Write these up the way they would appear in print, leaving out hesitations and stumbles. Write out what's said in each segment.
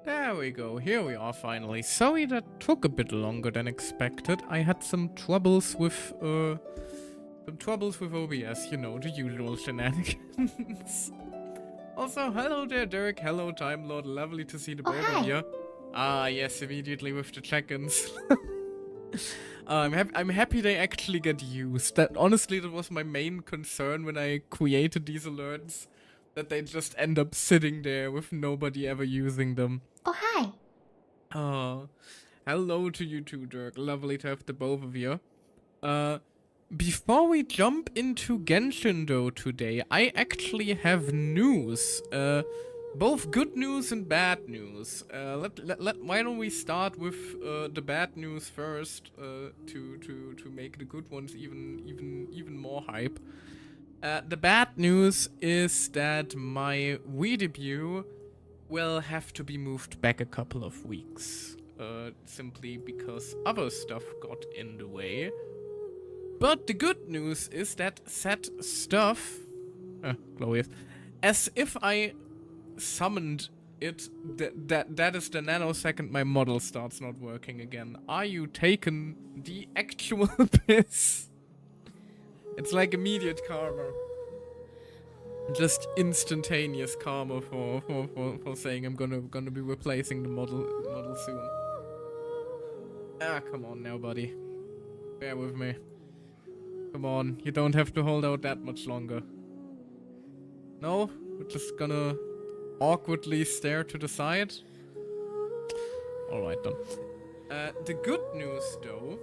There we go, here we are finally. Sorry that took a bit longer than expected. I had some troubles with OBS, you know, the usual shenanigans. Also, hello there, Derek. Hello, Time Lord. Lovely to see the both of you. Ah, yes, immediately with the check-ins. I'm happy they actually get used. That honestly, that was my main concern when I created these alerts. That they just end up sitting there with nobody ever using them. Oh, hi. Hello to you too, Dirk. Lovely to have the both of you. Before we jump into Genshin though today, I actually have news. Both good news and bad news. Why don't we start with the bad news first, to make the good ones even more hype. The bad news is that my Wii debut will have to be moved back a couple of weeks. Simply because other stuff got in the way. But the good news is that said stuff... glorious. As if I summoned it, that is the nanosecond my model starts not working again. Are you taking the actual piss? It's like immediate karma. Just instantaneous karma for saying I'm gonna be replacing the model soon. Ah, come on now, buddy. Bear with me. Come on, you don't have to hold out that much longer. No? We're just gonna awkwardly stare to the side? Alright then. The good news though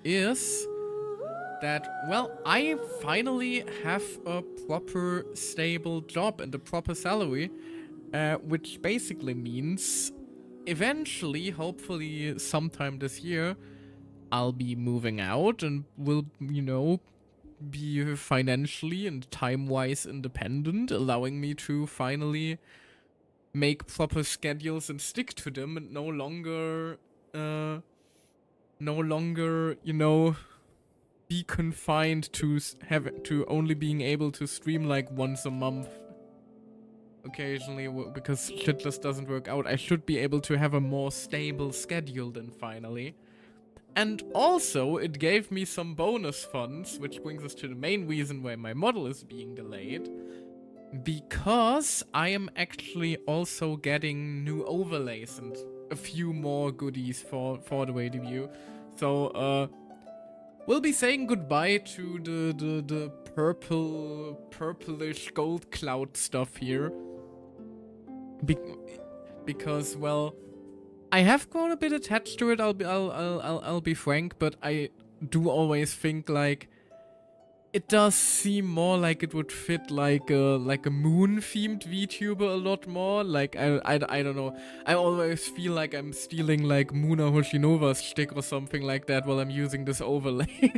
is that, well, I finally have a proper stable job and a proper salary, which basically means eventually, hopefully sometime this year, I'll be moving out and will, you know, be financially and time-wise independent, allowing me to finally make proper schedules and stick to them, and no longer, you know, be confined to only being able to stream like once a month occasionally because shit just doesn't work out. I should be able to have a more stable schedule then finally. And also, it gave me some bonus funds, which brings us to the main reason why my model is being delayed. Because I am actually also getting new overlays and a few more goodies for the way to view. So, we'll be saying goodbye to the purplish gold cloud stuff here. Because, well, I have grown a bit attached to it. I'll be frank, but I do always think like it does seem more like it would fit like a moon themed VTuber a lot more. Like I don't know. I always feel like I'm stealing like Muna Hoshinova's shtick or something like that while I'm using this overlay.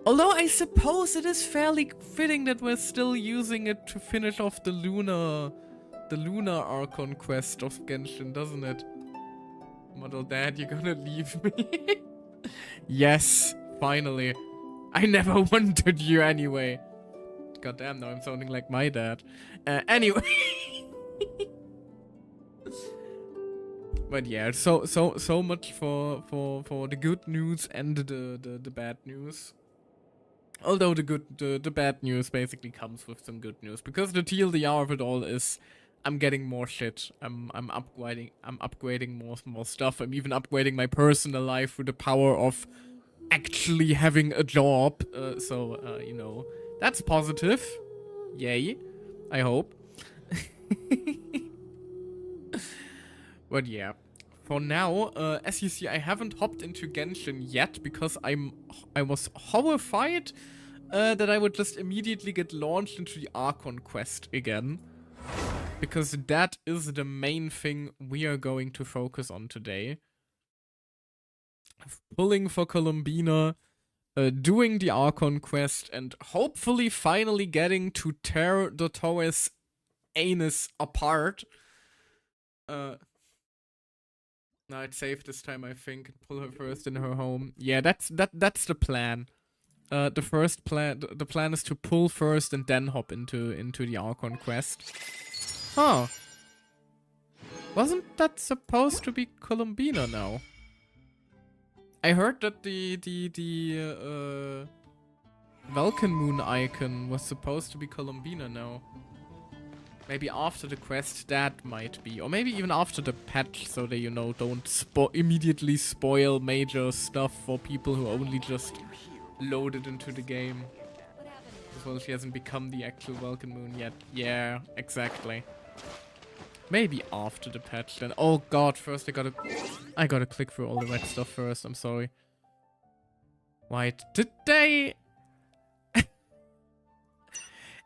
Although I suppose it is fairly fitting that we're still using it to finish off the Lunar Archon quest of Genshin, doesn't it? Model Dad, you're gonna leave me? Yes, finally. I never wanted you anyway. Goddamn, now I'm sounding like my dad. Anyway. But yeah, so much for the good news and the bad news. Although the bad news basically comes with some good news, because the TLDR of it all is I'm getting more shit. I'm upgrading more stuff. I'm even upgrading my personal life with the power of actually having a job. So you know, that's positive. Yay. I hope. But yeah. For now, as you see, I haven't hopped into Genshin yet because I was horrified that I would just immediately get launched into the Archon quest again. Because that is the main thing we are going to focus on today. Pulling for Columbina, doing the Archon quest, and hopefully finally getting to tear the Torres anus apart. No, it's safe this time, I think. Pull her first in her home. Yeah, that's the plan. The plan is to pull first and then hop into the Archon quest. Huh. Wasn't that supposed to be Columbina now? I heard that the Vulcan Moon icon was supposed to be Columbina now. Maybe after the quest that might be. Or maybe even after the patch, so they, you know, don't immediately spoil major stuff for people who only just loaded into the game. As well, she hasn't become the actual Vulcan Moon yet. Yeah, exactly. Maybe after the patch then. Oh god, first I gotta click through all the red stuff first, I'm sorry. Wait, did they...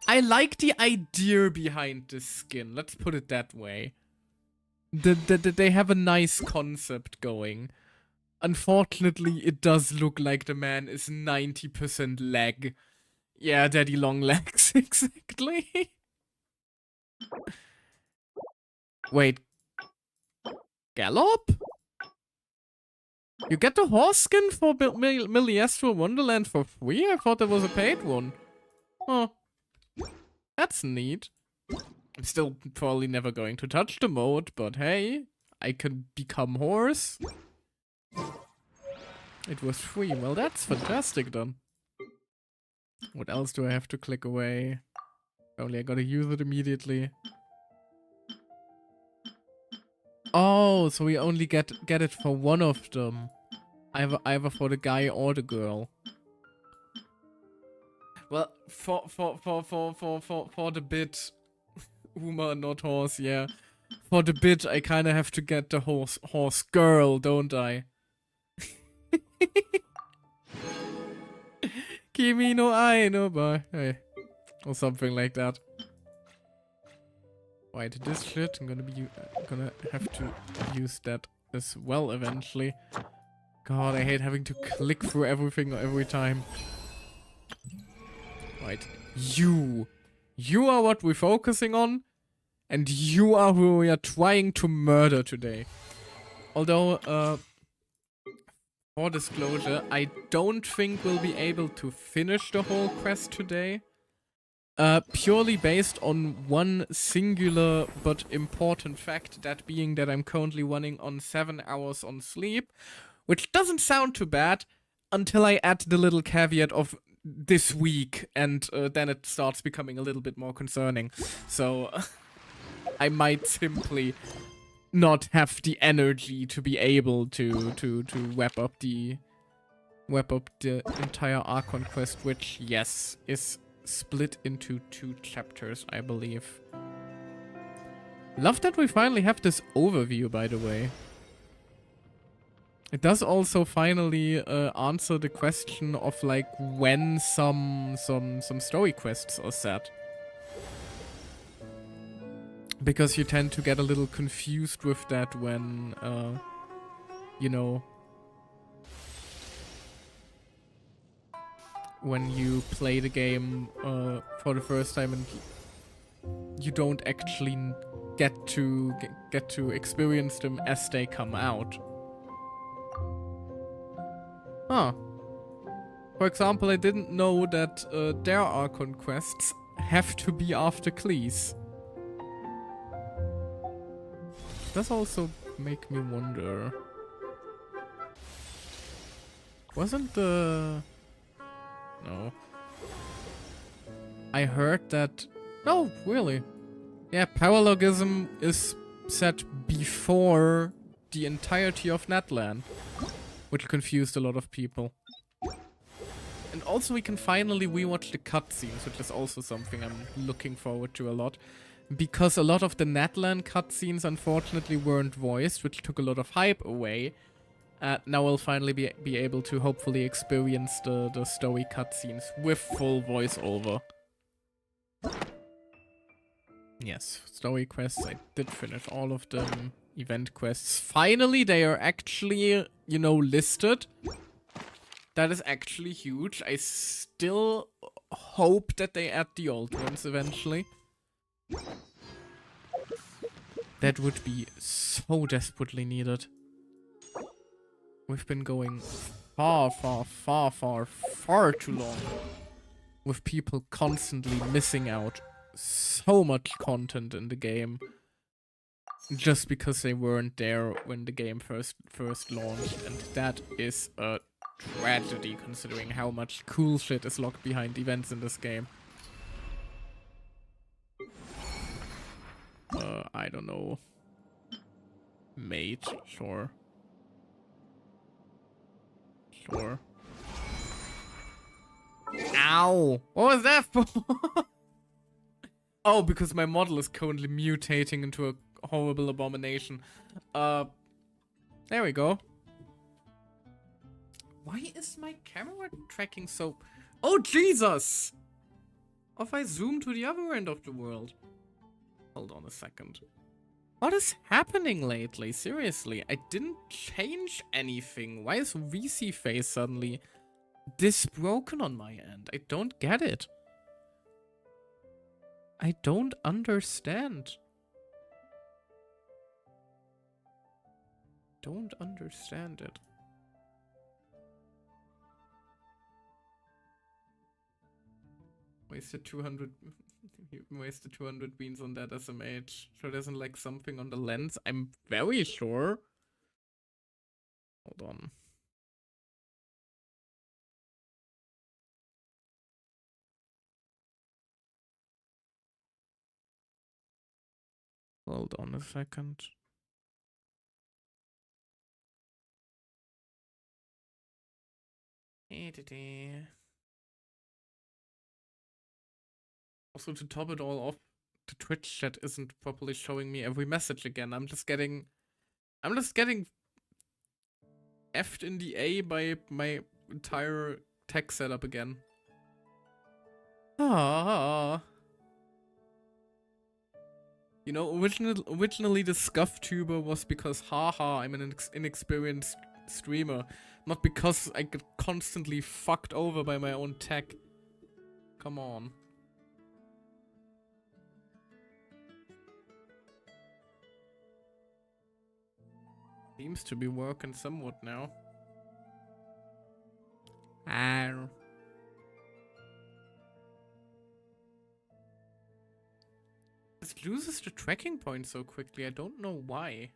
I like the idea behind this skin, let's put it that way. They have a nice concept going. Unfortunately, it does look like the man is 90% leg. Yeah, daddy long legs, exactly. Wait. Gallop? You get the horse skin for Milliastral Wonderland for free? I thought there was a paid one. Oh. That's neat. I'm still probably never going to touch the mode, but hey, I can become horse. It was free. Well, that's fantastic then. What else do I have to click away? Only I gotta use it immediately. Oh, so we only get it for one of them. Either for the guy or the girl. Well, for the bit, Uma, not horse, yeah. For the bit, I kind of have to get the horse girl, don't I? Kimi no ai no ba, hey, or something like that. Wait, this shit, I'm gonna have to use that as well eventually. God, I hate having to click through everything every time. Right. You. You are what we're focusing on. And you are who we are trying to murder today. Although, for disclosure, I don't think we'll be able to finish the whole quest today. Purely based on one singular but important fact, that being that I'm currently running on 7 hours on sleep, which doesn't sound too bad until I add the little caveat of this week, and then it starts becoming a little bit more concerning. So I might simply not have the energy to be able to wrap up the entire Archon quest, which, yes, is split into 2 chapters, I believe. Love that we finally have this overview, by the way. It does also finally answer the question of, like, when some story quests are set. Because you tend to get a little confused with that when, you know, when you play the game for the first time and you don't actually get to experience them as they come out. Huh. For example, I didn't know that their Archon quests have to be after Cleese. Does also make me wonder. Wasn't the... No. I heard that... No, really. Yeah, paralogism is set before the entirety of Netland, which confused a lot of people. And also we can finally rewatch the cutscenes, which is also something I'm looking forward to a lot. Because a lot of the Netland cutscenes unfortunately weren't voiced, which took a lot of hype away. Now we'll finally be able to hopefully experience the story cutscenes with full voiceover. Yes, story quests, I did finish all of them. Event quests. Finally, they are actually, you know, listed. That is actually huge. I still hope that they add the old ones eventually. That would be so desperately needed. We've been going far too long with people constantly missing out so much content in the game just because they weren't there when the game first launched, and that is a tragedy considering how much cool shit is locked behind events in this game. I don't know. Mage, sure. Sure. Ow! What was that for? Oh, because my model is currently mutating into a horrible abomination. There we go. Why is my camera tracking so... Oh, Jesus! What if I zoom to the other end of the world? Hold on a second. What is happening lately? Seriously, I didn't change anything. Why is VC face suddenly this broken on my end? I don't get it. I don't understand. Don't understand it. Wasted 200... wasted 200 beans on that SMH. Sure there isn't like something on the lens? I'm very sure. Hold on. Hold on a second. Also, to top it all off, the Twitch chat isn't properly showing me every message again. I'm just getting effed in the A by my entire tech setup again. Ah. You know, originally the scuff tuber was because haha, I'm an inexperienced streamer. Not because I get constantly fucked over by my own tech. Come on. Seems to be working somewhat now. It loses the tracking point so quickly. I don't know why.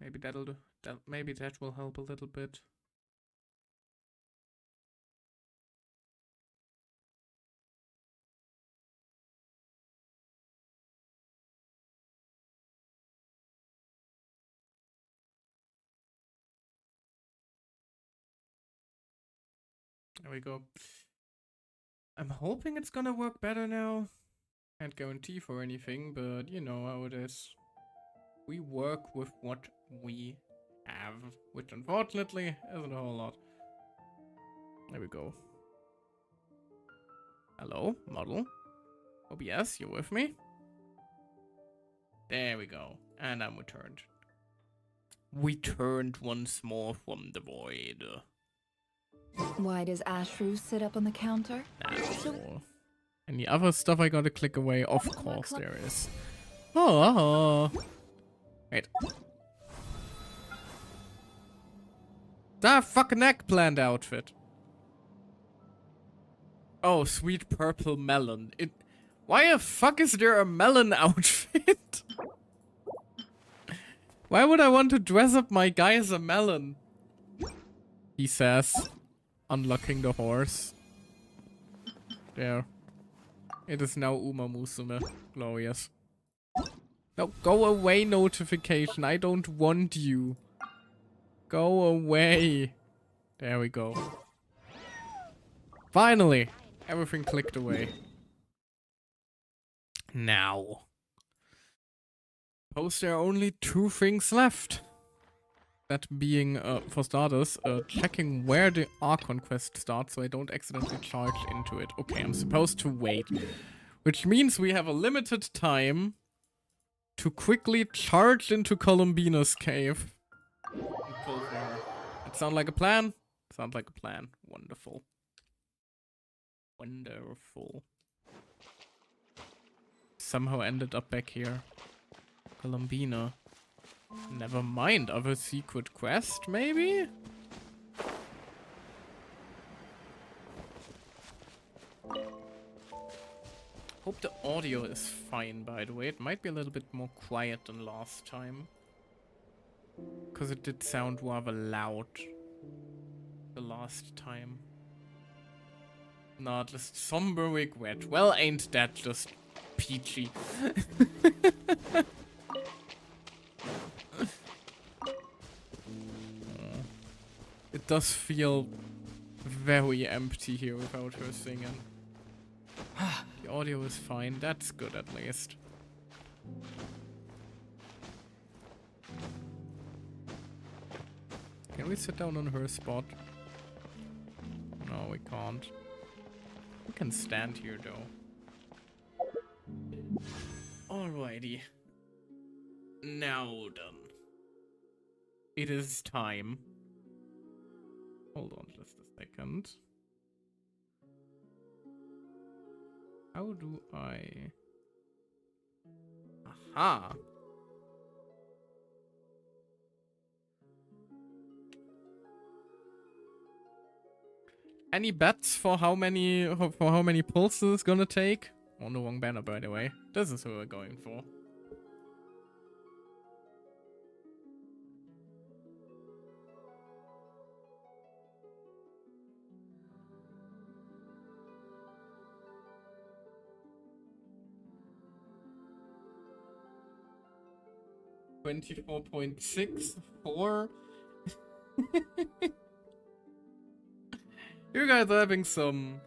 Maybe that'll do. Maybe that will help a little bit. There we go. I'm hoping it's gonna work better now. Can't guarantee for anything, but you know how it is. We work with what we have, which unfortunately isn't a whole lot. There we go. Hello, model. OBS, you with me? There we go. And I'm returned. We turned once more from the void. Why does Ashru sit up on the counter? So, any other stuff I gotta click away? Of course there is. Oh. Wait. That fucking eggplant outfit. Oh, sweet purple melon. Why the fuck is there a melon outfit? Why would I want to dress up my guy as a melon? He says, unlocking the horse. There. It is now Uma Musume. Glorious. No, go away, notification. I don't want you. Go away. There we go. Finally, everything clicked away. Now. Suppose there are only 2 things left. That being, for starters, checking where the Archon quest starts so I don't accidentally charge into it. Okay, I'm supposed to wait. Which means we have a limited time to quickly charge into Columbina's cave. It sound like a plan? Sounds like a plan. Wonderful. Wonderful. Somehow ended up back here. Columbina. Never mind, other secret quest, maybe? Hope the audio is fine, by the way. It might be a little bit more quiet than last time. Because it did sound rather loud the last time. Not just somber regret. Well, ain't that just peachy? It does feel very empty here without her singing. The audio is fine, that's good at least. Can we sit down on her spot? No, we can't. We can stand here though. Alrighty. Now done. It is time. Hold on just a second. How do I... Aha! Any bets for how many pulses it's gonna take? On the wrong banner, by the way. This is who we're going for. $24.64. You guys are having some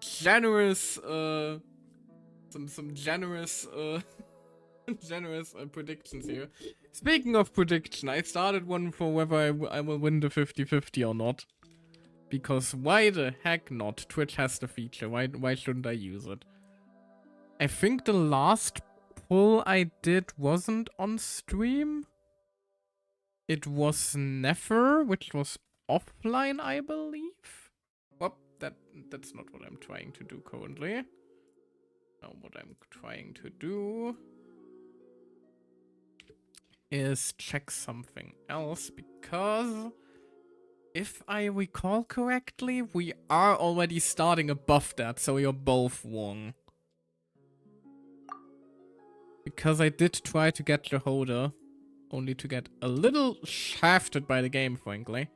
generous generous generous predictions here. Speaking of prediction, I started one for whether I will win the 50-50 or not. Because why the heck not? Twitch has the feature. Why shouldn't I use it? I think the last pull I did wasn't on stream. It was never, which was offline, I believe. Well, that's not what I'm trying to do currently. Now what I'm trying to do is check something else, because if I recall correctly, we are already starting above that, so you're both wrong. Because I did try to get Jehoda, only to get a little shafted by the game, frankly.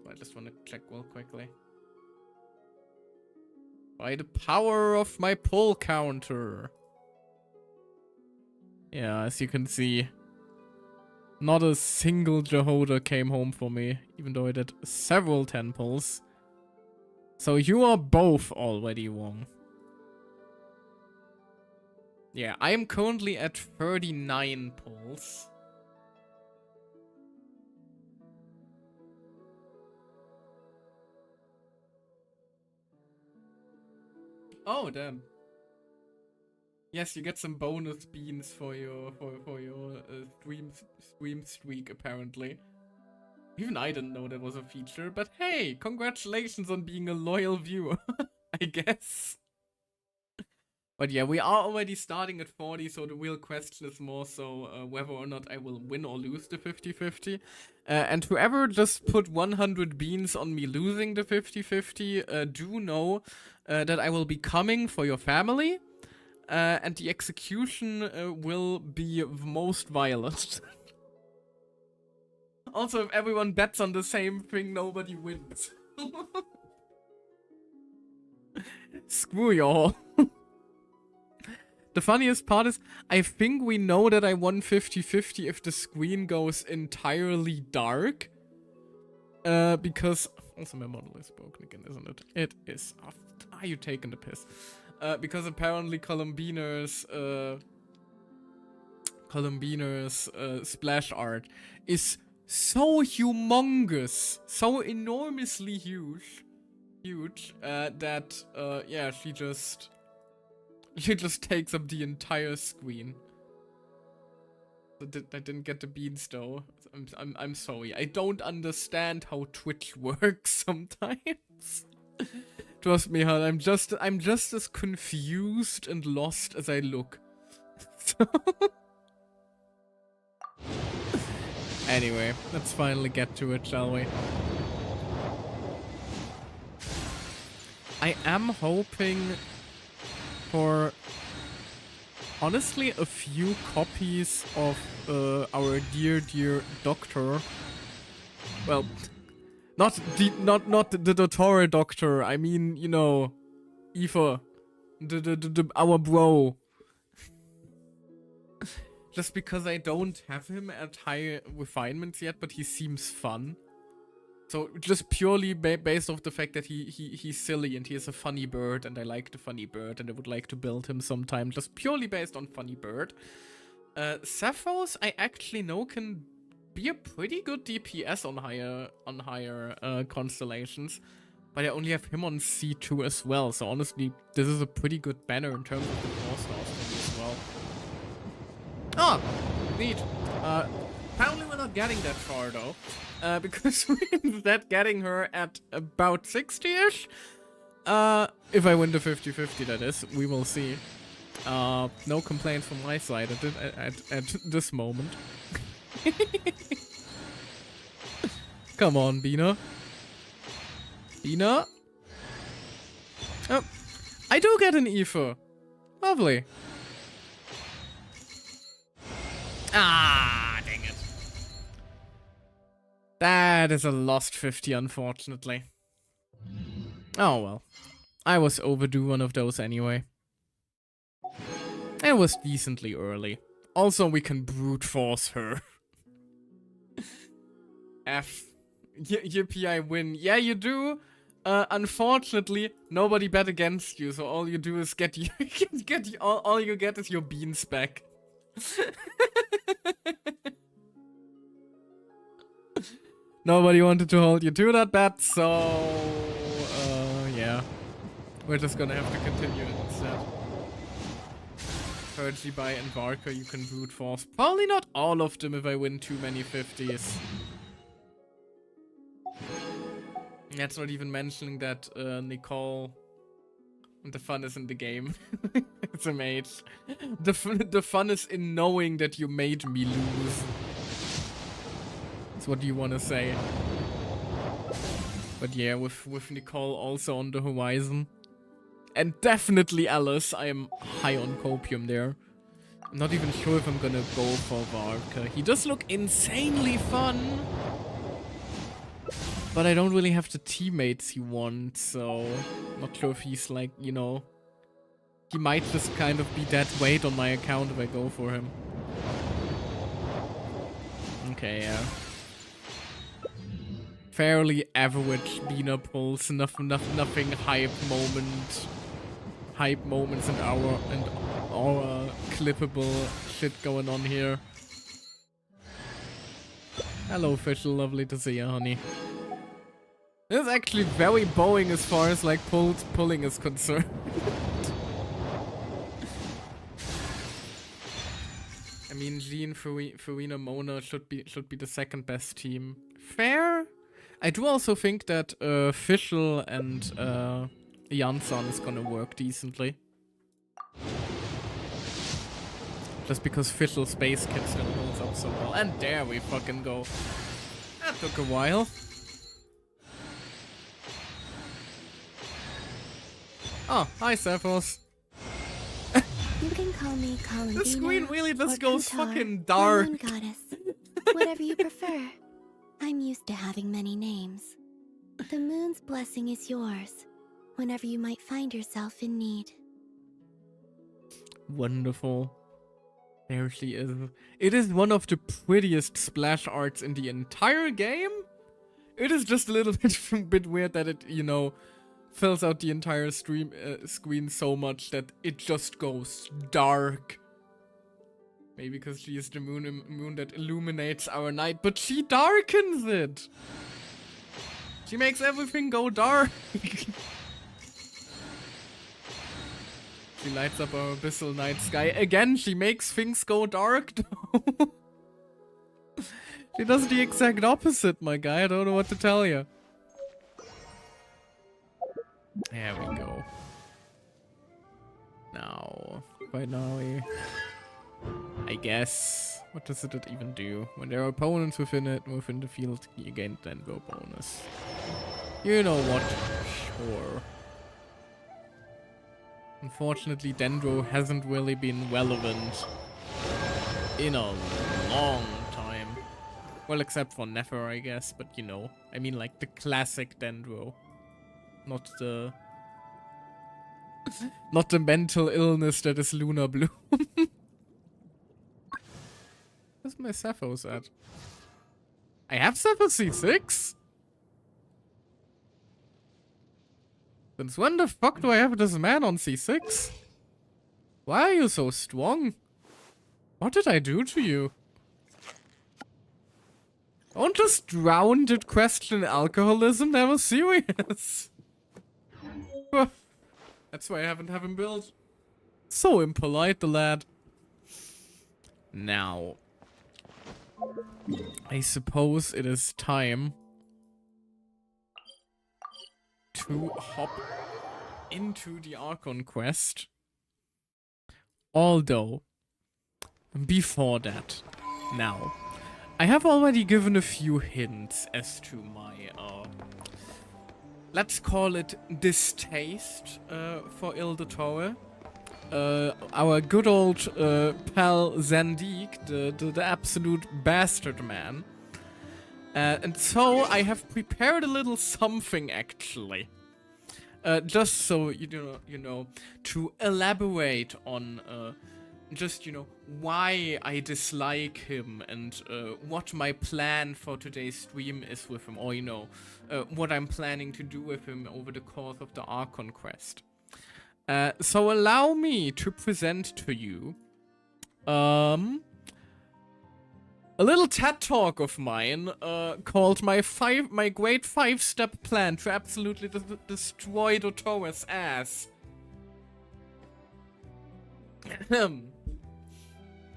I just want to check real quickly. By the power of my pull counter. Yeah, as you can see, not a single Jehoda came home for me, even though I did several 10 pulls. So you are both already wrong. Yeah, I am currently at 39 pulls. Oh, damn. Yes, you get some bonus beans for your stream streak, apparently. Even I didn't know that was a feature, but hey, congratulations on being a loyal viewer, I guess. But yeah, we are already starting at 40, so the real question is more so whether or not I will win or lose the 50-50. And whoever just put 100 beans on me losing the 50-50, do know that I will be coming for your family. And the execution will be most violent. Also, if everyone bets on the same thing, nobody wins. Screw y'all. The funniest part is, I think we know that I won 50-50 if the screen goes entirely dark. Because... Also, my model is broken again, isn't it? It is. Oh, are you taking the piss? Because apparently Columbiner's splash art is so humongous, so enormously huge, that, yeah, she just takes up the entire screen. I didn't get the beans though. I'm sorry. I don't understand how Twitch works sometimes. Trust me, hon. I'm just as confused and lost as I look. Anyway, let's finally get to it, shall we? I am hoping for, honestly, a few copies of our dear doctor. Well, not the Dottore doctor. I mean, you know, Aoife, our bro. Just because I don't have him at high refinements yet, but he seems fun. So just purely based off the fact that he's silly and he is a funny bird, and I like the funny bird, and I would like to build him sometime. Just purely based on funny bird. Cephos, I actually know can be a pretty good DPS on higher constellations, but I only have him on C2 as well. So honestly, this is a pretty good banner in terms of the 4-stars for me as well. Ah, neat. Apparently we're not getting that far though, because we're instead getting her at about 60-ish. If I win the 50-50, that is, we will see. No complaints from my side at this moment. Come on, Bina. Bina. Oh, I do get an Aoife. Lovely. Ah, dang it. That is a lost 50, unfortunately. Oh well. I was overdue one of those anyway. It was decently early. Also, we can brute force her. F. Yippee, I win. Yeah, you do. Unfortunately, nobody bet against you, so all you do is get you all you get is your beans back. Nobody wanted to hold you to that bet, so... yeah. We're just gonna have to continue it instead. Purgy by Embarker, you can brute force. Probably not all of them if I win too many 50s. That's not even mentioning that Nicole... The fun is in the game. It's a mage. The fun is in knowing that you made me lose. That's what you want to say. But yeah, with Nicole also on the horizon. And definitely Alice. I am high on copium there. I'm not even sure if I'm gonna go for Varka. He does look insanely fun. But I don't really have the teammates he wants, so... Not sure if he's like, you know... He might just kind of be dead weight on my account if I go for him. Okay, yeah. Fairly average Bina pulls, nothing hype moments and our clippable shit going on here. Hello, Fischl, lovely to see you, honey. This is actually very bowing as far as like pulling is concerned. I mean, Jean, Farina, Mona should be the second best team. Fair. I do also think that Fischl and Jansan is gonna work decently. Just because Fischl Space Kid still holds up so well. And there we fucking go. That took a while. Oh, hi, Cephos. You can call me Colin. The screen really just goes Qatar, fucking dark. Moon goddess. Whatever you prefer. I'm used to having many names. The moon's blessing is yours, whenever you might find yourself in need. Wonderful. There she is. It is one of the prettiest splash arts in the entire game. It is just a little bit weird that it, you know, fills out the entire screen so much that it just goes dark. Maybe because she is the moon that illuminates our night, but she darkens it. She makes everything go dark. She lights up our abyssal night sky. Again, she makes things go dark, though. She does the exact opposite, my guy. I don't know what to tell you. There we go. Now, right now, I guess. What does it even do? When there are opponents within the field, you gain Dendro bonus. You know what? Sure. Unfortunately, Dendro hasn't really been relevant in a long time. Well, except for Nefer, I guess, but you know. I mean, like, the classic Dendro. Not the... not the mental illness that is Lunar Bloom. Where's my Cephos at? I have Cephos C6? Since when the fuck do I have this man on C6? Why are you so strong? What did I do to you? Don't just drown to question alcoholism, that was serious. That's why I haven't have him built. So impolite, the lad. Now, I suppose it is time to hop into the Archon quest. Although, before that, now, I have already given a few hints as to my, let's call it distaste for Ildatore. Our good old pal Zandik, the absolute bastard man. And so I have prepared a little something actually. Just so you know, to elaborate on just, you know, why I dislike him and what my plan for today's stream is with him, or, you know, what I'm planning to do with him over the course of the Archon quest. So allow me to present to you a little TED talk of mine called my great 5-step plan to absolutely destroy Dotora's ass.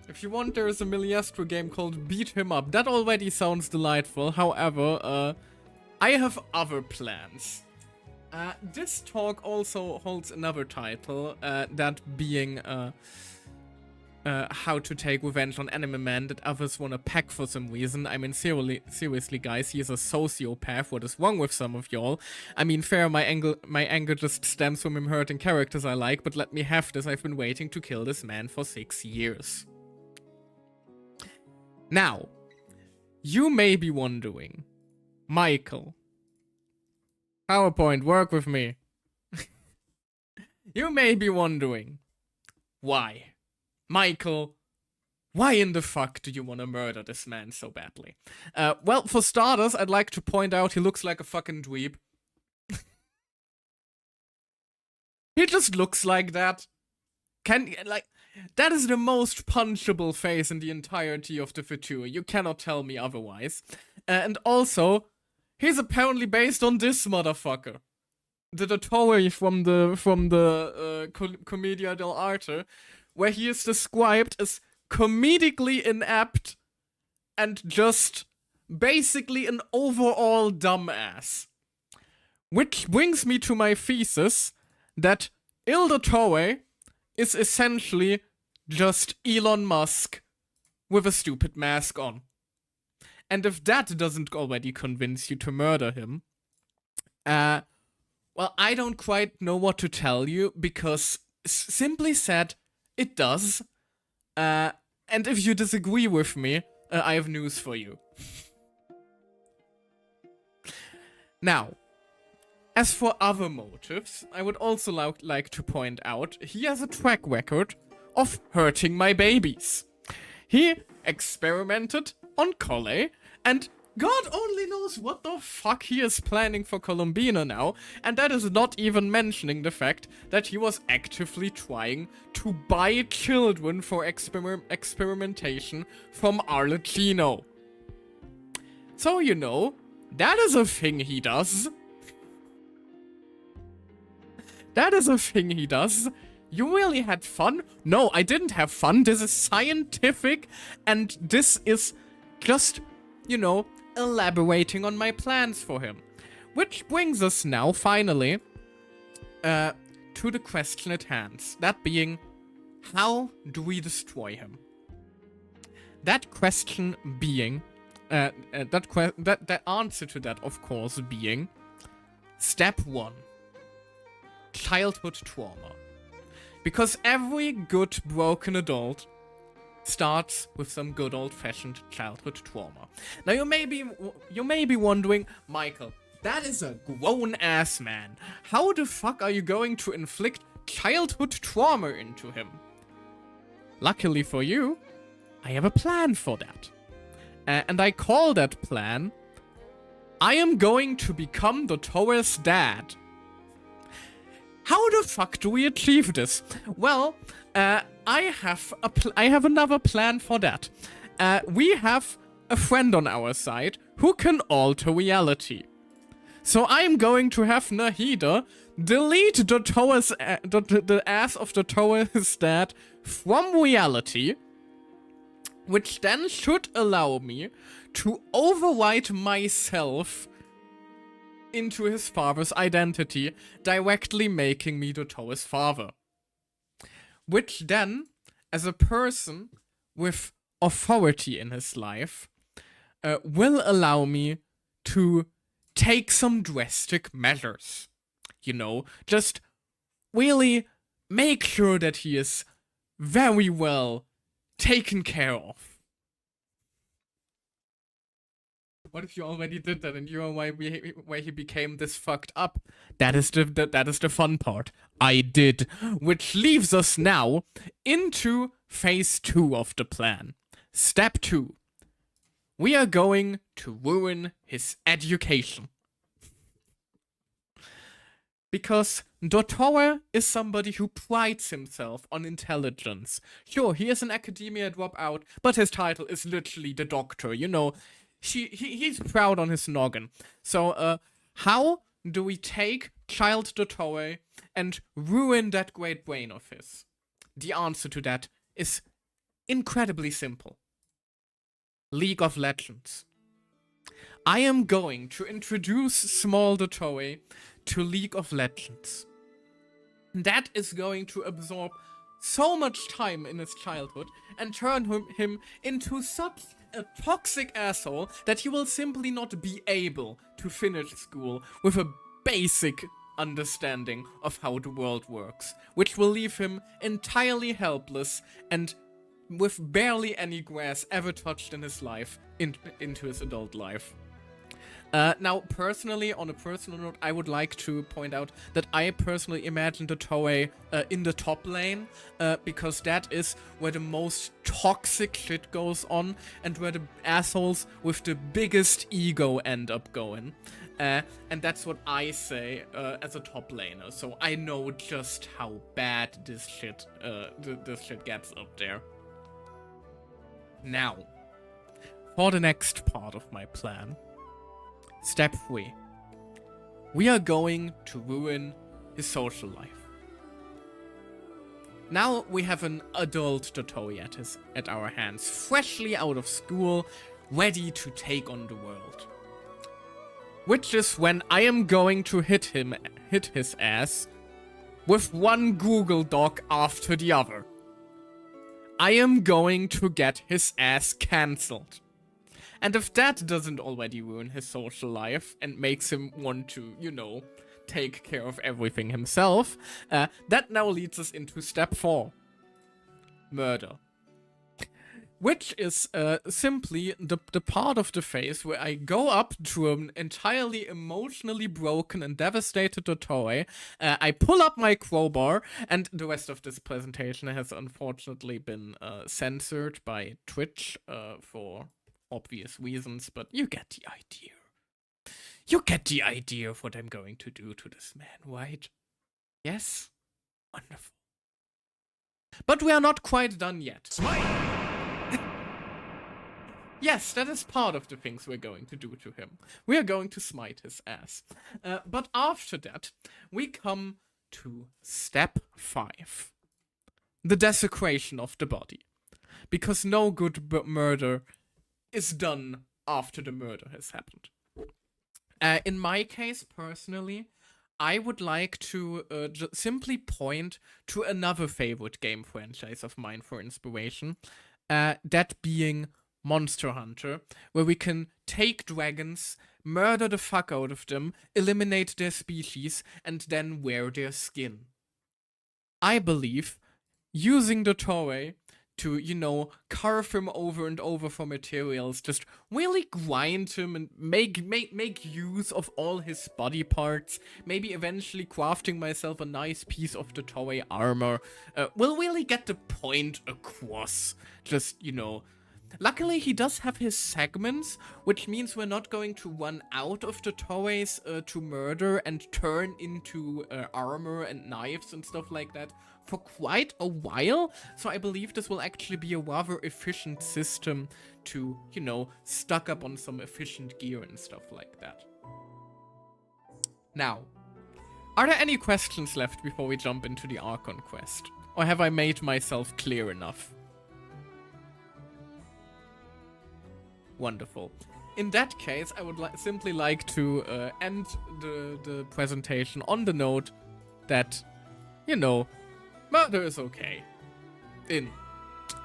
If you want, there is a Miliestro game called Beat Him Up. That already sounds delightful. However, I have other plans. This talk also holds another title, that being how to take revenge on Anime Man that others want to pack for some reason. I mean, seriously, guys, he is a sociopath. What is wrong with some of y'all? I mean, fair, my anger just stems from him hurting characters I like, but let me have this. I've been waiting to kill this man for 6 years. Now, you may be wondering, Michael, PowerPoint, work with me. You may be wondering, why? Michael, why in the fuck do you want to murder this man so badly? Well, for starters, I'd like to point out he looks like a fucking dweeb. He just looks like that. That is the most punchable face in the entirety of the future. You cannot tell me otherwise. And also, he's apparently based on this motherfucker. The Dottore from the Commedia dell'arte, where he is described as comedically inept and just basically an overall dumbass. Which brings me to my thesis that Il Dottore is essentially just Elon Musk with a stupid mask on. And if that doesn't already convince you to murder him, well, I don't quite know what to tell you, because simply said, it does. And if you disagree with me, I have news for you. Now, as for other motives, I would also like to point out he has a track record of hurting my babies. He experimented on Collei, and God only knows what the fuck he is planning for Columbina now, and that is not even mentioning the fact that he was actively trying to buy children for experimentation from Arlecchino. So, you know, that is a thing he does. That is a thing he does. You really had fun? No, I didn't have fun. This is scientific, and this is just, you know, elaborating on my plans for him. Which brings us now, finally, to the question at hand. That being, how do we destroy him? That question being, that answer to that, of course, being, step 1. Childhood trauma. Because every good broken adult starts with some good old-fashioned childhood trauma. Now you may be wondering, Michael, that is a grown-ass man. How the fuck are you going to inflict childhood trauma into him? Luckily for you, I have a plan for that. And I call that plan, I am going to become Dottore's dad. How the fuck do we achieve this? Well, I have another plan for that. We have a friend on our side who can alter reality. So I'm going to have Nahida delete the ass of Dottore's dad from reality, which then should allow me to overwrite myself into his father's identity, directly making me Dottore's father. Which then, as a person with authority in his life, will allow me to take some drastic measures. You know, just really make sure that he is very well taken care of. What if you already did that and you know why he became this fucked up? That is the fun part. I did. Which leaves us now into phase 2 of the plan. Step 2. We are going to ruin his education. Because Dottore is somebody who prides himself on intelligence. Sure, he is an academia dropout, but his title is literally the doctor, you know. He's proud on his noggin. So, how do we take child Dottore and ruin that great brain of his? The answer to that is incredibly simple. League of Legends. I am going to introduce small Dottore to League of Legends. That is going to absorb so much time in his childhood and turn him into such a toxic asshole that he will simply not be able to finish school with a basic understanding of how the world works, which will leave him entirely helpless and with barely any grass ever touched in his life into his adult life. Now, personally, on a personal note, I would like to point out that I personally imagine the Toei in the top lane, because that is where the most toxic shit goes on, and where the assholes with the biggest ego end up going. And that's what I say as a top laner, so I know just how bad this shit gets up there. Now, for the next part of my plan. Step 3. We are going to ruin his social life. Now we have an adult Dottore at our hands, freshly out of school, ready to take on the world. Which is when I am going to hit his ass with one Google Doc after the other. I am going to get his ass cancelled. And if that doesn't already ruin his social life and makes him want to, you know, take care of everything himself, that now leads us into step 4. Murder. Which is simply the part of the phase where I go up to an entirely emotionally broken and devastated Dottore, I pull up my crowbar, and the rest of this presentation has unfortunately been censored by Twitch for obvious reasons, but you get the idea. You get the idea of what I'm going to do to this man, right? Yes? Wonderful. But we are not quite done yet. Smite! Yes, that is part of the things we're going to do to him. We are going to smite his ass. But after that, we come to step 5. The desecration of the body. Because no good murder is done after the murder has happened. In my case, personally, I would like to simply point to another favorite game franchise of mine for inspiration, that being Monster Hunter, where we can take dragons, murder the fuck out of them, eliminate their species, and then wear their skin. I believe using the Toei to, you know, carve him over and over for materials, just really grind him and make use of all his body parts, maybe eventually crafting myself a nice piece of the Toei armor, will really get the point across. Just, you know, luckily he does have his segments, which means we're not going to run out of the Toeis to murder and turn into armor and knives and stuff like that for quite a while, so I believe this will actually be a rather efficient system to, you know, stock up on some efficient gear and stuff like that. Now, are there any questions left before we jump into the Archon quest? Or have I made myself clear enough? Wonderful. In that case, I would simply like to end the presentation on the note that, you know, murder is okay. In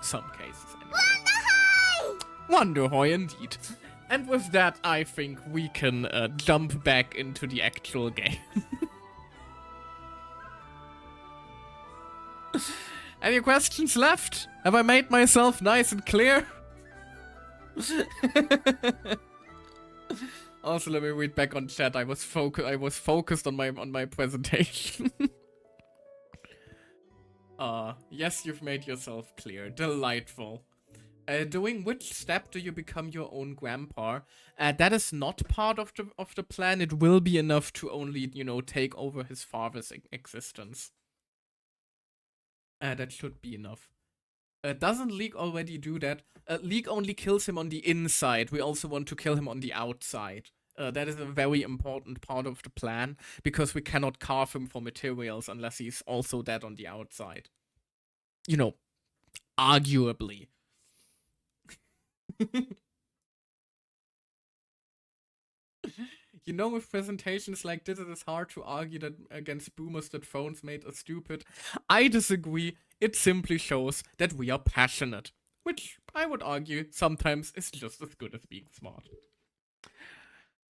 some cases, anyway. Wonderhoy indeed. And with that, I think we can jump back into the actual game. Any questions left? Have I made myself nice and clear? Also, let me read back on chat. I was focused on my presentation. Yes, you've made yourself clear. Delightful. Doing which step do you become your own grandpa? That is not part of the plan. It will be enough to only, you know, take over his father's existence. That should be enough. Doesn't League already do that? League only kills him on the inside. We also want to kill him on the outside. That is a very important part of the plan, because we cannot carve him for materials unless he's also dead on the outside. You know, arguably. You know, with presentations like this, it is hard to argue that against boomers that phones made us stupid. I disagree. It simply shows that we are passionate, which I would argue sometimes is just as good as being smart.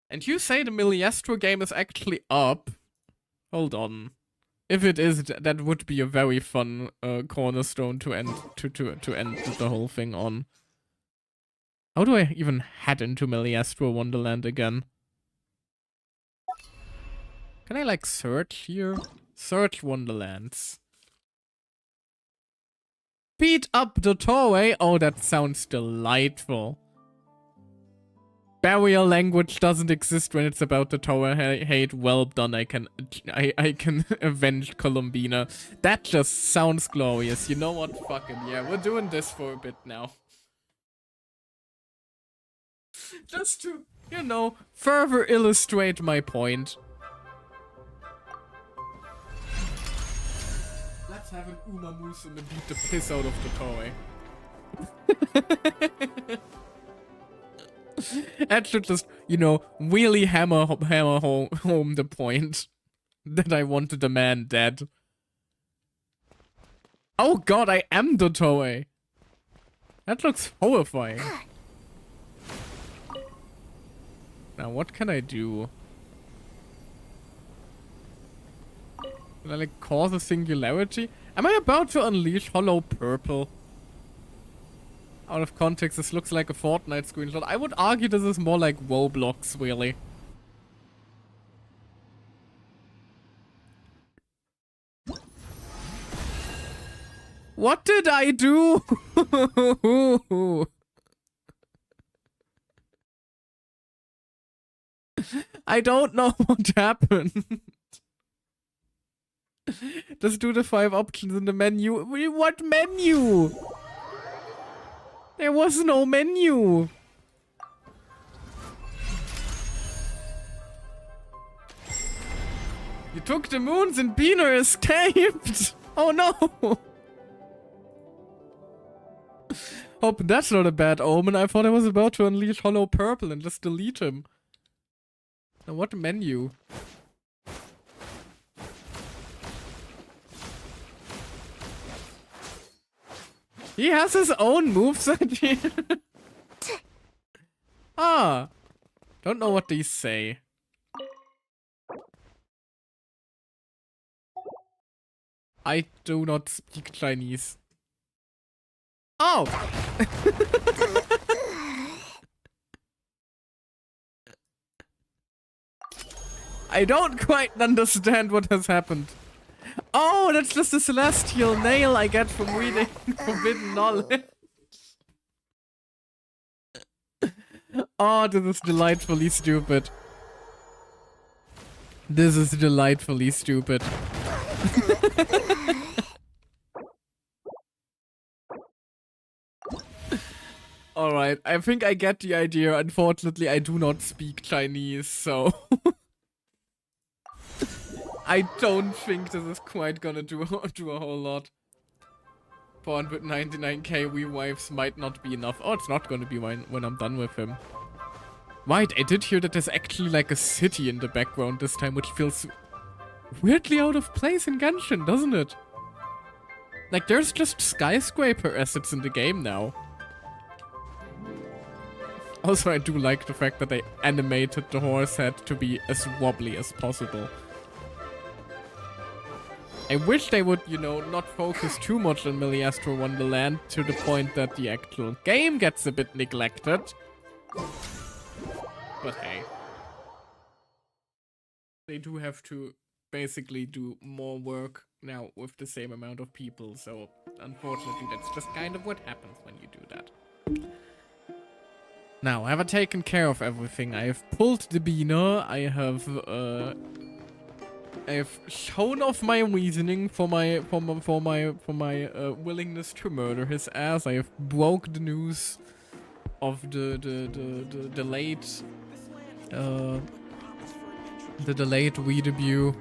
And you say the Miliestro game is actually up. Hold on. If it is, that would be a very fun cornerstone to end to end the whole thing on. How do I even head into Miliestro Wonderland again? Can I, like, search here? Search Wonderlands. Beat up the doorway? Oh, that sounds delightful. Barrier language doesn't exist when it's about the tower hate. Well done, I can avenge Columbina. That just sounds glorious. You know what? Fucking yeah, we're doing this for a bit now. Just to, you know, further illustrate my point. Let's have an Uma Moose and beat the piss out of the toy. That should just, you know, really hammer home the point that I wanted the man dead. Oh god, I am the toy. That looks horrifying. Now, what can I do? Can I, like, cause a singularity? Am I about to unleash Hollow Purple? Out of context, this looks like a Fortnite screenshot. I would argue this is more like Roblox, really. What did I do? I don't know what happened. Just do the 5 options in the menu. What menu? There was no menu. You took the moons and Beaner escaped. Oh no. Hope that's not a bad omen. I thought I was about to unleash Hollow Purple and just delete him. Now what menu? He has his own moveset. Ah. Don't know what these say. I do not speak Chinese. Oh! I don't quite understand what has happened. Oh, that's just a celestial nail I get from reading forbidden knowledge. Oh, this is delightfully stupid. This is delightfully stupid. Alright, I think I get the idea. Unfortunately, I do not speak Chinese, so... I don't think this is quite gonna do a whole lot. 499k revives might not be enough. Oh, it's not gonna be when I'm done with him. Right, I did hear that there's actually like a city in the background this time, which feels weirdly out of place in Genshin, doesn't it? Like, there's just skyscraper assets in the game now. Also, I do like the fact that they animated the horse head to be as wobbly as possible. I wish they would, you know, not focus too much on Miliestro Wonderland to the point that the actual game gets a bit neglected. But hey. They do have to basically do more work now with the same amount of people, so unfortunately that's just kind of what happens when you do that. Now, have I taken care of everything? I have pulled the beaner. I have shown off my reasoning for my willingness to murder his ass. I have broke the news of the delayed redebut,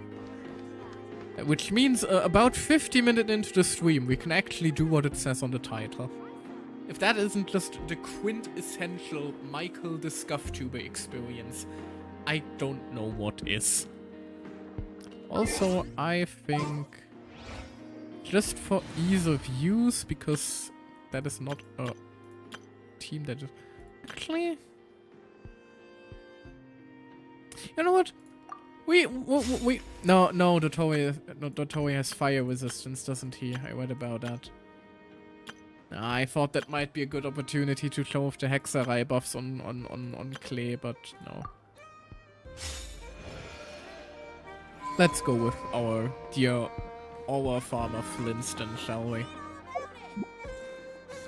which means about 50 minutes into the stream we can actually do what it says on the title. If that isn't just the quintessential Michael the Scufftuber experience, I don't know what is. Also, I think, just for ease of use, because that is not a team that is... Actually... You know what? No, the Toei has fire resistance, doesn't he? I read about that. I thought that might be a good opportunity to show off the Hexerei buffs on Clay, but no. Let's go with our dear farmer Flintstone, shall we?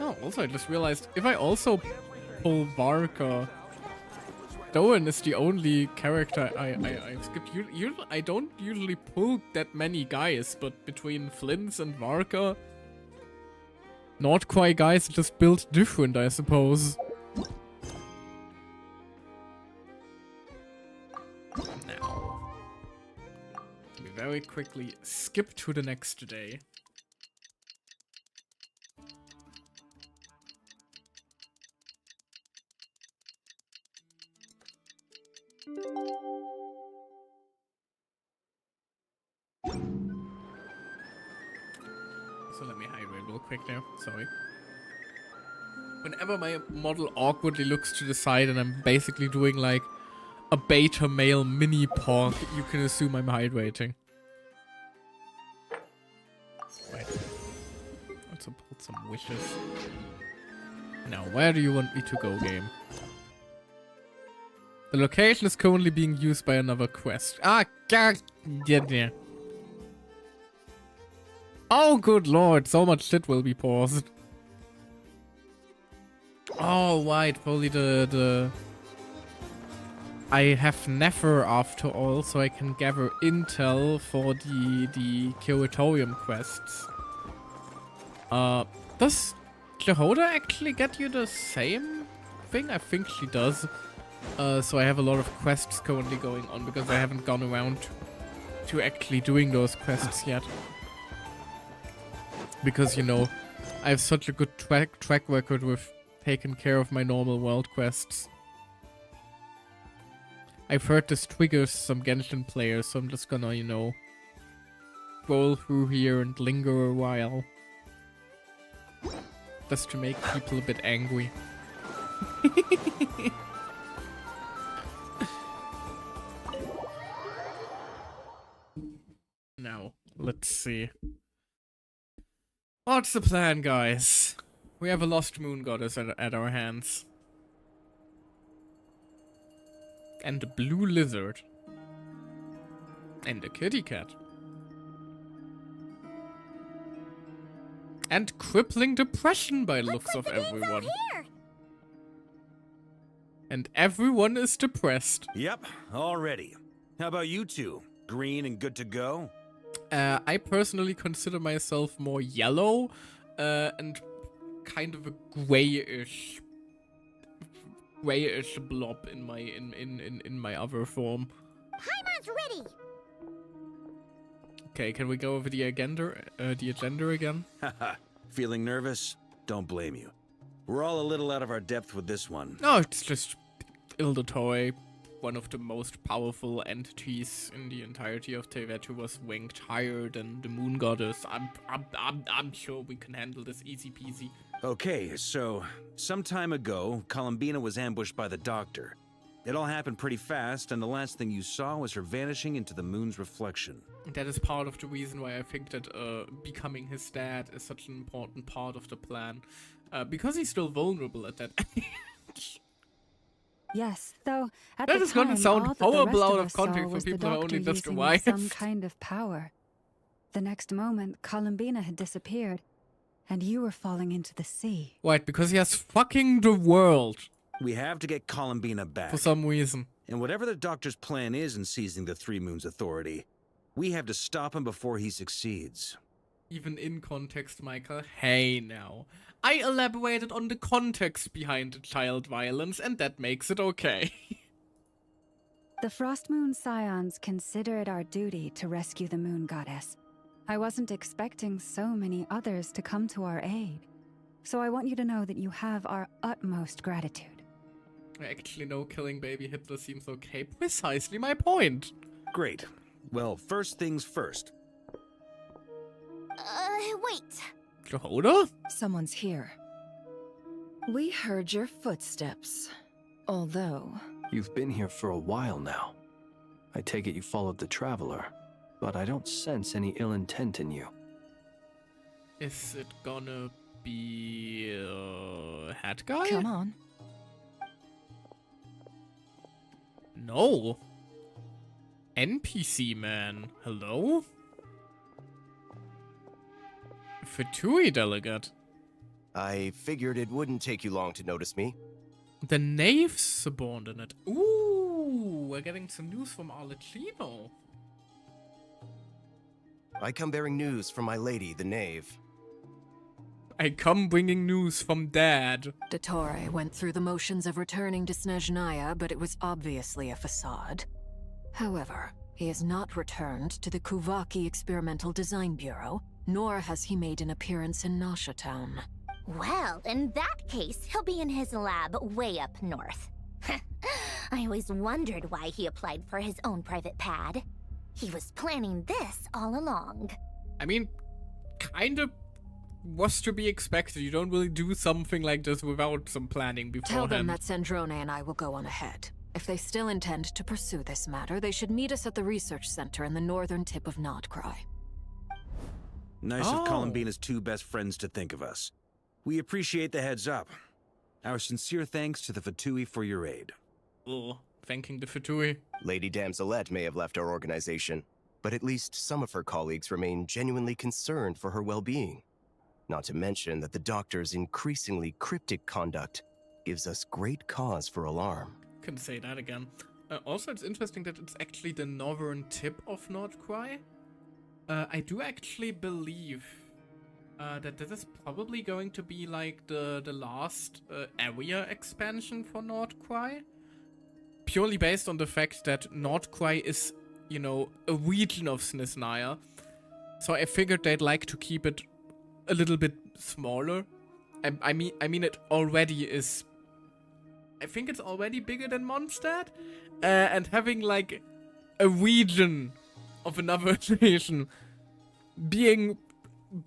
Oh, also I just realized, if I also pull Varka, Doan is the only character I've skipped. I don't usually pull that many guys, but between Flints and Varka, not quite guys just built different, I suppose. Now, we very quickly skip to the next day. So let me hydrate real quick there, sorry. Whenever my model awkwardly looks to the side and I'm basically doing like a beta male mini pork, you can assume I'm hydrating. Wait. Also pulled some wishes. Now, where do you want me to go, game? The location is currently being used by another quest. Ah, god, yeah. Oh, good lord, so much shit will be paused. Oh, right, probably the... I have Nefer after all, so I can gather intel for the curatorium quests. Does Jehoda actually get you the same thing? I think she does. So I have a lot of quests currently going on because I haven't gone around to actually doing those quests yet. Because, you know, I have such a good track record with taking care of my normal world quests. I've heard this triggers some Genshin players, so I'm just gonna, you know, scroll through here and linger a while. Just to make people a bit angry. Now, let's see. What's the plan, guys? We have a lost moon goddess at our hands. And a blue lizard. And a kitty cat. And crippling depression by looks of everyone. And everyone is depressed. Yep, already. How about you two? Green and good to go? I personally consider myself more yellow, and kind of a grayish blob in my other form. Paimon's ready. Okay, can we go over the agenda again? Haha, feeling nervous? Don't blame you. We're all a little out of our depth with this one. No, it's just Toei, one of the most powerful entities in the entirety of Tevetu, was ranked higher than the Moon Goddess. I'm sure we can handle this easy peasy. Okay, so some time ago, Columbina was ambushed by the Doctor. It all happened pretty fast, and the last thing you saw was her vanishing into the moon's reflection. That is part of the reason why I think that becoming his dad is such an important part of the plan. Because he's still vulnerable at that age. Yes, though at That the is gonna time, sound all that the horrible rest out of of us saw context for was the people who Doctor only just using arrived. some kind of power. The next moment, Columbina had disappeared, and you were falling into the sea. Right, because he has fucking the world We have to get Columbina back. for some reason. And whatever the Doctor's plan is in seizing the Three Moons Authority, we have to stop him before he succeeds. Even in context, Michael. Hey now. I elaborated on the context behind the child violence, and that makes it okay. The Frost Moon Scions consider it our duty to rescue the Moon Goddess. I wasn't expecting so many others to come to our aid. So I want you to know that you have our utmost gratitude. I actually know killing baby Hitler seems okay. Precisely my point. Great. Well, first things first. Wait. Jehoda? Someone's here. We heard your footsteps. Although... You've been here for a while now. I take it you followed the Traveler, but I don't sense any ill intent in you. Is it gonna be hat guy? Come on. No. NPC man. Hello? Fatui delegate. I figured it wouldn't take you long to notice me. The Knave's subordinate. Ooh, we're getting some news from Arlecchino. I come bearing news from my lady, the Knave. I come bringing news from Dad. Dottore went through the motions of returning to Snezhnaya, but it was obviously a facade. However, he has not returned to the Kuvaki Experimental Design Bureau, nor has he made an appearance in Nasha Town. Well, in that case, he'll be in his lab way up north. I always wondered why he applied for his own private pad. He was planning this all along. I mean, kind of was to be expected. You don't really do something like this without some planning Tell them beforehand. that Sandrone and I will go on ahead. If they still intend to pursue this matter, they should meet us at the research center in the northern tip of Nodcry. Nice Oh. of Columbina's two best friends to think of us. We appreciate the heads up. Our sincere thanks to the Fatui for your aid. Ugh, thanking the Fatui. Lady Damselette may have left our organization, but at least some of her colleagues remain genuinely concerned for her well-being. Not to mention that the Doctor's increasingly cryptic conduct gives us great cause for alarm. Couldn't say that again. Also, it's interesting that it's actually the northern tip of Nordcry. I do actually believe that this is probably going to be like the last area expansion for Nordcry. Purely based on the fact that Nordcry is, you know, a region of Snezhnaya. So I figured they'd like to keep it a little bit smaller. I mean it already is. I think it's already bigger than Mondstadt, and having like a region of another nation being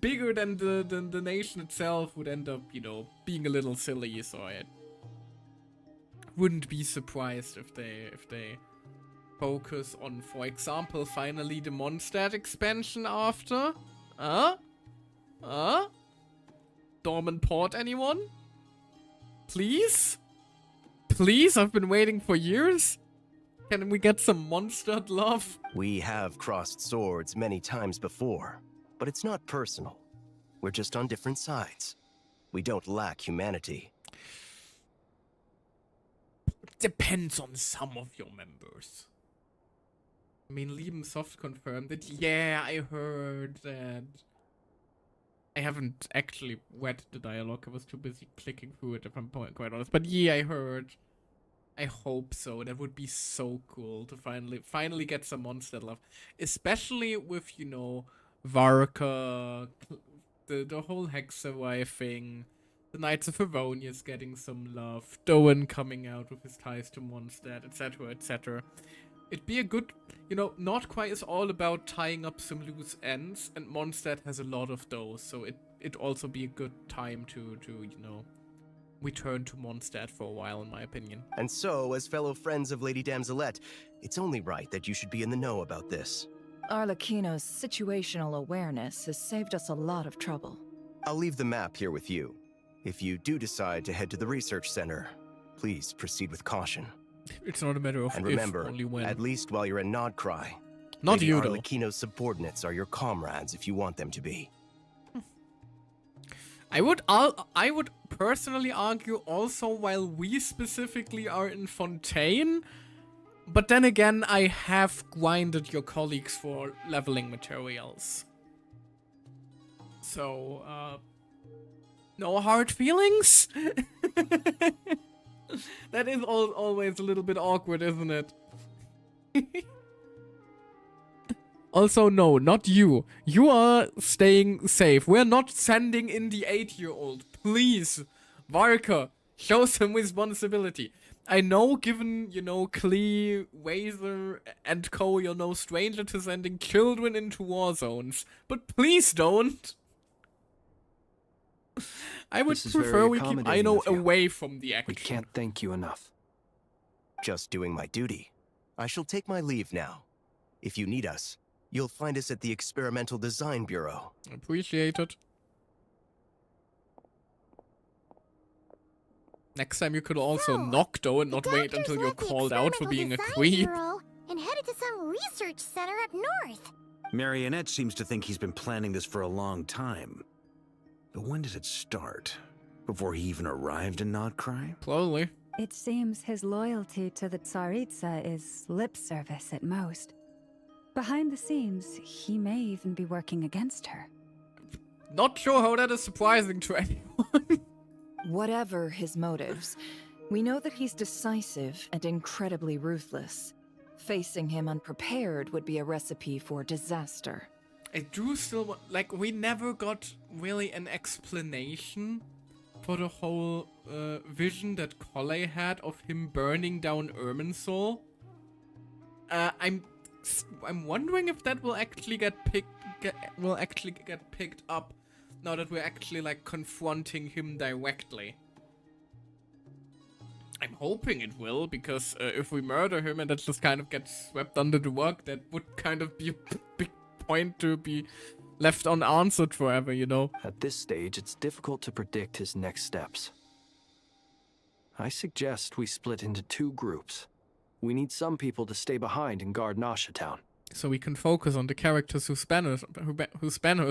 bigger than the nation itself would end up, you know, being a little silly. So I wouldn't be surprised if they focus on, for example, finally the Mondstadt expansion after. Dormant Port, anyone? Please? Please? I've been waiting for years. Can we get some Mondstadt love? We have crossed swords many times before, but it's not personal. We're just on different sides. We don't lack humanity. Depends on some of your members. I mean, Liebensoft confirmed it. Yeah, I heard that. I haven't actually read the dialogue. I was too busy clicking through it, if I'm quite honest. But yeah, I heard. I hope so. That would be so cool to finally get some Mondstadt love. Especially with, you know, Varka, the whole Hexaway thing, the Knights of Favonius getting some love, Doan coming out with his ties to Mondstadt, etc., etc. It'd be a good, you know, Nordquai is all about tying up some loose ends, and Mondstadt has a lot of those, so it'd also be a good time to you know, return to Mondstadt for a while, in my opinion. And so, as fellow friends of Lady Damselette, it's only right that you should be in the know about this. Arlecchino's situational awareness has saved us a lot of trouble. I'll leave the map here with you. If you do decide to head to the research center, please proceed with caution. It's not a matter of And if, remember, only when. at least while you're in Nodcry, Not Lady you, though. Arlecchino's subordinates are your comrades if you want them to be. I would personally argue also while we specifically are in Fontaine, but then again, I have grinded your colleagues for leveling materials. So, no hard feelings? That is always a little bit awkward, isn't it? Also, no, not you. You are staying safe. We're not sending in the 8-year-old. Please, Varka, show some responsibility. I know, given, you know, Klee, Wazer, and co, you're no stranger to sending children into war zones. But please don't. I would This is prefer very we keep accommodating Aino of you. away from the action. We can't thank you enough. Just doing my duty. I shall take my leave now. If you need us, you'll find us at the Experimental Design Bureau. Appreciate it. Next time you could also knock though and not wait until you're called out for being a creep. And headed to some research center up north. Marionette seems to think he's been planning this for a long time. But when did it start? Before he even arrived in Notcry? Slowly. It seems his loyalty to the Tsaritsa is lip service at most. Behind the scenes, he may even be working against her. Not sure how that is surprising to anyone. Whatever his motives, we know that he's decisive and incredibly ruthless. Facing him unprepared would be a recipe for disaster. I do still want, like, we never got really an explanation for the whole vision that Collei had of him burning down Irminsul. I'm wondering if that will actually get picked up now that we're actually like confronting him directly. I'm hoping it will, because if we murder him and that just kind of gets swept under the rug, that would kind of be a big point to be left unanswered forever, you know? At this stage, it's difficult to predict his next steps. I suggest we split into 2 groups. We need some people to stay behind and guard Nasha Town. So we can focus on the characters whose banners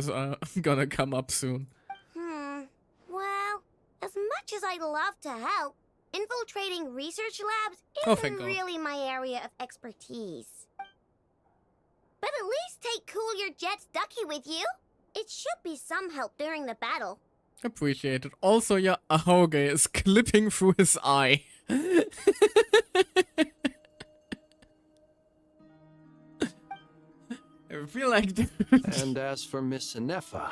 are gonna come up soon. Well, as much as I'd love to help, infiltrating research labs Thank isn't God. really my area of expertise. But at least take Cool Your Jet's ducky with you. It should be some help during the battle. Appreciate it. Also, yeah, Ahoge is clipping through his eye. I feel like... And as for Miss Inefa,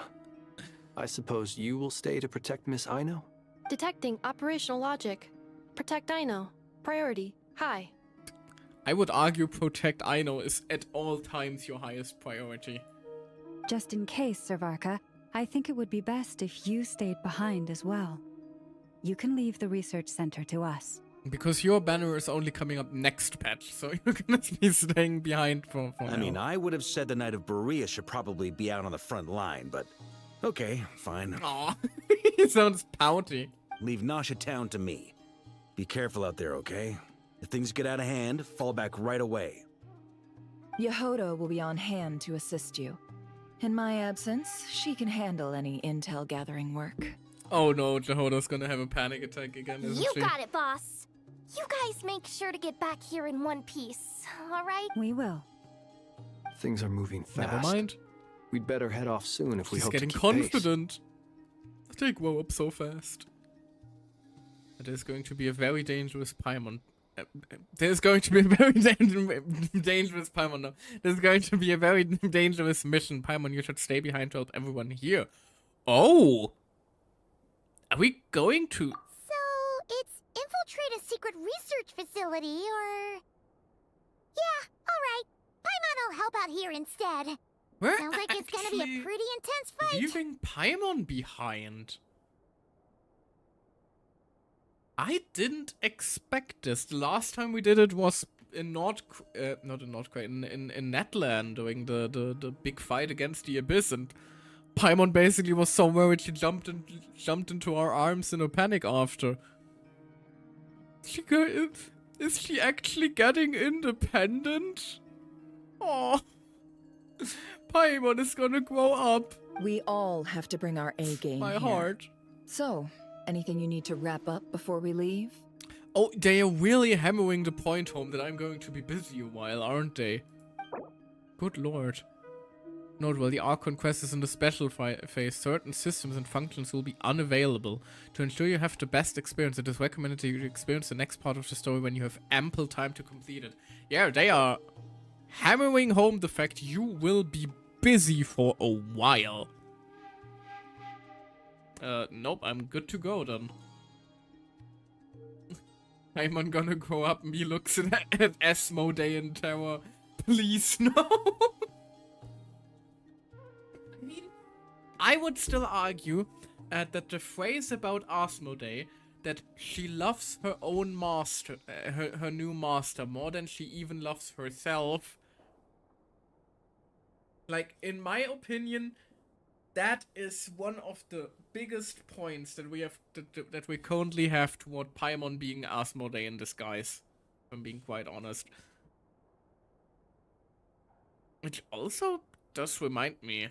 I suppose you will stay to protect Miss Aino? Detecting operational logic. Protect Aino. Priority. High. I would argue protect Aino is at all times your highest priority. Just in case, Sir Varka, I think it would be best if you stayed behind as well. You can leave the research center to us. Because your banner is only coming up next patch, so you're gonna be staying behind for I now. mean, I would have said the Knight of Berea should probably be out on the front line, but okay, fine. Aw, he sounds pouty. Leave Nasha Town to me. Be careful out there, okay? If things get out of hand, fall back right away. Yehoda will be on hand to assist you. In my absence, she can handle any intel gathering work. Oh no, Jehoda's gonna have a panic attack again, isn't You she? got it, boss. You guys make sure to get back here in one piece, alright? We will. Things are moving fast. Never mind. We'd better head off soon if we He's hope getting to keep pace. confident. They grow up so fast. It is going to be a very dangerous Paimon. There's going to be a very dangerous Paimon. No. There's going to be a very dangerous mission. Paimon, you should stay behind to help everyone here. Oh! Are we going to... So, it's infiltrate a secret research facility, or... Yeah, alright. Paimon will help out here instead. We're Sounds like it's gonna be a actually pretty intense fight. leaving Paimon behind. I didn't expect this. The last time we did it was in not in Netland during the big fight against the Abyss, and Paimon basically was so worried she jumped into our arms in a panic after. Is she actually getting independent? Oh, Paimon is gonna grow up. We all have to bring our A game My here. heart. So, anything you need to wrap up before we leave? Oh, they are really hammering the point home that I'm going to be busy a while, aren't they? Good lord. Note, while the Archon quest is in the special phase, certain systems and functions will be unavailable. To ensure you have the best experience, it is recommended that you experience the next part of the story when you have ample time to complete it. Yeah, they are hammering home the fact you will be busy for a while. Nope, I'm good to go then. I'm gonna go up, me looks at Asmodean Tower. Please, no! I mean, I would still argue that the phrase about Asmodee, that she loves her own master, her new master, more than she even loves herself. Like, in my opinion, that is one of the biggest points that we have that we currently have toward Paimon being Asmodee in disguise. If I'm being quite honest. Which also does remind me,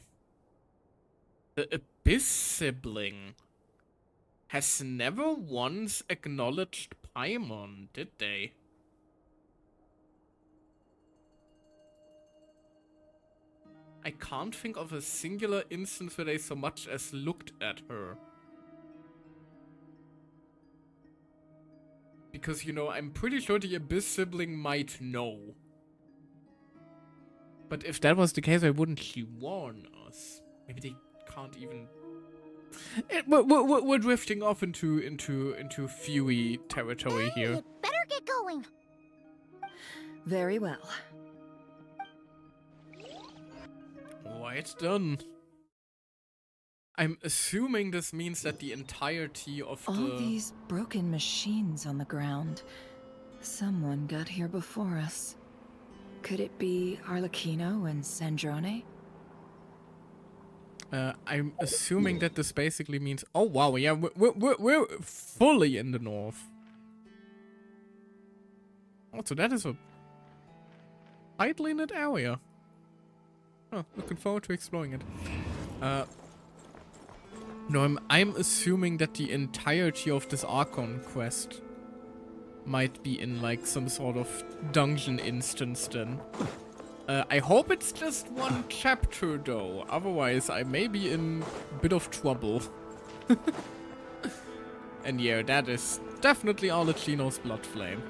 the Abyss sibling has never once acknowledged Paimon, did they? I can't think of a singular instance where they so much as looked at her. Because, you know, I'm pretty sure the Abyss sibling might know. But if that was the case, why wouldn't she warn us? Maybe they can't even... We're drifting off into Fury territory here. You better get going. Very well. Right then. I'm assuming this means that the entirety of All these broken machines on the ground. Someone got here before us. Could it be Arlecchino and Sandrone? I'm assuming that this basically means... Oh, wow, yeah, we're fully in the north. Oh, so that is a tightly knit area. Oh, looking forward to exploring it. No, I'm assuming that the entirety of this Archon quest might be in, like, some sort of dungeon instance then. I hope it's just one chapter, though. Otherwise, I may be in a bit of trouble. And yeah, that is definitely Arlecchino's blood flame.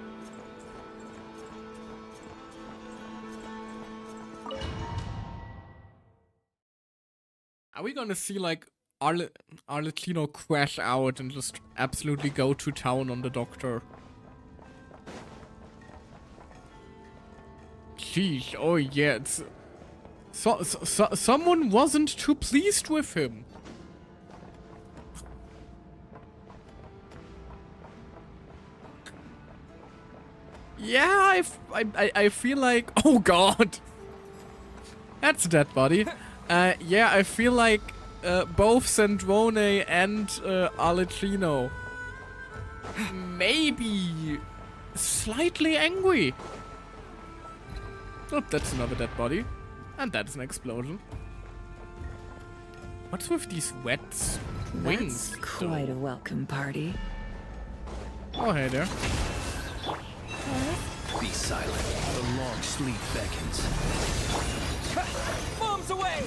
Are we gonna see, like, Arlecchino crash out and just absolutely go to town on the doctor? Jeez, oh yeah, it's... someone wasn't too pleased with him. Yeah, I feel like... Oh god! That's a dead body. Yeah, I feel like both Sandrone and Arlecchino maybe slightly angry. Oh, that's another dead body. And that's an explosion. What's with these wet wings? That's quite a welcome party. Oh, hey there. Be silent. The long sleep beckons. Bombs away!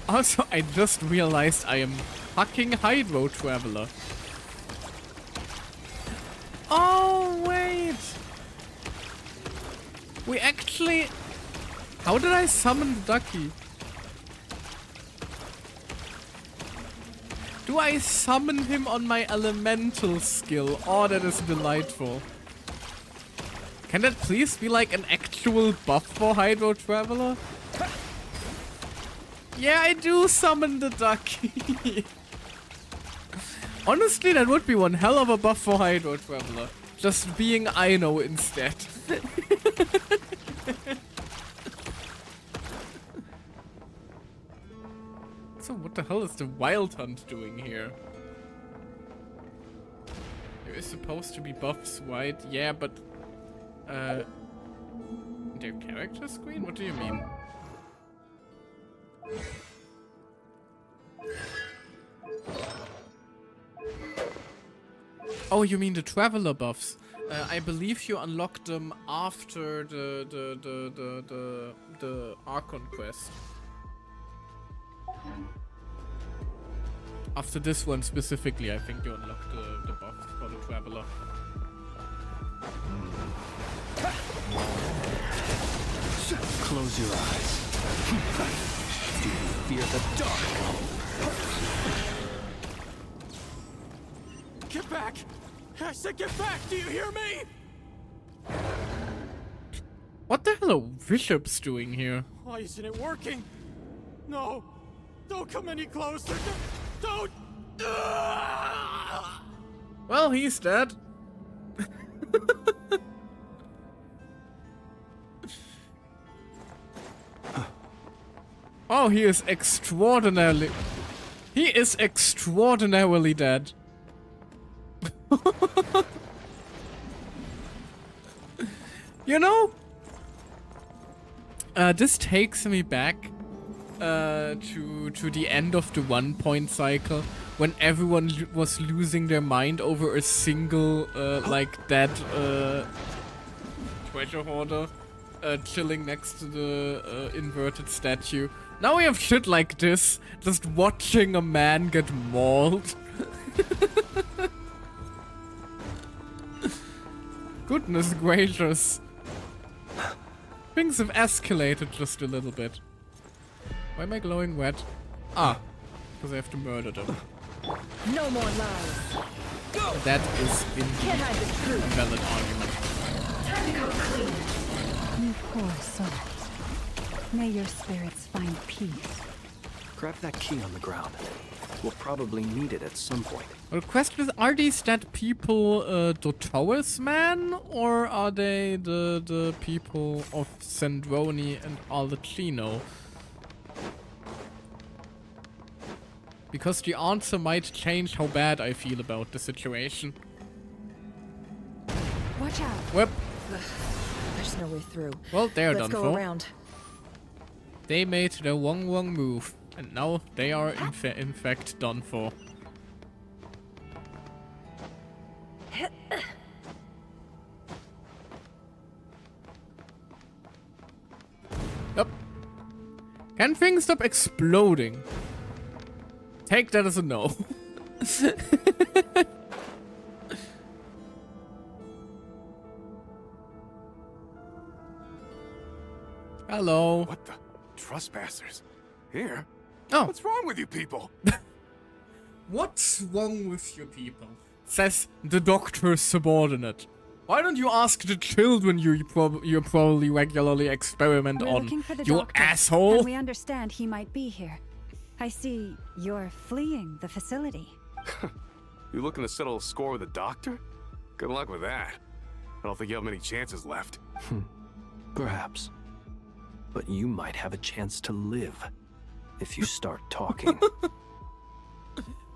Also, I just realized I am fucking Hydro Traveler. Oh, wait! We actually... How did I summon the ducky? Do I summon him on my elemental skill? Oh, that is delightful. Can that please be like an actual buff for Hydro Traveler? Yeah, I do summon the ducky. Honestly, that would be one hell of a buff for Hydro Traveler. Just being Aino instead. So what the hell is the Wild Hunt doing here? There is supposed to be buffs, right? Yeah, but... their character screen? What do you mean? Oh, you mean the traveler buffs? I believe you unlocked them after the Archon quest. After this one specifically, I think you unlocked the buff for the traveler. Close your eyes. Do you fear the dark? Get back! I said get back! Do you hear me? What the hell are bishops doing here? Why isn't it working? No! Don't come any closer! Don't! Well, he's dead. Oh, he is extraordinarily... He is extraordinarily dead. You know, this takes me back to the end of the 1 point cycle when everyone was losing their mind over a single like dead treasure hoarder chilling next to the inverted statue. Now we have shit like this, just watching a man get mauled. Goodness gracious. Things have escalated just a little bit. Why am I glowing red? Ah, because I have to murder them. No more lies. Go. That is indeed Can't hide the truth. a valid argument. Time to come clean. You poor souls. May your spirits find peace. Grab that key on the ground. We'll probably need it at some point. Well, the question is, are these dead people Dotoa's man, or are they the people of Sandroni and Aldachino? Because the answer might change how bad I feel about the situation. Watch out. Well, There's no way through. well, they're Let's done go for. around. They made the wrong move, and now they are in fact done for. Yep. Can things stop exploding? Take that as a no. Hello. What the? Trespassers? Here? Oh. What's wrong with you people? What's wrong with you people? Says the doctor's subordinate. Why don't you ask the children you probably regularly experiment We're on, looking for the you doctor, asshole? and we understand he might be here. I see you're fleeing the facility. You looking to settle a score with a doctor? Good luck with that. I don't think you have many chances left. Perhaps. But you might have a chance to live if you start talking.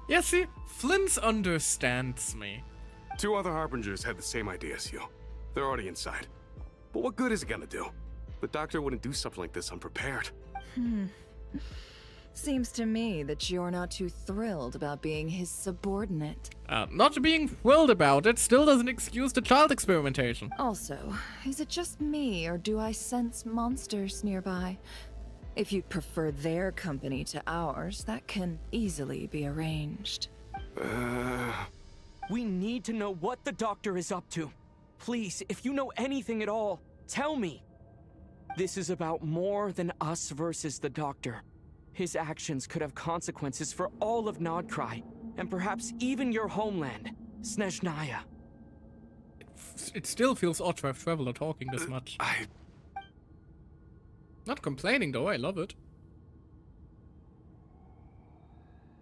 Yeah, see, Flint understands me. 2 other Harbingers had the same idea as you. They're already inside. But what good is it gonna do? The doctor wouldn't do something like this unprepared. Seems to me that you're not too thrilled about being his subordinate. Not being thrilled about it still doesn't excuse the child experimentation. Also, is it just me, or do I sense monsters nearby? If you'd prefer their company to ours, that can easily be arranged. We need to know what the doctor is up to. Please, if you know anything at all, tell me. This is about more than us versus the doctor. His actions could have consequences for all of Nodcry, and perhaps even your homeland, Snezhnaya. It still feels odd to have Traveler talking this much. Not complaining though, I love it.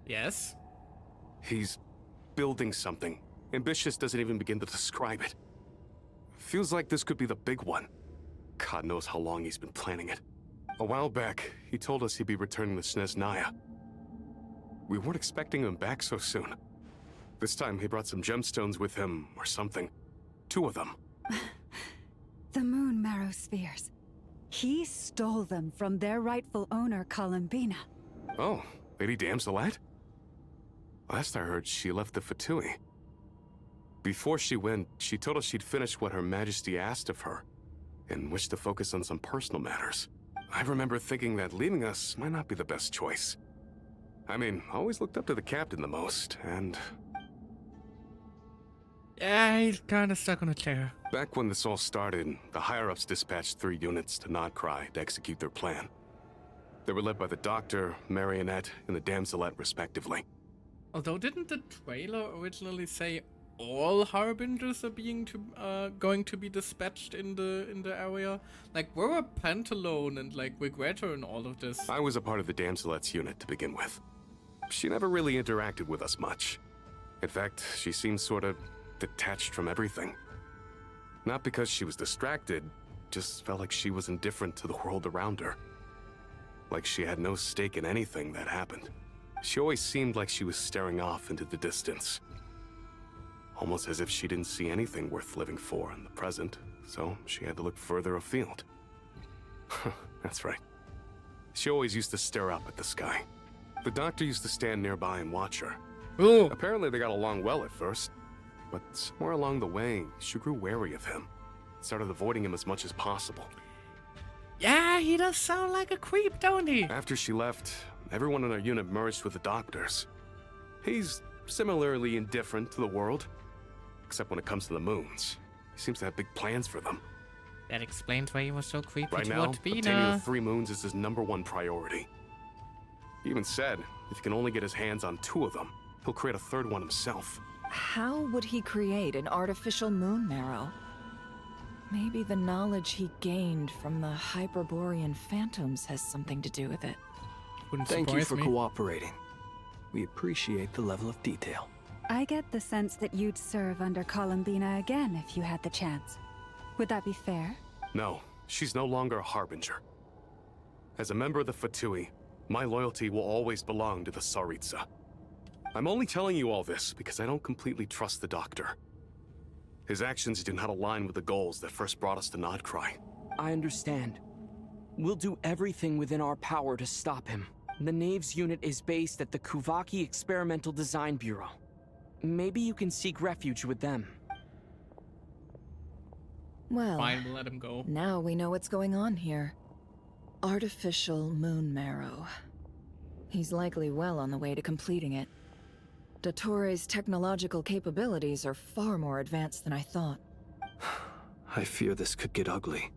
Yes? He's building something. Ambitious doesn't even begin to describe it. Feels like this could be the big one. God knows how long he's been planning it. A while back, he told us he'd be returning to Snezhnaya. We weren't expecting him back so soon. This time he brought some gemstones with him, or something. 2 of them. The moon marrow spheres. He stole them from their rightful owner, Columbina. Oh, Lady Damselette? Last I heard, she left the Fatui. Before she went, she told us she'd finish what Her Majesty asked of her, and wished to focus on some personal matters. I remember thinking that leaving us might not be the best choice. I mean, I always looked up to the captain the most, and... Yeah, he's kinda stuck on a chair. Back when this all started, the higher-ups dispatched 3 units to Nodcry to execute their plan. They were led by the Doctor, Marionette, and the Damselette, respectively. Although, didn't the trailer originally say all harbingers are going to be dispatched in the area? Like, where were Pantalone and like Regretter and all of this? I was a part of the Damselette's unit to begin with. She never really interacted with us much. In fact, she seemed sort of detached from everything. Not because she was distracted, just felt like she was indifferent to the world around her. Like she had no stake in anything that happened. She always seemed like she was staring off into the distance. Almost as if she didn't see anything worth living for in the present, so she had to look further afield. That's right. She always used to stare up at the sky. The Doctor used to stand nearby and watch her. Ooh. Apparently they got along well at first, but somewhere along the way, she grew wary of him. Started avoiding him as much as possible. Yeah, he does sound like a creep, don't he? After she left, everyone in our unit merged with the Doctor's. He's similarly indifferent to the world, except when it comes to the moons. He seems to have big plans for them. That explains why he was so creepy Right now, toward obtaining Bina. the 3 moons is his #1 priority. He even said, if he can only get his hands on 2 of them, he'll create a 3rd one himself. How would he create an artificial moon marrow? Maybe the knowledge he gained from the Hyperborean phantoms has something to do with it. Wouldn't Thank you surprise for me. cooperating. We appreciate the level of detail. I get the sense that you'd serve under Columbina again if you had the chance. Would that be fair? No, she's no longer a harbinger. As a member of the Fatui, my loyalty will always belong to the Tsaritsa. I'm only telling you all this because I don't completely trust the Doctor. His actions do not align with the goals that first brought us to Nodcry. I understand. We'll do everything within our power to stop him. The Knaves unit is based at the Kuvaki Experimental Design Bureau. Maybe you can seek refuge with them. Well, Fine, we'll let him go. now we know what's going on here. Artificial moon marrow. He's likely well on the way to completing it. Dottore's technological capabilities are far more advanced than I thought. I fear this could get ugly.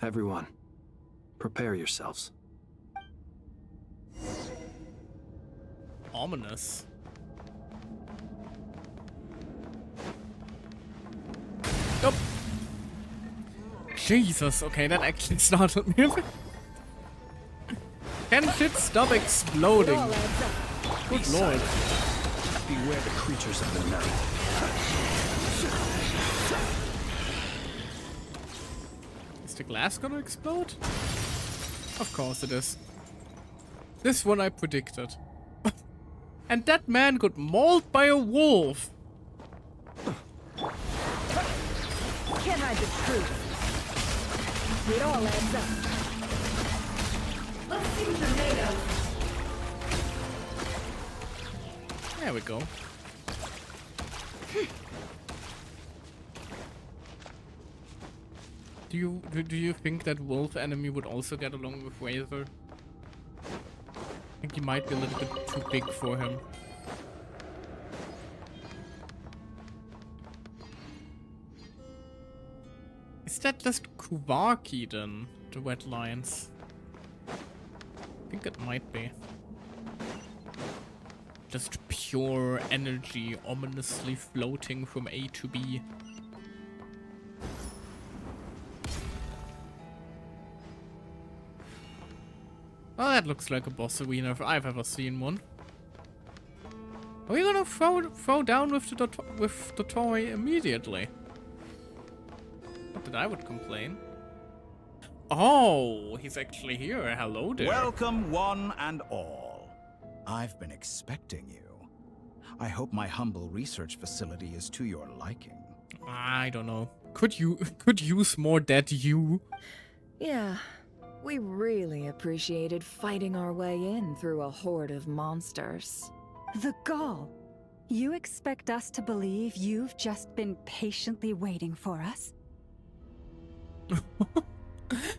Everyone, prepare yourselves. Ominous. Nope. Jesus, okay, that actually startled me. Can shit stop exploding? Good lord. Beware the creatures of the night. Is the glass gonna explode? Of course it is. This one I predicted. And that man got mauled by a wolf. Can't hide the truth. It all adds up. Let's see what you're made of. There we go. Do you think that wolf enemy would also get along with Razor? I think he might be a little bit too big for him. Is that just Kuvaki then? The wet lines? I think it might be. Just pure energy ominously floating from A to B. Well, that looks like a boss arena if I've ever seen one. Are we gonna throw down with the toy immediately? Not that I would complain. Oh, he's actually here. Hello there. Welcome, one and all. I've been expecting you. I hope my humble research facility is to your liking. I don't know. Could use more dead you. Yeah, we really appreciated fighting our way in through a horde of monsters. The gall! You expect us to believe you've just been patiently waiting for us?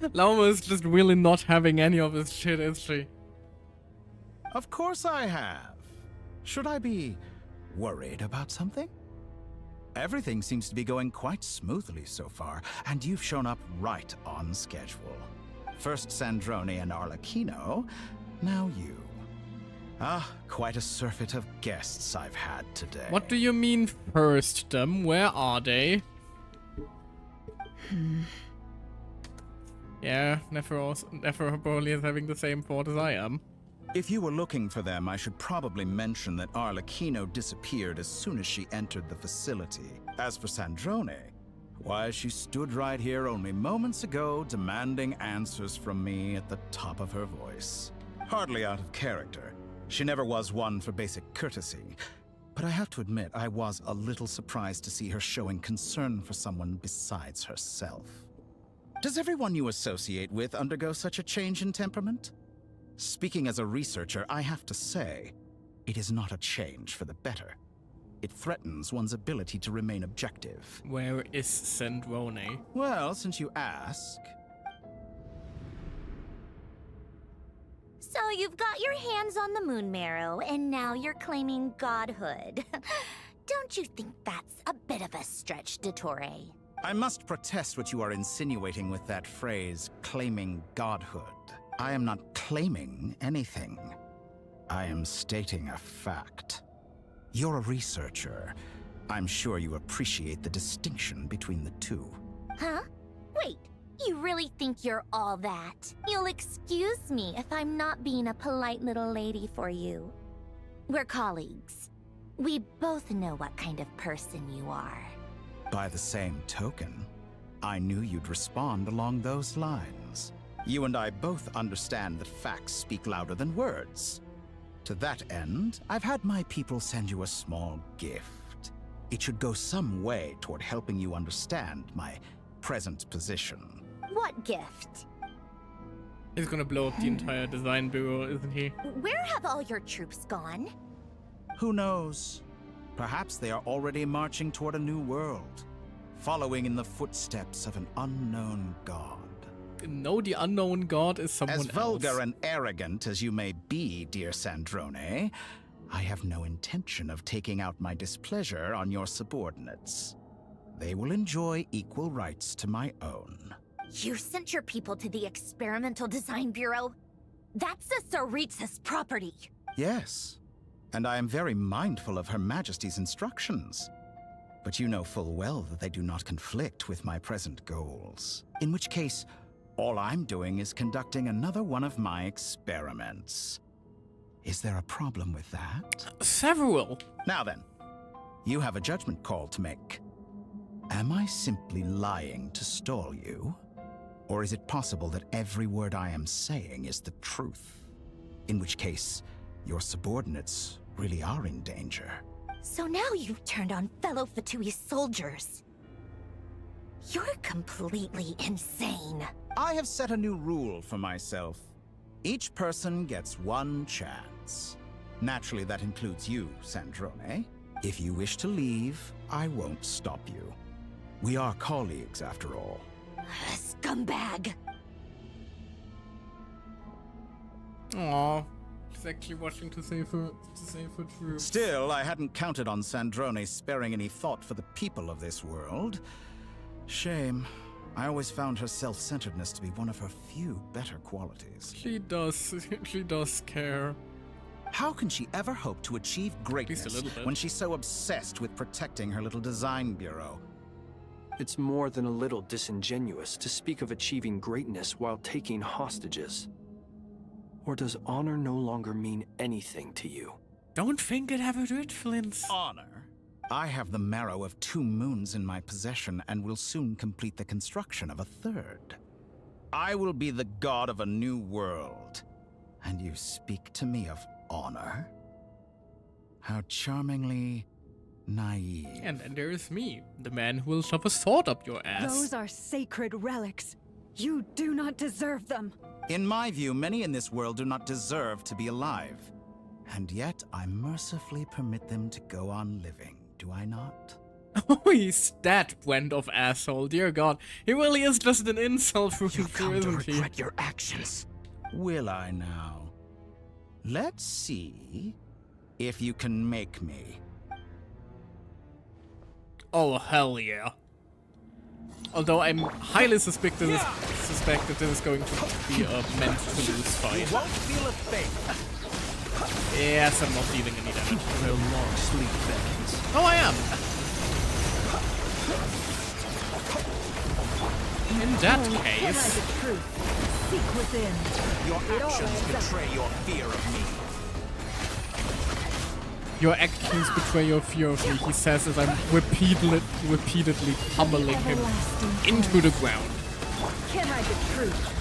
Lauma is just really not having any of this shit, is she? Of course I have. Should I be worried about something? Everything seems to be going quite smoothly so far, and you've shown up right on schedule. First Sandrone and Arlecchino, now you. Ah, quite a surfeit of guests I've had today. What do you mean first them? Where are they? Yeah, Nefer probably is having the same thought as I am. If you were looking for them, I should probably mention that Arlecchino disappeared as soon as she entered the facility. As for Sandrone, why, she stood right here only moments ago demanding answers from me at the top of her voice. Hardly out of character. She never was one for basic courtesy. But I have to admit, I was a little surprised to see her showing concern for someone besides herself. Does everyone you associate with undergo such a change in temperament? Speaking as a researcher, I have to say, it is not a change for the better. It threatens one's ability to remain objective. Where is Sandrone? Well, since you ask... So you've got your hands on the moon marrow, and now you're claiming godhood. Don't you think that's a bit of a stretch, Dottore? I must protest what you are insinuating with that phrase, claiming godhood. I am not claiming anything. I am stating a fact. You're a researcher. I'm sure you appreciate the distinction between the two. Huh? Wait, you really think you're all that? You'll excuse me if I'm not being a polite little lady for you. We're colleagues. We both know what kind of person you are. By the same token, I knew you'd respond along those lines. You and I both understand that facts speak louder than words. To that end, I've had my people send you a small gift. It should go some way toward helping you understand my present position. What gift? He's gonna blow up the entire design bureau, isn't he? Where have all your troops gone? Who knows? Perhaps they are already marching toward a new world, following in the footsteps of an unknown god. No, the unknown god is someone else. As vulgar and arrogant as you may be, dear Sandrone, I have no intention of taking out my displeasure on your subordinates. They will enjoy equal rights to my own. You sent your people to the Experimental Design Bureau? That's a Tsaritsa's property. Yes, and I am very mindful of Her Majesty's instructions. But you know full well that they do not conflict with my present goals. In which case, all I'm doing is conducting another one of my experiments. Is there a problem with that? Several. Now then, you have a judgment call to make. Am I simply lying to stall you? Or is it possible that every word I am saying is the truth? In which case, your subordinates really are in danger. So now you've turned on fellow Fatui soldiers. You're completely insane. I have set a new rule for myself. Each person gets one chance. Naturally, that includes you, Sandrone. If you wish to leave, I won't stop you. We are colleagues, after all. Scumbag! Aww. She's actually watching to save her troops. Still, I hadn't counted on Sandrone sparing any thought for the people of this world. Shame. I always found her self-centeredness to be one of her few better qualities. She does care. How can she ever hope to achieve greatness At least a little bit. when she's so obsessed with protecting her little design bureau? It's more than a little disingenuous to speak of achieving greatness while taking hostages. Or does honor no longer mean anything to you? Don't think it ever did, Flint. Honor? I have the marrow of 2 moons in my possession and will soon complete the construction of a 3rd. I will be the god of a new world. And you speak to me of honor? How charmingly naive. And then there is me, the man who will shove a sword up your ass. Those are sacred relics. You do not deserve them. In my view, many in this world do not deserve to be alive. And yet I mercifully permit them to go on living, do I not? Oh, he's that brand of asshole, dear god. He really is just an insult through You've and through, come to isn't he? regret your actions. Will I now? Let's see if you can make me. Oh, hell yeah. Although I'm highly suspect that this is going to be a meant to lose fight. Won't feel a thing. Yes, I'm not dealing any damage. No long sleep beckons. Oh, I am. In that case, Seek within. Your actions betray your fear of me. your actions betray your fear of me, he says as I'm repeatedly pummeling him into the ground. Can't hide the truth.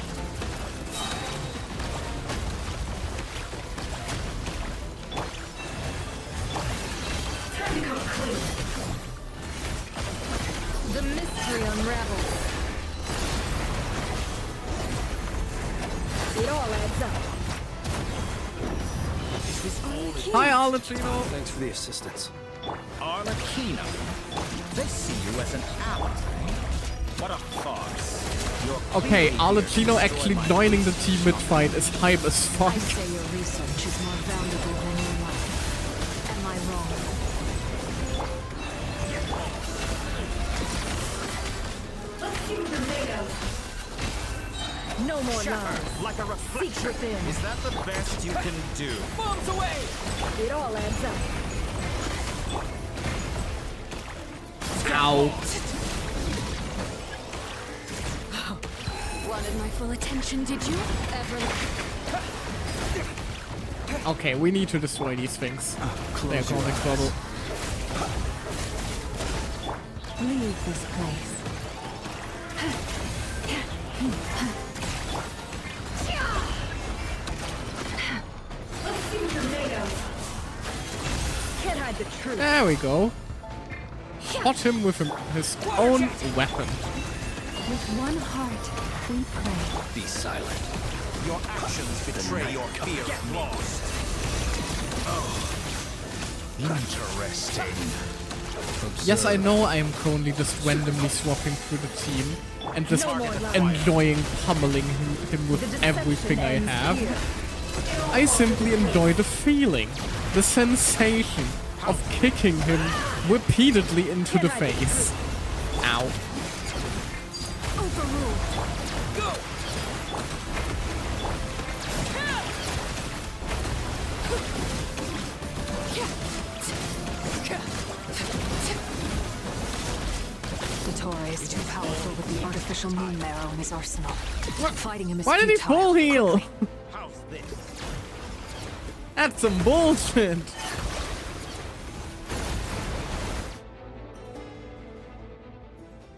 Time to come clean. The mystery unravels. It all adds up. Hi, Arlecchino. Thanks for the assistance. Arlecchino. They see you as an ally. What a farce. You're Okay, clearly Arlecchino here to actually destroy my joining the team mid-fight is hype as fuck. I say your research is more valuable than your life. Am I wrong? Let's see what they're made of. No more lies. like a reflection. Seek within. Is that the best you can do? Bombs away! It all adds up. Ow. Wanted my full attention, did you? Okay, we need to destroy these things. They're causing trouble. Leave this place. Let's see what they're made of. Can't hide the truth. There we go. Shot him with his own weapon. With one heart, we pray. Be silent. Your actions betray your fear. Get lost. Oh, interesting. Yes, I know I am currently just randomly swapping through the team and just enjoying pummeling him with everything I have. I simply enjoy the feeling, the sensation of kicking him repeatedly into the face. Ow. Dottore is too powerful with the artificial moon marrow in his arsenal. Fighting him is Why did he futile. full heal? How's this? That's some bullshit.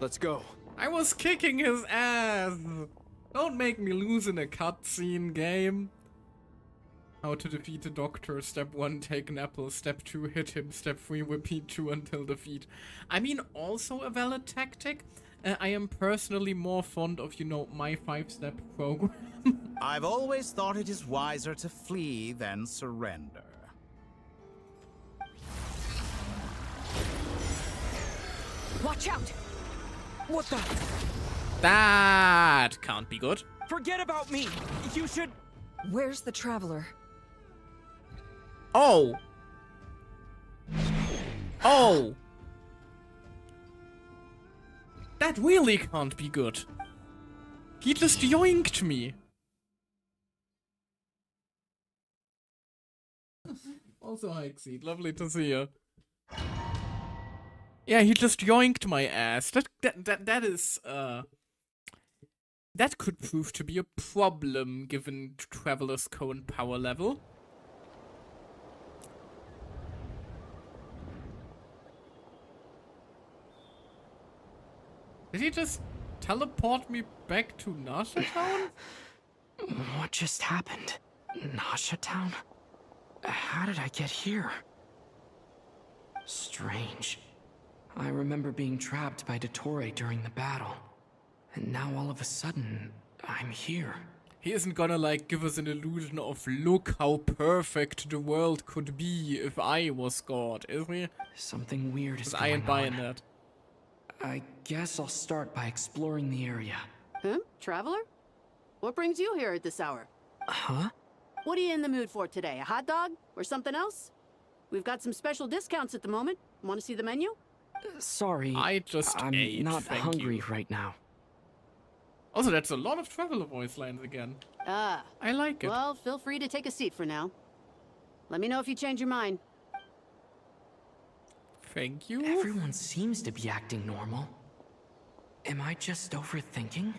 Let's go. I was kicking his ass. Don't make me lose in a cutscene game. How to defeat the Doctor. Step 1, take an apple. Step 2, hit him. Step 3, repeat 2 until defeat. I mean, also a valid tactic. I am personally more fond of, you know, my 5-step program. I've always thought it is wiser to flee than surrender. Watch out! What the? That can't be good. Forget about me! You should... Where's the Traveler? Oh! Oh! That really can't be good. He just yoinked me. Also, hi, Exceed. Lovely to see you. Yeah, he just yoinked my ass. That is, that could prove to be a problem given Traveler's current power level. Did he just teleport me back to Nasha Town? What just happened? Nasha Town? How did I get here? Strange. I remember being trapped by Dottore during the battle. And now all of a sudden, I'm here. He isn't gonna, like, give us an illusion of, look how perfect the world could be if I was God, is he? Something weird is 'Cause going I ain't buying on. that. I guess I'll start by exploring the area. Huh? Traveler? What brings you here at this hour? Huh? What are you in the mood for today? A hot dog? Or something else? We've got some special discounts at the moment. Want to see the menu? Sorry, I just I'm ate, not thank hungry you. right now. Also, that's a lot of Traveler voice lines again. Ah. I like it. Well, feel free to take a seat for now. Let me know if you change your mind. Thank you. Everyone seems to be acting normal. Am I just overthinking?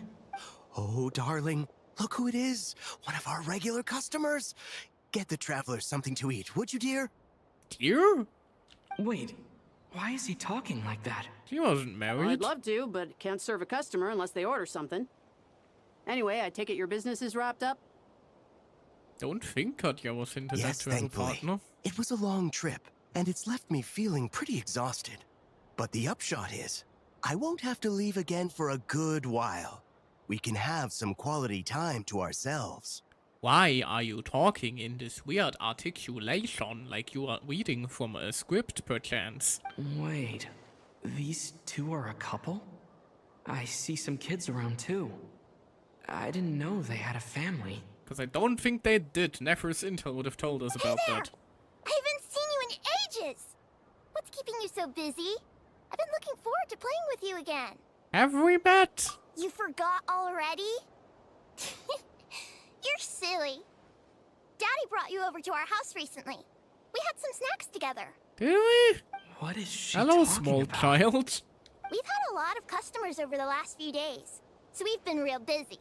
Oh, darling, look who it is. One of our regular customers. Get the traveler something to eat, would you, dear? Dear? Wait, why is he talking like that? He wasn't married. I'd love to, but can't serve a customer unless they order something. Anyway, I take it your business is wrapped up? Don't think Katya was into Yes, that travel thankfully. partner. It was a long trip, and it's left me feeling pretty exhausted. But the upshot is, I won't have to leave again for a good while. We can have some quality time to ourselves. Why are you talking in this weird articulation like you are reading from a script, perchance? Wait, these two are a couple? I see some kids around too. I didn't know they had a family. Because I don't think they did. Nefer's intel would have told us about that. I haven't seen you in ages! What's keeping you so busy? I've been looking forward to playing with you again. Have we met? You forgot already? You're silly. Daddy brought you over to our house recently. We had some snacks together. Did we? What is she Hello, talking small about? child. We've had a lot of customers over the last few days, so we've been real busy.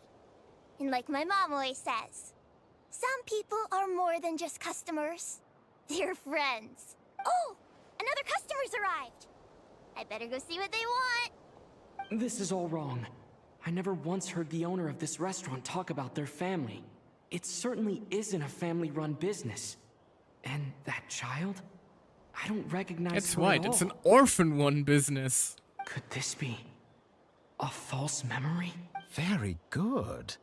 And like my mom always says, some people are more than just customers. They're friends. Oh, another customer's arrived. I better go see what they want. This is all wrong. I never once heard the owner of this restaurant talk about their family. It certainly isn't a family-run business. And that child? I don't recognize That's her right, at all. it's an orphan-run business. Could this be a false memory? Very good.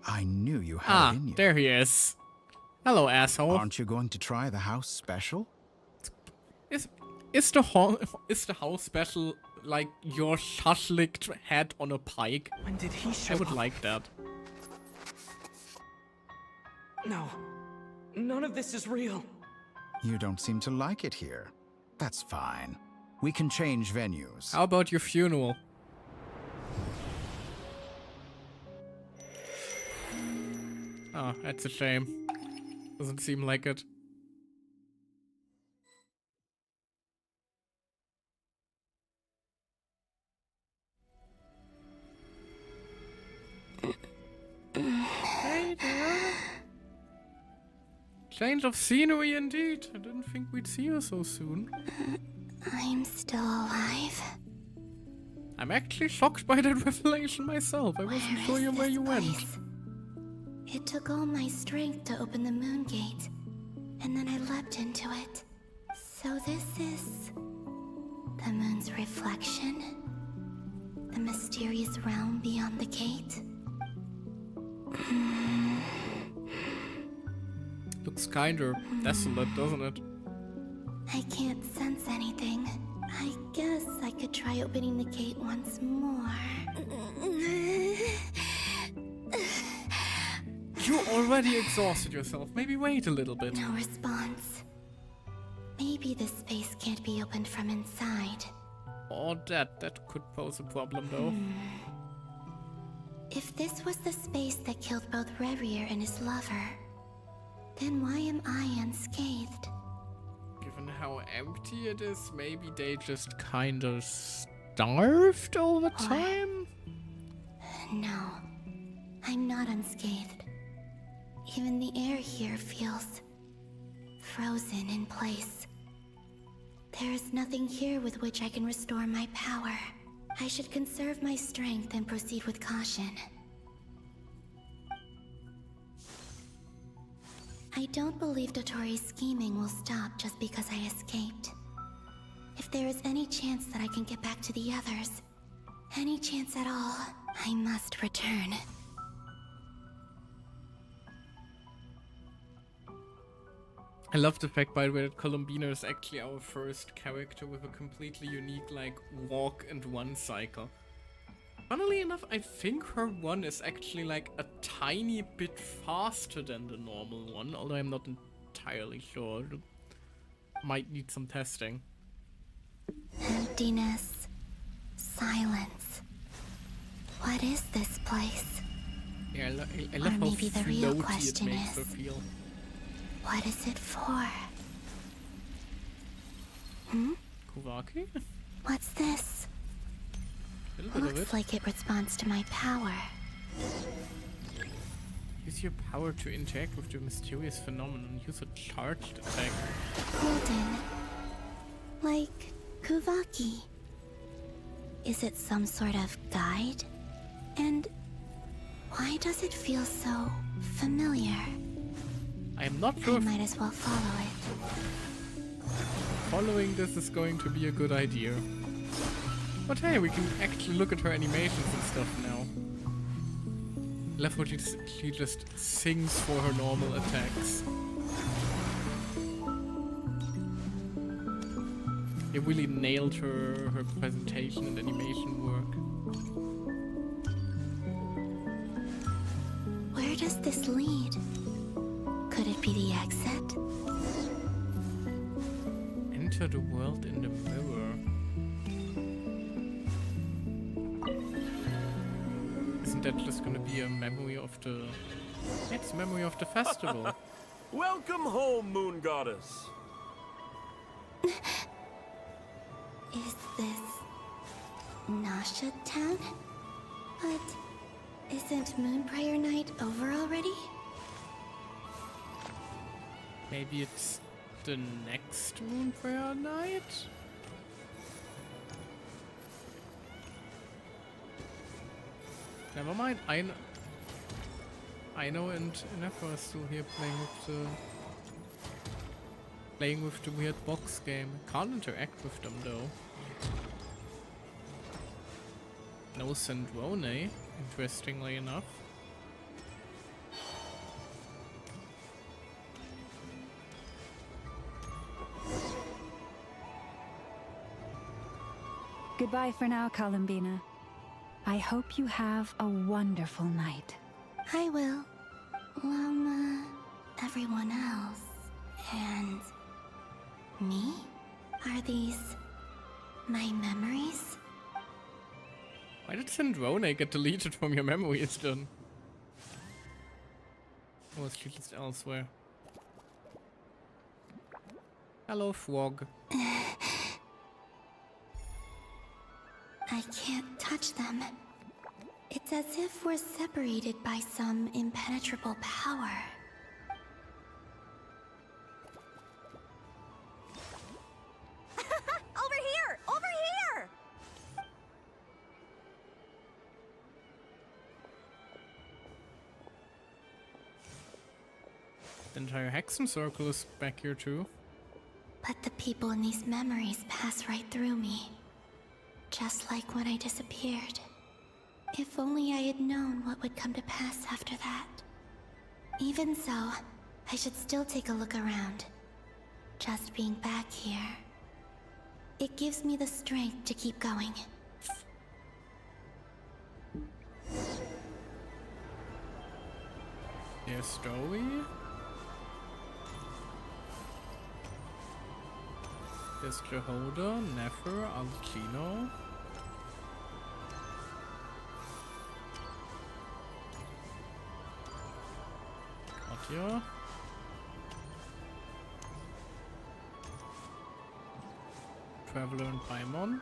I knew you had it in you. There he is. Hello, asshole. Aren't you going to try the house special? Is the house special like your shashlik head on a pike? When did he show I would up? like that. No. None of this is real. You don't seem to like it here. That's fine. We can change venues. How about your funeral? Oh, that's a shame. Doesn't seem like it. Hey there. Change of scenery indeed. I didn't think we'd see you so soon. I'm still alive. I'm actually shocked by that revelation myself. I wasn't sure where you went. It took all my strength to open the moon gate, and then I leapt into it. So this is the moon's reflection? The mysterious realm beyond the gate? Looks kinda desolate, doesn't it? I can't sense anything. I guess I could try opening the gate once more. You already exhausted yourself. Maybe wait a little bit. No response. Maybe this space can't be opened from inside. Or that could pose a problem though. If this was the space that killed both Revier and his lover, then why am I unscathed? Given how empty it is, maybe they just kinda starved over time? No, I'm not unscathed. Even the air here feels frozen in place. There is nothing here with which I can restore my power. I should conserve my strength and proceed with caution. I don't believe Dotori's scheming will stop just because I escaped. If there is any chance that I can get back to the others, any chance at all, I must return. I love the fact, by the way, that Columbina is actually our first character with a completely unique, like, walk and run cycle. Funnily enough, I think her one is actually, like, a tiny bit faster than the normal one, although I'm not entirely sure. Might need some testing. Emptiness. Silence. What is this place? Yeah, I Or love how maybe the real floaty it question makes her is, feel. what is it for? Hmm? Kuvaki? What's this? A little bit of Looks it. like it responds to my power. Use your power to interact with the mysterious phenomenon. Use a charged attack. Golden. Like Kuvaki. Is it some sort of guide? And why does it feel so familiar? I am not sure I if might as well follow it. following this is going to be a good idea. But hey, we can actually look at her animations and stuff now. Left what she just sings for her normal attacks. They really nailed her presentation and animation work. Where does this lead? Could it be the exit? Enter the world in the mirror. Isn't that just gonna be a memory of the... It's a memory of the festival. Welcome home, Moon Goddess. Is this Nasha Town? But isn't Moon Prayer Night over already? Maybe it's the next Moon Prayer Night? Never mind, I know and Nefer is still here playing with the weird box game. Can't interact with them though. No Sandrone, interestingly enough. Goodbye for now, Columbina. I hope you have a wonderful night. I will. Everyone else. And me? Are these my memories? Why did Sandrone get deleted from your memory? It's done. Or is she just elsewhere? Hello, frog. I can't touch them. It's as if we're separated by some impenetrable power. Over here! Over here! The entire Hexen Circle is back here too. But the people in these memories pass right through me. Just like when I disappeared. If only I had known what would come to pass after that. Even so, I should still take a look around. Just being back here. It gives me the strength to keep going. There's Story. There's Jehoda, Nefer, Alcino. Katja. Traveler and Paimon.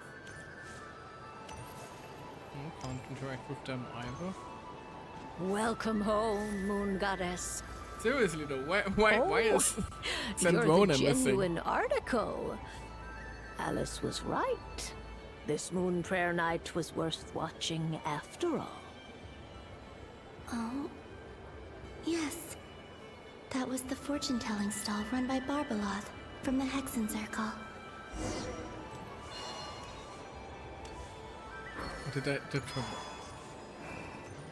Can't interact with them either. Welcome home, Moon Goddess. Seriously though, why is You're the Sandrone missing? genuine article. Alice was right. This Moon Prayer Night was worth watching after all. Oh, yes. That was the fortune-telling stall run by Barbeloth from the Hexen Circle.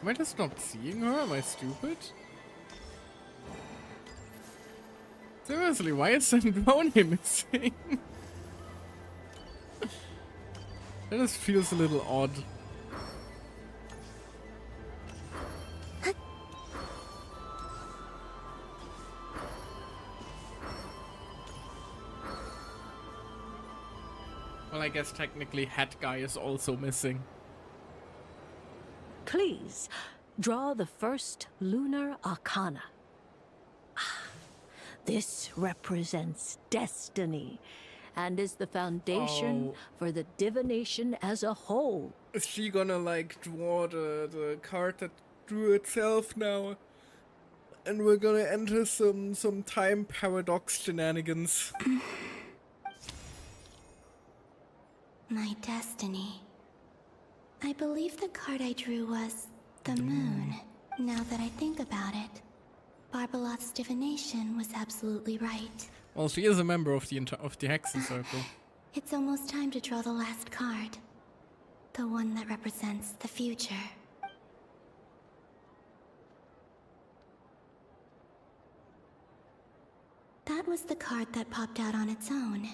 Am I just not seeing her? Am I stupid? Seriously, why is Sandrone missing? That just feels a little odd. Well, I guess technically Hat Guy is also missing. Please, draw the first lunar arcana. This represents destiny and is the foundation for the divination as a whole. Is she gonna like draw the card that drew itself now? And we're gonna enter some time paradox shenanigans. My destiny. I believe the card I drew was the moon. Now that I think about it, Barbalot's divination was absolutely right. Well, she is a member of the Hexen Circle. It's almost time to draw the last card. The one that represents the future. That was the card that popped out on its own.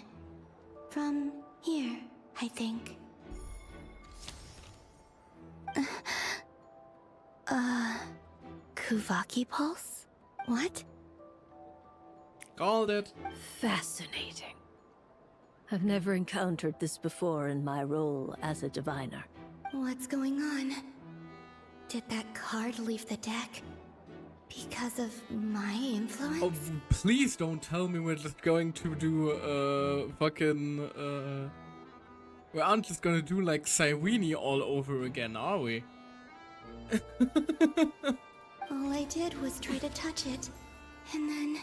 From here, I think. Kuvaki Pulse? What? Called it. Fascinating. I've never encountered this before in my role as a diviner. What's going on? Did that card leave the deck? Because of my influence? Oh, please don't tell me we're just going to do fucking we aren't just gonna do like Cyrene all over again, are we? All I did was try to touch it, and then...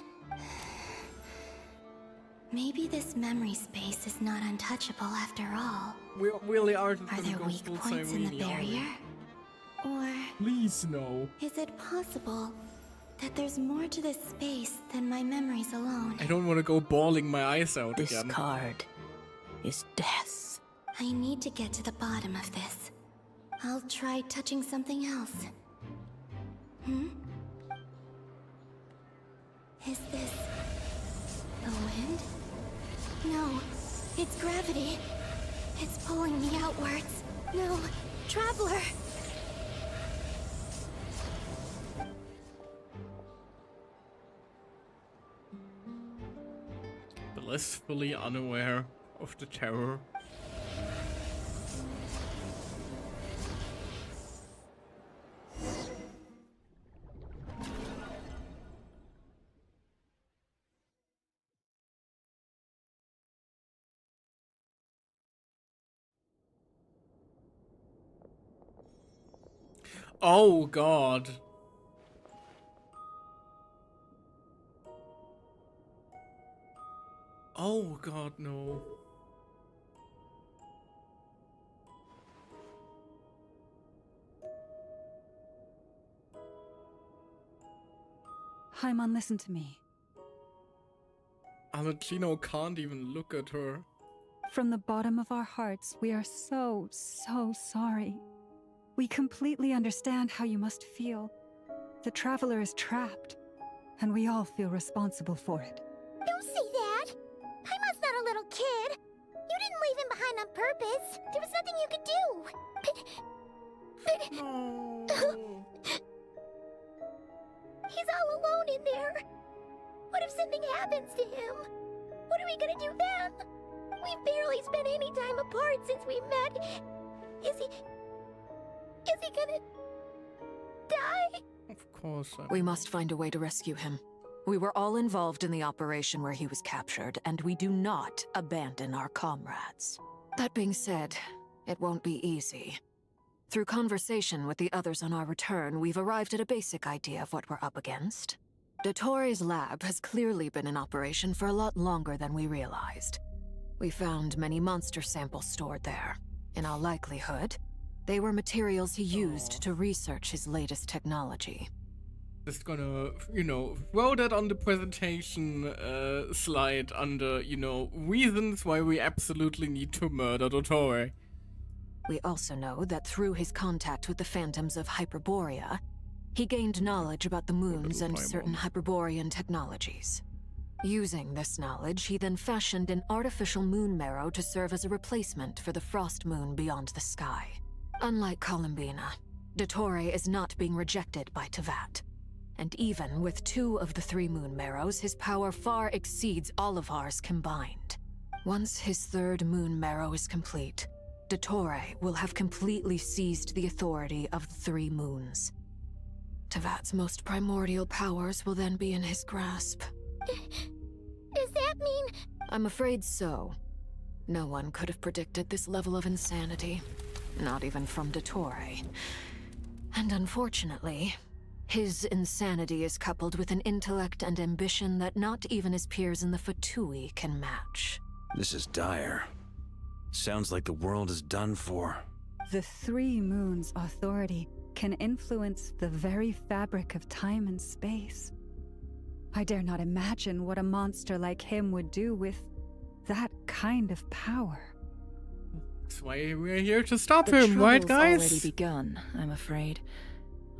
Maybe this memory space is not untouchable after all. We really are just Are gonna there go weak full points in the Cyrene, are we? barrier? Or Please no. is it possible that there's more to this space than my memories alone? I don't want to go bawling my eyes out This again. card is death. I need to get to the bottom of this. I'll try touching something else. Is this the wind? No, it's gravity. It's pulling me outwards. No, Traveler! Blissfully unaware of the terror. Oh god. Oh god, no. Hyman, listen to me. Alucino can't even look at her. From the bottom of our hearts, we are so sorry. We completely understand how you must feel. The Traveler is trapped, and we all feel responsible for it. Don't say that! Paimon's not a little kid! You didn't leave him behind on purpose! There was nothing you could do! No. He's all alone in there! What if something happens to him? What are we gonna do then? We've barely spent any time apart since we met. Is he gonna... die? Of course. We must find a way to rescue him. We were all involved in the operation where he was captured, and we do not abandon our comrades. That being said, it won't be easy. Through conversation with the others on our return, we've arrived at a basic idea of what we're up against. Dottores' lab has clearly been in operation for a lot longer than we realized. We found many monster samples stored there. In all likelihood, they were materials he used to research his latest technology. Just gonna, throw that on the presentation slide under, reasons why we absolutely need to murder Dottore. We also know that through his contact with the phantoms of Hyperborea, he gained knowledge about the moons and certain Hyperborean technologies. Using this knowledge, he then fashioned an artificial moon marrow to serve as a replacement for the frost moon beyond the sky. Unlike Columbina, Dottore is not being rejected by Tevat. And even with 2 of the 3 moon marrows, his power far exceeds all of ours combined. Once his 3rd moon marrow is complete, Dottore will have completely seized the authority of the 3 moons. Tevat's most primordial powers will then be in his grasp. Does that mean... I'm afraid so. No one could have predicted this level of insanity. Not even from Dottore. And unfortunately, his insanity is coupled with an intellect and ambition that not even his peers in the Fatui can match. This is dire. Sounds like the world is done for. The 3 moons' authority can influence the very fabric of time and space. I dare not imagine what a monster like him would do with that kind of power. That's why we're here to stop him, right, guys? The trouble's already begun, I'm afraid.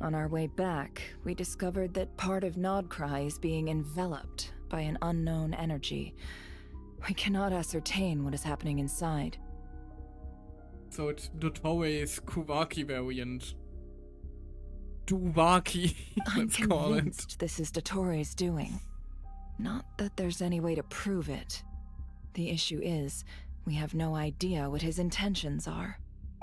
On our way back, we discovered that part of Nodcry is being enveloped by an unknown energy. We cannot ascertain what is happening inside. So it's Dottore's Kuvaki variant. Duvaki, let's I'm call it. convinced this is Dottore's doing. Not that there's any way to prove it. The issue is, we have no idea what his intentions are.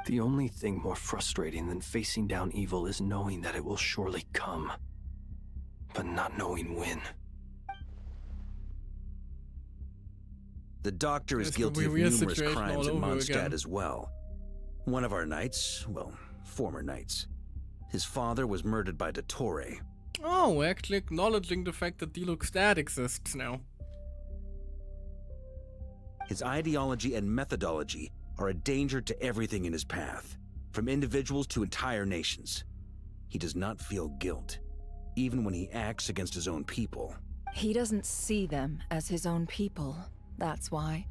The only thing more frustrating than facing down evil is knowing that it will surely come, but not knowing when. The Doctor is It's guilty of a weird numerous situation crimes all in over Mondstadt again. as well. One of our knights, well, former knights, his father was murdered by Dottore. Oh, we're actually acknowledging the fact that Diluxdad exists now. His ideology and methodology are a danger to everything in his path, from individuals to entire nations. He does not feel guilt, even when he acts against his own people. He doesn't see them as his own people, that's why.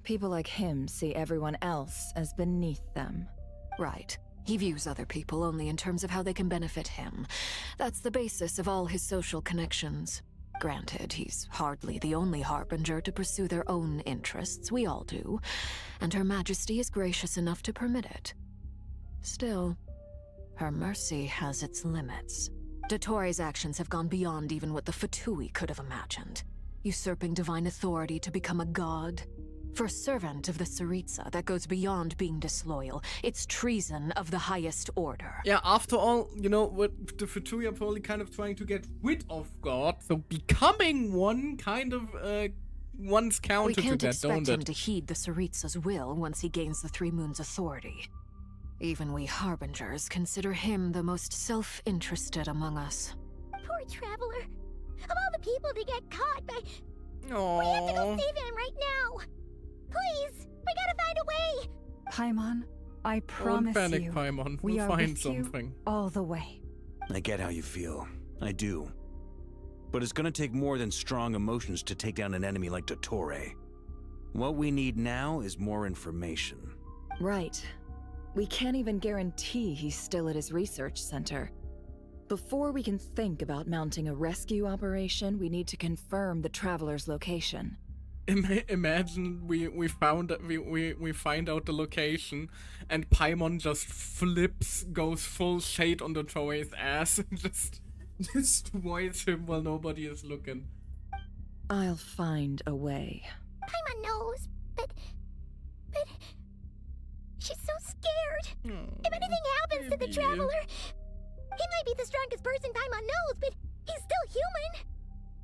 People like him see everyone else as beneath them. Right. He views other people only in terms of how they can benefit him. That's the basis of all his social connections. Granted, he's hardly the only harbinger to pursue their own interests. We all do. And Her Majesty is gracious enough to permit it. Still, her mercy has its limits. Dottore's actions have gone beyond even what the Fatui could have imagined. Usurping divine authority to become a god. For a servant of the Tsaritsa, that goes beyond being disloyal. It's treason of the highest order. Yeah, after all, you know, what the Fatui are probably kind of trying to get rid of God, so becoming one kind of, one's counter to that, don't it? We can't expect him to heed the Tsaritsa's will once he gains the 3 Moons' authority. Even we Harbingers consider him the most self-interested among us. Poor Traveler. Of all the people to get caught by... Aww. We have to go save him right now. Please, we gotta find a way. Paimon, I promise Don't panic, you, Paimon. we We'll are find with you something. all the way. I get how you feel. I do. But it's gonna take more than strong emotions to take down an enemy like Dottore. What we need now is more information. Right. We can't even guarantee he's still at his research center. Before we can think about mounting a rescue operation, we need to confirm the Traveler's location. Imagine we find out the location, and Paimon just flips, goes full shade on Dottore's ass, and just destroys him while nobody is looking. I'll find a way. Paimon knows, but she's so scared. If anything happens to the Traveler, he might be the strongest person Paimon knows, but he's still human.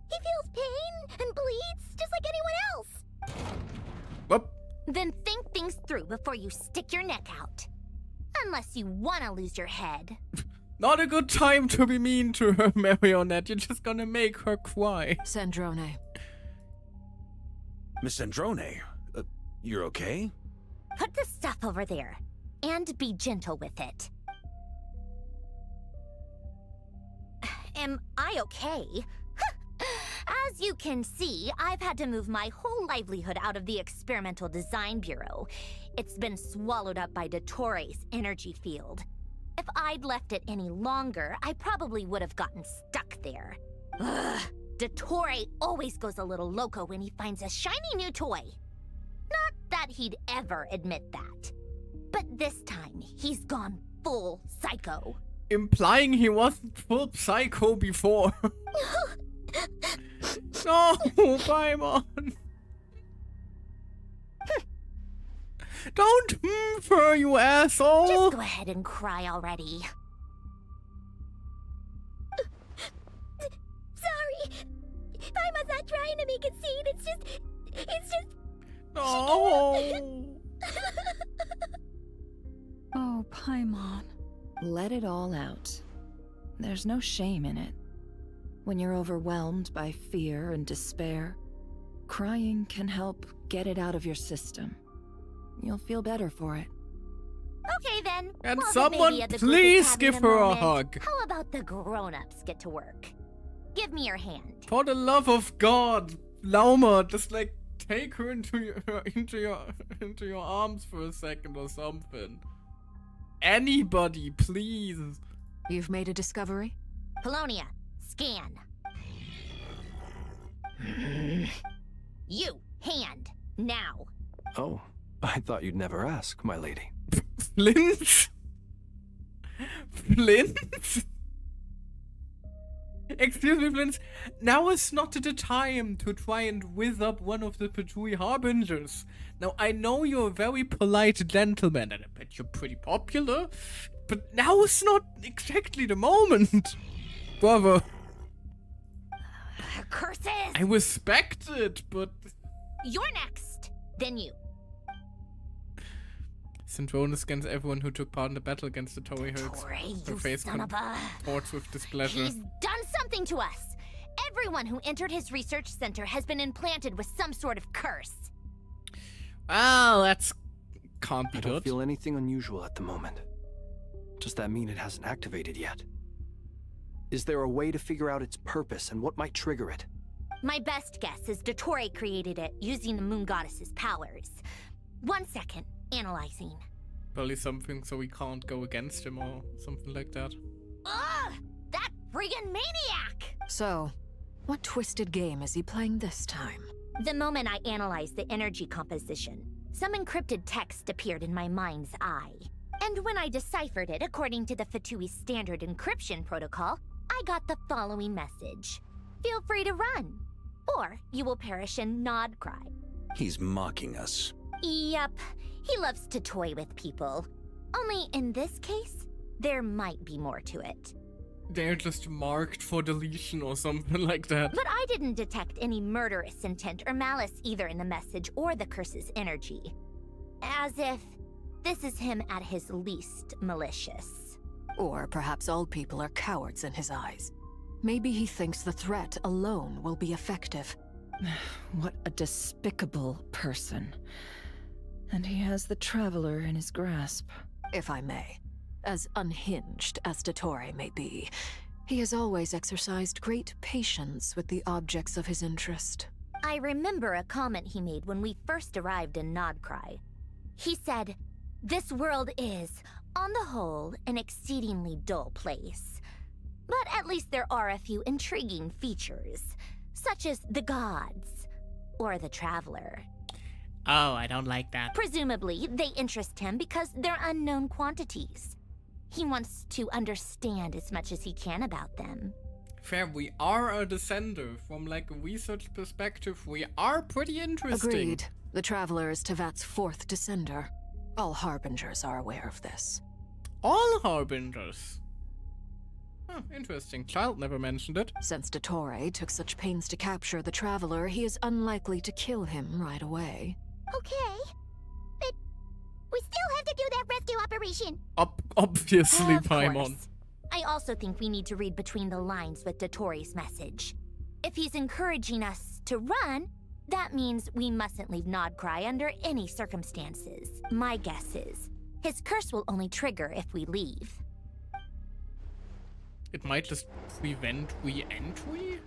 He feels pain and bleeds just like anyone else. Whoop. Then think things through before you stick your neck out. Unless you want to lose your head. Not a good time to be mean to her, Marionette. You're just gonna make her cry. Sandrone. Miss Sandrone, you're okay? Put the stuff over there. And be gentle with it. Am I okay? As you can see, I've had to move my whole livelihood out of the Experimental Design Bureau. It's been swallowed up by Dottore's energy field. If I'd left it any longer, I probably would have gotten stuck there. Ugh. Dottore always goes a little loco when he finds a shiny new toy. Not that he'd ever admit that. But this time, he's gone full psycho. Implying he wasn't full psycho before. No, Paimon. Don't fur, you asshole. Just go ahead and cry already. Sorry. Paimon's not trying to make a scene. It's just... No. Oh, Paimon. Let it all out. There's no shame in it. When you're overwhelmed by fear and despair, crying can help get it out of your system. You'll feel better for it. Okay then. And While the someone baby at the group is please having give her a moment, hug. How about the grown-ups get to work? Give me your hand. For the love of God, Lauma, just like take her into your arms for a second or something. Anybody, please. You've made a discovery? Polonia, scan. You, hand, now. Oh, I thought you'd never ask, my lady. Flint? Flint? Excuse me, Flint. Now is not the time to try and whiz up one of the Patui Harbingers. Now, I know you're a very polite gentleman, and I bet you're pretty popular, but now is not exactly the moment. Brother. Curses! I respect it, but... You're next. Then you. Syndrome scans everyone who took part in the battle against the Torii herds. Dottore, Her you face son of a... contorts with displeasure. He's done something to us. Everyone who entered his research center has been implanted with some sort of curse. Well, that's can't be I don't good. feel anything unusual at the moment. Does that mean it hasn't activated yet? Is there a way to figure out its purpose and what might trigger it? My best guess is Dottore created it using the Moon Goddess's powers. 1 second, analyzing. Probably something so we can't go against him or something like that. Ugh! That friggin' maniac! So, what twisted game is he playing this time? The moment I analyzed the energy composition, some encrypted text appeared in my mind's eye. And when I deciphered it according to the Fatui standard encryption protocol, I got the following message. Feel free to run, or you will perish in nod cry. He's mocking us. Yep, he loves to toy with people. Only in this case, there might be more to it. They're just marked for deletion or something like that. But I didn't detect any murderous intent or malice either in the message or the curse's energy. As if this is him at his least malicious. Or perhaps all people are cowards in his eyes. Maybe he thinks the threat alone will be effective. What a despicable person. And he has the Traveler in his grasp. If I may. As unhinged as Dottore may be, he has always exercised great patience with the objects of his interest. I remember a comment he made when we first arrived in Nodcry. He said, "This world is, on the whole, an exceedingly dull place. But at least there are a few intriguing features, such as the gods, or the Traveler." Oh, I don't like that. Presumably, they interest him because they're unknown quantities. He wants to understand as much as he can about them. Fair, we are a descender. From like a research perspective, we are pretty interesting. Agreed. The Traveler is Tevat's 4th descender. All Harbingers are aware of this. All Harbingers? Huh, interesting. Child never mentioned it. Since Dottore took such pains to capture the Traveler, he is unlikely to kill him right away. Okay. But we still have to do that rescue operation. Obviously, Of Paimon. course. I also think we need to read between the lines with Dottore's message. If he's encouraging us to run, that means we mustn't leave Nodcry under any circumstances. My guess is, his curse will only trigger if we leave. It might just prevent re-entry?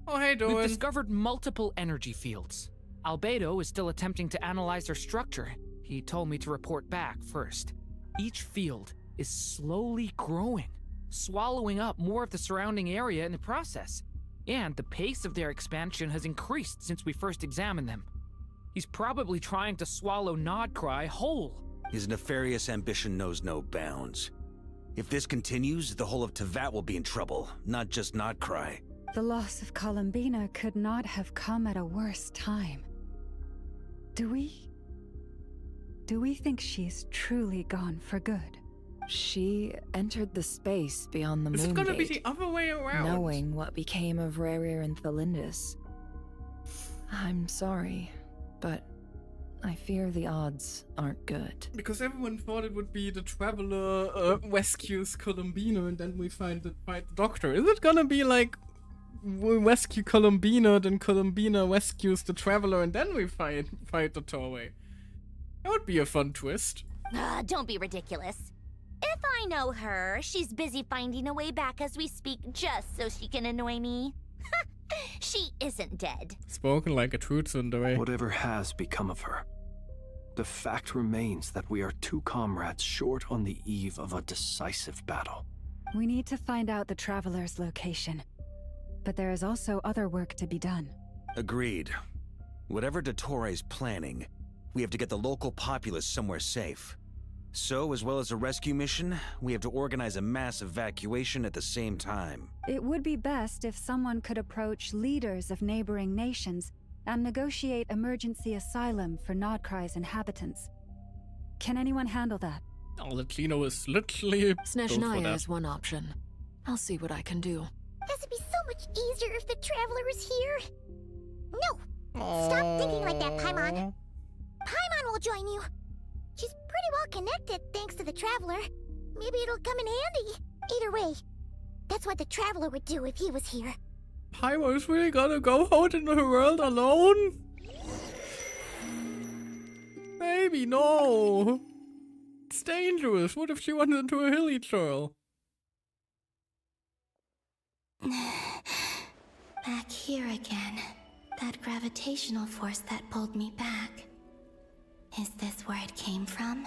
Oh, hey, Doan. We've discovered multiple energy fields. Albedo is still attempting to analyze their structure. He told me to report back first. Each field is slowly growing, swallowing up more of the surrounding area in the process. And the pace of their expansion has increased since we first examined them. He's probably trying to swallow Nodcry whole. His nefarious ambition knows no bounds. If this continues, the whole of Tevat will be in trouble, not just Nodcry. The loss of Columbina could not have come at a worse time. Do we think she's truly gone for good? She entered the space beyond the moon. Is it gonna be gate, the other way around? knowing what became of Rerir and Thalindus. I'm sorry, but I fear the odds aren't good. Because everyone thought it would be the Traveler rescues Columbina and then we fight the Doctor. Is it gonna be like we rescue Columbina, then Columbina rescues the Traveler and then we fight the Torway? That would be a fun twist. Don't be ridiculous. If I know her, she's busy finding a way back as we speak just so she can annoy me. She isn't dead. Spoken like a true tsundere. Whatever has become of her, the fact remains that we are two comrades short on the eve of a decisive battle. We need to find out the Traveler's location. But there is also other work to be done. Agreed. Whatever Dottore is planning, we have to get the local populace somewhere safe. So, as well as a rescue mission, we have to organize a mass evacuation at the same time. It would be best if someone could approach leaders of neighboring nations and negotiate emergency asylum for Nodcry's inhabitants. Can anyone handle that? Latino is literally Snezhnaya is one option. I'll see what I can do. This would be so much easier if the Traveler was here. No! Stop thinking like that, Paimon. Paimon will join you. She's pretty well connected thanks to the Traveler. Maybe it'll come in handy. Either way, that's what the Traveler would do if he was here. Paimon's really gonna go out in the world alone? Maybe, no. It's dangerous. What if she runs into a hilly churl? Back here again. That gravitational force that pulled me back. Is this where it came from?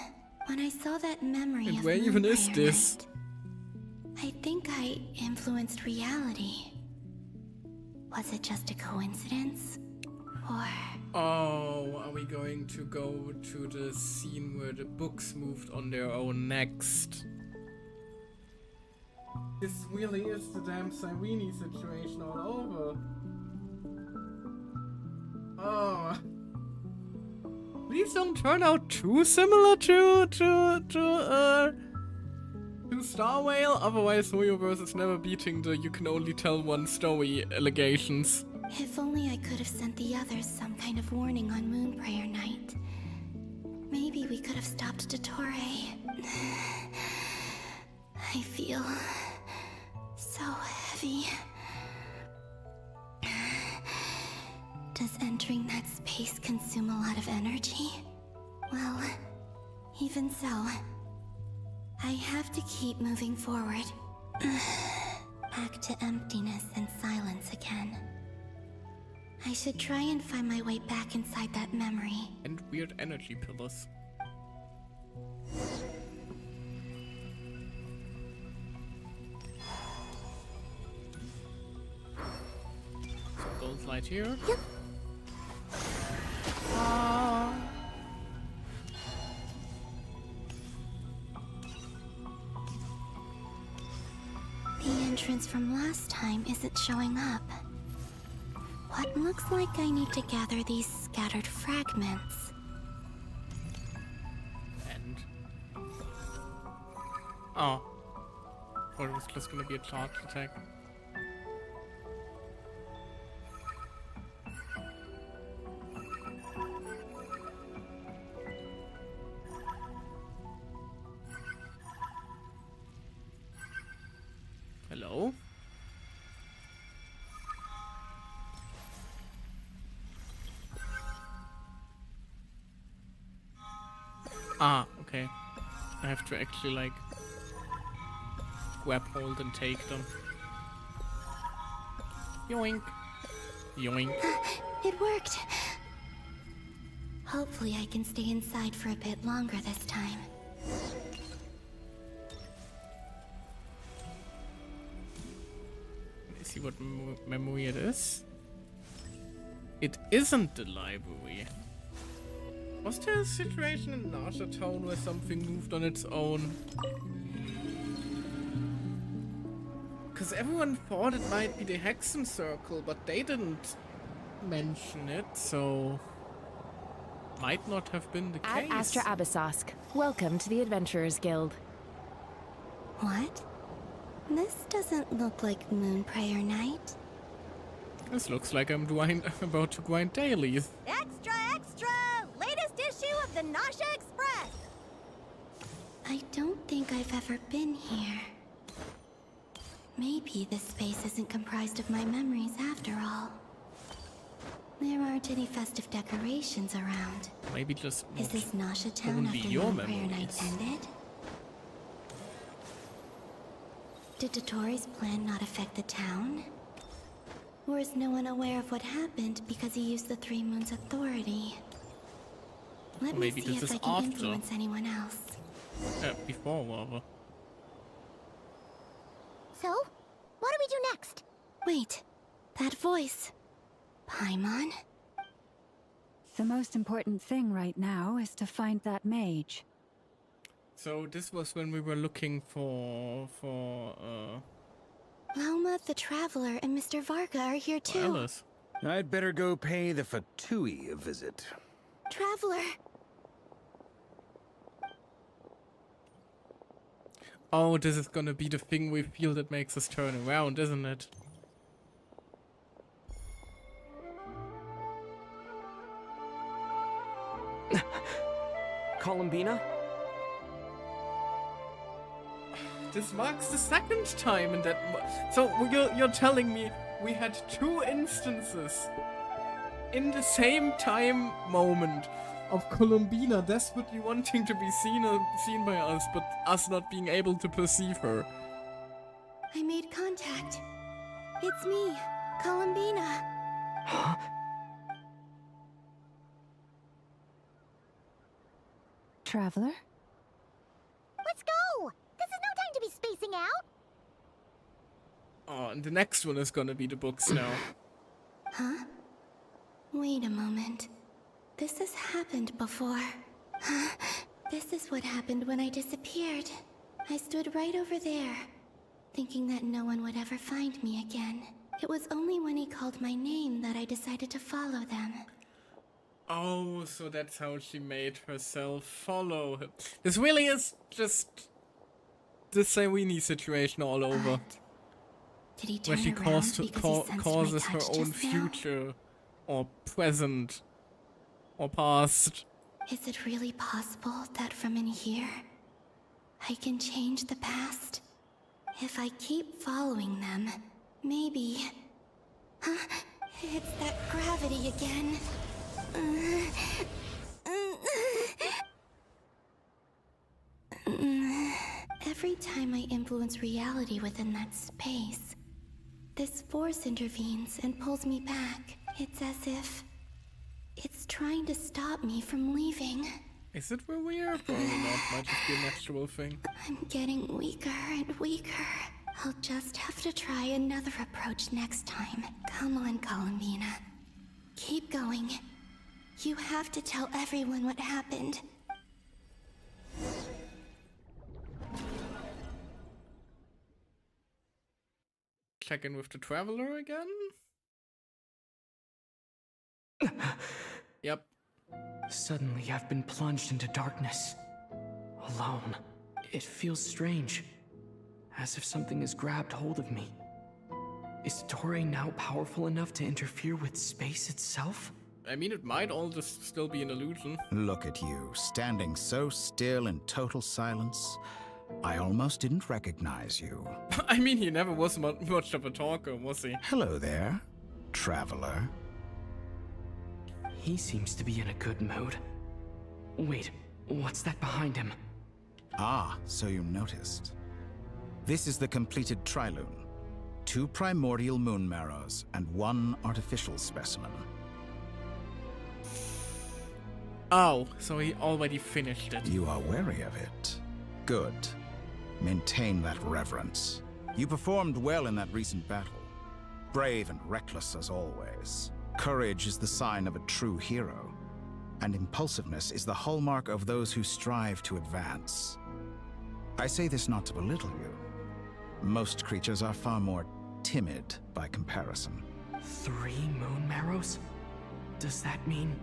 When I saw that memory And of where even is Moonfire this? Night, I think I influenced reality. Was it just a coincidence? Or... Oh, are we going to go to the scene where the books moved on their own next? This really is the damn Cyrene situation all over. Oh. Please don't turn out too similar to Star Whale, otherwise Hoyoverse is never beating the you can only tell one story allegations. if only I could have sent the others some kind of warning on Moonprayer Night. Maybe we could have stopped Dottore. I feel so heavy. Does entering that space consume a lot of energy? Well, even so, I have to keep moving forward. Back to emptiness and silence again. I should try and find my way back inside that memory. And weird energy pillars. Gold light here. Yep. The entrance from last time isn't showing up. What looks like I need to gather these scattered fragments. And oh, or it was just gonna be a charge attack. Hello? Ah, okay. I have to actually, like, grab hold and take them. Yoink. Yoink. It worked! Hopefully I can stay inside for a bit longer this time. Is see what memory it is. It isn't the library. Was there a situation in Narsha Town where something moved on its own? Because everyone thought it might be the Hexen Circle, but they didn't mention it, so... Might not have been the Ad case. Astra Abyssosk. Welcome to the Adventurers Guild. What? This doesn't look like Moonprayer Night. This looks like I'm about to grind dailies. Extra, extra! Latest issue of the Nasha Express! I don't think I've ever been here. Maybe this space isn't comprised of my memories after all. There aren't any festive decorations around. Maybe just Is this Nasha Town after Moonprayer Night ended? Did Dotori's plan not affect the town? Or is no one aware of what happened because he used the Three Moons' authority? Let me see if I can influence anyone else. Before, rather. So, what do we do next? Wait, that voice. Paimon? The most important thing right now is to find that mage. So this was when we were looking for Lauma the Traveler and Mr. Varga are here too. Alice. I'd better go pay the Fatui a visit. Traveler! Oh, this is gonna be the thing we feel that makes us turn around, isn't it? Columbina? This marks the second time in that. So you're telling me we had two instances in the same time moment of Columbina desperately wanting to be seen by us, but us not being able to perceive her. I made contact. It's me, Columbina. Huh? Traveler? Let's go! This is no time to be spacing out! Oh, and the next one is gonna be the books now. Huh? Wait a moment. This has happened before. This is what happened when I disappeared. I stood right over there, thinking that no one would ever find me again. It was only when he called my name that I decided to follow them. Oh, so that's how she made herself follow him. This really is just the Sireni situation all over. Did he where turn she around causes her own future, or present, or past. Is it really possible that from in here, I can change the past? If I keep following them, maybe... It's that gravity again. Every time I influence reality within that space, this force intervenes and pulls me back. It's as if it's trying to stop me from leaving. Is it where we are? Probably not. Might just be a natural thing. I'm getting weaker and weaker. I'll just have to try another approach next time. Come on, Columbina. Keep going. You have to tell everyone what happened. Check in with the Traveler again? Yep. Suddenly, I've been plunged into darkness. Alone. It feels strange. As if something has grabbed hold of me. Is Dotori now powerful enough to interfere with space itself? I mean, it might all just still be an illusion. Look at you, standing so still in total silence. I almost didn't recognize you. I mean, he never was much of a talker, was he? Hello there, Traveler. He seems to be in a good mood. Wait, what's that behind him? Ah, so you noticed. This is the completed Trilune. 2 primordial moon marrows and 1 artificial specimen. Oh, so he already finished it. You are wary of it. Good. Maintain that reverence. You performed well in that recent battle. Brave and reckless as always. Courage is the sign of a true hero, and impulsiveness is the hallmark of those who strive to advance. I say this not to belittle you. Most creatures are far more timid by comparison. 3 moon marrows? Does that mean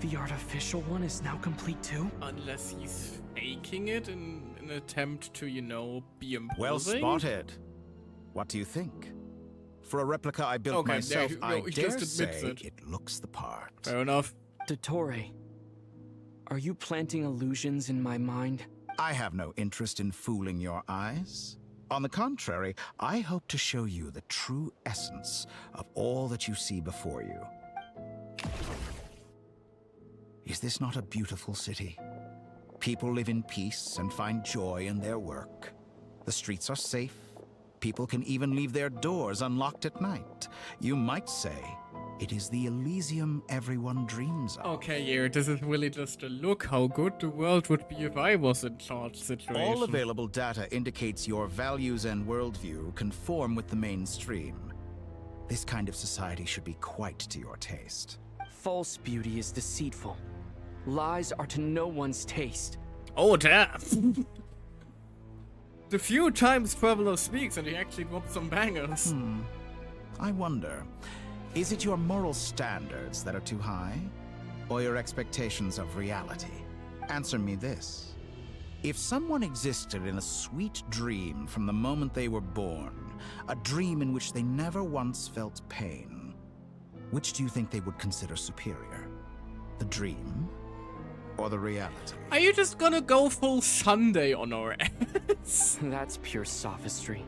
the artificial one is now complete too? Unless he's faking it in an attempt to, you know, be imposing. Well spotted. What do you think? For a replica I built myself, I dare say it looks the part. Fair enough. Dottore, are you planting illusions in my mind? I have no interest in fooling your eyes. On the contrary, I hope to show you the true essence of all that you see before you. Is this not a beautiful city? People live in peace and find joy in their work. The streets are safe. People can even leave their doors unlocked at night. You might say it is the Elysium everyone dreams of. Okay, yeah, this is really just a look how good the world would be if I was in charge situation. All available data indicates your values and worldview conform with the mainstream. This kind of society should be quite to your taste. False beauty is deceitful. Lies are to no one's taste. Oh, damn. The few times Traveler speaks and he actually drops some bangers. I wonder, is it your moral standards that are too high? Or your expectations of reality? Answer me this. If someone existed in a sweet dream from the moment they were born, a dream in which they never once felt pain, which do you think they would consider superior? The dream or the reality? Are you just gonna go full Sunday on our ass? That's pure sophistry.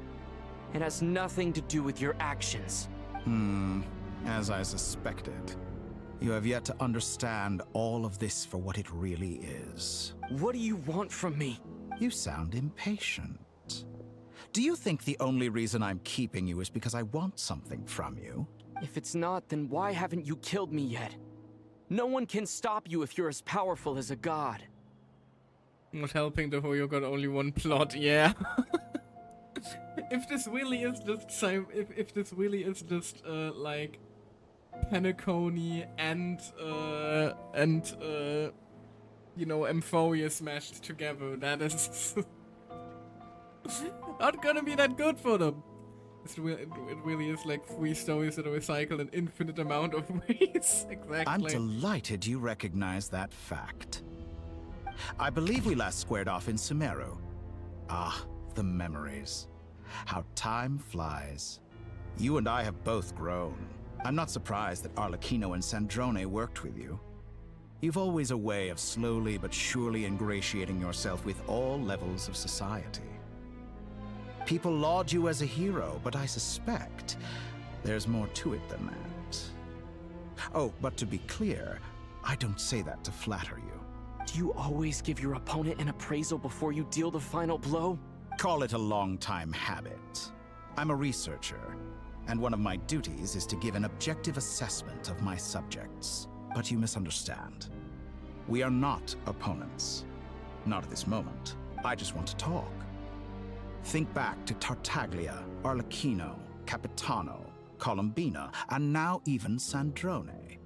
It has nothing to do with your actions. As I suspected. You have yet to understand all of this for what it really is. What do you want from me? You sound impatient. Do you think the only reason I'm keeping you is because I want something from you? If it's not, then why haven't you killed me yet? No one can stop you if you're as powerful as a god. Not helping the whole you got only one plot, yeah. If this really is just if this really is just like Penacony and you know, Amphoria smashed together, that is not gonna be that good for them. It really is like 3 stories that are recycled an infinite amount of ways. Exactly. I'm delighted you recognize that fact. I believe we last squared off in Sumeru. Ah, the memories. How time flies. You and I have both grown. I'm not surprised that Arlecchino and Sandrone worked with you. You've always a way of slowly but surely ingratiating yourself with all levels of society. People laud you as a hero, but I suspect there's more to it than that. Oh, but to be clear, I don't say that to flatter you. Do you always give your opponent an appraisal before you deal the final blow? Call it a long-time habit. I'm a researcher, and one of my duties is to give an objective assessment of my subjects. But you misunderstand. We are not opponents. Not at this moment. I just want to talk. Think back to Tartaglia, Arlecchino, Capitano, Colombina, and now even Sandrone.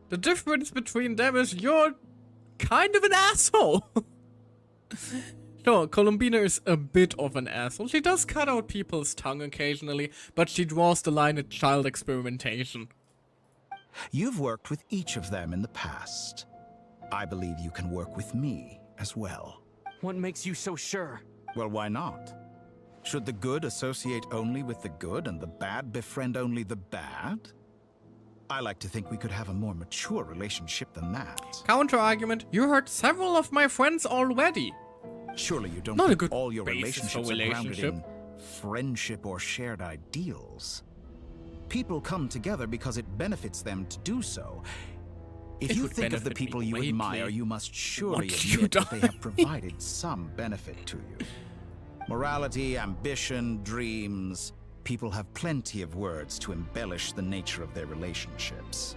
The difference between them is you're kind of an asshole. Sure, Colombina is a bit of an asshole. She does cut out people's tongue occasionally, but she draws the line at child experimentation. You've worked with each of them in the past. I believe you can work with me as well. What makes you so sure? Well, why not? Should the good associate only with the good and the bad befriend only the bad? I like to think we could have a more mature relationship than that. Counter-argument, you hurt several of my friends already. Surely you don't Not think a good all your basis relationships for are grounded relationship. in friendship or shared ideals. People come together because it benefits them to do so. If It you would think of the benefit me people you greatly. admire, you must surely Watch you admit that they die. have provided some benefit to you. Morality, ambition, dreams. People have plenty of words to embellish the nature of their relationships.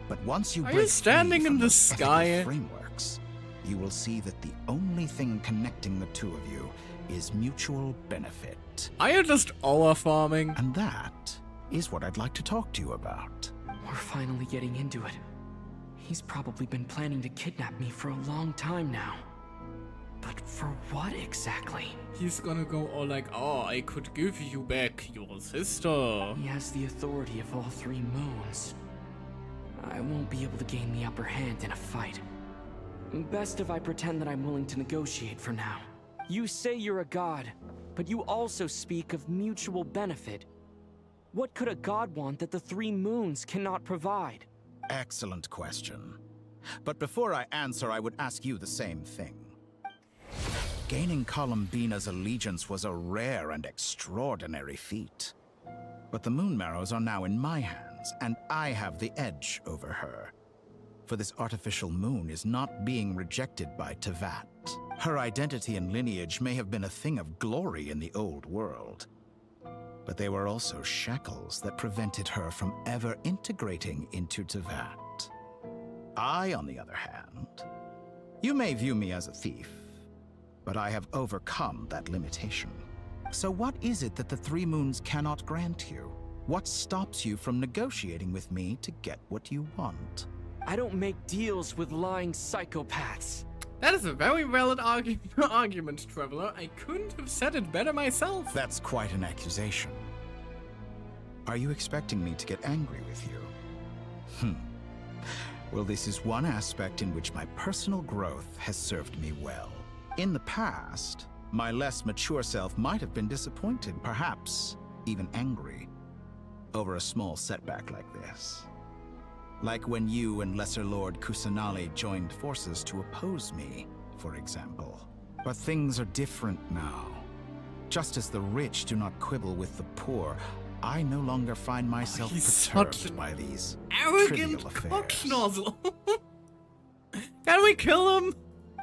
But once you Are break you standing free in from the those ethical sky? frameworks, you will see that the only thing connecting the two of you is mutual benefit. Are you just ore farming? And that is what I'd like to talk to you about. We're finally getting into it. He's probably been planning to kidnap me for a long time now. But for what exactly? He's gonna go all like, oh, I could give you back your sister. He has the authority of all three moons. I won't be able to gain the upper hand in a fight. Best if I pretend that I'm willing to negotiate for now. You say you're a god, but you also speak of mutual benefit. What could a god want that the three moons cannot provide? Excellent question. But before I answer, I would ask you the same thing. Gaining Columbina's allegiance was a rare and extraordinary feat. But the Moon Marrows are now in my hands, and I have the edge over her. For this artificial moon is not being rejected by Tevat. Her identity and lineage may have been a thing of glory in the old world. But they were also shackles that prevented her from ever integrating into Tevat. I, on the other hand, you may view me as a thief, but I have overcome that limitation. So what is it that the Three Moons cannot grant you? What stops you from negotiating with me to get what you want? I don't make deals with lying psychopaths. That is a very valid argument, Traveler. I couldn't have said it better myself. That's quite an accusation. Are you expecting me to get angry with you? Well, this is one aspect in which my personal growth has served me well. In the past, my less mature self might have been disappointed, perhaps even angry, over a small setback like this. Like when you and Lesser Lord Kusanali joined forces to oppose me, for example. But things are different now. Just as the rich do not quibble with the poor, I no longer find myself perturbed by these arrogant cocknozzle. Can we kill him?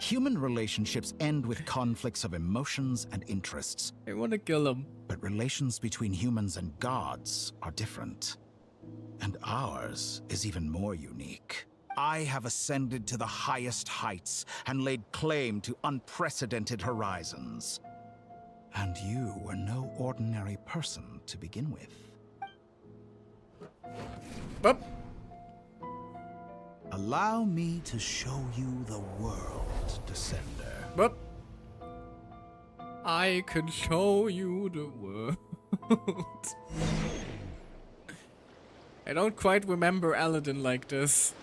Human relationships end with conflicts of emotions and interests. I want to kill him. But relations between humans and gods are different. And ours is even more unique. I have ascended to the highest heights and laid claim to unprecedented horizons. And you were no ordinary person to begin with. But allow me to show you the world, Descender. But I can show you the world. I don't quite remember Aladdin like this.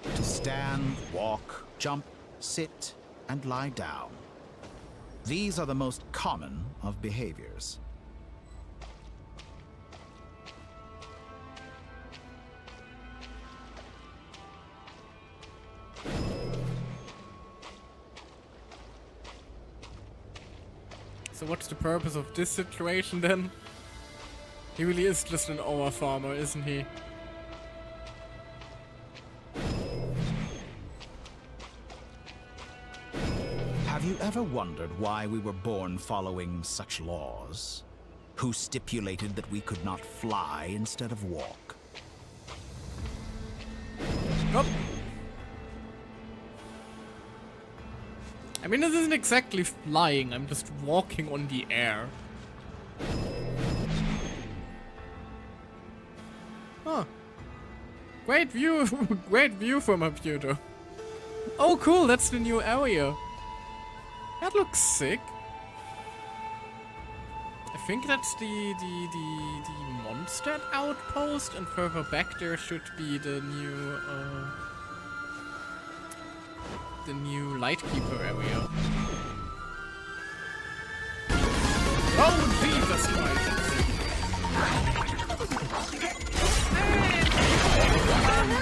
To stand, walk, jump, sit, and lie down. These are the most common of behaviors. So what's the purpose of this situation then? He really is just an ore farmer, isn't he? Have you ever wondered why we were born following such laws? Who stipulated that we could not fly instead of walk? Oh. I mean, this isn't exactly flying, I'm just walking on the air. Huh. Great view, great view from up here though. Oh cool, that's the new area. That looks sick. I think that's the Mondstadt outpost, and further back there should be the new Lightkeeper area. Oh Jesus Christ!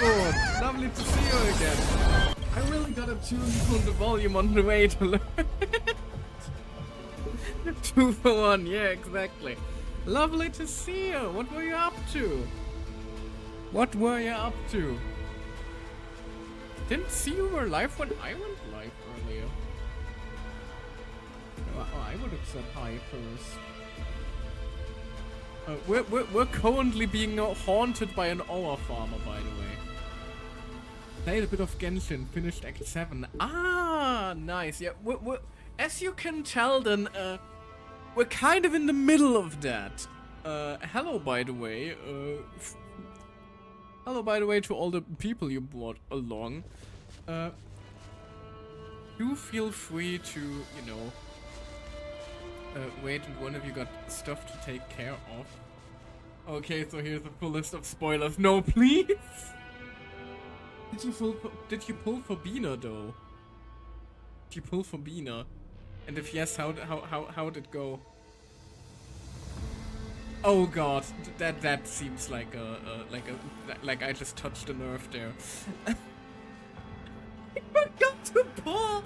Hey, lovely to see you again. I really gotta tune the volume on the way to learn. 2 for 1, yeah, exactly. Lovely to see you. What were you up to? What were you up to? Didn't see you were live when I went live earlier. Oh, I would have said hi first. We're currently being haunted by an ore farmer, by the way. Played a bit of Genshin, finished Act 7. Ah, nice. Yeah, as you can tell then, we're kind of in the middle of that. Hello, by the way. Hello, by the way, to all the people you brought along. Do feel free to, you know, wait, and one of you got stuff to take care of. Okay, so here's a full list of spoilers. No, please! Did you pull for Bina, though? Did you pull for Bina? And if yes, how did it go? Oh god, that seems like like I just touched a nerve there. I forgot to pull!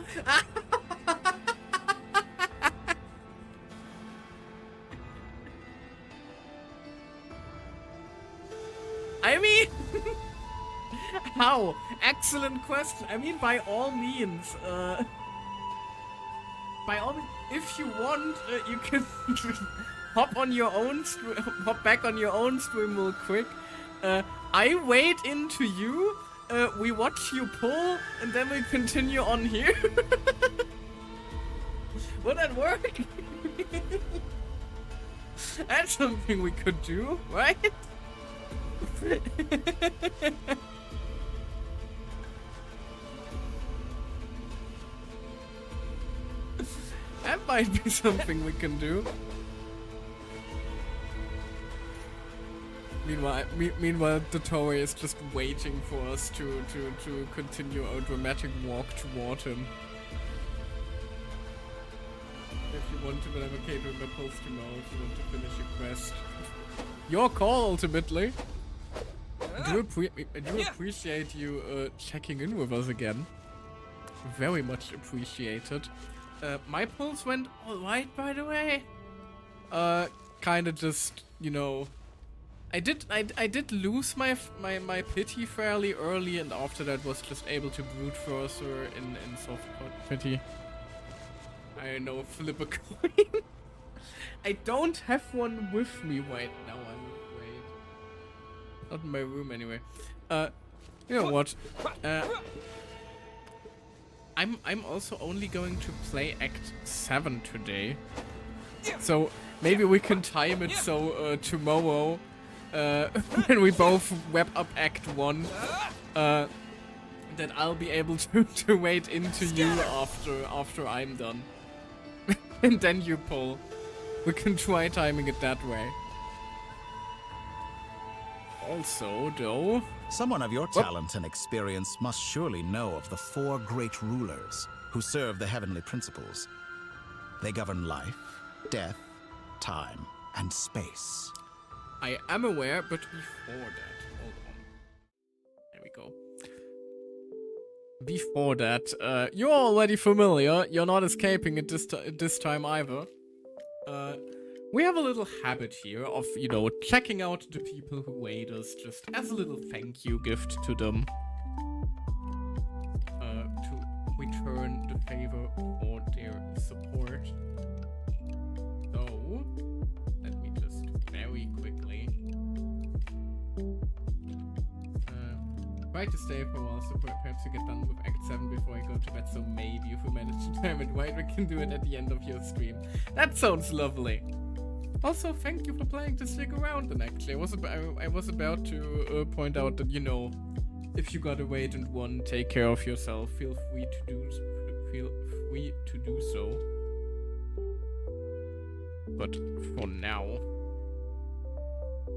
I mean, how? Excellent question. I mean, by all means, if you want, you can hop on your own, hop back on your own stream real quick. I wait into you. We watch you pull, and then we continue on here. Would that work? That's something we could do, right? That might be something we can do. Meanwhile, the Toei is just waiting for us to continue our dramatic walk toward him. If you want to, but I'm okay doing my post tomorrow if you want to finish your quest. Your call, ultimately. I do appreciate you checking in with us again. Very much appreciated. My pulse went alright, by the way. Kinda just, you know, I did lose my pity fairly early, and after that was just able to brute force her in soft pity. I know, flip a coin. I don't have one with me right now, I'm afraid. Not in my room anyway. You know what? I'm also only going to play Act 7 today. So maybe we can time it so tomorrow, when we both wrap up Act 1, that I'll be able to wait into you after I'm done. And then you pull. We can try timing it that way. Also, though... Someone of your talent and experience must surely know of the 4 great rulers who serve the heavenly principles. They govern life, death, time, and space. I am aware, but before that... Hold on. There we go. Before that, you're already familiar. You're not escaping it this time either. We have a little habit here of, you know, checking out the people who aid us just as a little thank you gift to them. To return the favor for their support. So, let me just very quickly try to stay for a while, so perhaps you get done with Act 7 before I go to bed, so maybe if we manage to time it right, we can do it at the end of your stream. That sounds lovely. Also, thank you for playing to stick around, and actually, I was about to point out that, you know, if you gotta wait and take care of yourself, feel free to do so. But for now,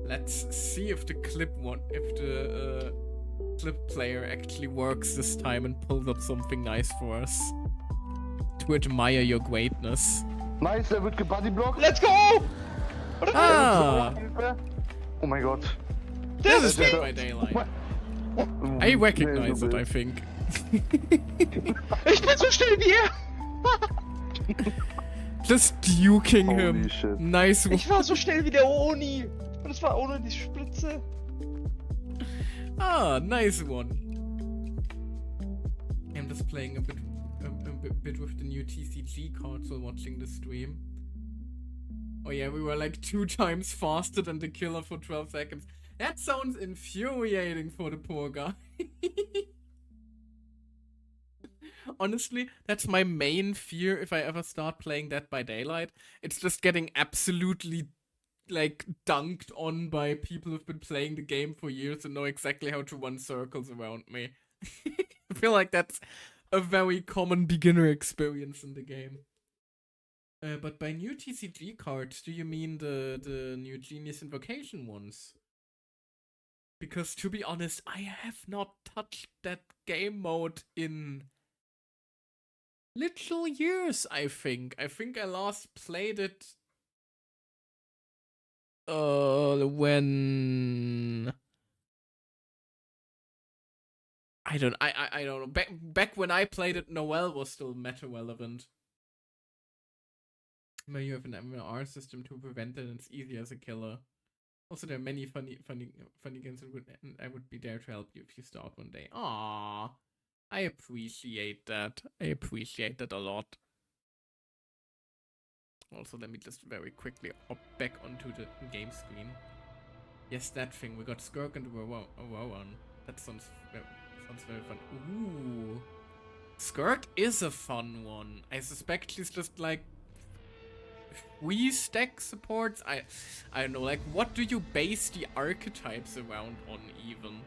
let's see if the clip player actually works this time and pulls up something nice for us to admire your greatness. Nice, er wird gebodyblocked. Let's go! Ah! Oh mein Gott. This is Dead by Daylight. I recognize it, I think. Ich bin so schnell wie er! Just duking him. Shit. Nice. Ich war so schnell wie der Oni. Und es war ohne die Spritze. Ah, nice one. I'm just playing a bit with the new TCG cards while watching the stream. Oh yeah, we were like 2 times faster than the killer for 12 seconds. That sounds infuriating for the poor guy. Honestly, that's my main fear if I ever start playing Dead by Daylight. It's just getting absolutely, like, dunked on by people who've been playing the game for years and know exactly how to run circles around me. I feel like that's a very common beginner experience in the game. But by new TCG cards, do you mean the new Genius Invocation ones? Because to be honest, I have not touched that game mode in literal years, I think. I think I last played it when I don't know. Back when I played it, Noel was still meta relevant. Where you have an MMR system to prevent it, and it's easy as a killer. Also, there are many funny games, and I would be there to help you if you start one day. Aww, I appreciate that. I appreciate that a lot. Also, let me just very quickly hop back onto the game screen. Yes, that thing. We got Skirk and Rowan. That sounds very fun. Ooh, Skirk is a fun one. I suspect she's just like we stack supports. I don't know. Like, what do you base the archetypes around on even?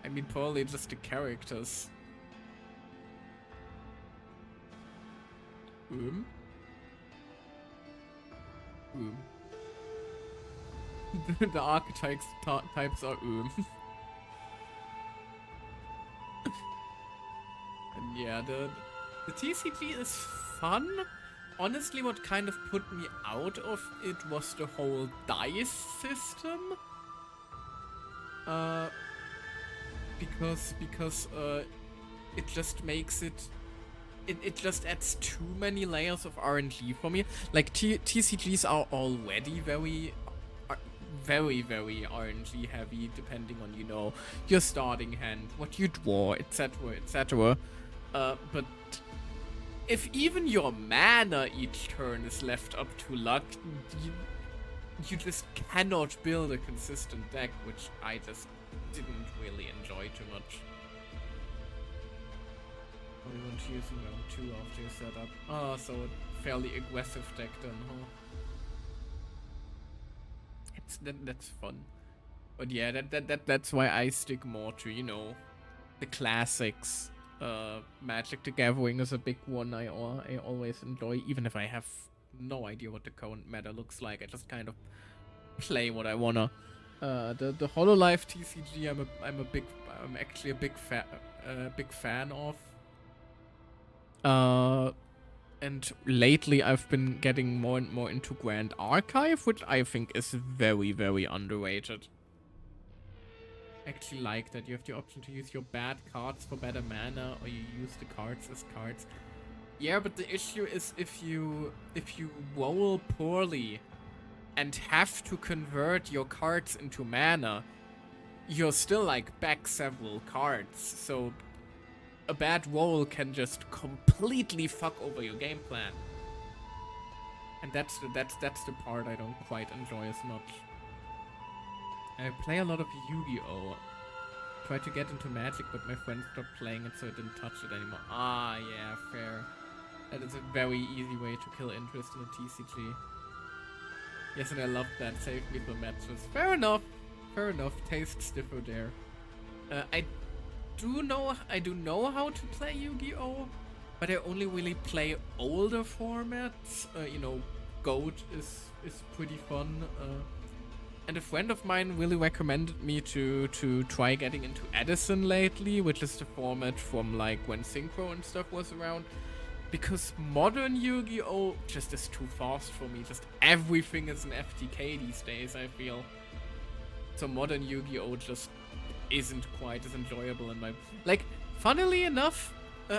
I mean, probably just the characters. The archetypes types are And yeah, the TCG is fun. Honestly, what kind of put me out of it was the whole dice system. Because it just makes it just adds too many layers of RNG for me. Like, TCGs are already very RNG heavy, depending on, you know, your starting hand, what you draw, etc, etc. But if even your mana each turn is left up to luck, you just cannot build a consistent deck, which I just didn't really enjoy too much. Only want to use in round 2 after your setup. Oh, so a fairly aggressive deck then, huh? That's fun. But yeah, that's why I stick more to, you know, the classics. Magic the Gathering is a big one I always enjoy, even if I have no idea what the current meta looks like. I just kind of play what I wanna. The Hololive TCG I'm actually a big fan of. And lately I've been getting more and more into Grand Archive, which I think is very, very underrated. Actually like that you have the option to use your bad cards for better mana, or you use the cards as cards. Yeah, but the issue is if you roll poorly and have to convert your cards into mana, you're still like back several cards. So a bad roll can just completely fuck over your game plan. And that's the part I don't quite enjoy as much. I play a lot of Yu-Gi-Oh! Tried to get into Magic, but my friends stopped playing it, so I didn't touch it anymore. Ah, yeah, fair. That is a very easy way to kill interest in a TCG. Yes, and I love that. Save me for matches. Fair enough. Fair enough. Tastes differ there. I do know how to play Yu-Gi-Oh! But I only really play older formats. You know, Goat is pretty fun. And a friend of mine really recommended me to try getting into Edison lately, which is the format from like when Synchro and stuff was around. Because modern Yu-Gi-Oh! Just is too fast for me. Just everything is an FTK these days, I feel. So modern Yu-Gi-Oh! Just isn't quite as enjoyable in my... Like, funnily enough,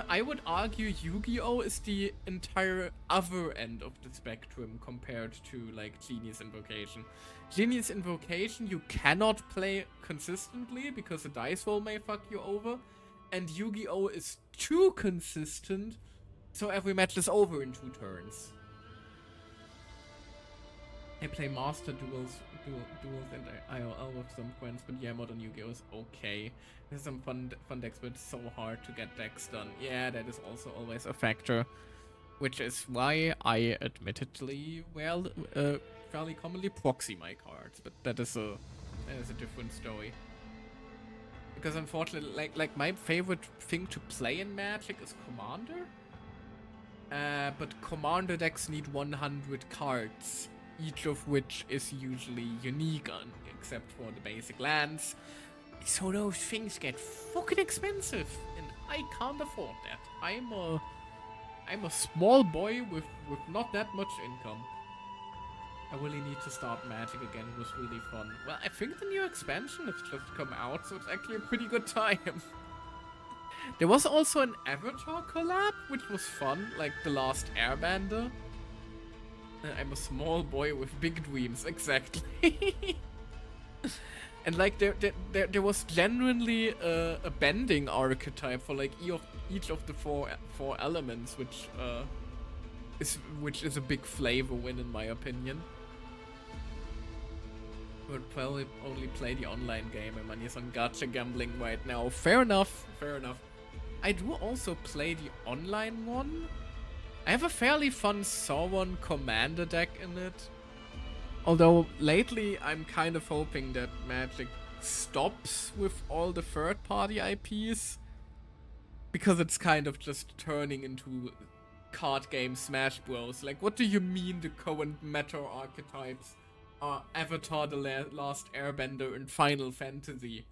I would argue Yu-Gi-Oh! Is the entire other end of the spectrum compared to, like, Genius Invocation. Genius Invocation you cannot play consistently because the dice roll may fuck you over, and Yu-Gi-Oh! Is too consistent, so every match is over in 2 turns. I play Master duels and IOL with some friends, but yeah, Modern Yu-Gi-Oh! Is okay. There's some fun decks, but it's so hard to get decks done. Yeah, that is also always a factor. Which is why I admittedly, well, fairly commonly proxy my cards, but that is a different story. Because unfortunately, like my favorite thing to play in Magic is Commander. But Commander decks need 100 cards, each of which is usually unique, except for the basic lands. So those things get fucking expensive, and I can't afford that. I'm a small boy with not that much income. I really need to start Magic again. It was really fun. Well, I think the new expansion has just come out, so it's actually a pretty good time. There was also an Avatar collab, which was fun, like The Last Airbender. I'm a small boy with big dreams, exactly. And like there was genuinely a bending archetype for like each of the four elements, which is a big flavor win in my opinion. Would probably only play the online game. My money is on gacha gambling right now. Fair enough, fair enough. I do also play the online one. I have a fairly fun Sauron Commander deck in it. Although lately I'm kind of hoping that Magic stops with all the third-party IPs. Because it's kind of just turning into card game Smash Bros. Like, what do you mean the current meta archetypes are Avatar, The Last Airbender, and Final Fantasy?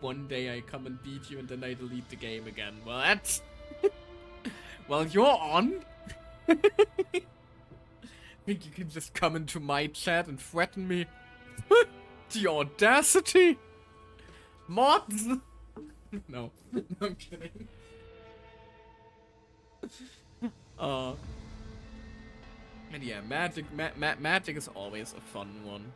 One day I come and beat you and then I delete the game again. Well, that's... well, you're on! Think you can just come into my chat and threaten me? The audacity! Mods! No, I'm kidding. And yeah, Magic is always a fun one.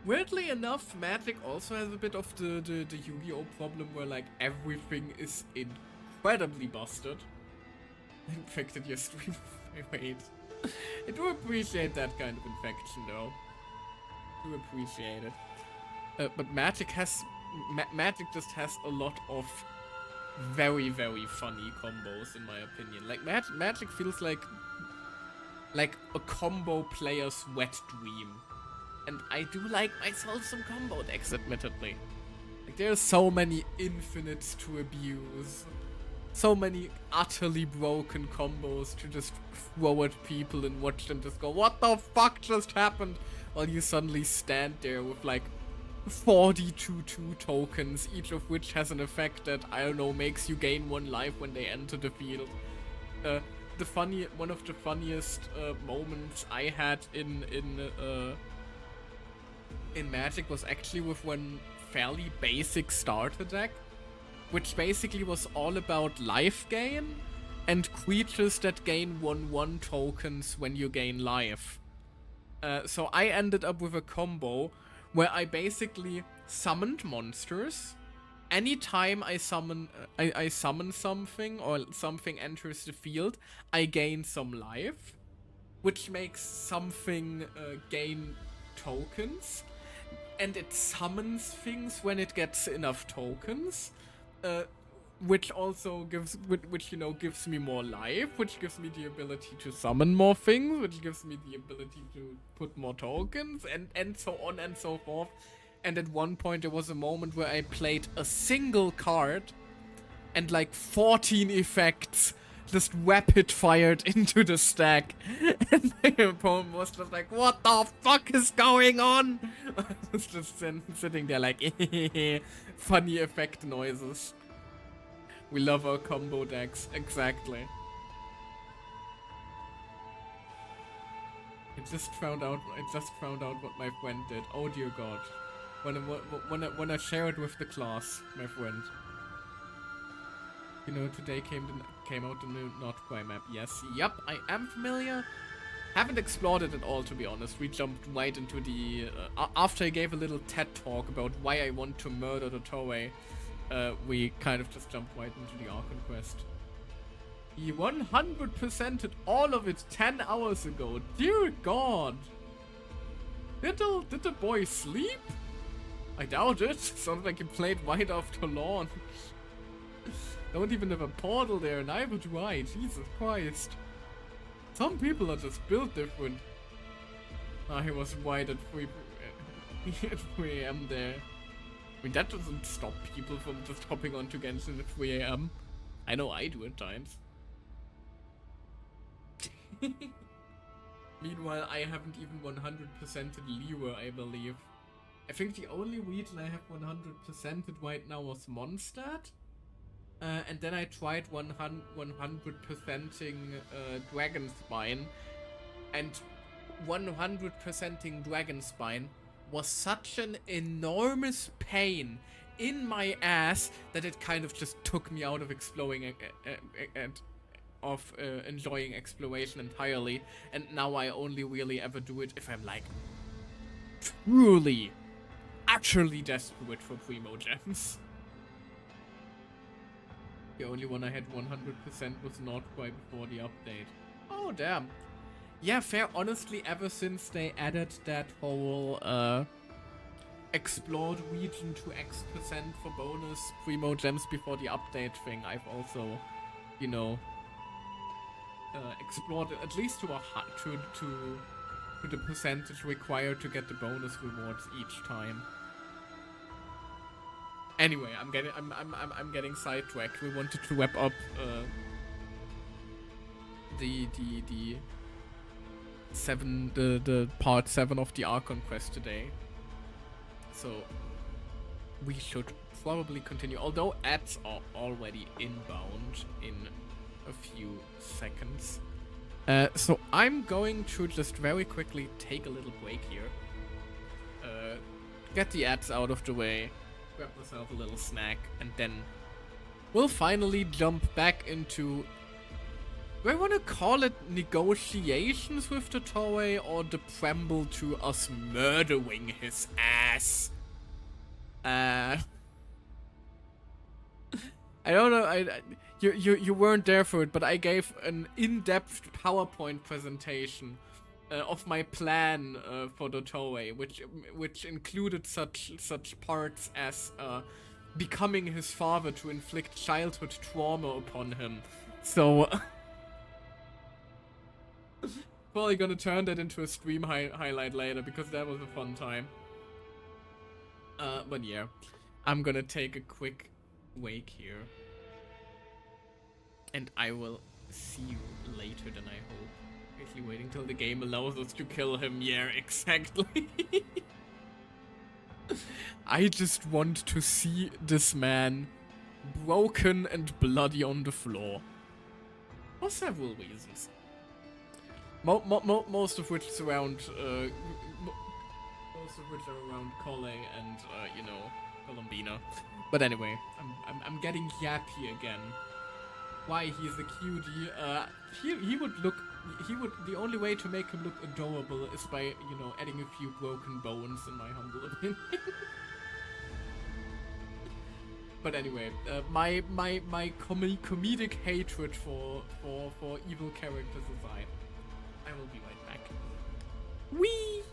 Weirdly enough, Magic also has a bit of the Yu-Gi-Oh! Problem where like everything is incredibly busted. Infected your stream. Wait. I do appreciate that kind of infection though. I do appreciate it. But Magic Magic just has a lot of very, very funny combos in my opinion. Like Magic feels like a combo player's wet dream. And I do like myself some combo decks, admittedly. Like there's so many infinites to abuse. So many utterly broken combos to just throw at people and watch them just go, what the fuck just happened? While you suddenly stand there with like 42 tokens, each of which has an effect that, I don't know, makes you gain 1 life when they enter the field. One of the funniest moments I had in Magic was actually with one fairly basic starter deck, which basically was all about life gain and creatures that gain 1/1 tokens when you gain life. So I ended up with a combo where I basically summoned monsters. Anytime I summon something or something enters the field, I gain some life, which makes something gain tokens, and it summons things when it gets enough tokens, which also gives me more life, which gives me the ability to summon more things, which gives me the ability to put more tokens, and so on and so forth. And at one point there was a moment where I played a single card and like 14 effects just rapid fired into the stack. And my opponent was just like, what the fuck is going on? I was just sitting there like, funny effect noises. We love our combo decks, exactly. I just found out what my friend did. Oh dear god. When I share it with the class, my friend. You know, today came out the new Not Prime map. Yes, yep, I am familiar. Haven't explored it at all, to be honest. We jumped right into the... after I gave a little TED talk about why I want to murder the Toei, we kind of just jumped right into the Archon quest. He 100%ed all of it 10 hours ago. Dear God. Did the boy sleep? I doubt it. Sounds like he played right after launch. Don't even have a portal there, neither do I. Jesus Christ. Some people are just built different. Ah, he was right at 3 AM there. I mean, that doesn't stop people from just hopping onto Genshin at 3 AM. I know I do at times. Meanwhile, I haven't even 100%ed Liyue, I believe. I think the only region I have 100%ed right now was Mondstadt. And then I tried 100%ing Dragonspine. And 100%ing Dragonspine was such an enormous pain in my ass that it kind of just took me out of exploring and enjoying exploration entirely. And now I only really ever do it if I'm like truly, actually desperate for primo gems. The only one I had 100% was not quite before the update. Oh damn. Yeah, fair. Honestly, ever since they added that whole explored region to X% for bonus primo gems before the update thing, I've also, you know, explored it at least to the percentage required to get the bonus rewards each time. Anyway, I'm getting sidetracked. We wanted to wrap up the part 7 of the Archon quest today. So we should probably continue, although ads are already inbound in a few seconds. So I'm going to just very quickly take a little break here. Get the ads out of the way, grab myself a little snack, and then we'll finally jump back into, do I want to call it negotiations with the Toei or the preamble to us murdering his ass? I don't know. You weren't there for it, but I gave an in-depth PowerPoint presentation of my plan for the Toei, which included such parts as becoming his father to inflict childhood trauma upon him. So probably gonna turn that into a stream highlight later, because that was a fun time. But yeah, I'm gonna take a quick break here, and I will see you later than I hope. Basically waiting till the game allows us to kill him. Yeah, exactly. I just want to see this man broken and bloody on the floor. For several reasons. Most of which surround, most of which are around Cole and, you know, Columbina. But anyway, I'm getting yappy again. Why, he's a cutie. The only way to make him look adorable is by, you know, adding a few broken bones, in my humble opinion. But anyway, my comedic hatred for evil characters aside, I will be right back. Whee!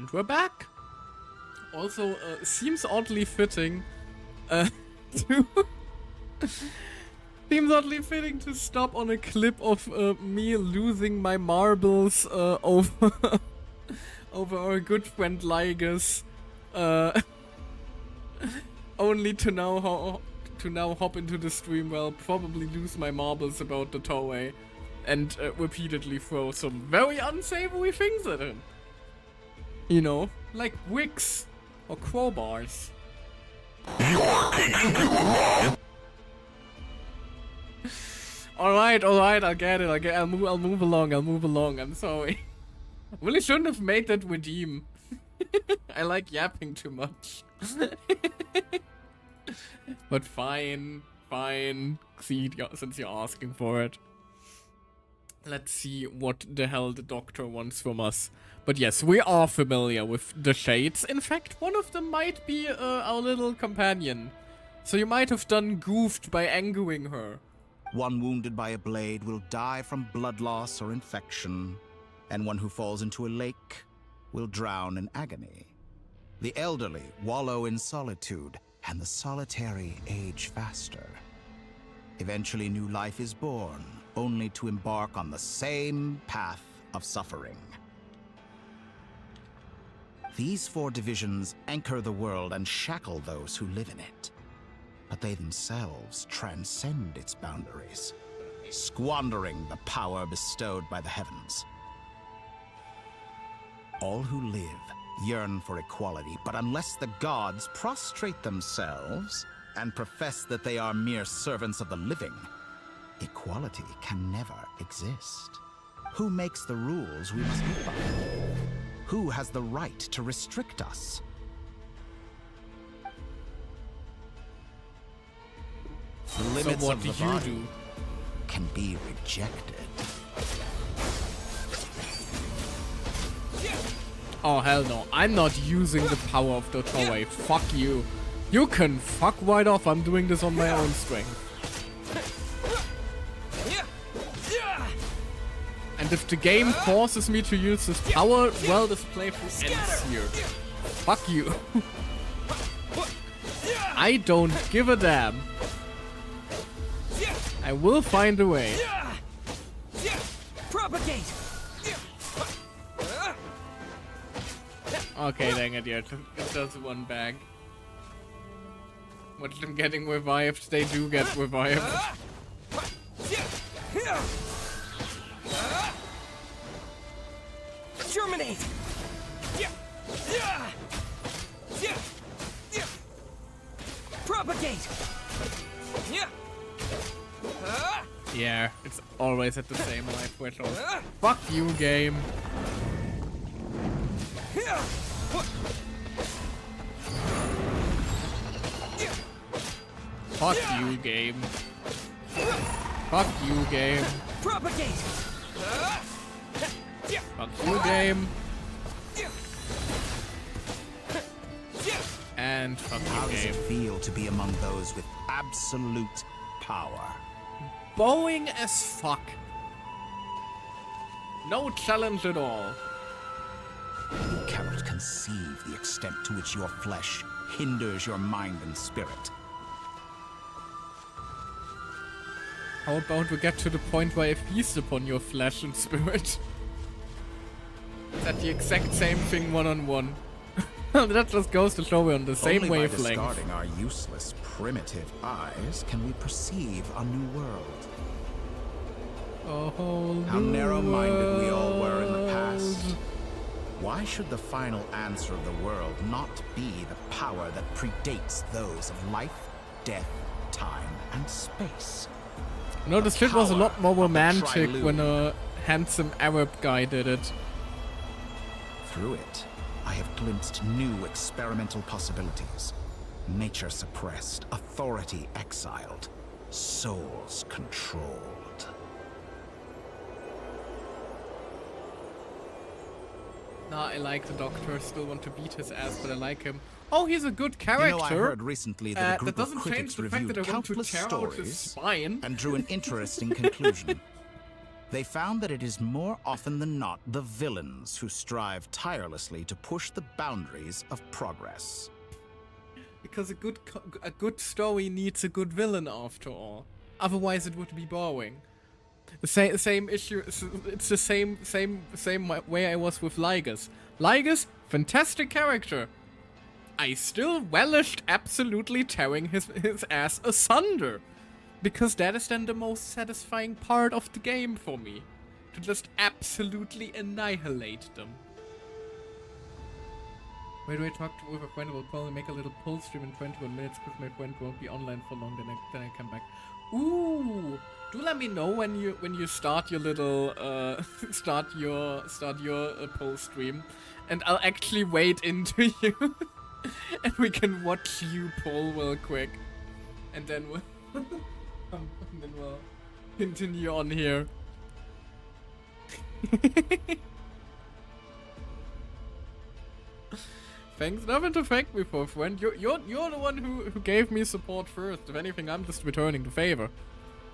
And we're back. Also, seems oddly fitting to seems oddly fitting to stop on a clip of me losing my marbles over over our good friend Lygus, only to now hop into the stream where I'll probably lose my marbles about the Toei and repeatedly throw some very unsavory things at him. You know, like wicks or crowbars. Alright, I'll get it. I'll move along. I'm sorry. Really shouldn't have made that redeem. I like yapping too much. But fine. See, since you're asking for it. Let's see what the hell the doctor wants from us. But yes, we are familiar with the shades. In fact, one of them might be our little companion. So you might have done goofed by angering her. One wounded by a blade will die from blood loss or infection, and one who falls into a lake will drown in agony. The elderly wallow in solitude, and the solitary age faster. Eventually new life is born, only to embark on the same path of suffering. These 4 divisions anchor the world and shackle those who live in it. But they themselves transcend its boundaries, squandering the power bestowed by the heavens. All who live yearn for equality, but unless the gods prostrate themselves and profess that they are mere servants of the living, equality can never exist. Who makes the rules we must live by? Who has the right to restrict us? The limits so what of do the you body do? Can be rejected. Oh hell no, I'm not using the power of the Toei. Fuck you. You can fuck right off, I'm doing this on my own strength. And if the game forces me to use this power, well, this playthrough ends here. Fuck you. I don't give a damn. I will find a way. Propagate. Okay, dang it, yeah, it does one bag. Watch them getting revived, they do get revived. Germinate. Propagate. Yeah, it's always at the same life threshold. Fuck you, game. Fuck you, game. Fuck you, game. Propagate. Fuck you, game. And fuck How you, does game. it feel to be among those with absolute power? Boring as fuck. No challenge at all. You cannot conceive the extent to which your flesh hinders your mind and spirit. How about we get to the point where I feast upon your flesh and spirit? Is that the exact same thing one-on-one? That just goes to show we're on the same Only wavelength. by discarding our useless, primitive eyes can we perceive a new world. A whole How new narrow-minded we all were in the world. past. Why should the final answer of the world not be the power that predates those of life, death, time, and space? No, this shit was a lot more power of the romantic Trilume. when a handsome Arab guy did it. Through it, I have glimpsed new experimental possibilities. Nature suppressed, authority exiled, souls controlled. Nah, I like the Doctor. Still want to beat his ass, but I like him. Oh, he's a good character. You know, I heard recently that a group that doesn't of change critics the fact reviewed that I want to countless tear out his stories spine. and drew an interesting conclusion. They found that it is more often than not the villains who strive tirelessly to push the boundaries of progress. Because a good story needs a good villain after all. Otherwise it would be boring. The same issue, it's the same way I was with Lygus. Lygus, fantastic character. I still relished absolutely tearing his ass asunder. Because that is then the most satisfying part of the game for me. To just absolutely annihilate them. Wait, do I talk with a friend? We'll probably make a little pull stream in 21 minutes because my friend won't be online for long, then I come back. Ooh! Do let me know when you start your little start your poll stream, and I'll actually wait into you, and we can watch you poll real quick, and then we'll continue on here. Thanks, nothing to thank me for, friend. You're the one who gave me support first. If anything, I'm just returning the favor.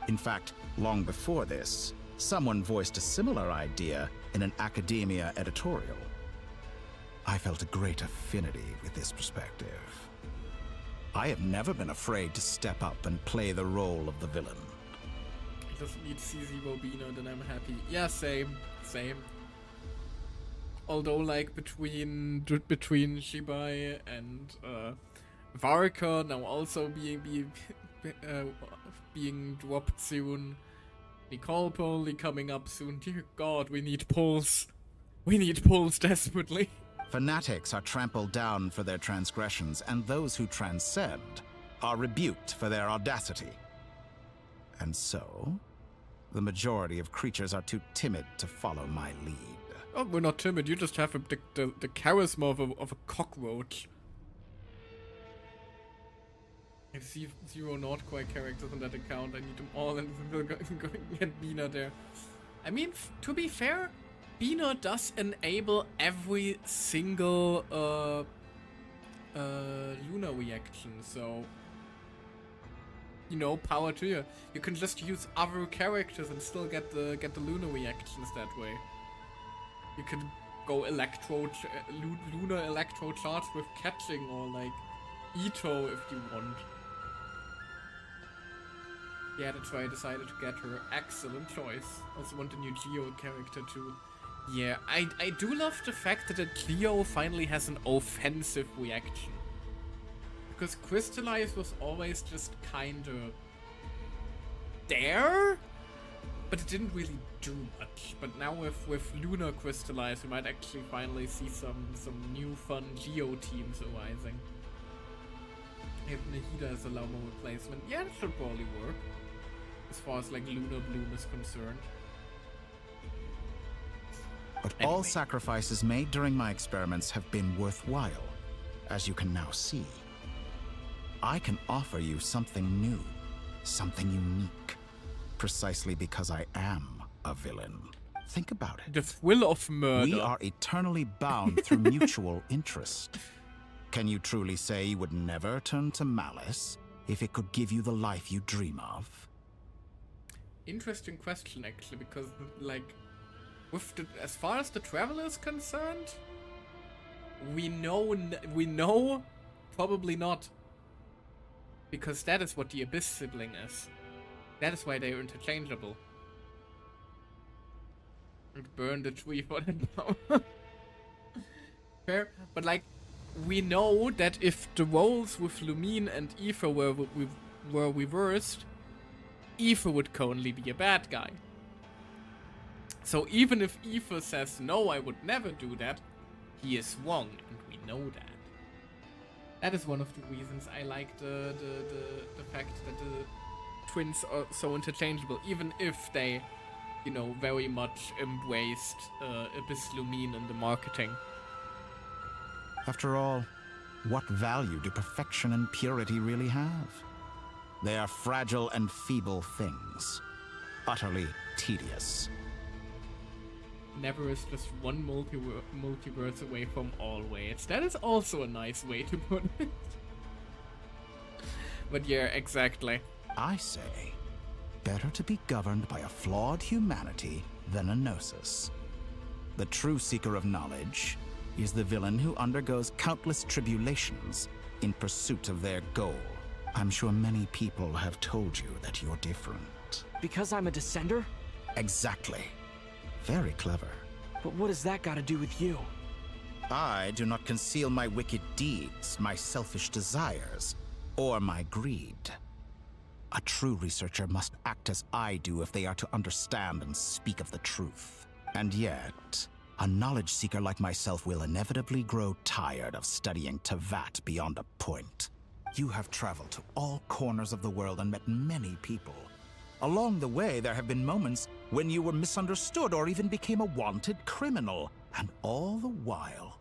In fact, long before this, someone voiced a similar idea in an academia editorial. I felt a great affinity with this perspective. I have never been afraid to step up and play the role of the villain. I just need CZ Bobino, then I'm happy. Yeah, same. Although, like, between Shibai and Varka now also being dropped soon, Nicole probably coming up soon. Dear God, we need polls. We need polls desperately. Fanatics are trampled down for their transgressions, and those who transcend are rebuked for their audacity. And so, the majority of creatures are too timid to follow my lead. Oh, we're not timid. You just have the charisma of a cockroach. I see 0 not quite characters on that account. I need them all, and we'll go get Bina there. I mean, to be fair, Bina does enable every single Luna reaction, so you know, power to you. You can just use other characters and still get the Luna reactions that way. You can go Luna Electro charge with catching, or like Ito if you want. Yeah, that's why I decided to get her. Excellent choice. Also want a new Geo character too. Yeah, I do love the fact that a Geo finally has an offensive reaction. Because Crystallize was always just kinda there, but it didn't really do much. But now with Lunar Crystallize, we might actually finally see some new fun Geo teams arising. If Nahida as a Lamo replacement, yeah, that should probably work. As far as like Lunar Bloom is concerned. But all sacrifices made during my experiments have been worthwhile, as you can now see. I can offer you something new, something unique, precisely because I am a villain. Think about it. The thrill of murder. We are eternally bound through mutual interest. Can you truly say you would never turn to malice if it could give you the life you dream of? Interesting question, actually, because, like, as far as the Traveler is concerned, we know probably not. Because that is what the Abyss sibling is. That is why they are interchangeable. And burn the tree for that power. Fair, but like, we know that if the roles with Lumine and Aether were reversed, Aether would only be a bad guy. So even if Aether says, no, I would never do that, he is wrong, and we know that. That is one of the reasons I like the fact that the twins are so interchangeable, even if they, you know, very much embraced Abyss Lumine in the marketing. After all, what value do perfection and purity really have? They are fragile and feeble things, utterly tedious. Never is just one multiverse away from always. That is also a nice way to put it. But yeah, exactly. I say, better to be governed by a flawed humanity than a gnosis. The true seeker of knowledge is the villain who undergoes countless tribulations in pursuit of their goal. I'm sure many people have told you that you're different. Because I'm a descender? Exactly. Very clever. But what does that got to do with you? I do not conceal my wicked deeds, my selfish desires, or my greed. A true researcher must act as I do if they are to understand and speak of the truth. And yet, a knowledge seeker like myself will inevitably grow tired of studying Tevat beyond a point. You have traveled to all corners of the world and met many people. Along the way, there have been moments when you were misunderstood or even became a wanted criminal. And all the while,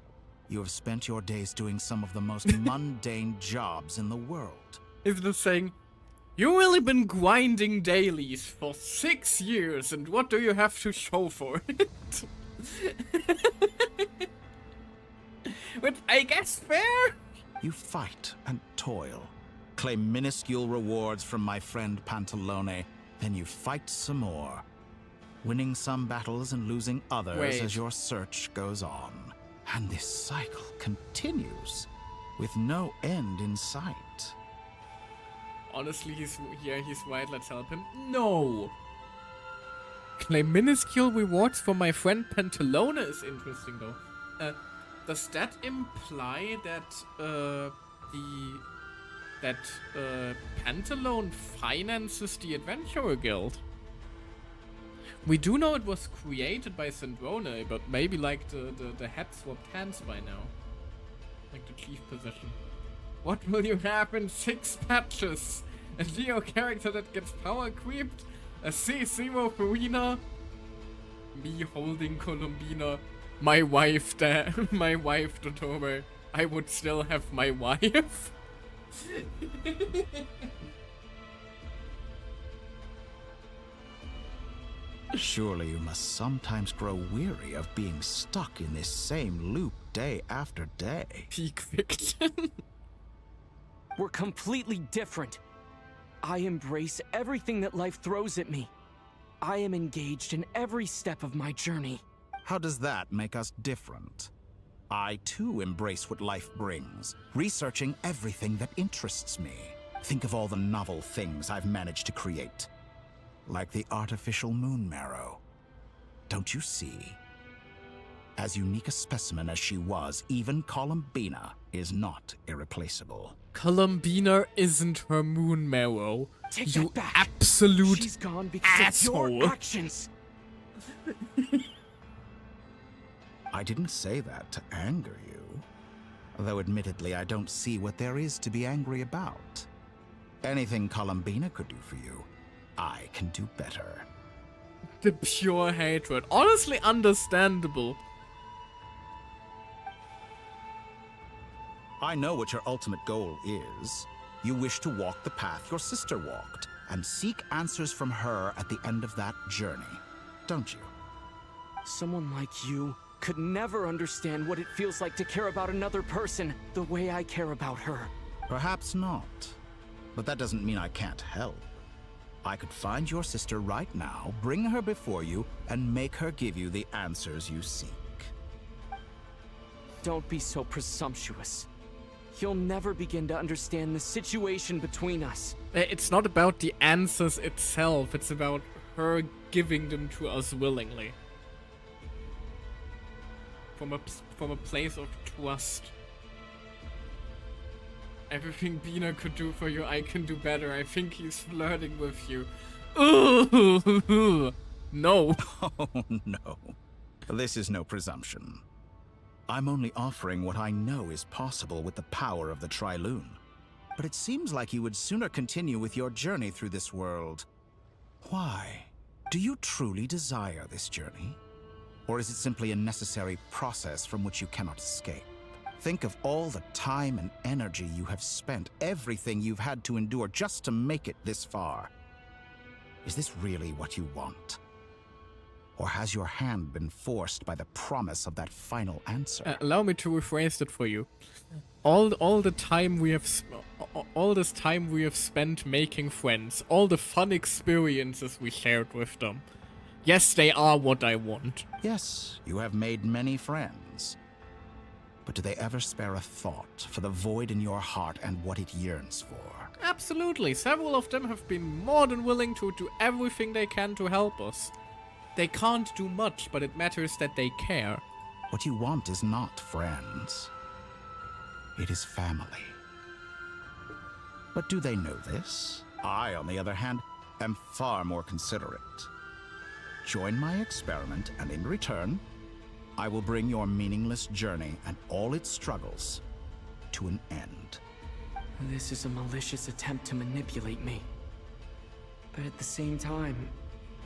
you have spent your days doing some of the most mundane jobs in the world. Is the saying, you really been grinding dailies for 6 years, and what do you have to show for it? Which I guess fair? You fight and toil, claim minuscule rewards from my friend Pantalone, then you fight some more, winning some battles and losing others as your search goes on. And this cycle continues, with no end in sight. Honestly, he's right, let's help him. No! Claim minuscule rewards for my friend Pantalone is interesting though. Does that imply that, Pantalone finances the Adventurer Guild? We do know it was created by Sandrone, but maybe like the head swapped hands by now. Like the chief position. What will you have in 6 patches? A Geo character that gets power creeped? A C0 Farina? Me holding Columbina? My wife, my wife, Dotober. I would still have my wife? Surely you must sometimes grow weary of being stuck in this same loop day after day. Peak fiction. We're completely different. I embrace everything that life throws at me. I am engaged in every step of my journey. How does that make us different? I too embrace what life brings, researching everything that interests me. Think of all the novel things I've managed to create. Like the artificial moon marrow. Don't you see? As unique a specimen as she was, even Columbina is not irreplaceable. Columbina isn't her moon marrow. Take you that back. Absolute She's gone because asshole. of your actions. I didn't say that to anger you. Though admittedly, I don't see what there is to be angry about. Anything Columbina could do for you, I can do better. The pure hatred. Honestly understandable. I know what your ultimate goal is. You wish to walk the path your sister walked, and seek answers from her at the end of that journey, don't you? Someone like you could never understand what it feels like to care about another person the way I care about her. Perhaps not. But that doesn't mean I can't help. I could find your sister right now, bring her before you, and make her give you the answers you seek. Don't be so presumptuous. You'll never begin to understand the situation between us. It's not about the answers itself, it's about her giving them to us willingly. From a place of trust. Everything Bina could do for you, I can do better. I think he's flirting with you. Ooh, no. Oh, no. This is no presumption. I'm only offering what I know is possible with the power of the Trilune. But it seems like you would sooner continue with your journey through this world. Why? Do you truly desire this journey? Or is it simply a necessary process from which you cannot escape? Think of all the time and energy you have spent, everything you've had to endure just to make it this far. Is this really what you want? Or has your hand been forced by the promise of that final answer? Allow me to rephrase it for you. All this time we have spent making friends, all the fun experiences we shared with them. Yes, they are what I want. Yes, you have made many friends. But do they ever spare a thought for the void in your heart and what it yearns for? Absolutely. Several of them have been more than willing to do everything they can to help us. They can't do much, but it matters that they care. What you want is not friends. It is family. But do they know this? I, on the other hand, am far more considerate. Join my experiment, and in return, I will bring your meaningless journey and all its struggles to an end. This is a malicious attempt to manipulate me. But at the same time,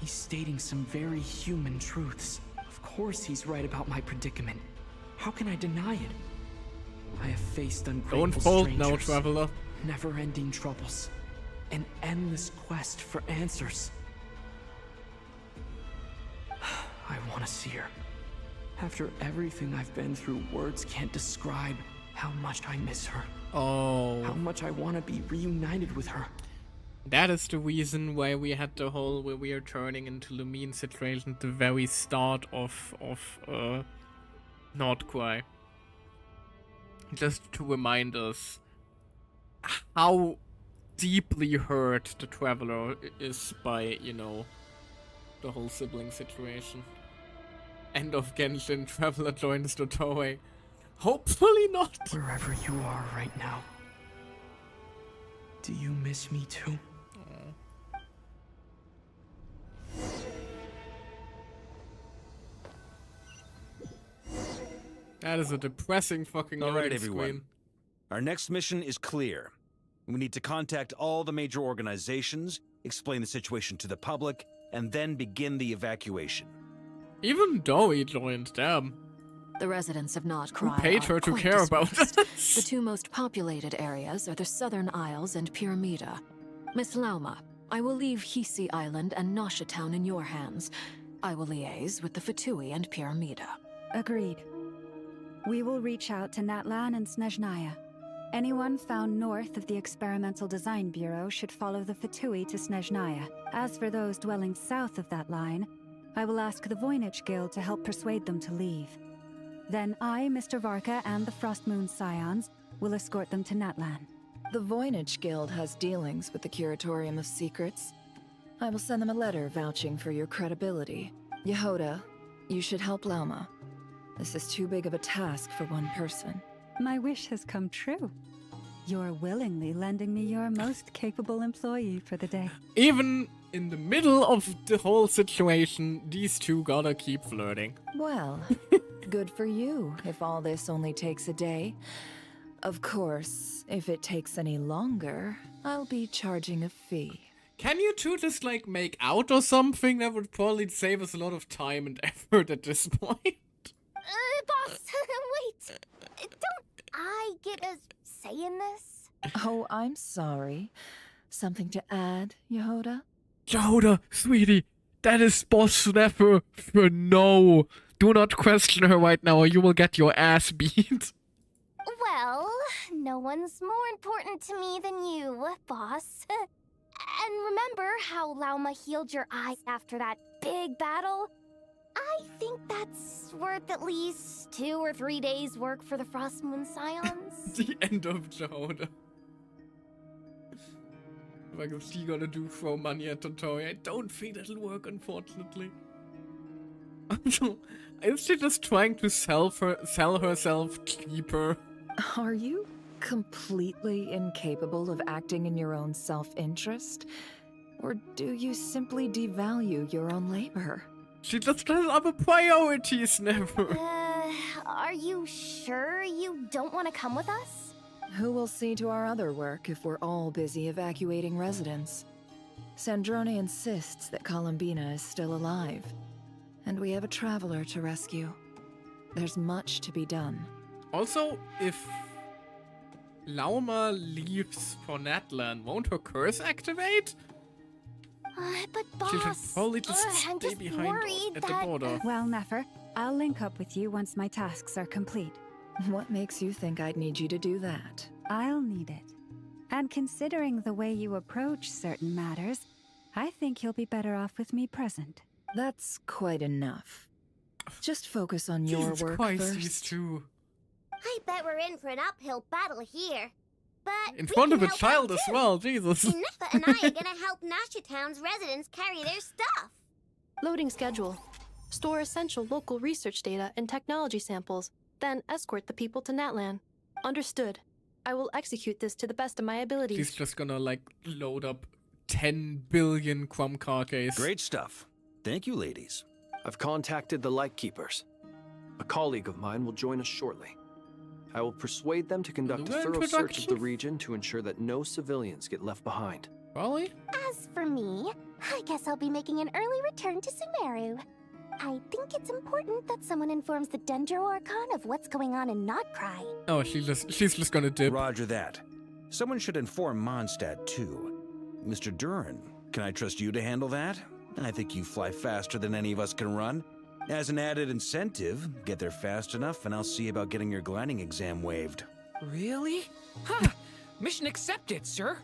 he's stating some very human truths. Of course he's right about my predicament. How can I deny it? I have faced ungrateful Don't fold strangers, now, traveler. never-ending troubles, an endless quest for answers. I want to see her. After everything I've been through, words can't describe how much I miss her. Oh. How much I want to be reunited with her. That is the reason why we had the whole where we are turning into Lumine situation at the very start of Nordcry. Just to remind us how deeply hurt the Traveler is by, you know, the whole sibling situation. End of Genshin, Traveler joins the Toei. Hopefully not. Wherever you are right now, do you miss me too? That is a depressing fucking All right, loading everyone. screen. Our next mission is clear. We need to contact all the major organizations, explain the situation to the public, and then begin the evacuation. Even though he joined them. The residents of Nordcry Who paid are her to quite care about dispersed. The two most populated areas are the Southern Isles and Pyramida. Miss Lauma, I will leave Hisi Island and Nosha Town in your hands. I will liaise with the Fatui and Pyramida. Agreed. We will reach out to Natlan and Snezhnaya. Anyone found north of the Experimental Design Bureau should follow the Fatui to Snezhnaya. As for those dwelling south of that line, I will ask the Voynich Guild to help persuade them to leave. Then I, Mr. Varka, and the Frostmoon Scions will escort them to Natlan. The Voynich Guild has dealings with the Curatorium of Secrets. I will send them a letter vouching for your credibility. Yehoda, you should help Lauma. This is too big of a task for one person. My wish has come true. You're willingly lending me your most capable employee for the day. Even in the middle of the whole situation, these two gotta keep flirting. Well, good for you if all this only takes a day. Of course, if it takes any longer, I'll be charging a fee. Can you two just, like, make out or something? That would probably save us a lot of time and effort at this point. Boss, wait. Don't I get a say in this? Oh, I'm sorry. Something to add, Yehoda? Yehoda, sweetie, that is Boss Snapper for no. Do not question her right now or you will get your ass beat. Well, no one's more important to me than you, boss. And remember how Lauma healed your eyes after that big battle? I think that's worth at least 2 or 3 days' work for the Frostmoon Scions. The end of Yehoda. Like, if she gonna do throw money at Totori, I don't think that'll work, unfortunately. Is she just trying to sell herself cheaper? Are you completely incapable of acting in your own self-interest? Or do you simply devalue your own labor? She just has other priorities, never. Are you sure you don't want to come with us? Who will see to our other work if we're all busy evacuating residents? Sandrone insists that Columbina is still alive, and we have a traveler to rescue. There's much to be done. Also, if Lauma leaves for Natlan, won't her curse activate? But She should boss, probably just I'm stay just behind worried at the that... border. Well, Nefer, I'll link up with you once my tasks are complete. What makes you think I'd need you to do that? I'll need it. And considering the way you approach certain matters, I think you'll be better off with me present. That's quite enough. Just focus on your Jesus work Christ, first. these two. I bet we're in for an uphill battle here. But In we front can of a help child out as too. well, Jesus. Nefa and I are gonna help Nasha Town's residents carry their stuff. Loading schedule. Store essential local research data and technology samples, then escort the people to Natlan. Understood. I will execute this to the best of my abilities. She's just gonna, like, load up 10 billion crumb carcase. Great stuff. Thank you, ladies. I've contacted the Lightkeepers. A colleague of mine will join us shortly. I will persuade them to conduct a thorough search of the region to ensure that no civilians get left behind. Probably? As for me, I guess I'll be making an early return to Sumeru. I think it's important that someone informs the Dendro Archon of what's going on in Notcry. Oh, she's just gonna dip. Roger that. Someone should inform Mondstadt, too. Mr. Duran, can I trust you to handle that? I think you fly faster than any of us can run. As an added incentive, get there fast enough and I'll see about getting your gliding exam waived. Really? Ha! Mission accepted, sir.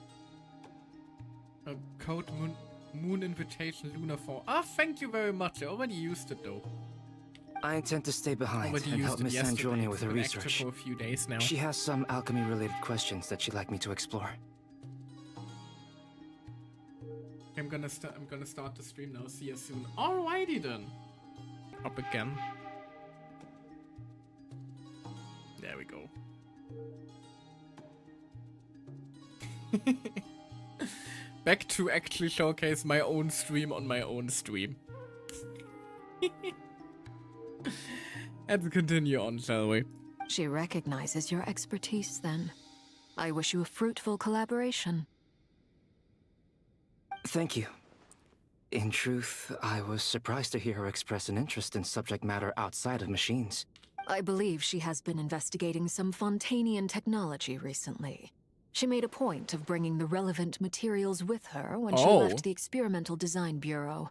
A code moon invitation Luna 4. Ah, thank you very much. I already used it though. I intend to stay behind Already and used help it Miss yesterday. Androni It's with her been active research. for a few days now. She has some alchemy-related questions that she'd like me to explore. I'm gonna start the stream now. See you soon. Alrighty then. Up again. There we go. Back to actually showcase my own stream on my own stream. Let's continue on, shall we? She recognizes your expertise then. I wish you a fruitful collaboration. Thank you. In truth, I was surprised to hear her express an interest in subject matter outside of machines. I believe she has been investigating some Fontanian technology recently. She made a point of bringing the relevant materials with her when she left the Experimental Design Bureau.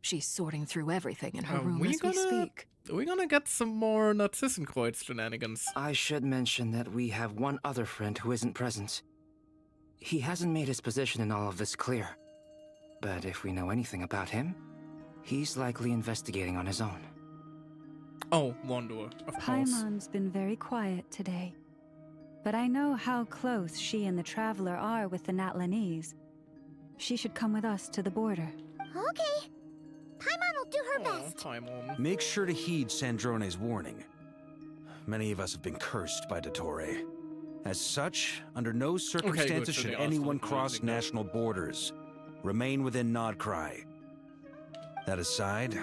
She's sorting through everything in her room as we speak. Are we gonna get some more Narcissenkreuz shenanigans? I should mention that we have one other friend who isn't present. He hasn't made his position in all of this clear. But if we know anything about him, he's likely investigating on his own. Oh, Wanderer, of course. Paimon's been very quiet today. But I know how close she and the Traveler are with the Natlanese. She should come with us to the border. Okay. Paimon will do her best. Paimon. Make sure to heed Sandrone's warning. Many of us have been cursed by Dottore. As such, under no circumstances should anyone cross national borders. Remain within Nodcry. That aside,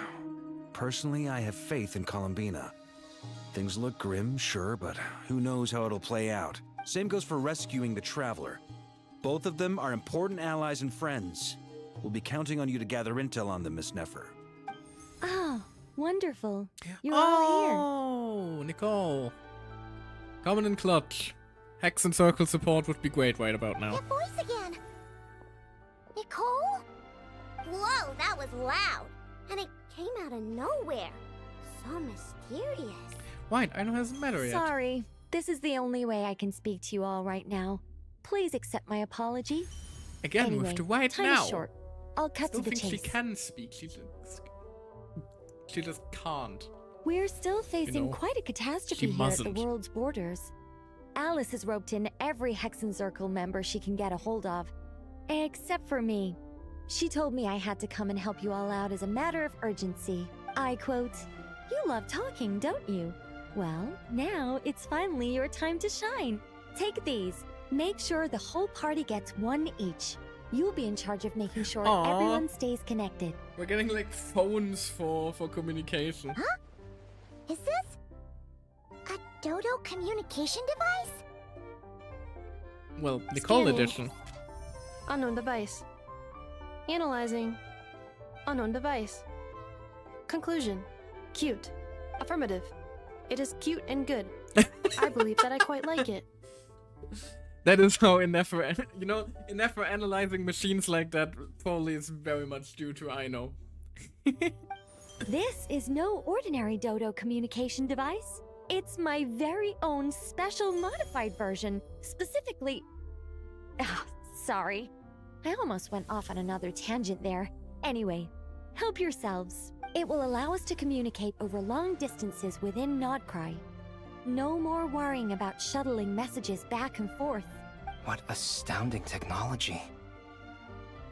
personally, I have faith in Columbina. Things look grim, sure, but who knows how it'll play out. Same goes for rescuing the Traveler. Both of them are important allies and friends. We'll be counting on you to gather intel on them, Miss Nefer. Oh, wonderful. You're all here. Oh, Nicole. Coming in clutch. Hex and Circle support would be great right about now. Your voice again. Nicole? Whoa, that was loud. And it came out of nowhere. So mysterious. Right, I know it hasn't mattered yet. Sorry. This is the only way I can speak to you all right now. Please accept my apology. Again, anyway, we have to wait time now. is short. I'll cut Still to the think chase. she can speak. She just can't. We're still facing quite a catastrophe here at the mustn't. world's borders. Alice has roped in every Hexen Circle member she can get a hold of. Except for me. She told me I had to come and help you all out as a matter of urgency. I quote, "You love talking, don't you? Well, now it's finally your time to shine. Take these. Make sure the whole party gets one each. You'll be in charge of making sure Aw. everyone stays connected." We're getting like phones for communication. Huh? Is this a Dodo communication device? Well, Nicole Scanning. edition. Unknown device. Analyzing. Unknown device. Conclusion. Cute. Affirmative. It is cute and good. I believe that I quite like it. That is how Ineffer, you know, Ineffer analyzing machines like that probably is very much due to I know. This is no ordinary Dodo communication device. It's my very own special modified version, specifically... Ah, sorry. I almost went off on another tangent there. Anyway, help yourselves. It will allow us to communicate over long distances within Nodcry. No more worrying about shuttling messages back and forth. What astounding technology.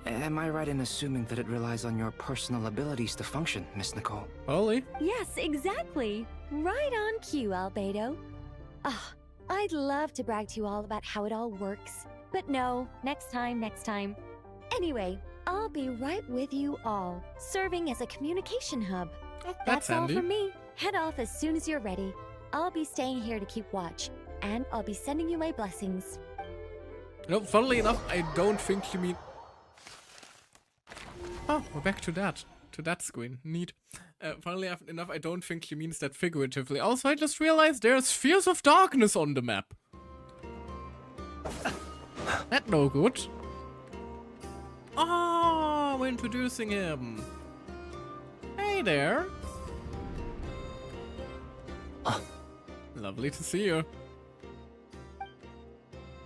Am I right in assuming that it relies on your personal abilities to function, Miss Nicole? Holy? Yes, exactly. Right on cue, Albedo. Ah, I'd love to brag to you all about how it all works. But no, next time. Anyway, I'll be right with you all, serving as a communication hub. Oh, That's all handy. from me. Head off as soon as you're ready. I'll be staying here to keep watch, and I'll be sending you my blessings. No, funnily enough, I don't think you mean... Oh, we're back to that screen. Neat. Funnily enough, I don't think she means that figuratively. Also, I just realized there's spheres of darkness on the map. That no good. Oh, we're introducing him. Hey there. Lovely to see you.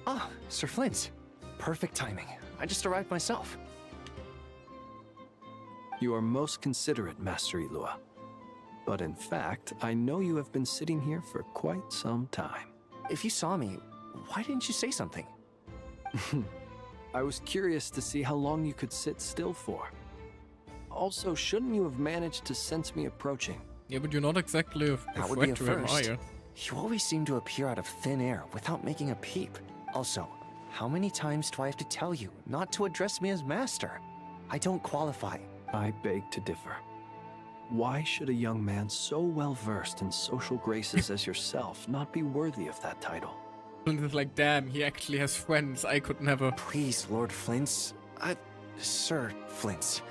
Ah, Sir Flint. Perfect timing. I just arrived myself. You are most considerate, Master Ilua. But in fact, I know you have been sitting here for quite some time. If you saw me, why didn't you say something? I was curious to see how long you could sit still for. Also, shouldn't you have managed to sense me approaching? Yeah, but you're not exactly a That would be a threat to him, are first. you? You always seem to appear out of thin air without making a peep. Also, how many times do I have to tell you not to address me as master? I don't qualify. I beg to differ. Why should a young man so well versed in social graces as yourself not be worthy of that title? And it's like, damn, he actually has friends. I could never. Please, Lord Flint's. Sir Flint's.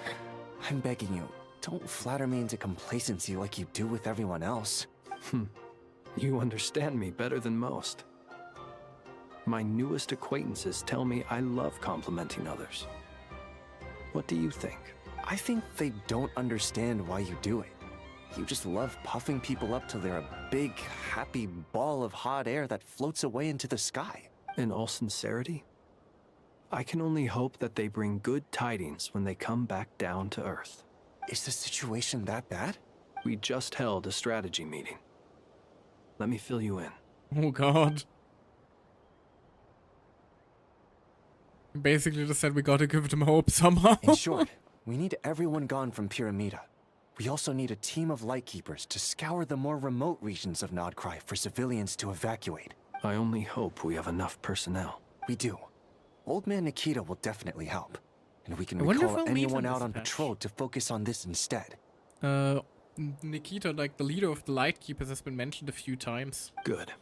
I'm begging you, don't flatter me into complacency like you do with everyone else. You understand me better than most. My newest acquaintances tell me I love complimenting others. What do you think? I think they don't understand why you do it. You just love puffing people up till they're a big, happy ball of hot air that floats away into the sky. In all sincerity, I can only hope that they bring good tidings when they come back down to Earth. Is the situation that bad? We just held a strategy meeting. Let me fill you in. Oh god. Basically just said we gotta give them hope somehow. In short, we need everyone gone from Pyramida. We also need a team of Lightkeepers to scour the more remote regions of Nodcry for civilians to evacuate. I only hope we have enough personnel. We do. Old Man Nikita will definitely help. And we can I wonder if recall we'll meet anyone in out this on patch. patrol to focus on this instead. Nikita, like the leader of the Lightkeepers, has been mentioned a few times. Good.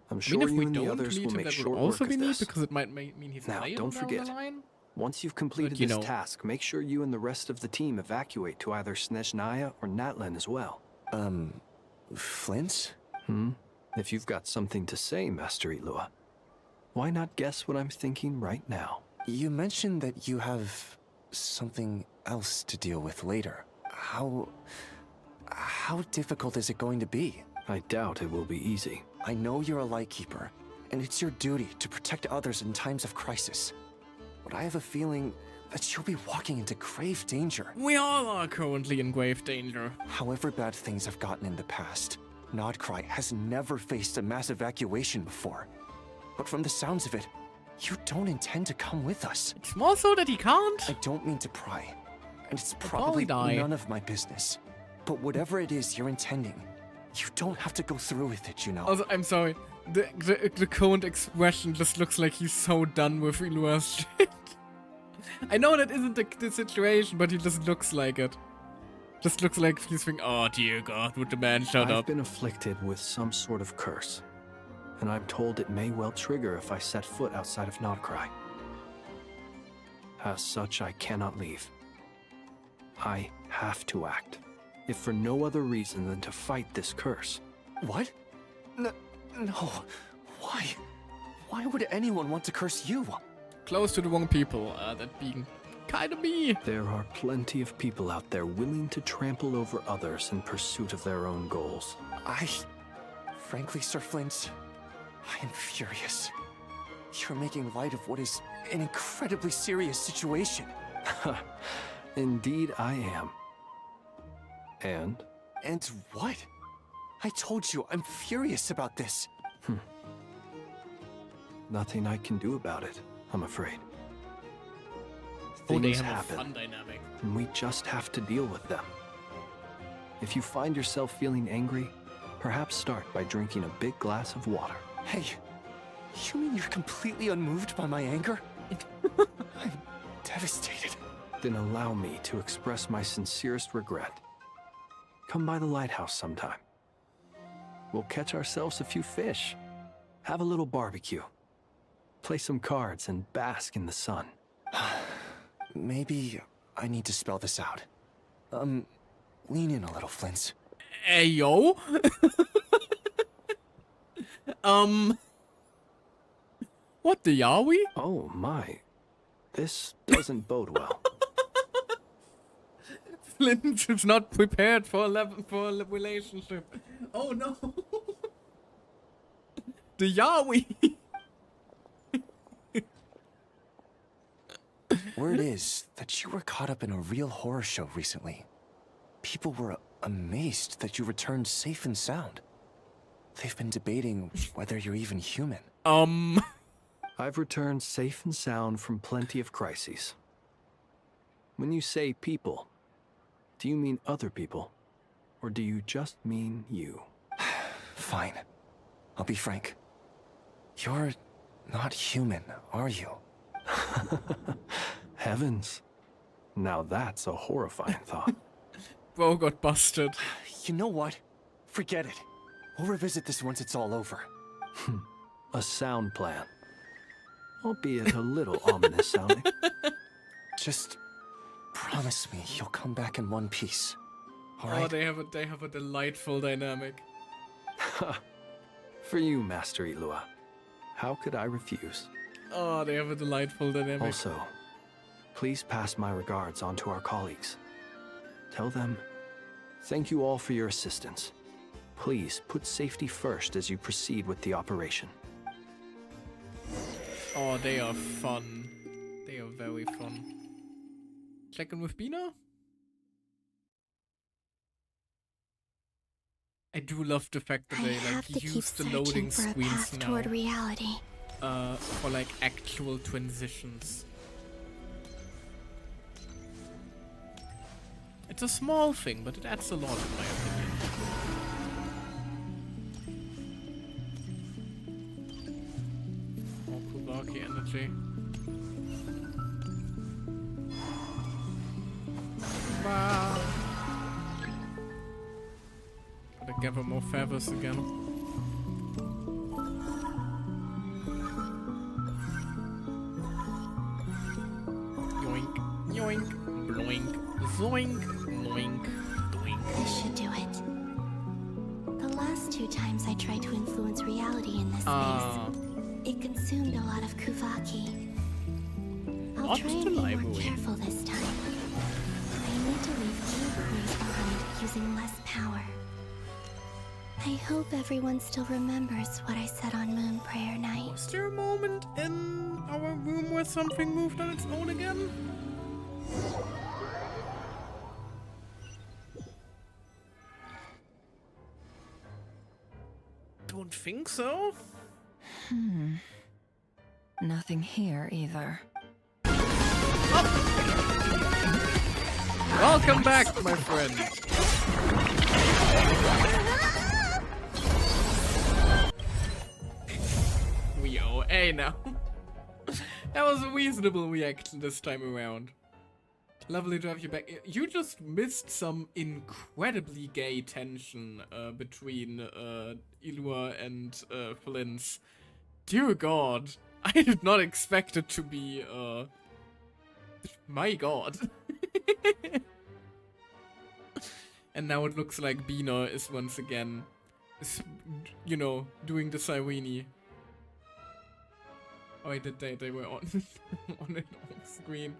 I'm I sure mean, if you we and the don't others meet will him, make that short would also work be of neat this. because it might mean he's Now, liable don't down forget, the line. once you've completed But, you this know. task, make sure you and the rest of the team evacuate to either Snezhnaya or Natlan as well. Flint? If you've got something to say, Master Ilua, why not guess what I'm thinking right now? You mentioned that you have something else to deal with later. How difficult is it going to be? I doubt it will be easy. I know you're a Lightkeeper, and it's your duty to protect others in times of crisis. But I have a feeling that you'll be walking into grave danger. We all are currently in grave danger. However bad things have gotten in the past, Nodcry has never faced a mass evacuation before. But from the sounds of it, you don't intend to come with us. It's more so that he can't. I don't mean to pry, and it's probably probably die. none of my business. But whatever it is you're intending, you don't have to go through with it, you know. Also, I'm sorry. The current expression just looks like he's so done with Ilua's shit. I know that isn't the situation, but he just looks like it. Just looks like he's thinking, oh dear God, would the man shut I've up? been afflicted with some sort of curse, and I'm told it may well trigger if I set foot outside of Nodcry. As such, I cannot leave. I have to act, if for no other reason than to fight this curse. What? No. Why? Why would anyone want to curse you? Close to the wrong people, that being kinda me. There are plenty of people out there willing to trample over others in pursuit of their own goals. Frankly, Sir Flint, I am furious. You're making light of what is an incredibly serious situation. Indeed I am. And? And what? I told you, I'm furious about this. Nothing I can do about it, I'm afraid. Oh, they Things have happen, a fun dynamic. and we just have to deal with them. If you find yourself feeling angry, perhaps start by drinking a big glass of water. Hey, you mean you're completely unmoved by my anger? I'm devastated. Then allow me to express my sincerest regret. Come by the lighthouse sometime. We'll catch ourselves a few fish, have a little barbecue, play some cards, and bask in the sun. Maybe I need to spell this out. Lean in a little, Flint. Hey, yo. What the are we? Oh my, this doesn't bode well. Flint is not prepared for a relationship. Oh no. The Yahweh. Word is that you were caught up in a real horror show recently. People were amazed that you returned safe and sound. They've been debating whether you're even human. I've returned safe and sound from plenty of crises. When you say people, do you mean other people? Or do you just mean you? Fine. I'll be frank. You're not human, are you? Heavens. Now that's a horrifying thought. Bro got busted. You know what? Forget it. We'll revisit this once it's all over. A sound plan. Albeit a little ominous sounding. Just promise me you'll come back in one piece. All Oh, right? they have a delightful dynamic. For you, Master Ilua. How could I refuse? Oh, they have a delightful dynamic. Also, please pass my regards on to our colleagues. Tell them, thank you all for your assistance. Please put safety first as you proceed with the operation. Oh, they are fun. They are very fun. Check in with Bina? I do love the fact that I they have to like keep use the searching loading for a screens path now. toward reality. For like actual transitions. It's a small thing, but it adds a lot in my opinion. More Kubaki energy. Wow. Gotta gather more feathers again. Yoink, yoink, bloink, zoink, noink, doink. This should do it. The last 2 times I tried to influence reality in this Ah. space, it consumed a lot of Kuvaki. I'll Not try and the be more library. careful this time. I need to leave key clues behind using less power. I hope everyone still remembers what I said on Moon Prayer Night. Was there a moment in our room where something moved on its own again? Don't think so. Nothing here either. Welcome back, my friend. We owe A now. That was a reasonable reaction this time around. Lovely to have you back. You just missed some incredibly gay tension between Ilua and Flint's. Dear God, I did not expect it to be. My God. And now it looks like Bina is once again, you know, doing the Sirene. Oh, wait, they were on on it off screen.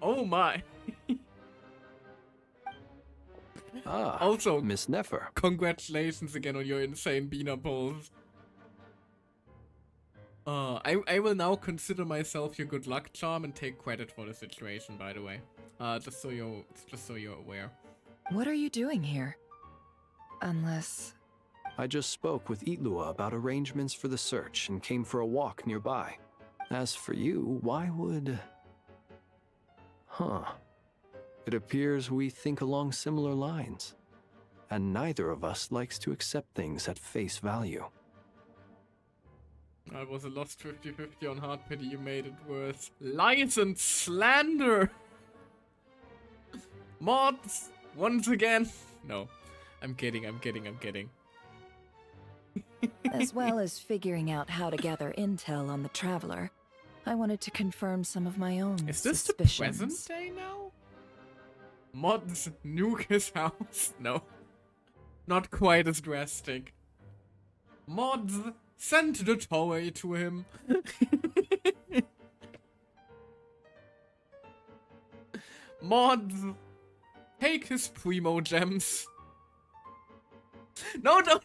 Oh my. Also, Miss Nefer. Congratulations again on your insane Bina polls. I will now consider myself your good luck charm and take credit for the situation, by the way. Just so you're aware. What are you doing here? Unless... I just spoke with Itlua about arrangements for the search and came for a walk nearby. As for you, why would... Huh. It appears we think along similar lines. And neither of us likes to accept things at face value. I was a lost 50-50 on hard pity, you made it worse. Lies and slander! Mods! Once again! No. I'm kidding. As well as figuring out how to gather intel on the Traveler, I wanted to confirm some of my own Is this suspicions. the present day now? Mods nuke his house? No. Not quite as drastic. Mods send the toy to him. Mods take his primo gems. No, don't.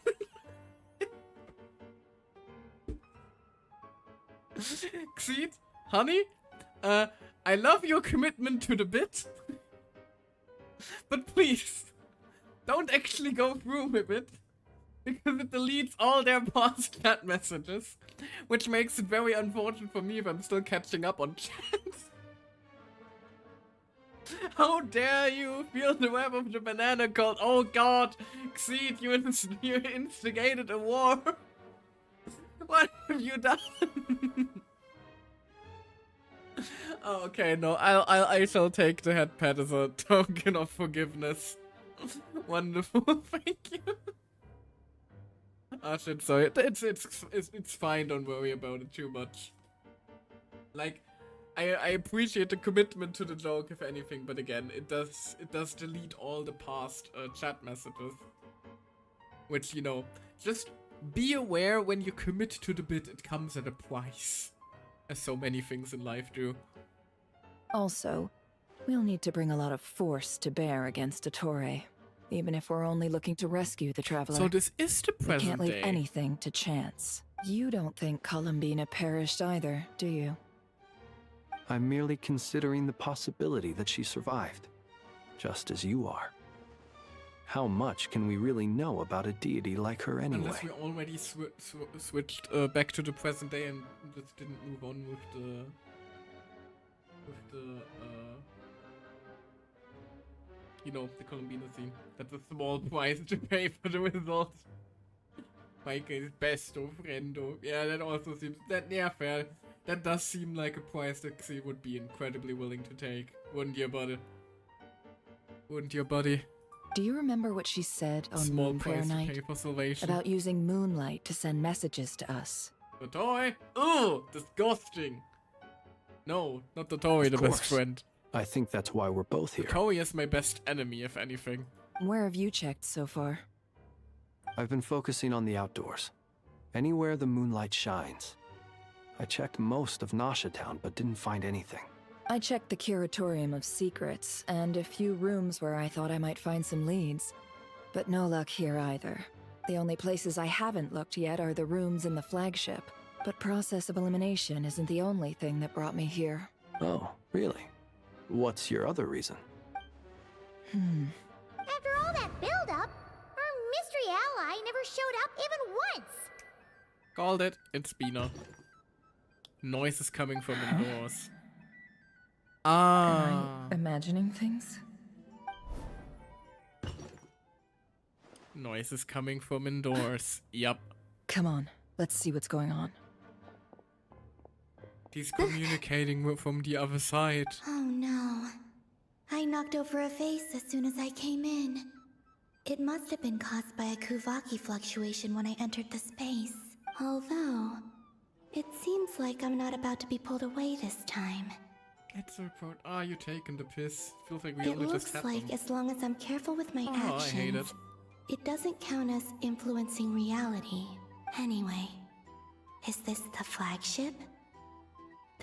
Xeed, honey, I love your commitment to the bit, but please, don't actually go through with it, because it deletes all their past chat messages, which makes it very unfortunate for me if I'm still catching up on chats. How dare you feel the web of the banana cult? Oh god, Xeed, you instigated a war. What have you done? Oh, okay, no, I shall take the head pat as a token of forgiveness. Wonderful, thank you. Ah shit, sorry, it's fine, don't worry about it too much. Like, I appreciate the commitment to the joke, if anything, but again, it does delete all the past chat messages. Which, you know, just be aware when you commit to the bit, it comes at a price. As so many things in life do. Also, we'll need to bring a lot of force to bear against Dottore, even if we're only looking to rescue the Traveler. So this is the present We can't leave day. anything to chance. You don't think Columbina perished either, do you? I'm merely considering the possibility that she survived, just as you are. How much can we really know about a deity like her anyway? Unless we already switched back to the present day and just didn't move on with the you know, the Columbina scene. That's a small price to pay for the result. Michael's besto friendo. Yeah, that also seems yeah, fair. That does seem like a price that Xeed would be incredibly willing to take. Wouldn't you, buddy? Wouldn't you, buddy? Do you remember what she said on Small Moon Prayer price to Night? pay for salvation. About using moonlight to send messages to us. The toy? Ugh! Disgusting! No, not the toy, the best friend. I think that's why we're both here. The toy is my best enemy, if anything. Where have you checked so far? I've been focusing on the outdoors. Anywhere the moonlight shines. I checked most of Nasha Town, but didn't find anything. I checked the Curatorium of Secrets, and a few rooms where I thought I might find some leads. But no luck here either. The only places I haven't looked yet are the rooms in the flagship. But process of elimination isn't the only thing that brought me here. Oh, really? What's your other reason? After all that build-up, our mystery ally never showed up even once. Called it. It's Bina. Noise is coming from indoors. Am I imagining things? Noise is coming from indoors. Yup. Come on, let's see what's going on. He's communicating from the other side. Oh no. I knocked over a vase as soon as I came in. It must have been caused by a Kuvaki fluctuation when I entered the space. Although, it seems like I'm not about to be pulled away this time. It's a report. Ah, you taking the piss. Feels like we It only looks just like happened. as long as I'm careful with my Oh, actions, I hate it. it doesn't count as influencing reality. Anyway, is this the flagship?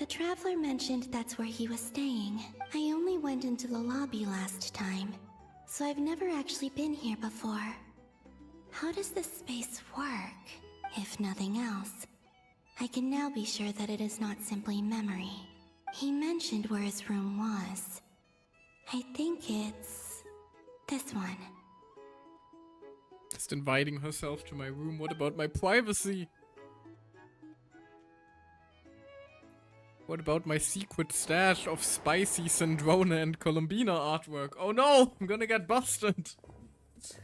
The Traveler mentioned that's where he was staying. I only went into the lobby last time, so I've never actually been here before. How does this space work? If nothing else, I can now be sure that it is not simply memory. He mentioned where his room was. I think it's this one. Just inviting herself to my room. What about my privacy? What about my secret stash of spicy Sandrona and Columbina artwork? Oh no! I'm gonna get busted!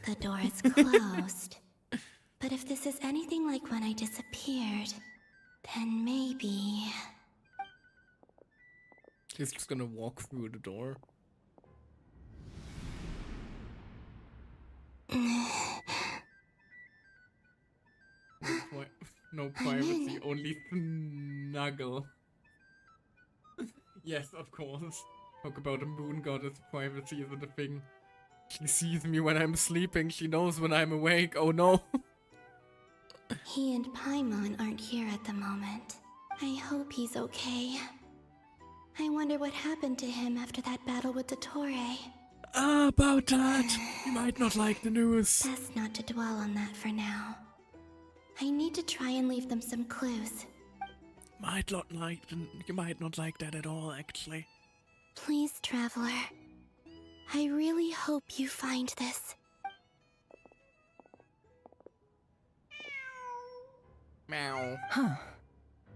The door is closed. But if this is anything like when I disappeared, then maybe... She's just gonna walk through the door. No privacy, only snuggle. Yes, of course. Talk about a moon goddess, privacy isn't a thing. She sees me when I'm sleeping, she knows when I'm awake, oh no! He and Paimon aren't here at the moment. I hope he's okay. I wonder what happened to him after that battle with Dottore. About that! You might not like the news. Best not to dwell on that for now. I need to try and leave them some clues. You might not like that at all, actually. Please, Traveler. I really hope you find this. Meow. Huh.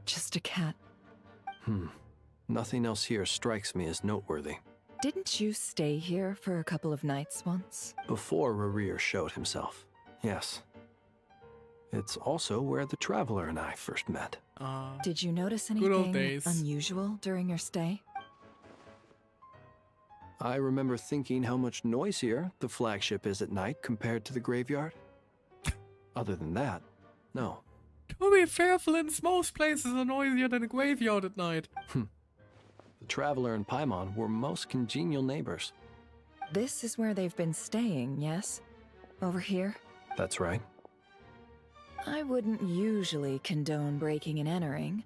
Just a cat. Nothing else here strikes me as noteworthy. Didn't you stay here for a couple of nights once? Before Rerir showed himself, yes. It's also where the Traveler and I first met. Did you notice good old anything days. unusual during your stay? I remember thinking how much noisier the flagship is at night compared to the graveyard. Other than that, no. To be fair, Flint's most places are noisier than a graveyard at night. The Traveler and Paimon were most congenial neighbors. This is where they've been staying, yes? Over here? That's right. I wouldn't usually condone breaking and entering,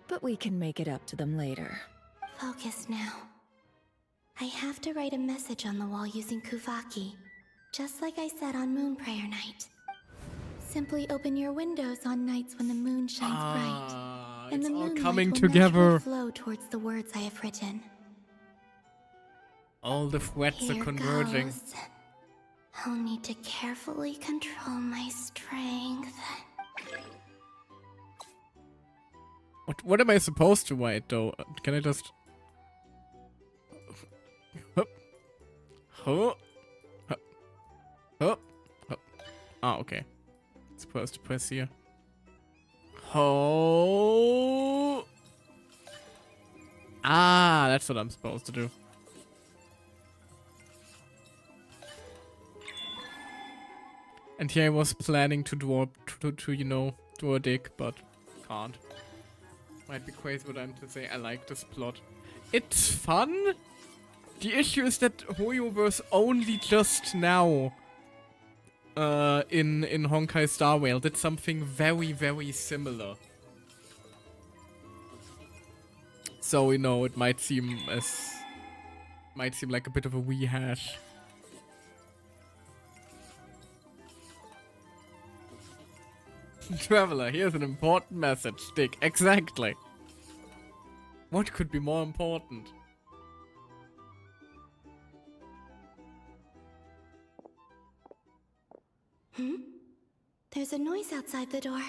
but we can make it up to them later. Focus now. I have to write a message on the wall using Kuvaki, just like I said on Moon Prayer Night. Simply open your windows on nights when the moon shines bright, and the moonlight coming will together. naturally flow towards the words I have written. All the threats are Here converging. goes. I'll need to carefully control my strength. What am I supposed to write though? Can I just... Hup. Hup. Hup. Hup. Hup. Ah, okay. Supposed to press here. Oh. Ah, that's what I'm supposed to do. And here I was planning to draw, you know, draw a dick, but can't. Might be crazy what I'm to say. I like this plot. It's fun. The issue is that Hoyoverse only just now, in Honkai Star Rail, did something very, very similar. So, you know, it might seem like a bit of a rehash. Traveler, here's an important message. Stick. Exactly. What could be more important? There's a noise outside the door.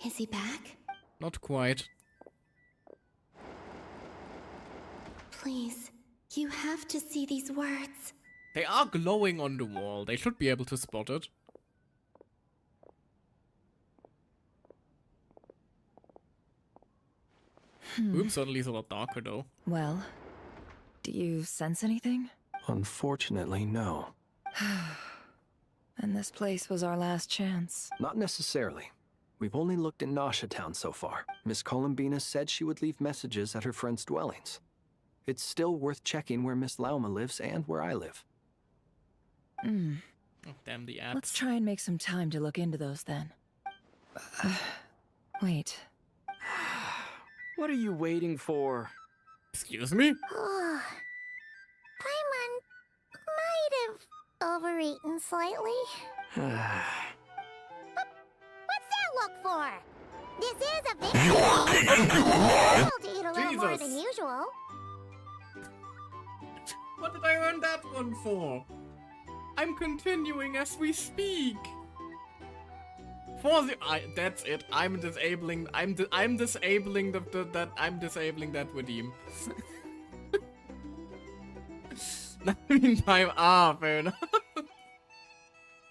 Is he back? Not quite. Please, you have to see these words. They are glowing on the wall. They should be able to spot it. Room suddenly is a lot darker though. Well, do you sense anything? Unfortunately, no. And this place was our last chance. Not necessarily. We've only looked in Nasha Town so far. Miss Columbina said she would leave messages at her friends' dwellings. It's still worth checking where Miss Lauma lives and where I live. Oh, damn the ads. Let's try and make some time to look into those then. Wait. What are you waiting for? Excuse me? Paimon might have overeaten slightly. What's that look for? This is a victory. To eat a little more than usual. What did I earn that one for? I'm continuing as we speak. That's it. I'm disabling that redeem. Fair enough.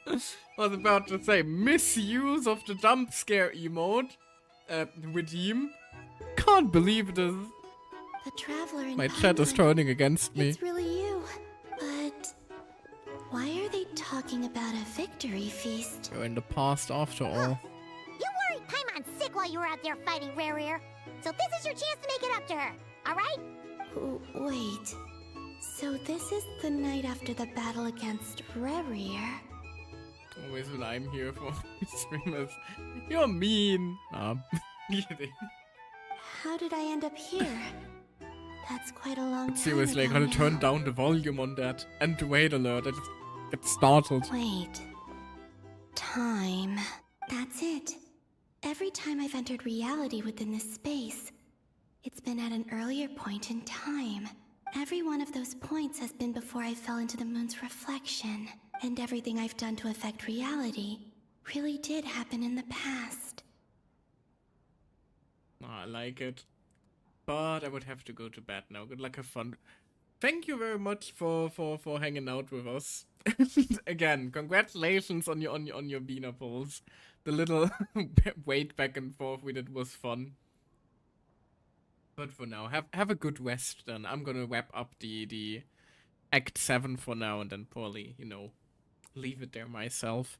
I was about to say misuse of the jump scare emote. Redeem. Can't believe this. The traveler in My chat is turning against me. It's really you. But why are they talking about a victory feast? You're in the past after all. You worried Paimon sick while you were out there fighting Rare. So this is your chance to make it up to her, alright? Wait. So this is the night after the battle against Rare. Always when I'm here for streamers. You're mean. Kidding. How did I end up here? That's quite a long time Seriously, I ago gotta now. turn down the volume on that. And the wait alert, I just get startled. Wait. Time. That's it. Every time I've entered reality within this space, it's been at an earlier point in time. Every one of those points has been before I fell into the moon's reflection, and everything I've done to affect reality really did happen in the past. I like it. But I would have to go to bed now. Good luck, have fun. Thank you very much for hanging out with us. Again, congratulations on your Bina polls. The little wait back and forth we did was fun. But for now, have a good rest then. I'm gonna wrap up the Act 7 for now and then probably, leave it there myself.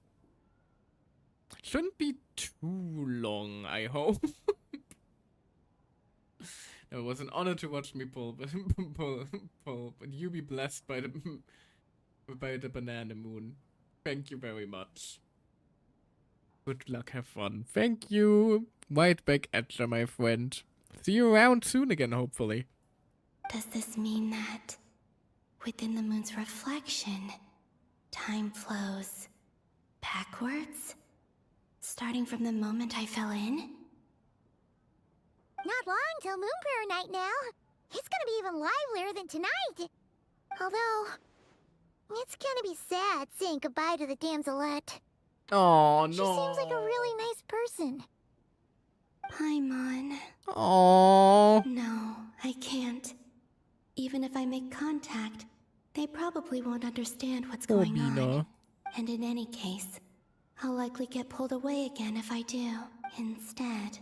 Shouldn't be too long, I hope. It was an honor to watch me pull, but you be blessed by the banana moon. Thank you very much. Good luck, have fun. Thank you. Right back at you, my friend. See you around soon again, hopefully. Does this mean that within the moon's reflection, time flows backwards? Starting from the moment I fell in? Not long till Moon Prayer Night now. It's gonna be even livelier than tonight. Although, it's gonna be sad saying goodbye to the damselette. Oh, no. She seems like a really nice person. Paimon. Oh. No, I can't. Even if I make contact, they probably won't understand what's going on. And in any case, I'll likely get pulled away again if I do. Instead,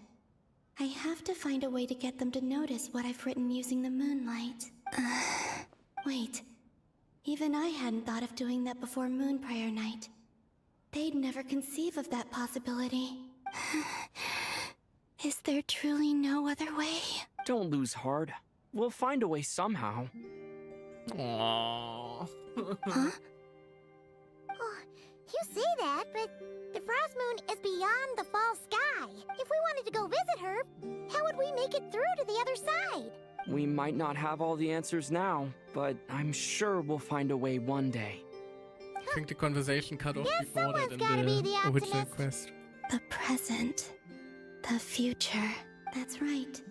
I have to find a way to get them to notice what I've written using the moonlight. Wait. Even I hadn't thought of doing that before Moon Prayer Night. They'd never conceive of that possibility. Is there truly no other way? Don't lose heart. We'll find a way somehow. Aww. Huh? You say that, but the Frost Moon is beyond the fall sky. If we wanted to go visit her, how would we make it through to the other side? We might not have all the answers now, but I'm sure we'll find a way one day. I think the conversation cut off before that in the original quest. The present. The future. That's right.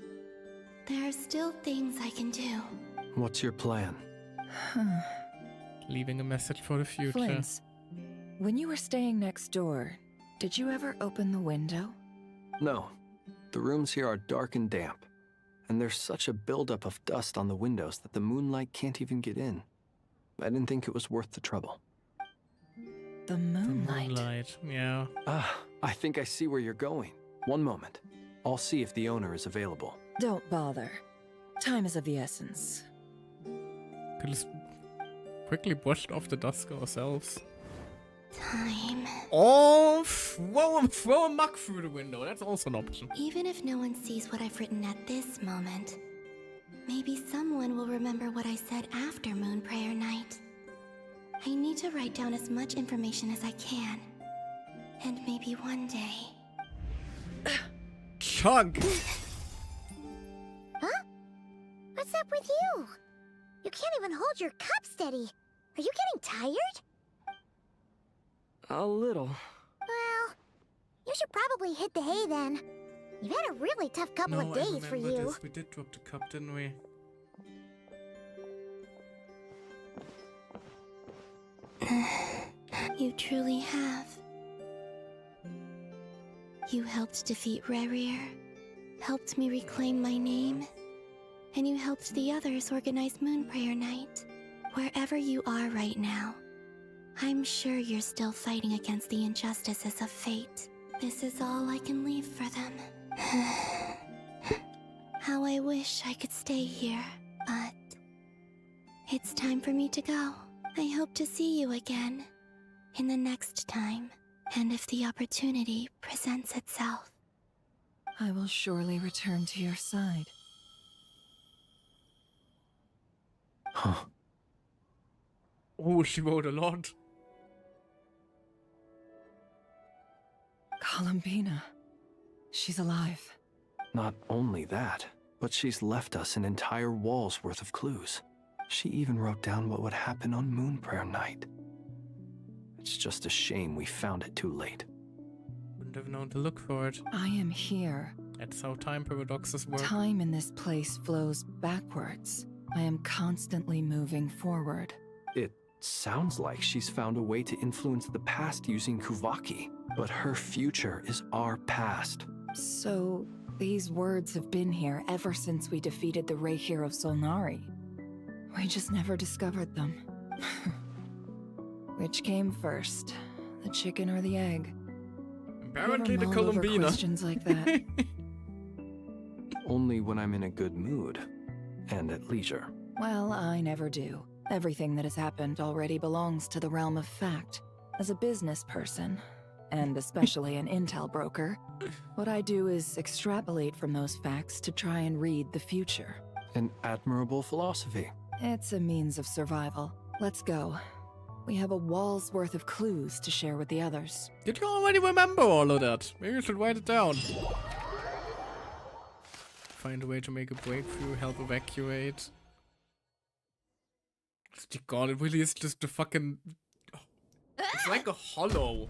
There are still things I can do. What's your plan? Leaving a message for the future. Flint, when you were staying next door, did you ever open the window? No. The rooms here are dark and damp, and there's such a buildup of dust on the windows that the moonlight can't even get in. I didn't think it was worth the trouble. The moonlight? The moonlight, yeah. I think I see where you're going. One moment. I'll see if the owner is available. Don't bother. Time is of the essence. Could just quickly brushed off the dust ourselves. Time. Oh, throw a mug through the window. That's also an option. Even if no one sees what I've written at this moment, maybe someone will remember what I said after Moon Prayer Night. I need to write down as much information as I can. And maybe one day... Chug! with you? You can't even hold your cup steady. Are you getting tired? A little. Well, you should probably hit the hay then. You've had a really tough couple of days for you. This. We did drop the cup, didn't we? You truly have. You helped defeat Rerir, helped me reclaim my name, and you helped the others organize Moon Prayer Night. Wherever you are right now, I'm sure you're still fighting against the injustices of fate. This is all I can leave for them. How I wish I could stay here, but it's time for me to go. I hope to see you again in the next time, and if the opportunity presents itself. I will surely return to your side. Huh. Oh, she wrote a lot. Columbina. She's alive. Not only that, but she's left us an entire wall's worth of clues. She even wrote down what would happen on Moon Prayer Night. It's just a shame we found it too late. Wouldn't have known to look for it. I am here. That's how time paradoxes work. Time in this place flows backwards. I am constantly moving forward. It sounds like she's found a way to influence the past using Kuvaki, but her future is our past. So, these words have been here ever since we defeated the Reikir of Solnari. We just never discovered them. Which came first, the chicken or the egg? Apparently the Never mull over Columbina. questions like that. Only when I'm in a good mood and at leisure. Well, I never do. Everything that has happened already belongs to the realm of fact. As a business person, and especially an intel broker, what I do is extrapolate from those facts to try and read the future. An admirable philosophy. It's a means of survival. Let's go. We have a wall's worth of clues to share with the others. Did you already remember all of that? Maybe you should write it down. Find a way to make a breakthrough, help evacuate. God, it really is just a fucking... It's like a hollow.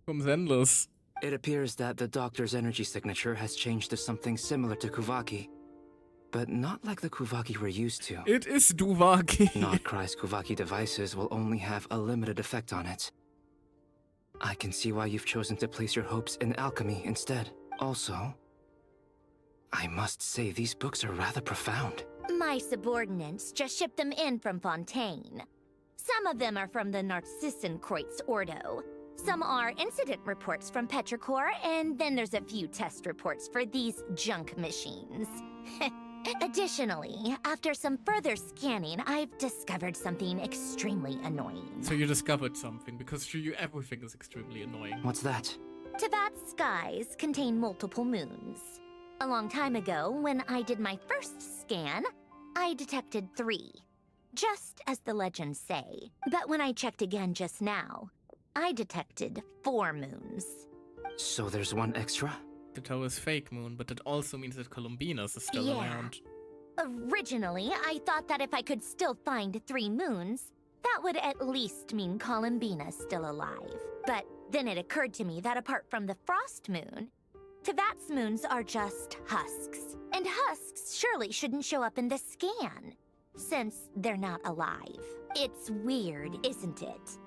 From Endless. It appears that the doctor's energy signature has changed to something similar to Kuvaki. But not like the Kuvaki we're used to. It is Duvaki. Notcry's Kuvaki devices will only have a limited effect on it. I can see why you've chosen to place your hopes in alchemy instead. Also, I must say these books are rather profound. My subordinates just shipped them in from Fontaine. Some of them are from the Narcissenkreuz Ordo. Some are incident reports from Petrichor, and then there's a few test reports for these junk machines. Additionally, after some further scanning, I've discovered something extremely annoying. So you discovered something, because to you everything is extremely annoying. What's that? Tevat's skies contain multiple moons. A long time ago, when I did my first scan, I detected 3. Just as the legends say. But when I checked again just now, I detected 4 moons. So there's one extra? The tower is fake moon, but that also means that Columbinas is still around. Originally, I thought that if I could still find 3 moons, that would at least mean Columbina's still alive. But then it occurred to me that apart from the frost moon, Tevat's moons are just husks. And husks surely shouldn't show up in the scan, since they're not alive. It's weird, isn't it?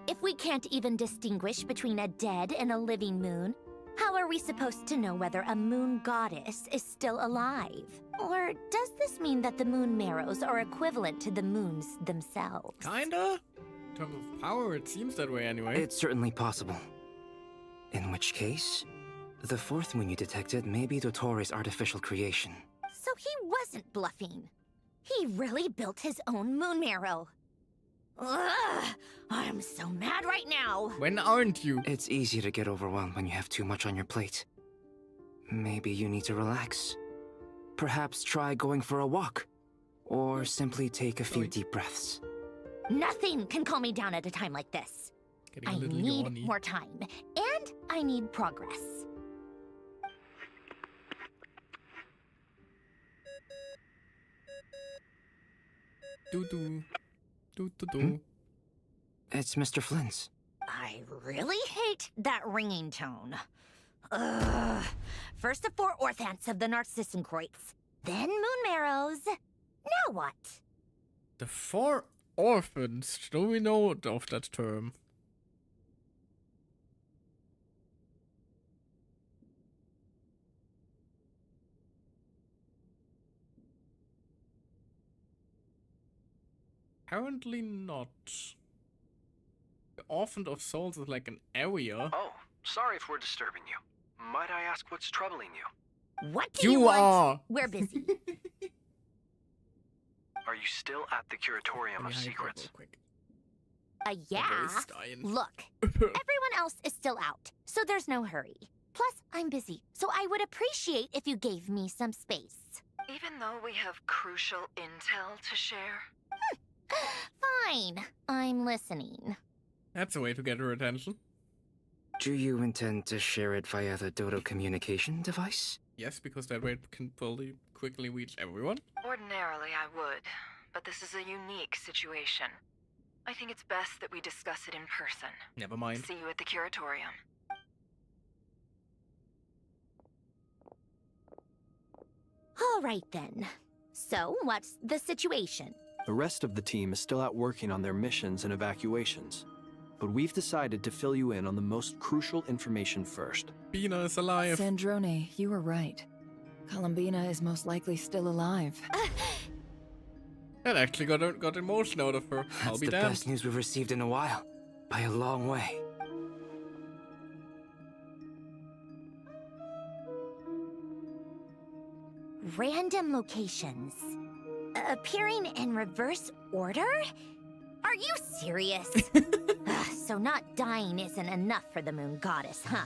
If we can't even distinguish between a dead and a living moon, how are we supposed to know whether a moon goddess is still alive? Or does this mean that the moon marrows are equivalent to the moons themselves? Kinda? In terms of power, it seems that way anyway. It's certainly possible. In which case, the 4th moon you detected may be Dottores' artificial creation. So he wasn't bluffing. He really built his own moon marrow. Ugh, I'm so mad right now. When aren't you? It's easy to get overwhelmed when you have too much on your plate. Maybe you need to relax. Perhaps try going for a walk. Or simply take a few deep breaths. Nothing can calm me down at a time like this. I need more time, and I need progress. Do. Do. It's Mr. Flynn's. I really hate that ringing tone. Ugh. First the 4 Orthants of the Narcissenkreuz, then Moon Marrows. Now what? The 4 orphans. Do we know of that term? Apparently not. The Orphan of Souls is like an area. Oh, sorry if we're disturbing you. Might I ask what's troubling you? What do you want? Are. We're busy. Are you still at the Curatorium of Secrets? Yeah. Look, everyone else is still out, so there's no hurry. Plus, I'm busy, so I would appreciate if you gave me some space. Even though we have crucial intel to share? Fine, I'm listening. That's a way to get her attention. Do you intend to share it via the Dodo communication device? Yes, because that way it can fully quickly reach everyone. Ordinarily, I would, but this is a unique situation. I think it's best that we discuss it in person. Never mind. See you at the Curatorium. All right then. So, what's the situation? The rest of the team is still out working on their missions and evacuations. But we've decided to fill you in on the most crucial information first. Bina is alive. Sandrone, you were right. Columbina is most likely still alive. That actually got emotion out of her. I'll That's be the damned. best news we've received in a while. By a long way. Random locations. Appearing in reverse order? Are you serious? So not dying isn't enough for the moon goddess, huh?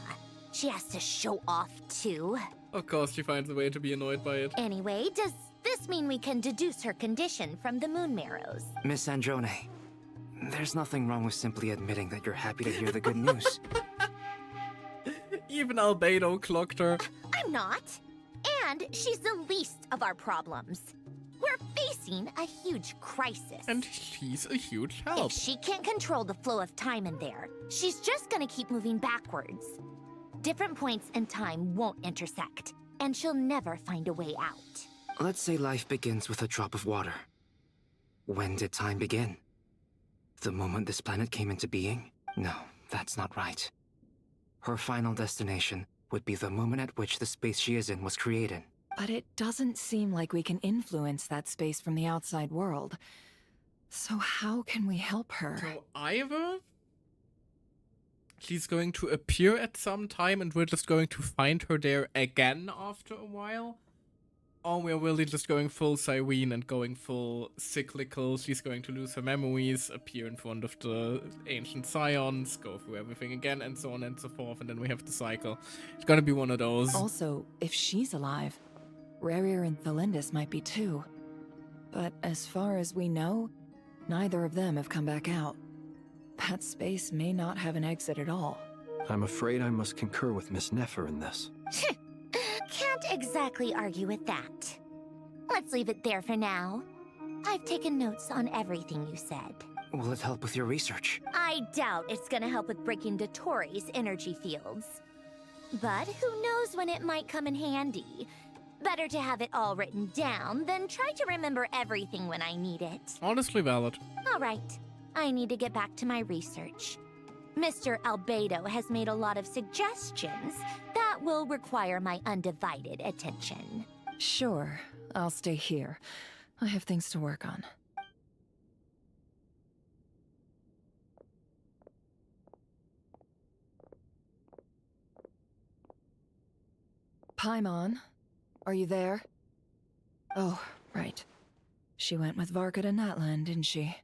She has to show off too. Of course she finds a way to be annoyed by it. Anyway, does this mean we can deduce her condition from the moon marrows? Miss Sandrone, there's nothing wrong with simply admitting that you're happy to hear the good news. Even Albedo clocked her. I'm not. And she's the least of our problems. We're facing a huge crisis. And she's a huge help. If she can't control the flow of time in there, she's just gonna keep moving backwards. Different points in time won't intersect, and she'll never find a way out. Let's say life begins with a drop of water. When did time begin? The moment this planet came into being? No, that's not right. Her final destination would be the moment at which the space she is in was created. But it doesn't seem like we can influence that space from the outside world. So how can we help her? So either she's going to appear at some time and we're just going to find her there again after a while, or we're really just going full Cyrene and going full cyclical. She's going to lose her memories, appear in front of the ancient scions, go through everything again, and so on and so forth, and then we have the cycle. It's gonna be one of those. Also, if she's alive, Rerir and Thalindis might be too. But as far as we know, neither of them have come back out. That space may not have an exit at all. I'm afraid I must concur with Miss Nefer in this. Can't exactly argue with that. Let's leave it there for now. I've taken notes on everything you said. Will it help with your research? I doubt it's gonna help with breaking Dotori's energy fields. But who knows when it might come in handy. Better to have it all written down than try to remember everything when I need it. Honestly valid. All right, I need to get back to my research. Mr. Albedo has made a lot of suggestions that will require my undivided attention. Sure, I'll stay here. I have things to work on. Paimon, are you there? Oh, right. She went with Varka to Natlan, didn't she?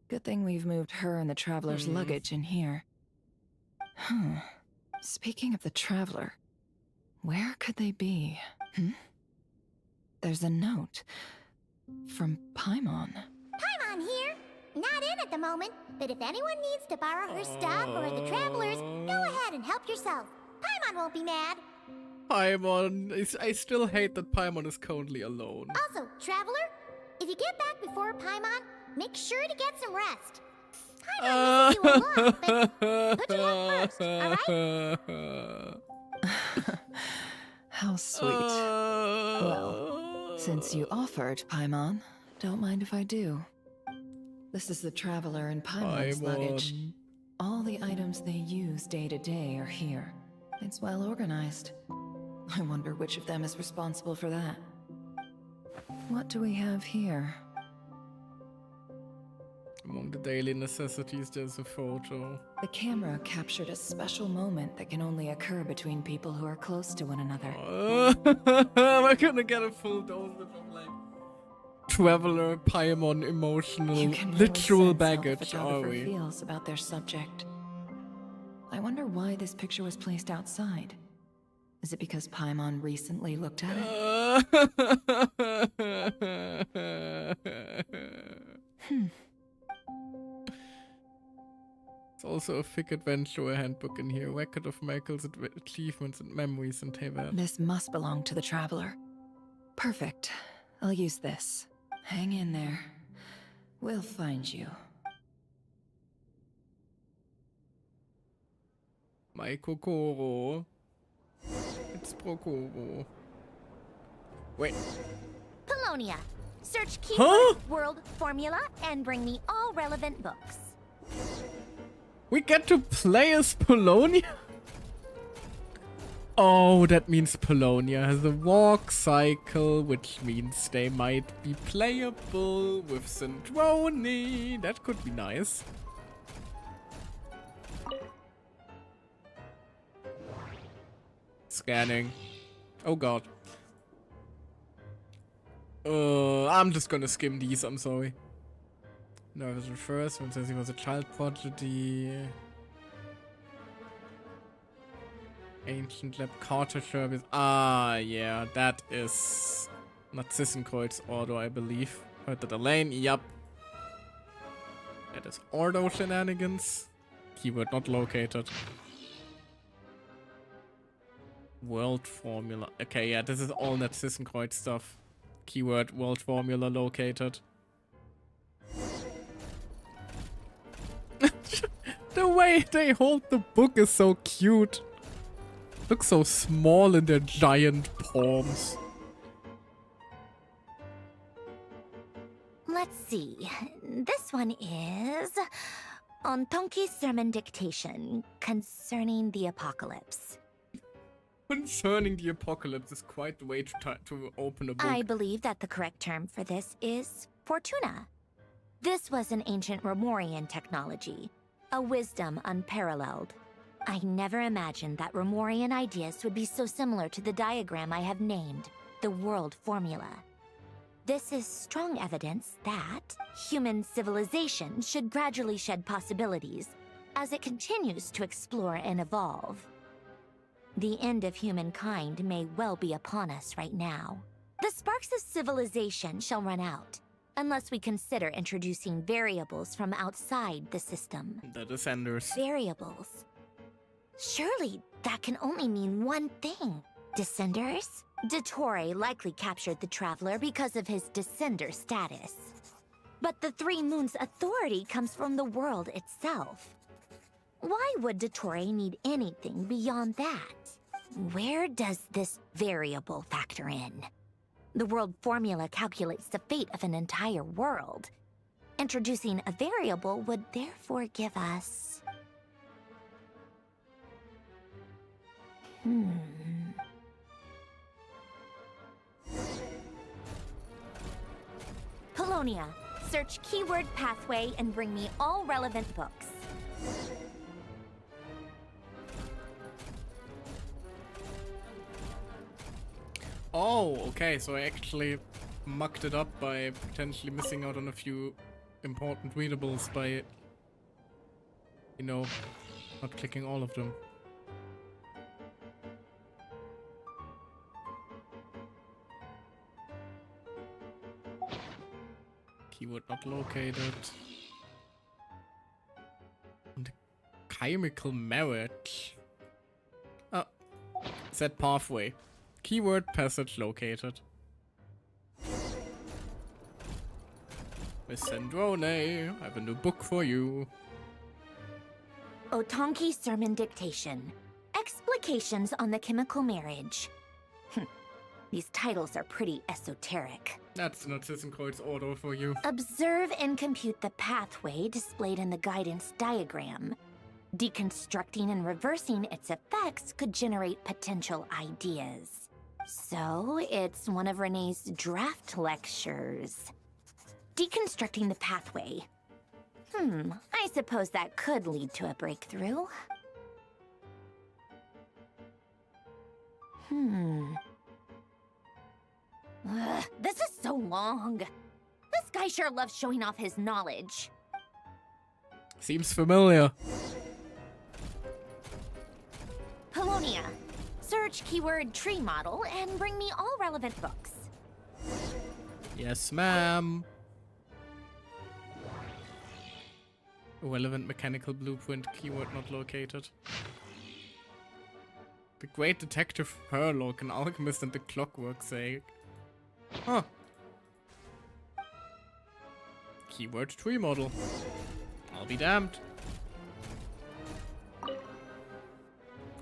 Good thing we've moved her and the Traveler's luggage in here. Speaking of the Traveler, where could they be? There's a note. From Paimon. Paimon here. Not in at the moment, but if anyone needs to borrow her stuff or the Travelers, go ahead and help yourself. Paimon won't be mad. Paimon. I still hate that Paimon is currently alone. Also, Traveler, if you get back before Paimon, make sure to get some rest. Paimon misses you a lot, but put your health first, alright? How sweet. Well, since you offered, Paimon, don't mind if I do. This is the Traveler and Paimon's luggage. All the items they use day to day are here. It's well organized. I wonder which of them is responsible for that. What do we have here? Among the daily necessities, there's a photo. The camera captured a special moment that can only occur between people who are close to one another. We're gonna get a full dose of like Traveler Paimon emotional literal baggage, are we? Feels about their subject. I wonder why this picture was placed outside. Is it because Paimon recently looked at it? It's also a thick adventure handbook in here. Record of Michael's achievements and memories and Teyvat. This must belong to the Traveler. Perfect. I'll use this. Hang in there. We'll find you. My Kokoro. It's Prokoro. Wait. Polonia. Search keyword world formula and bring me all relevant books. We get to play as Polonia? Oh, that means Polonia has a walk cycle, which means they might be playable with Sandrone. That could be nice. Scanning. Oh god. I'm just gonna skim these, I'm sorry. Nervous at first, one says he was a child prodigy. Ancient Lab Carter Service. Ah, yeah, that is Narzissenkreuz Ordo, I believe. Heard that Elaine, yup. That is Ordo shenanigans. Keyword not located. World formula. Okay, yeah, this is all Narzissenkreuz stuff. Keyword world formula located. The way they hold the book is so cute. Looks so small in their giant palms. Let's see. This one is on Tonki's sermon dictation concerning the apocalypse. Concerning the apocalypse is quite the way to open a book. I believe that the correct term for this is Fortuna. This was an ancient Romorian technology, a wisdom unparalleled. I never imagined that Romorian ideas would be so similar to the diagram I have named, the world formula. This is strong evidence that human civilization should gradually shed possibilities as it continues to explore and evolve. The end of humankind may well be upon us right now. The sparks of civilization shall run out, unless we consider introducing variables from outside the system. The Descenders. Variables. Surely that can only mean one thing. Descenders? Dottore likely captured the Traveler because of his Descender status. But the Three Moons' authority comes from the world itself. Why would Dottore need anything beyond that? Where does this variable factor in? The world formula calculates the fate of an entire world. Introducing a variable would therefore give us... Polonia. Search keyword pathway and bring me all relevant books. Oh, okay, so I actually mucked it up by potentially missing out on a few important readables by, you know, not clicking all of them. Keyword not located. And chemical marriage. Ah, set pathway. Keyword passage located. Miss Sandrone, I have a new book for you. Otonki Sermon Dictation. Explications on the Chemical Marriage. These titles are pretty esoteric. That's not Order for you. Observe and compute the pathway displayed in the guidance diagram. Deconstructing and reversing its effects could generate potential ideas. So, it's one of Renee's draft lectures. Deconstructing the pathway. I suppose that could lead to a breakthrough. This is so long. This guy sure loves showing off his knowledge. Seems familiar. Polonia. Search keyword tree model and bring me all relevant books. Yes, ma'am. Relevant mechanical blueprint keyword not located. The Great Detective Herlock, an alchemist and the clockwork sake. Huh. Keyword tree model. I'll be damned.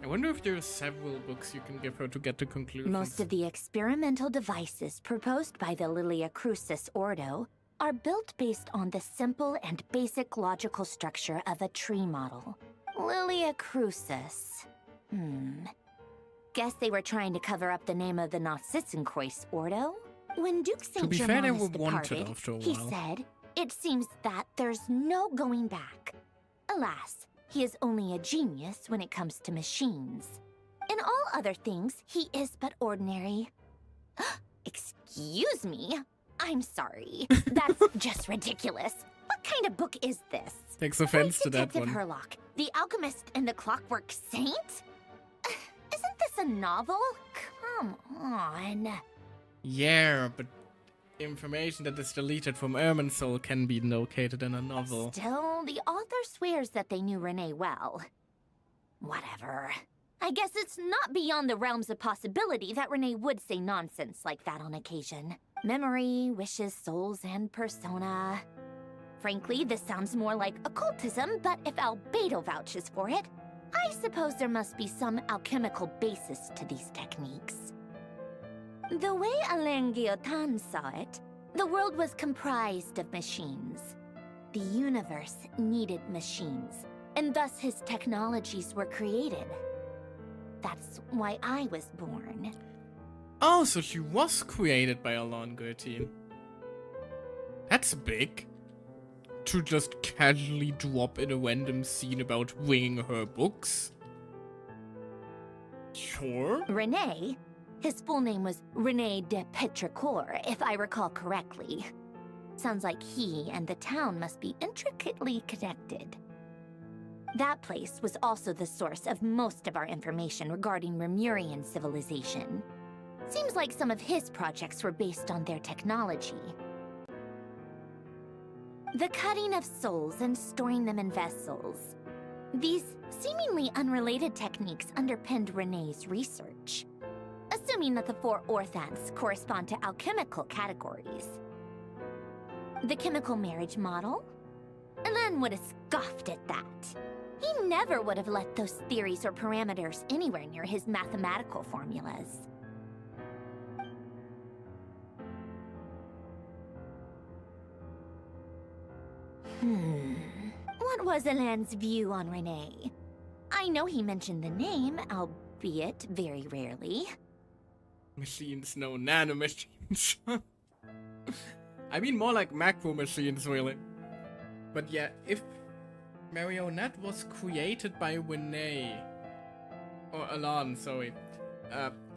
I wonder if there are several books you can give her to get to conclusions. Most of the experimental devices proposed by the Lilia Crucis Ordo are built based on the simple and basic logical structure of a tree model. Lilia Crucis. Guess they were trying to cover up the name of the Narcissenkreuz Ordo? When Duke St. Germanis departed, he said, "It seems that there's no going back." Alas, he is only a genius when it comes to machines. In all other things, he is but ordinary. Excuse me? I'm sorry. That's just ridiculous. What kind of book is this? Takes offense to that Detective one. Herlock, the alchemist and the clockwork saint? Isn't this a novel? Come on. Yeah, but information that is deleted from Irminsul can be located in a novel. Still, the author swears that they knew Renee well. Whatever. I guess it's not beyond the realms of possibility that Renee would say nonsense like that on occasion. Memory, wishes, souls, and persona. Frankly, this sounds more like occultism, but if Albedo vouches for it, I suppose there must be some alchemical basis to these techniques. The way Alain Guillotin saw it, the world was comprised of machines. The universe needed machines, and thus his technologies were created. That's why I was born. Oh, so she was created by Alain Guillotine. That's big. To just casually drop in a random scene about bringing her books. Sure. Renee? His full name was René de Petrichor, if I recall correctly. Sounds like he and the town must be intricately connected. That place was also the source of most of our information regarding Remurian civilization. Seems like some of his projects were based on their technology. The cutting of souls and storing them in vessels. These seemingly unrelated techniques underpinned René's research. Assuming that the 4 orthants correspond to alchemical categories. The chemical marriage model? Alain would have scoffed at that. He never would have let those theories or parameters anywhere near his mathematical formulas. What was Alain's view on Renee? I know he mentioned the name, albeit very rarely. Machines, no nanomachines. I mean more like macro machines, really. But yeah, if Marionette was created by Renee, or Alain, sorry,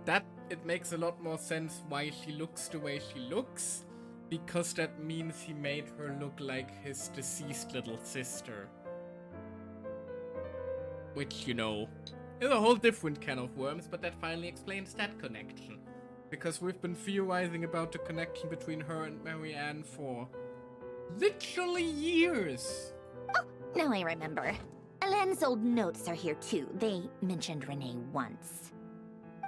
that it makes a lot more sense why she looks the way she looks, because that means he made her look like his deceased little sister. Which, you know, is a whole different can of worms, but that finally explains that connection. Because we've been theorizing about the connection between her and Marianne for literally years. Oh, now I remember. Alain's old notes are here too. They mentioned Renee once.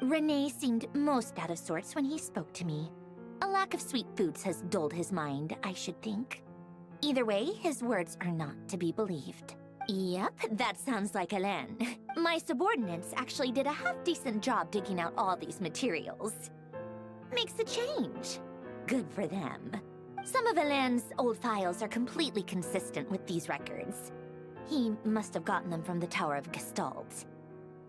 Renee seemed most out of sorts when he spoke to me. A lack of sweet foods has dulled his mind, I should think. Either way, his words are not to be believed. Yep, that sounds like Hélène. My subordinates actually did a half-decent job digging out all these materials. Makes a change. Good for them. Some of Hélène's old files are completely consistent with these records. He must have gotten them from the Tower of Gestalt.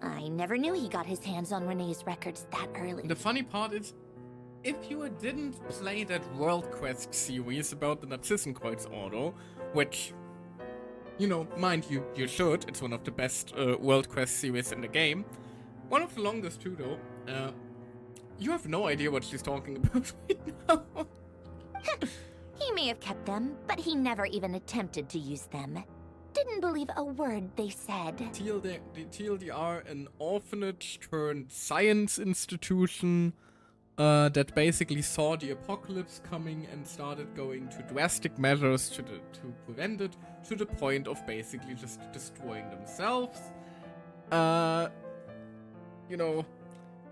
I never knew he got his hands on Renee's records that early. The funny part is, if you didn't play that World Quest series about the Narzissenkreuz-Ordo, which, you know, mind you, you should, it's one of the best World Quest series in the game. One of the longest too, though. You have no idea what she's talking about right now. He may have kept them, but he never even attempted to use them. Didn't believe a word they said. The TLDR, an orphanage turned science institution that basically saw the apocalypse coming and started going to drastic measures to prevent it, to the point of basically just destroying themselves. You know,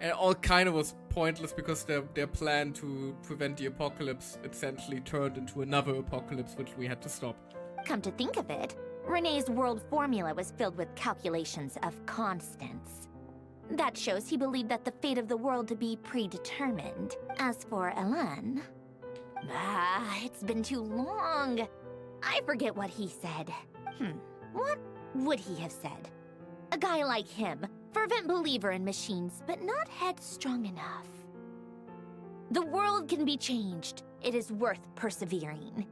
and all kind of was pointless because their plan to prevent the apocalypse essentially turned into another apocalypse, which we had to stop. Come to think of it, Renee's world formula was filled with calculations of constants. That shows he believed that the fate of the world to be predetermined. As for Hélène... it's been too long. I forget what he said. What would he have said? A guy like him, fervent believer in machines, but not headstrong enough. The world can be changed. It is worth persevering.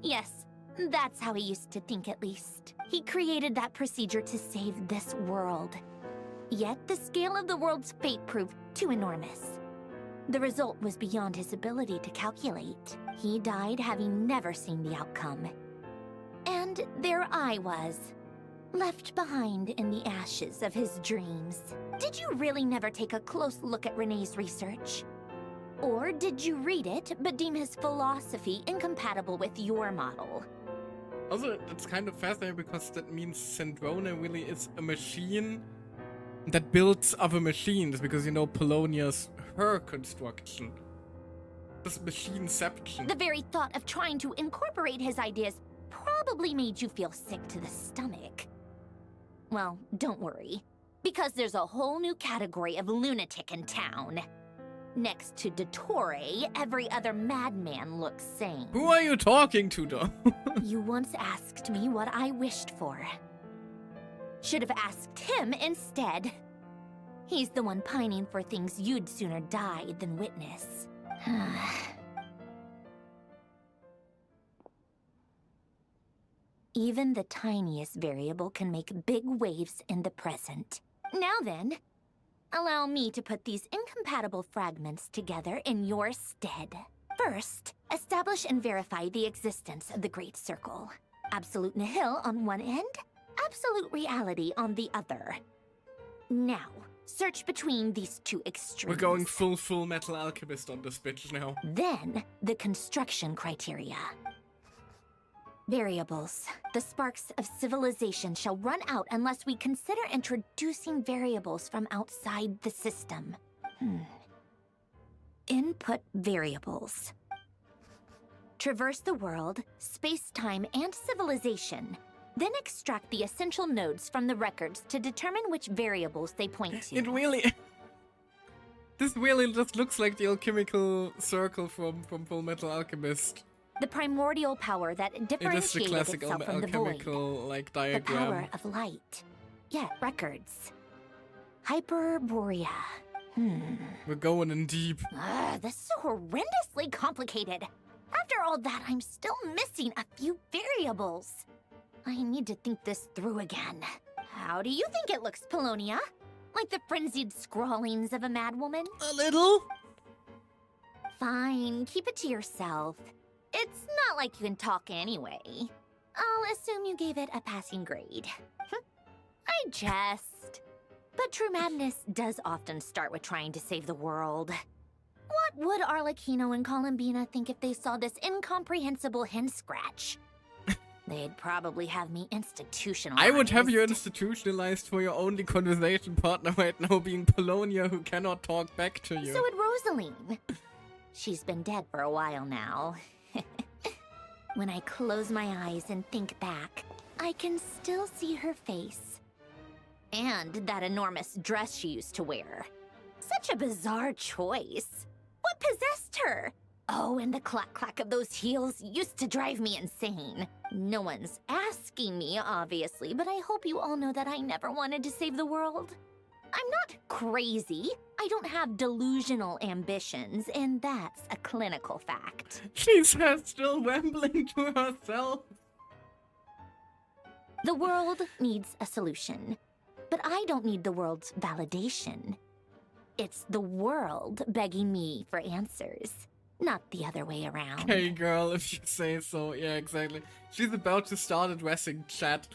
Yes, that's how he used to think at least. He created that procedure to save this world. Yet the scale of the world's fate proved too enormous. The result was beyond his ability to calculate. He died having never seen the outcome. And there I was, left behind in the ashes of his dreams. Did you really never take a close look at Renee's research? Or did you read it, but deem his philosophy incompatible with your model? Also, it's kind of fascinating because that means Sandrone really is a machine that builds other machines, because, you know, Polonia's her construction. This machineception. The very thought of trying to incorporate his ideas probably made you feel sick to the stomach. Well, don't worry, because there's a whole new category of lunatic in town. Next to Dottore, every other madman looks sane. Who are you talking to, though? You once asked me what I wished for. Should have asked him instead. He's the one pining for things you'd sooner die than witness. Even the tiniest variable can make big waves in the present. Now then, allow me to put these incompatible fragments together in your stead. First, establish and verify the existence of the Great Circle. Absolute nihil on one end, absolute reality on the other. Now, search between these two extremes. We're going full Metal Alchemist on this bitch now. Then, the construction criteria. Variables. The sparks of civilization shall run out unless we consider introducing variables from outside the system. Input variables. Traverse the world, space-time, and civilization. Then extract the essential nodes from the records to determine which variables they point to. It really... This really just looks like the alchemical circle from Full Metal Alchemist. The primordial power that differentiated it is the classic itself from the void. alchemical, like, The diagram. power of light. Yeah, records. Hyperborea. We're going in deep. This is horrendously complicated. After all that, I'm still missing a few variables. I need to think this through again. How do you think it looks, Polonia? Like the frenzied scrawlings of a madwoman? A little? Fine, keep it to yourself. It's not like you can talk anyway. I'll assume you gave it a passing grade. I jest. But true madness does often start with trying to save the world. What would Arlecchino and Columbina think if they saw this incomprehensible hen scratch? They'd probably have me institutionalized. I would have you institutionalized for your only conversation partner right now being Polonia, who cannot talk back to you. So would Rosaline. She's been dead for a while now. When I close my eyes and think back, I can still see her face. And that enormous dress she used to wear. Such a bizarre choice. What possessed her? Oh, and the clack-clack of those heels used to drive me insane. No one's asking me, obviously, but I hope you all know that I never wanted to save the world. I'm not crazy. I don't have delusional ambitions, and that's a clinical fact. She's still rambling to herself. The world needs a solution, but I don't need the world's validation. It's the world begging me for answers, not the other way around. Hey girl, if you say so. Yeah, exactly. She's about to start addressing chat.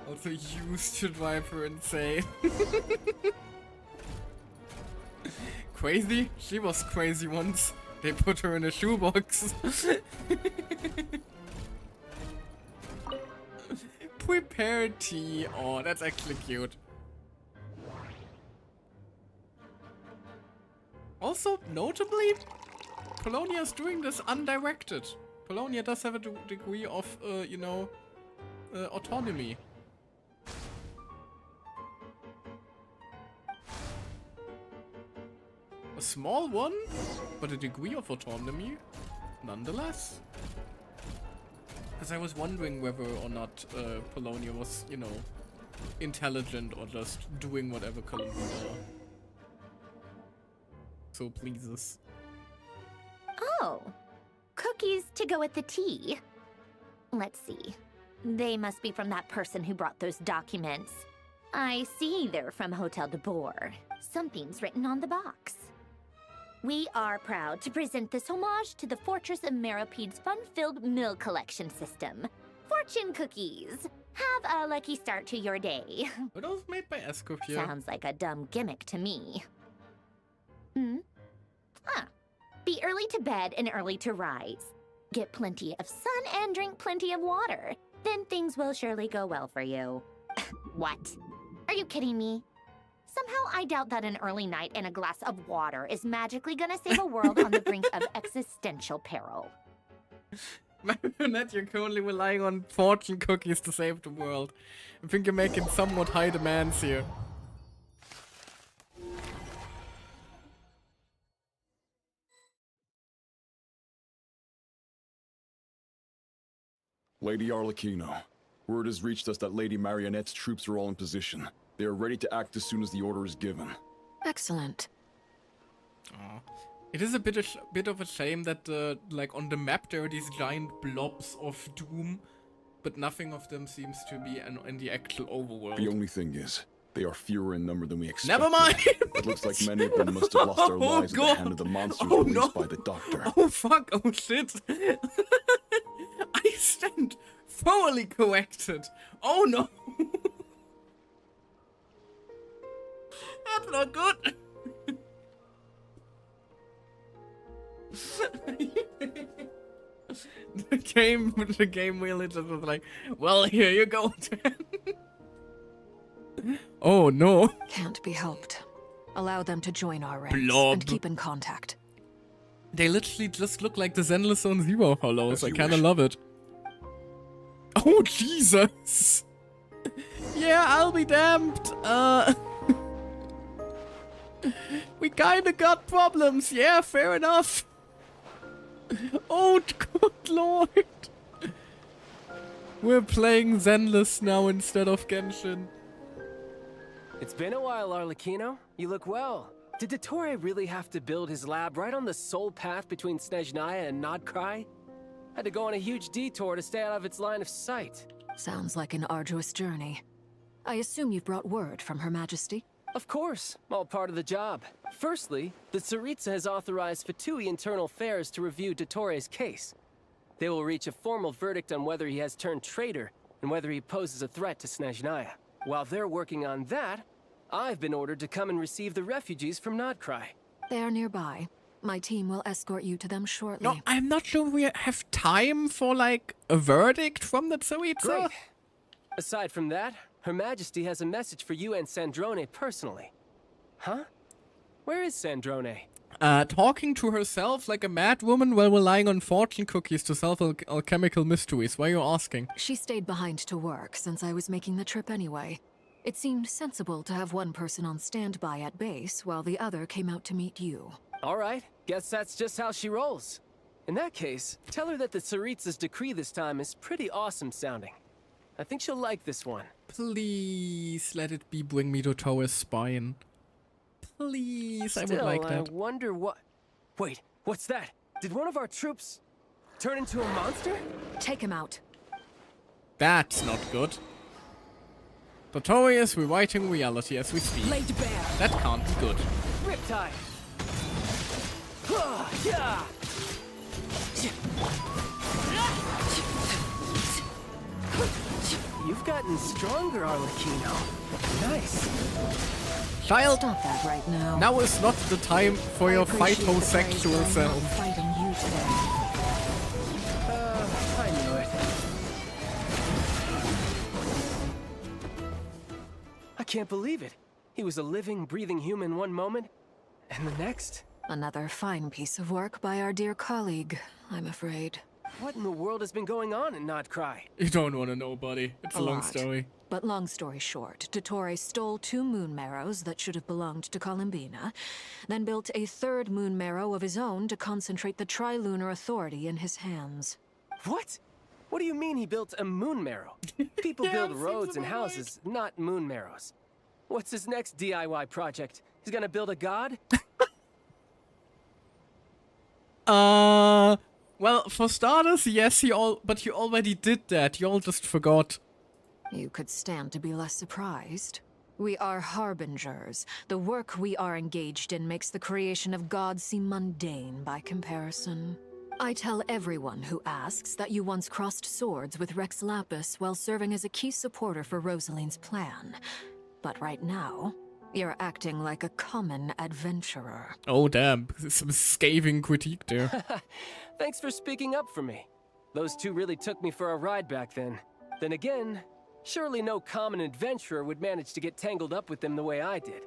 Also used to drive her insane. Crazy? She was crazy once. They put her in a shoebox. Prepare tea. Oh, that's actually cute. Also, notably, Polonia's doing this undirected. Polonia does have a degree of, you know, autonomy. A small one, but a degree of autonomy, nonetheless. Because I was wondering whether or not Polonia was, you know, intelligent or just doing whatever Columbia so pleases. Oh, cookies to go with the tea. Let's see. They must be from that person who brought those documents. I see they're from Hotel de Boer. Something's written on the box. We are proud to present this homage to the Fortress of Meropede's fun-filled mill collection system. Fortune cookies. Have a lucky start to your day. Were those made by Escoffier? Sounds like a dumb gimmick to me. Be early to bed and early to rise. Get plenty of sun and drink plenty of water. Then things will surely go well for you. What? Are you kidding me? Somehow I doubt that an early night and a glass of water is magically gonna save a world on the brink of existential peril. Marionette, you're currently relying on fortune cookies to save the world. I think you're making somewhat high demands here. Lady Arlecchino, word has reached us that Lady Marionette's troops are all in position. They are ready to act as soon as the order is given. Excellent. It is a bit of a shame that, like, on the map there are these giant blobs of doom, but nothing of them seems to be in the actual overworld. The only thing is, they are fewer in number than we expected. Never mind! It looks like many of them must have lost their lives at the hand of the monsters released by the Doctor. Oh fuck, oh shit. I stand thoroughly corrected. Oh no. That's not good. the game really just was like, well, here you go. Oh no. Can't be helped. Allow them to join our ranks Blob. and keep in contact. They literally just look like the Zenless Zone Zero hollows. I kinda love it. Oh Jesus. Yeah, I'll be damned. We kinda got problems. Yeah, fair enough. Oh good lord. We're playing Zenless now instead of Genshin. It's been a while, Arlecchino. You look well. Did Dottore really have to build his lab right on the sole path between Snezhnaya and Nodkrai? Had to go on a huge detour to stay out of its line of sight. Sounds like an arduous journey. I assume you've brought word from Her Majesty? Of course, all part of the job. Firstly, the Tsaritsa has authorized Fatui Internal Affairs to review Dottore's case. They will reach a formal verdict on whether he has turned traitor and whether he poses a threat to Snezhnaya. While they're working on that, I've been ordered to come and receive the refugees from Nodkrai. They are nearby. My team will escort you to them shortly. No, I'm not sure we have time for, like, a verdict from the Tsaritsa. Great. Aside from that, Her Majesty has a message for you and Sandrone personally. Huh? Where is Sandrone? talking to herself like a mad woman while relying on fortune cookies to solve alchemical mysteries. Why are you asking? She stayed behind to work since I was making the trip anyway. It seemed sensible to have one person on standby at base while the other came out to meet you. All right, guess that's just how she rolls. In that case, tell her that the Tsaritsa's decree this time is pretty awesome sounding. I think she'll like this one. Please let it be bring me to Tower's spine. Please, I would like that. I wonder what... Wait, what's that? Did one of our troops turn into a monster? Take him out. That's not good. Dottore is rewriting reality as we speak. Laid bare. That can't be good. Riptide! Yeah! You've gotten stronger, Arlecchino. Nice. Child, stop that right now. Now is not the time for your phytosexual self. Fighting you today. I knew it. I can't believe it. He was a living, breathing human one moment, and the next... Another fine piece of work by our dear colleague, I'm afraid. What in the world has been going on in Nodcry? You don't want to know, buddy. It's a long lot. story. But long story short, Dottore stole 2 moon marrows that should have belonged to Columbina, then built a 3rd moon marrow of his own to concentrate the Trilunar Authority in his hands. What? What do you mean he built a moon marrow? People build roads and houses, not moon marrows. What's his next DIY project? He's gonna build a god? Well, for starters, yes, but you already did that. You all just forgot. You could stand to be less surprised. We are harbingers. The work we are engaged in makes the creation of gods seem mundane by comparison. I tell everyone who asks that you once crossed swords with Rex Lapis while serving as a key supporter for Rosaline's plan. But right now, you're acting like a common adventurer. Oh, damn. Some scathing critique there. Thanks for speaking up for me. Those 2 really took me for a ride back then. Then again, surely no common adventurer would manage to get tangled up with them the way I did.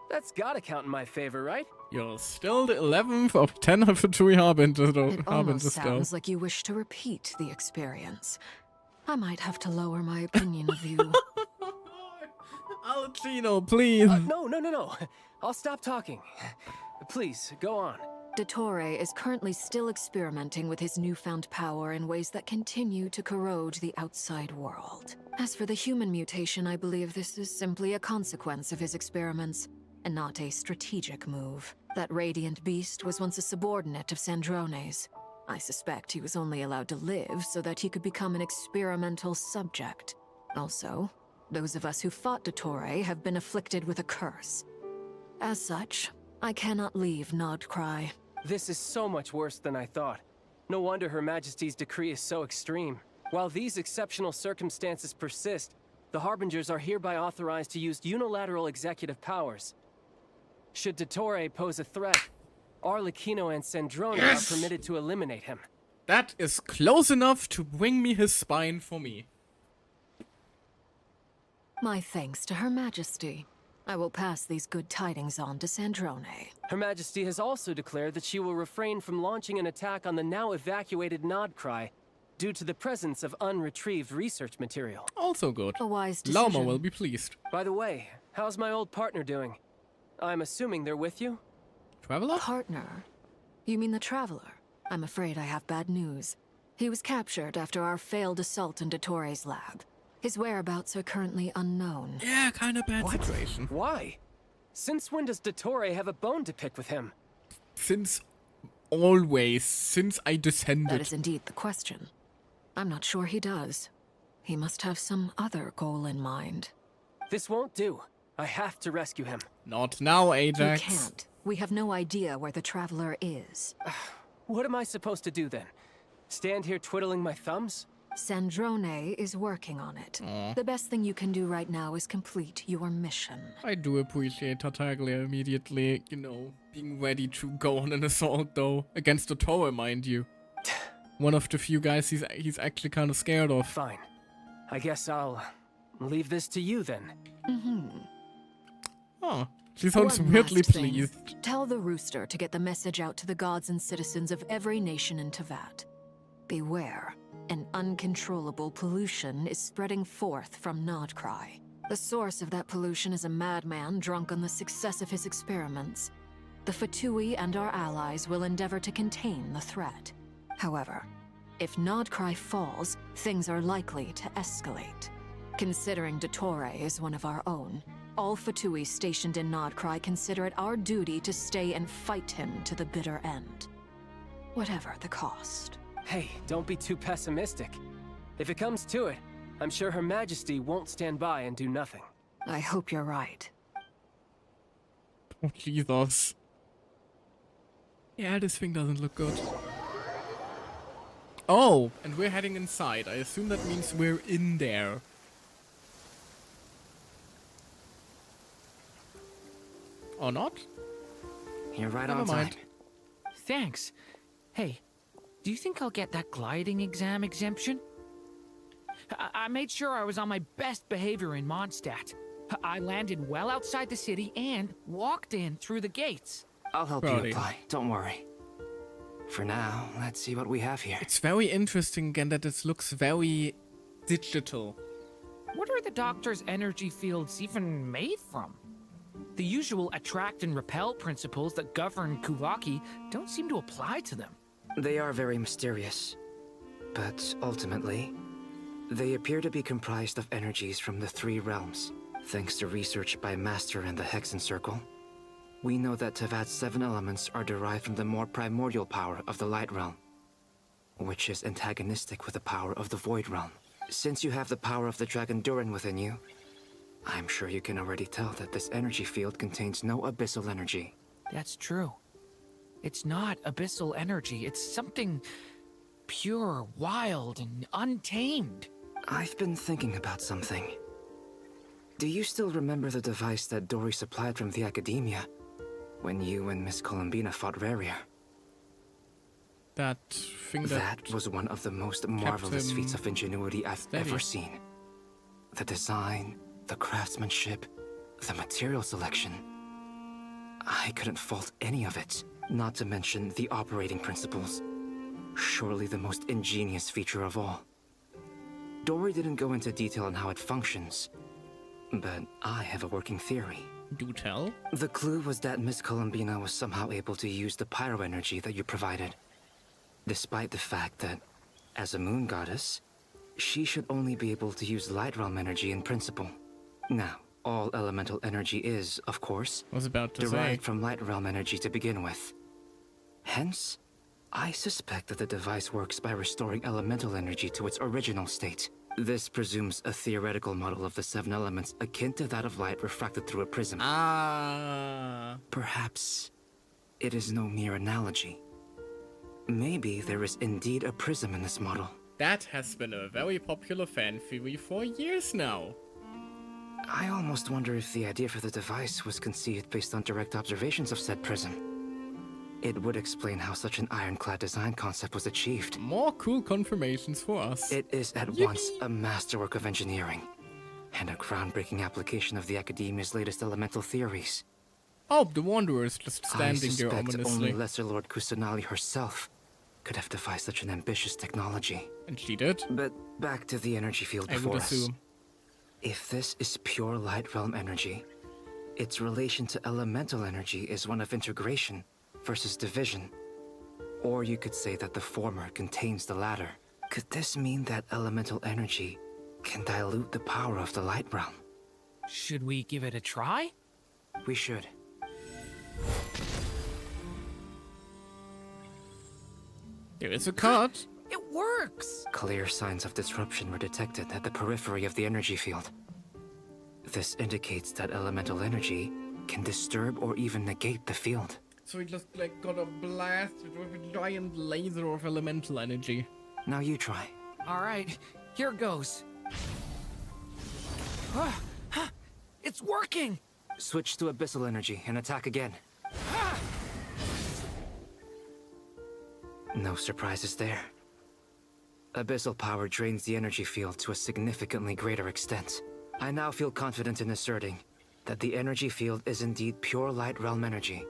That's gotta count in my favor, right? You're still the 11th of 10 Infantry Harbingers, though. It almost sounds like you wish to repeat the experience. I might have to lower my opinion of you. Alcino, please. No. I'll stop talking. Please, go on. Dottore is currently still experimenting with his newfound power in ways that continue to corrode the outside world. As for the human mutation, I believe this is simply a consequence of his experiments, and not a strategic move. That radiant beast was once a subordinate of Sandrone's. I suspect he was only allowed to live so that he could become an experimental subject. Also, those of us who fought Dottore have been afflicted with a curse. As such, I cannot leave Nodcry. This is so much worse than I thought. No wonder Her Majesty's decree is so extreme. While these exceptional circumstances persist, the Harbingers are hereby authorized to use unilateral executive powers. Should Dottore pose a threat, Arlecchino and Sandrone are permitted to eliminate him. That is close enough to bring me his spine for me. My thanks to Her Majesty. I will pass these good tidings on to Sandrone. Her Majesty has also declared that she will refrain from launching an attack on the now evacuated Nodcry due to the presence of unretrieved research material. Also good. A wise decision. Lama will be pleased. By the way, how's my old partner doing? I'm assuming they're with you? Traveler? Partner? You mean the Traveler? I'm afraid I have bad news. He was captured after our failed assault in Dottore's lab. His whereabouts are currently unknown. Yeah, kind of bad situation. Why? Since when does Dottore have a bone to pick with him? Since always, since I descended. That is indeed the question. I'm not sure he does. He must have some other goal in mind. This won't do. I have to rescue him. Not now, Ajax. You can't. We have no idea where the Traveler is. What am I supposed to do then? Stand here twiddling my thumbs? Sandrone is working on it. The best thing you can do right now is complete your mission. I do appreciate Tartaglia immediately, being ready to go on an assault, though. Against Dottore, mind you. One of the few guys he's actually kind of scared of. Fine. I guess I'll leave this to you then. Mm-hmm. Oh, She sounds One weirdly last thing. pleased. Tell the rooster to get the message out to the gods and citizens of every nation in Tevat. Beware. An uncontrollable pollution is spreading forth from Nodcry. The source of that pollution is a madman drunk on the success of his experiments. The Fatui and our allies will endeavor to contain the threat. However, if Nodcry falls, things are likely to escalate. Considering Dottore is one of our own, all Fatui stationed in Nodcry consider it our duty to stay and fight him to the bitter end. Whatever the cost. Hey, don't be too pessimistic. If it comes to it, I'm sure Her Majesty won't stand by and do nothing. I hope you're right. Oh, Jesus. Yeah, this thing doesn't look good. Oh, and we're heading inside. I assume that means we're in there. Or not? You're right Never on mind. time. Thanks. Hey, do you think I'll get that gliding exam exemption? I made sure I was on my best behavior in Mondstadt. I landed well outside the city and walked in through the gates. I'll help Brody. you apply, don't worry. For now, let's see what we have here. It's very interesting again that this looks very digital. What are the doctor's energy fields even made from? The usual attract and repel principles that govern Kuvaki don't seem to apply to them. They are very mysterious, but ultimately, they appear to be comprised of energies from the three realms. Thanks to research by Master and the Hexen Circle, we know that Tevat's 7 elements are derived from the more primordial power of the Light Realm, which is antagonistic with the power of the Void Realm. Since you have the power of the Dragon Durin within you, I'm sure you can already tell that this energy field contains no abyssal energy. That's true. It's not abyssal energy. It's something pure, wild, and untamed. I've been thinking about something. Do you still remember the device that Dory supplied from the Academia when you and Miss Columbina fought Rarier? That thing That was one of the most marvelous feats of ingenuity I've ever seen. The design, the craftsmanship, the material selection. I couldn't fault any of it, not to mention the operating principles. Surely the most ingenious feature of all. Dory didn't go into detail on how it functions, but I have a working theory. Do tell. The clue was that Miss Columbina was somehow able to use the pyro energy that you provided, despite the fact that, as a moon goddess, she should only be able to use light realm energy in principle. Now, all elemental energy is, of course, derived from light realm energy to begin with. Hence, I suspect that the device works by restoring elemental energy to its original state. This presumes a theoretical model of the 7 elements akin to that of light refracted through a prism. Perhaps it is no mere analogy. Maybe there is indeed a prism in this model. That has been a very popular fan theory for years now. I almost wonder if the idea for the device was conceived based on direct observations of said prism. It would explain how such an ironclad design concept was achieved. More cool confirmations for us. It is at once a masterwork of engineering and a groundbreaking application of the Academia's latest elemental theories. Oh, the Wanderer's just standing there I suspect ominously. only Lesser Lord Kusanali herself could have devised such an ambitious technology. And she did? But back to the energy field I before would us. assume. If this is pure light realm energy, its relation to elemental energy is one of integration versus division. Or you could say that the former contains the latter. Could this mean that elemental energy can dilute the power of the light realm? Should we give it a try? We should. There is a cut. It works! Clear signs of disruption were detected at the periphery of the energy field. This indicates that elemental energy can disturb or even negate the field. So he just like got a blast with a giant laser of elemental energy. Now you try. Alright, here goes. It's working! Switch to abyssal energy and attack again. No surprises there. Abyssal power drains the energy field to a significantly greater extent. I now feel confident in asserting that the energy field is indeed pure light realm energy,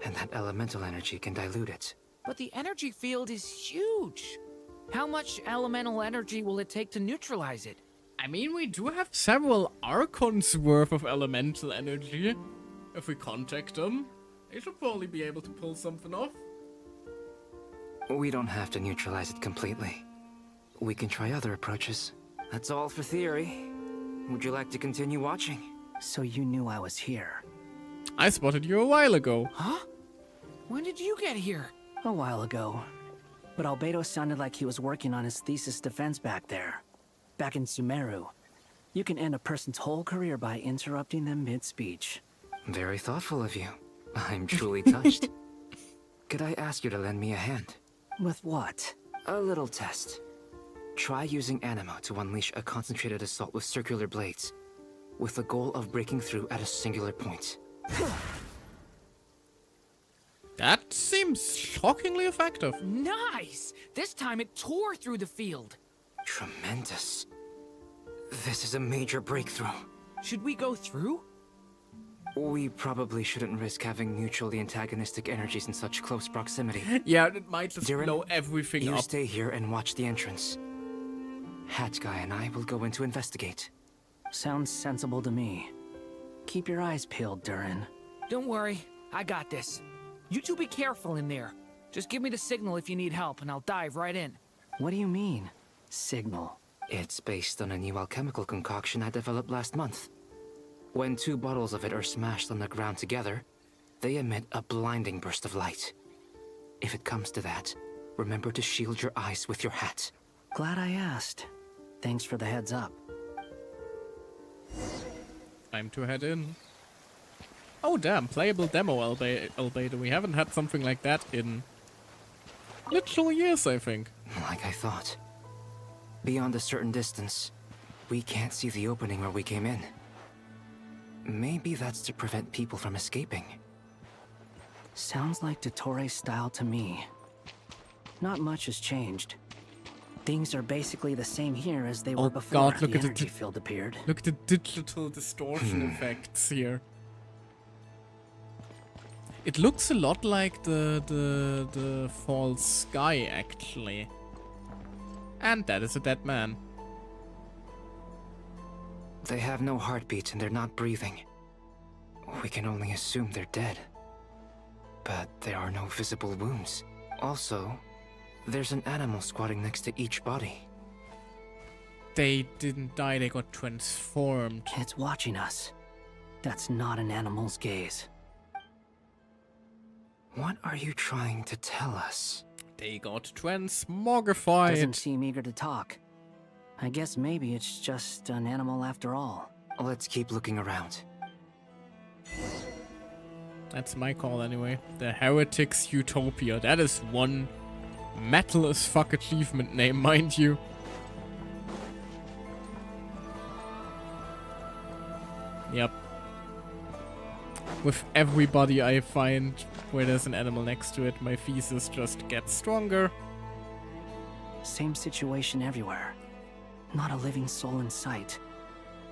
and that elemental energy can dilute it. But the energy field is huge. How much elemental energy will it take to neutralize it? I mean, we do have several Archons worth of elemental energy. If we contact them, they should probably be able to pull something off. We don't have to neutralize it completely. We can try other approaches. That's all for theory. Would you like to continue watching? So you knew I was here? I spotted you a while ago. Huh? When did you get here? A while ago. But Albedo sounded like he was working on his thesis defense back there. Back in Sumeru. You can end a person's whole career by interrupting them mid-speech. Very thoughtful of you. I'm truly touched. Could I ask you to lend me a hand? With what? A little test. Try using Animo to unleash a concentrated assault with circular blades, with the goal of breaking through at a singular point. That seems shockingly effective. Nice! This time it tore through the field. Tremendous. This is a major breakthrough. Should we go through? We probably shouldn't risk having mutually antagonistic energies in such close proximity. Yeah, it might just Diren, blow everything you up. stay here and watch the entrance. Hat Guy and I will go in to investigate. Sounds sensible to me. Keep your eyes peeled, Durin. Don't worry, I got this. You two be careful in there. Just give me the signal if you need help, and I'll dive right in. What do you mean, signal? It's based on a new alchemical concoction I developed last month. When 2 bottles of it are smashed on the ground together, they emit a blinding burst of light. If it comes to that, remember to shield your eyes with your hat. Glad I asked. Thanks for the heads up. Time to head in. Oh damn, playable demo Albedo. We haven't had something like that in literally years, I think. Like I thought. Beyond a certain distance, we can't see the opening where we came in. Maybe that's to prevent people from escaping. Sounds like Dottore style to me. Not much has changed. Things are basically the same here as they were before God, look the at energy field appeared. Look at the digital distortion effects here. It looks a lot like the false sky, actually. And that is a dead man. They have no heartbeat and they're not breathing. We can only assume they're dead. But there are no visible wounds. Also, there's an animal squatting next to each body. They didn't die, they got transformed. It's watching us. That's not an animal's gaze. What are you trying to tell us? They got transmogrified. Doesn't seem eager to talk. I guess maybe it's just an animal after all. Let's keep looking around. That's my call anyway. The Heretics Utopia. That is one metal as fuck achievement name, mind you. Yep. With everybody I find where there's an animal next to it, my thesis just gets stronger. Same situation everywhere. Not a living soul in sight.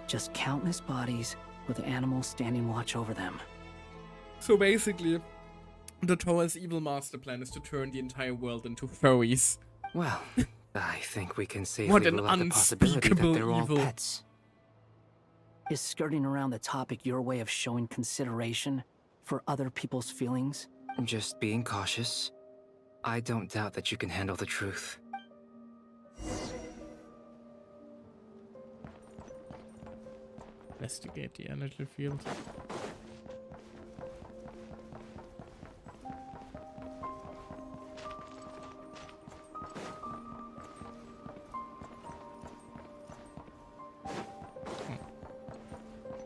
Just countless bodies with animals standing watch over them. So basically, Dottore's evil master plan is to turn the entire world into furries. Well, I think we can safely what an rule out the possibility that they're all evil. pets. Is skirting around the topic your way of showing consideration for other people's feelings? Just being cautious. I don't doubt that you can handle the truth. Investigate the energy field.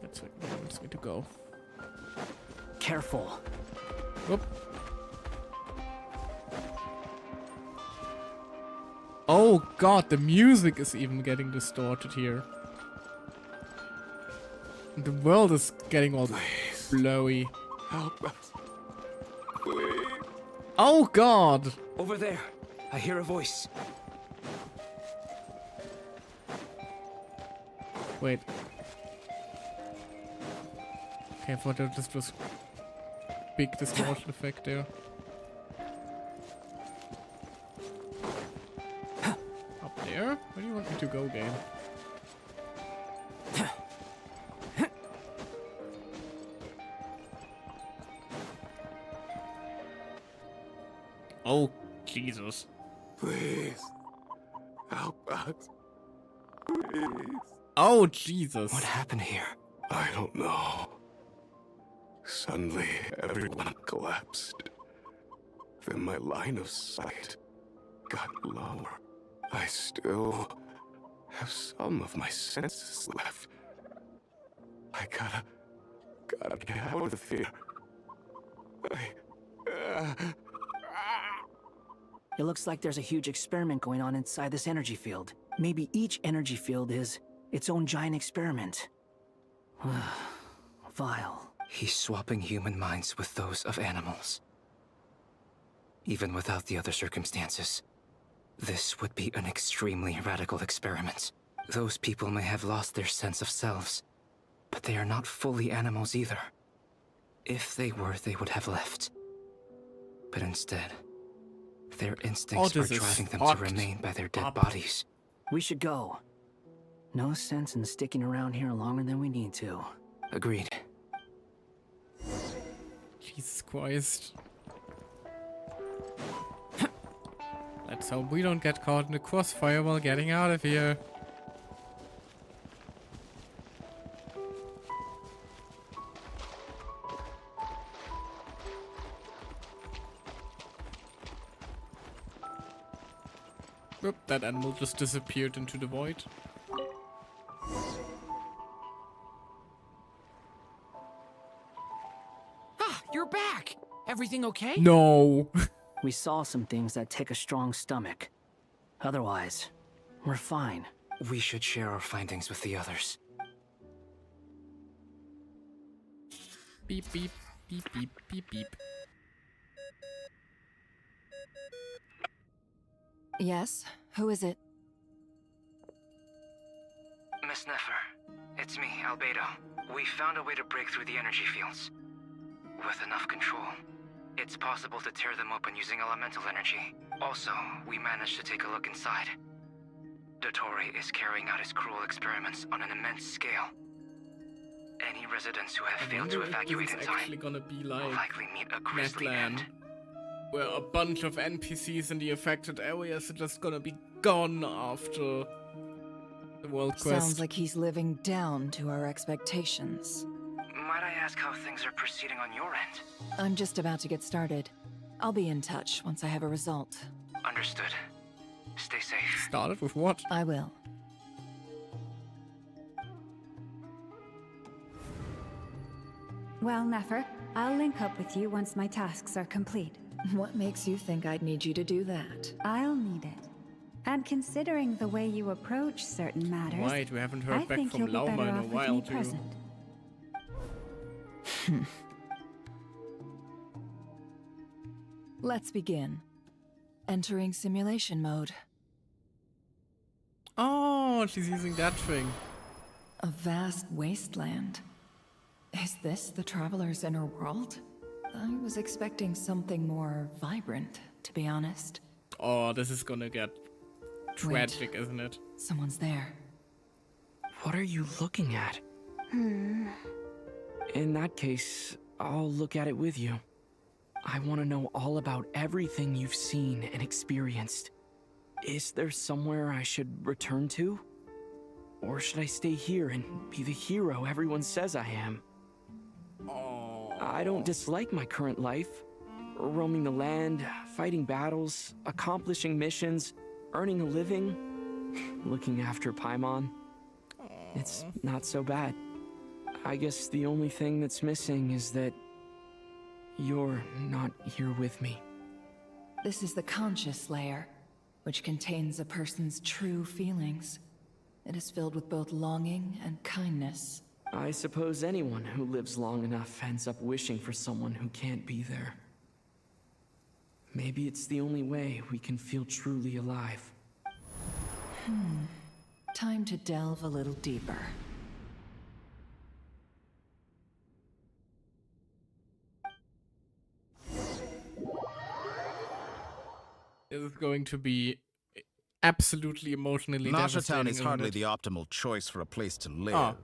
That's where it's going to go. Careful. Whoop. Oh god, the music is even getting distorted here. The world is getting all blowy. Help us. Please. Oh god! Over there. I hear a voice. Wait. Okay, I thought that this was big distortion effect there. Up there? Where do you want me to go, game? Oh, Jesus. Please. Help us. Please. Oh, Jesus. What happened here? I don't know. Suddenly, everyone collapsed. Then my line of sight got lower. I still have some of my senses left. I gotta get out of here. It looks like there's a huge experiment going on inside this energy field. Maybe each energy field is its own giant experiment. Vile. He's swapping human minds with those of animals. Even without the other circumstances, this would be an extremely radical experiment. Those people may have lost their sense of selves, but they are not fully animals either. If they were, they would have left. But instead, their instincts are driving them to remain by their dead bodies. We should go. No sense in sticking around here longer than we need to. Agreed. Jesus Christ. Let's hope we don't get caught in the crossfire while getting out of here. Oop, that animal just disappeared into the void. Ah, you're back! Everything okay? No! We saw some things that take a strong stomach. Otherwise, we're fine. We should share our findings with the others. Beep, beep, beep, beep, beep, beep. Yes? Who is it? Miss Nefer, it's me, Albedo. We found a way to break through the energy fields. With enough control, it's possible to tear them open using elemental energy. Also, we managed to take a look inside. Dottore is carrying out his cruel experiments on an immense scale. Any residents who have failed to evacuate in time gonna be like will likely meet a grisly end. Where a bunch of NPCs in the affected areas are just gonna be gone after the world quest. Sounds like he's living down to our expectations. Might I ask how things are proceeding on your end? I'm just about to get started. I'll be in touch once I have a result. Understood. Stay safe. Started with what? I will. Well, Nefer, I'll link up with you once my tasks are complete. What makes you think I'd need you to do that? I'll need it. And considering the way you approach certain matters, Right, we haven't heard I back think from you'll be Lauma better in a off with while me too. present. Let's begin. Entering simulation mode. Oh, she's using that thing. A vast wasteland. Is this the Traveler's inner world? I was expecting something more vibrant, to be honest. Oh, this is gonna get tragic, isn't it? Someone's there. What are you looking at? In that case, I'll look at it with you. I want to know all about everything you've seen and experienced. Is there somewhere I should return to? Or should I stay here and be the hero everyone says I am? I don't dislike my current life. Roaming the land, fighting battles, accomplishing missions, earning a living, looking after Paimon. It's not so bad. I guess the only thing that's missing is that you're not here with me. This is the conscious layer, which contains a person's true feelings. It is filled with both longing and kindness. I suppose anyone who lives long enough ends up wishing for someone who can't be there. Maybe it's the only way we can feel truly alive. Time to delve a little deeper. this is going to be absolutely emotionally devastating. Town is hardly isn't the it? optimal choice for a place to live,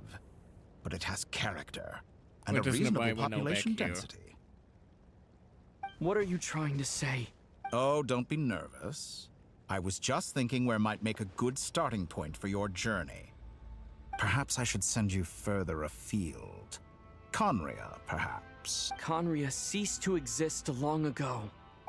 but it has character and Which a isn't reasonable why we're now population back here. density. What are you trying to say? Oh, don't be nervous. I was just thinking where might make a good starting point for your journey. Perhaps I should send you further afield. Conria, perhaps. Conria ceased to exist long ago.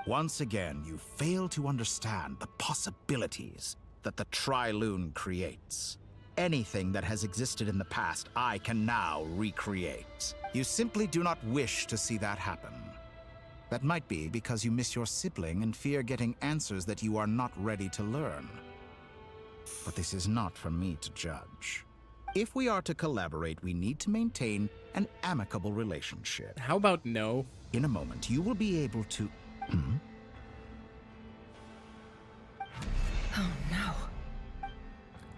Once again, you fail to understand the possibilities that the Tri-Lune creates. Anything that has existed in the past, I can now recreate. You simply do not wish to see that happen. That might be because you miss your sibling and fear getting answers that you are not ready to learn. But this is not for me to judge. If we are to collaborate, we need to maintain an amicable relationship. How about no? In a moment, you will be able to... Oh no.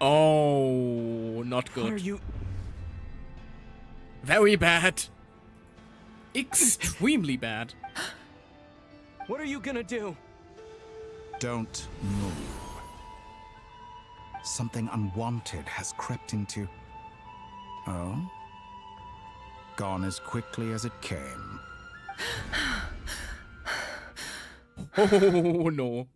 Oh, not good. What are you... Very bad. Extremely bad. What are you gonna do? Don't move. Something unwanted has crept into... Oh? Gone as quickly as it came. Oh no.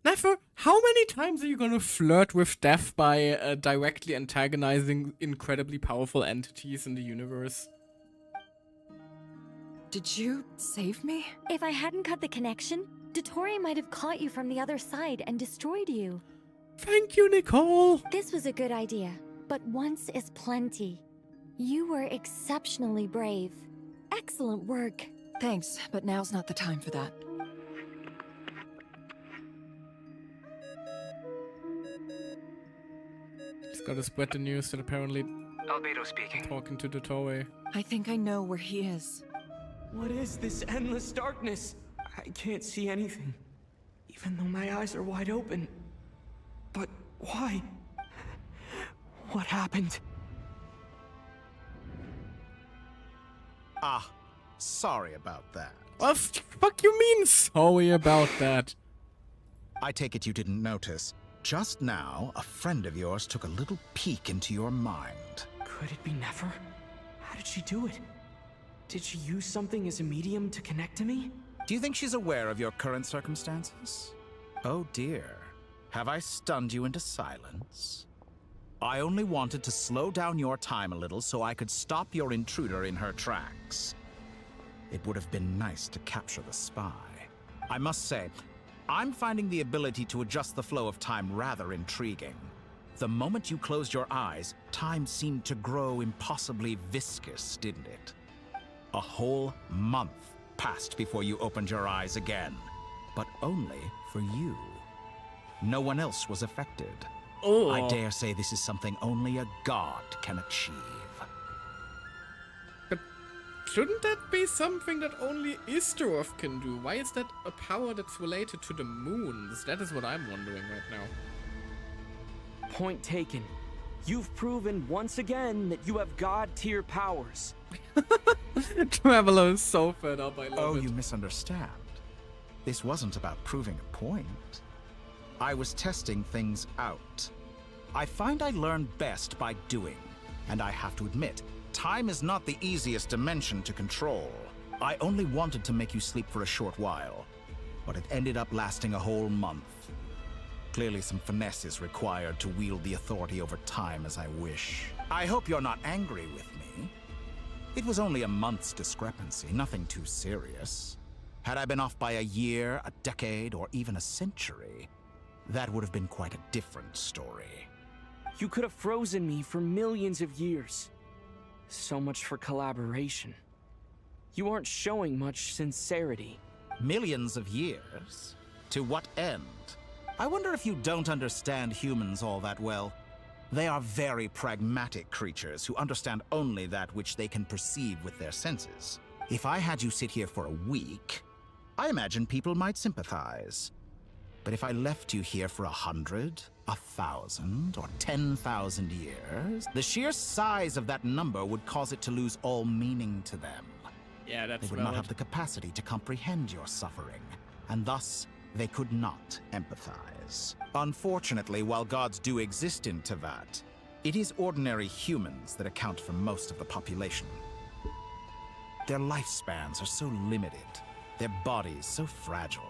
Never. How many times are you gonna flirt with death by directly antagonizing incredibly powerful entities in the universe? Did you save me? If I hadn't cut the connection, Dottore might have caught you from the other side and destroyed you. Thank you, Nicole. This was a good idea, but once is plenty. You were exceptionally brave. Excellent work. Thanks, but now's not the time for that. Just gotta spread the news that apparently Albedo speaking. talking to Dottore. I think I know where he is. What is this endless darkness? I can't see anything, even though my eyes are wide open. But why? What happened? Ah, sorry about that. What the fuck you mean sorry about that? I take it you didn't notice. Just now, a friend of yours took a little peek into your mind. Could it be Nefer? How did she do it? Did she use something as a medium to connect to me? Do you think she's aware of your current circumstances? Oh dear. Have I stunned you into silence? I only wanted to slow down your time a little so I could stop your intruder in her tracks. It would have been nice to capture the spy. I must say, I'm finding the ability to adjust the flow of time rather intriguing. The moment you closed your eyes, time seemed to grow impossibly viscous, didn't it? A whole month passed before you opened your eyes again, but only for you. No one else was affected. Oh. I dare say this is something only a god can achieve. But shouldn't that be something that only Istarov can do? Why is that a power that's related to the moons? That is what I'm wondering right now. Point taken. You've proven once again that you have god-tier powers. Traveler is so fed up, I love it. You misunderstand. This wasn't about proving a point. I was testing things out. I find I learn best by doing, and I have to admit, time is not the easiest dimension to control. I only wanted to make you sleep for a short while, but it ended up lasting a whole month. Clearly some finesse is required to wield the authority over time as I wish. I hope you're not angry with me. It was only a month's discrepancy, nothing too serious. Had I been off by a year, a decade, or even a century, that would have been quite a different story. You could have frozen me for millions of years. So much for collaboration. You aren't showing much sincerity. Millions of years? To what end? I wonder if you don't understand humans all that well. They are very pragmatic creatures who understand only that which they can perceive with their senses. If I had you sit here for a week, I imagine people might sympathize. But if I left you here for 100, 1,000, or 10,000 years, the sheer size of that number would cause it to lose all meaning to them. Yeah, that's They would not have the capacity to comprehend your suffering, and thus they could not empathize. Unfortunately, while gods do exist in Tevat, it is ordinary humans that account for most of the population. Their lifespans are so limited, their bodies so fragile.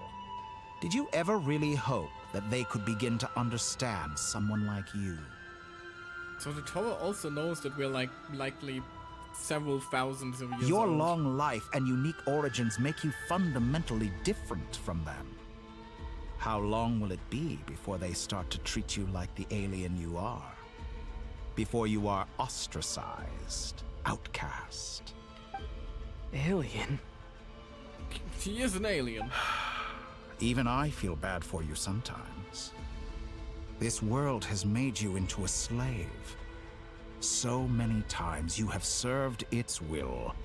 Did you ever really hope that they could begin to understand someone like you? So the tower also knows that we're likely several thousands of years Your old. long life and unique origins make you fundamentally different from them. How long will it be before they start to treat you like the alien you are? Before you are ostracized, outcast? Alien? He is an alien. Even I feel bad for you sometimes. This world has made you into a slave. So many times you have served its will,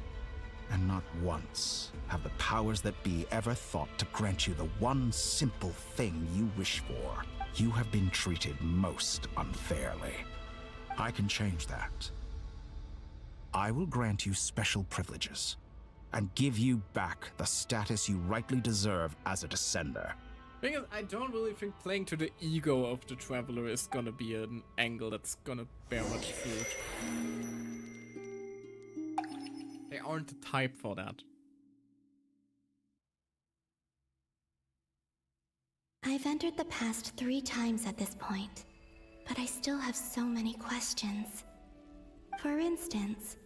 and not once have the powers that be ever thought to grant you the one simple thing you wish for. You have been treated most unfairly. I can change that. I will grant you special privileges, and give you back the status you rightly deserve as a descender. Thing is, I don't really think playing to the ego of the Traveler is gonna be an angle that's gonna bear much fruit. They aren't the type for that. I've entered the past 3 times at this point, but I still have so many questions. For instance,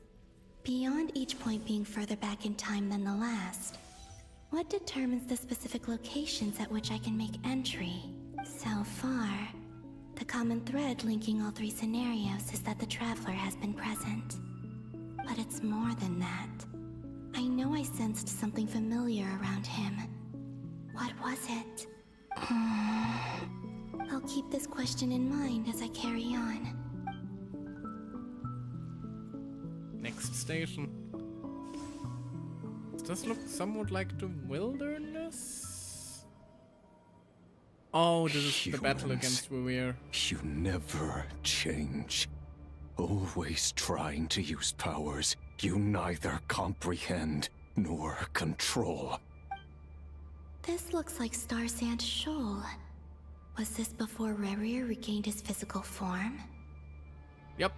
beyond each point being further back in time than the last, what determines the specific locations at which I can make entry? So far, the common thread linking all 3 scenarios is that the Traveler has been present. But it's more than that. I know I sensed something familiar around him. What was it? I'll keep this question in mind as I carry on. Next station. Does this look somewhat like the wilderness? Oh, this is the battle against Weir. You never change. Always trying to use powers you neither comprehend nor control. This looks like Star Sand Shoal. Was this before Rerir regained his physical form? Yep.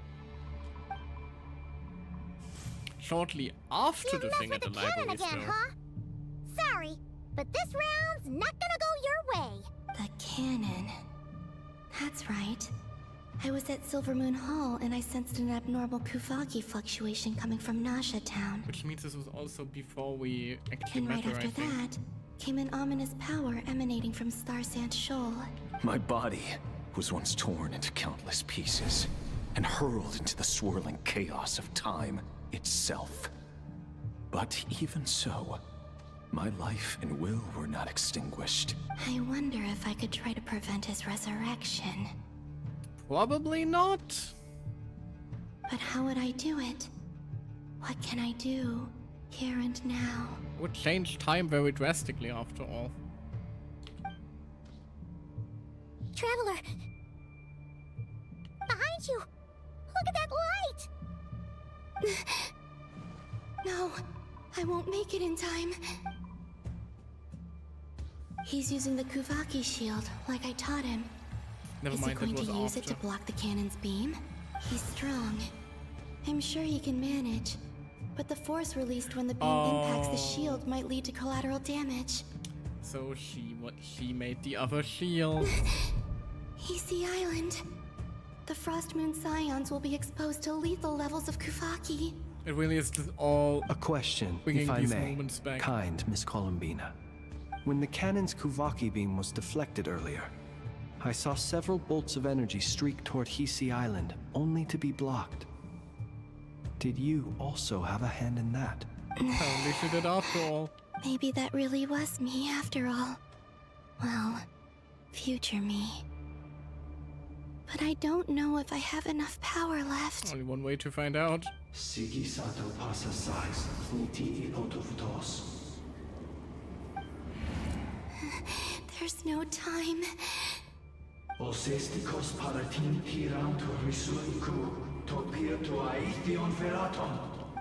Shortly after the thing at the library Again, huh? Sorry, but this round's not gonna go your way. The cannon. That's right. I was at Silvermoon Hall and I sensed an abnormal Kuvagi fluctuation coming from Nasha Town. Which means this was also before we actually And met right her, after that, came an ominous power emanating from Star Sand Shoal. My body was once torn into countless pieces and hurled into the swirling chaos of time itself. But even so, my life and will were not extinguished. I wonder if I could try to prevent his resurrection. Probably not. But how would I do it? What can I do, here and now? Would change time very drastically after all. Traveler! Behind you! Look at that light! No, I won't make it in time. He's using the Kuvaki shield, like I taught him. Never Is he mind, going that to was use it after. to block the cannon's beam? He's strong. I'm sure he can manage. But the force released when the beam impacts the shield might lead to collateral damage. So she made the other shield. He's the island. The Frost Moon Scions will be exposed to lethal levels of Kuvaki. It really is just all A question, bringing if I these may, moments back. kind Miss Columbina. When the cannon's Kuvaki beam was deflected earlier, I saw several bolts of energy streak toward Hisi Island, only to be blocked. Did you also have a hand in that? Apparently she did after all. Maybe that really was me after all. Well, future me. But I don't know if I have enough power left. Only one way to find out. There's no time.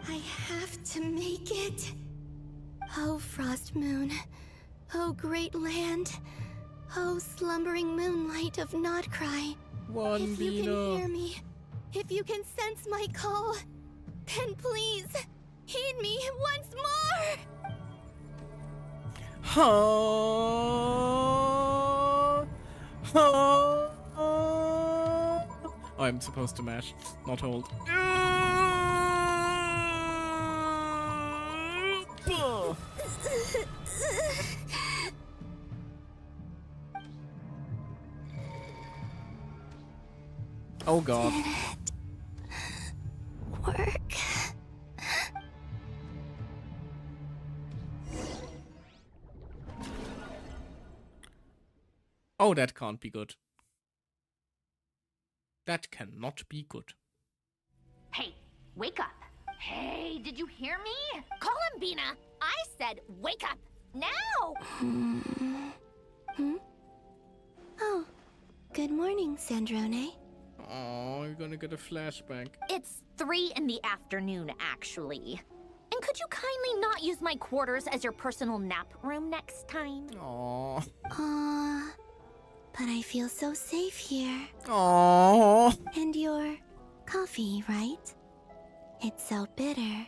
I have to make it. Oh, Frost Moon, Oh, great land. Oh, slumbering moonlight of Nodcry. If you can hear me, if you can sense my call, then please, heed me once more! Oh, I'm supposed to mash, not hold. Oh god. Did it work? Oh, that can't be good. That cannot be good. Hey, wake up. Hey, did you hear me? Call him, Bina. I said wake up. Now! Oh, good morning, Sandrone. Oh, you're gonna get a flashback. It's 3 in the afternoon, actually. And could you kindly not use my quarters as your personal nap room next time? Aww. Aww. But I feel so safe here. Aww. And your coffee, right? It's so bitter,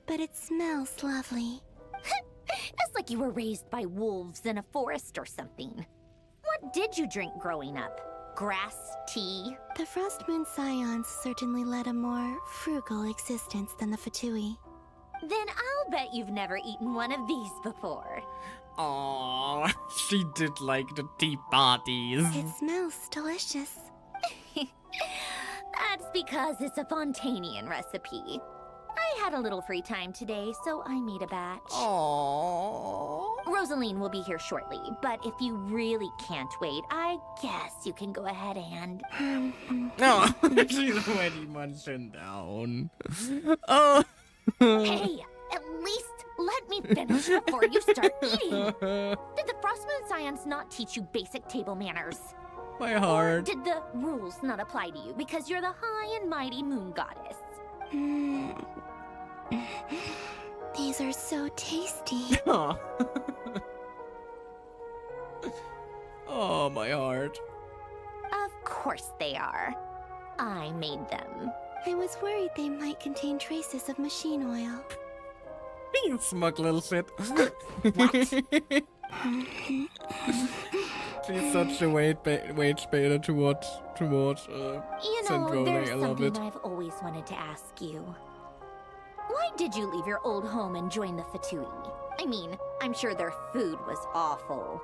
but it smells lovely. That's like you were raised by wolves in a forest or something. What did you drink growing up? Grass tea? The Frost Moon Scions certainly led a more frugal existence than the Fatui. Then I'll bet you've never eaten one of these before. Aww, she did like the tea parties. It smells delicious. That's because it's a Fontanian recipe. I had a little free time today, so I made a batch. Aww. Rosaline will be here shortly, but if you really can't wait, I guess you can go ahead and... No, she's already munching down. Oh. Hey, at least let me finish before you start eating. Did the Frost Moon Scions not teach you basic table manners? My heart. Or did the rules not apply to you because you're the high and mighty moon goddess? These are so tasty. Oh, my heart. Of course they are. I made them. I was worried they might contain traces of machine oil. You smug little shit. She's such a wage beta to watch Sandrone. There's I love something it. I've always wanted to ask you. Why did you leave your old home and join the Fatui? I mean, I'm sure their food was awful.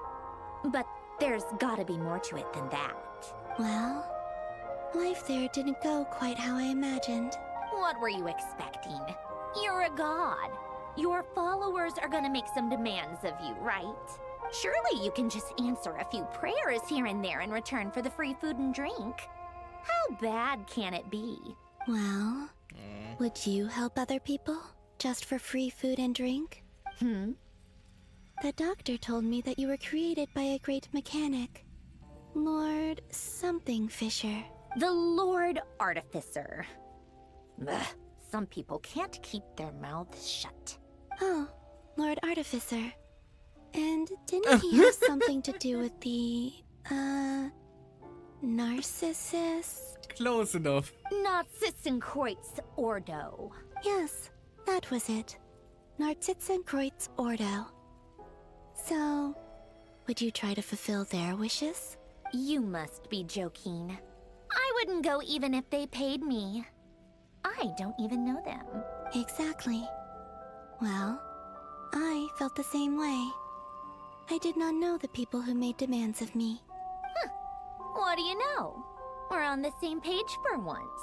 But there's gotta be more to it than that. Well, life there didn't go quite how I imagined. What were you expecting? You're a god. Your followers are gonna make some demands of you, right? Surely you can just answer a few prayers here and there in return for the free food and drink. How bad can it be? Well, would you help other people just for free food and drink? The doctor told me that you were created by a great mechanic, Lord something Fisher. The Lord Artificer. Ugh, some people can't keep their mouths shut. Oh, Lord Artificer. And didn't he have something to do with the, narcissist? Close enough. Narcissenkreuz Ordo. Yes, that was it. Narcissenkreuz Ordo. So, would you try to fulfill their wishes? You must be joking. I wouldn't go even if they paid me. I don't even know them. Exactly. Well, I felt the same way. I did not know the people who made demands of me. What do you know? We're on the same page for once.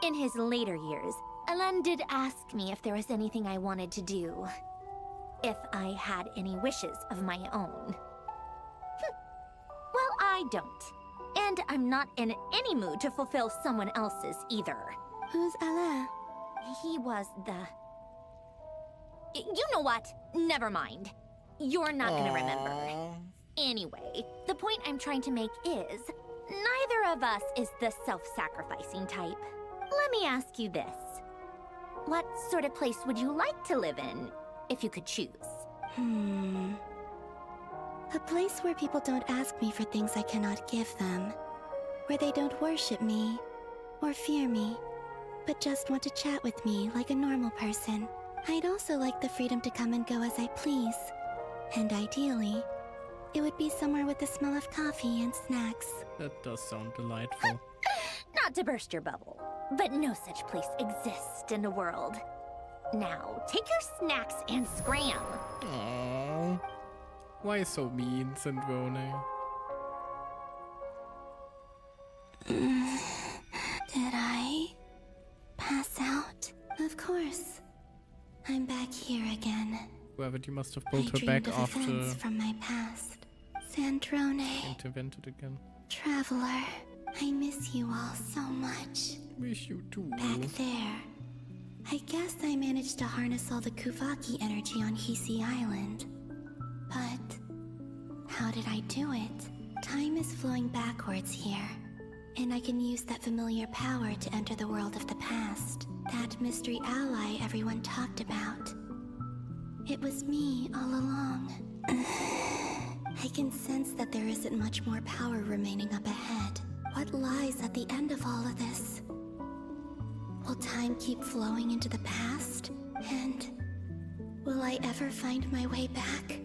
In his later years, Alan did ask me if there was anything I wanted to do. If I had any wishes of my own. Well, I don't. And I'm not in any mood to fulfill someone else's either. Who's Alain? He was the... You know what? Never mind. You're not gonna remember. Anyway, the point I'm trying to make is, neither of us is the self-sacrificing type. Let me ask you this. What sort of place would you like to live in, if you could choose? A place where people don't ask me for things I cannot give them. Where they don't worship me or fear me, but just want to chat with me like a normal person. I'd also like the freedom to come and go as I please. And ideally, it would be somewhere with the smell of coffee and snacks. That does sound delightful. Not to burst your bubble, but no such place exists in the world. Now, take your snacks and scram. Aww. Why so mean, Sandrone? Did I pass out? Of course. I'm back here again. Whoever you must have pulled I her back dreamed of after events from my past. Sandrone, intervented again. Traveler, I miss you all so much. Miss you too. Back there. I guess I managed to harness all the Kuvaki energy on Hisi Island. But how did I do it? Time is flowing backwards here, and I can use that familiar power to enter the world of the past. That mystery ally everyone talked about. It was me all along. I can sense that there isn't much more power remaining up ahead. What lies at the end of all of this? Will time keep flowing into the past? And will I ever find my way back?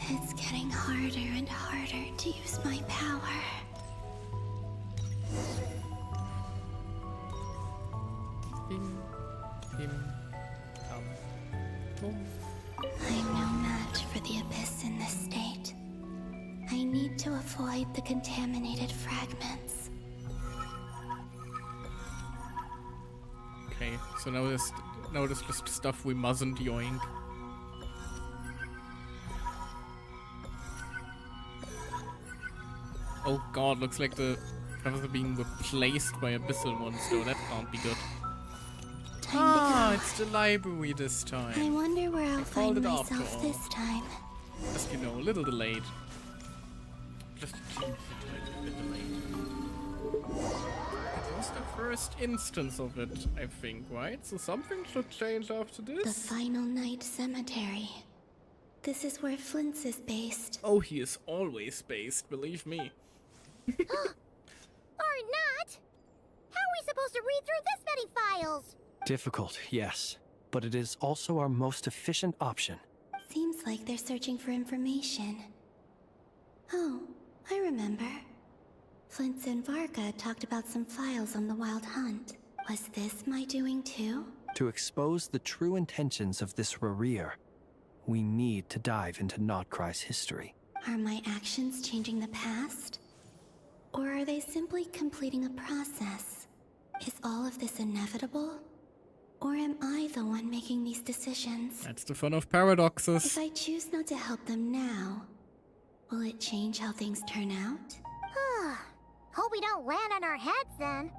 It's getting harder and harder to use my power. I'm no match for the Abyss in this state. I need to avoid the contaminated fragments. Okay, so now there's just stuff we mustn't yoink. Oh god, looks like the covers are being replaced by abyssal ones, though. That can't be good. It's the library this time. I wonder where I'll find it after myself all. this time. Just, you know, a little delayed. Just a bit delayed. It was the first instance of it, I think, right? So something should change after this. The Final Night Cemetery. This is where Flint's is based. Oh, he is always based, believe me. Or not? How are we supposed to read through this many files? Difficult, yes, but it is also our most efficient option. Seems like they're searching for information. Oh, I remember. Flint and Varga talked about some files on the Wild Hunt. Was this my doing too? To expose the true intentions of this Rarir, we need to dive into Notcry's history. Are my actions changing the past? Or are they simply completing a process? Is all of this inevitable? Or am I the one making these decisions? That's the fun of paradoxes. If I choose not to help them now, will it change how things turn out? Hope we don't land on our heads then.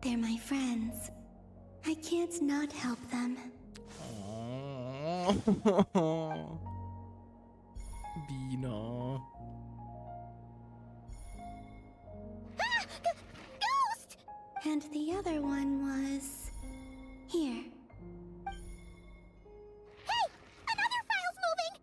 They're my friends. I can't not help them. Bina. Ghost! And the other one was... here. Hey! Another file's moving!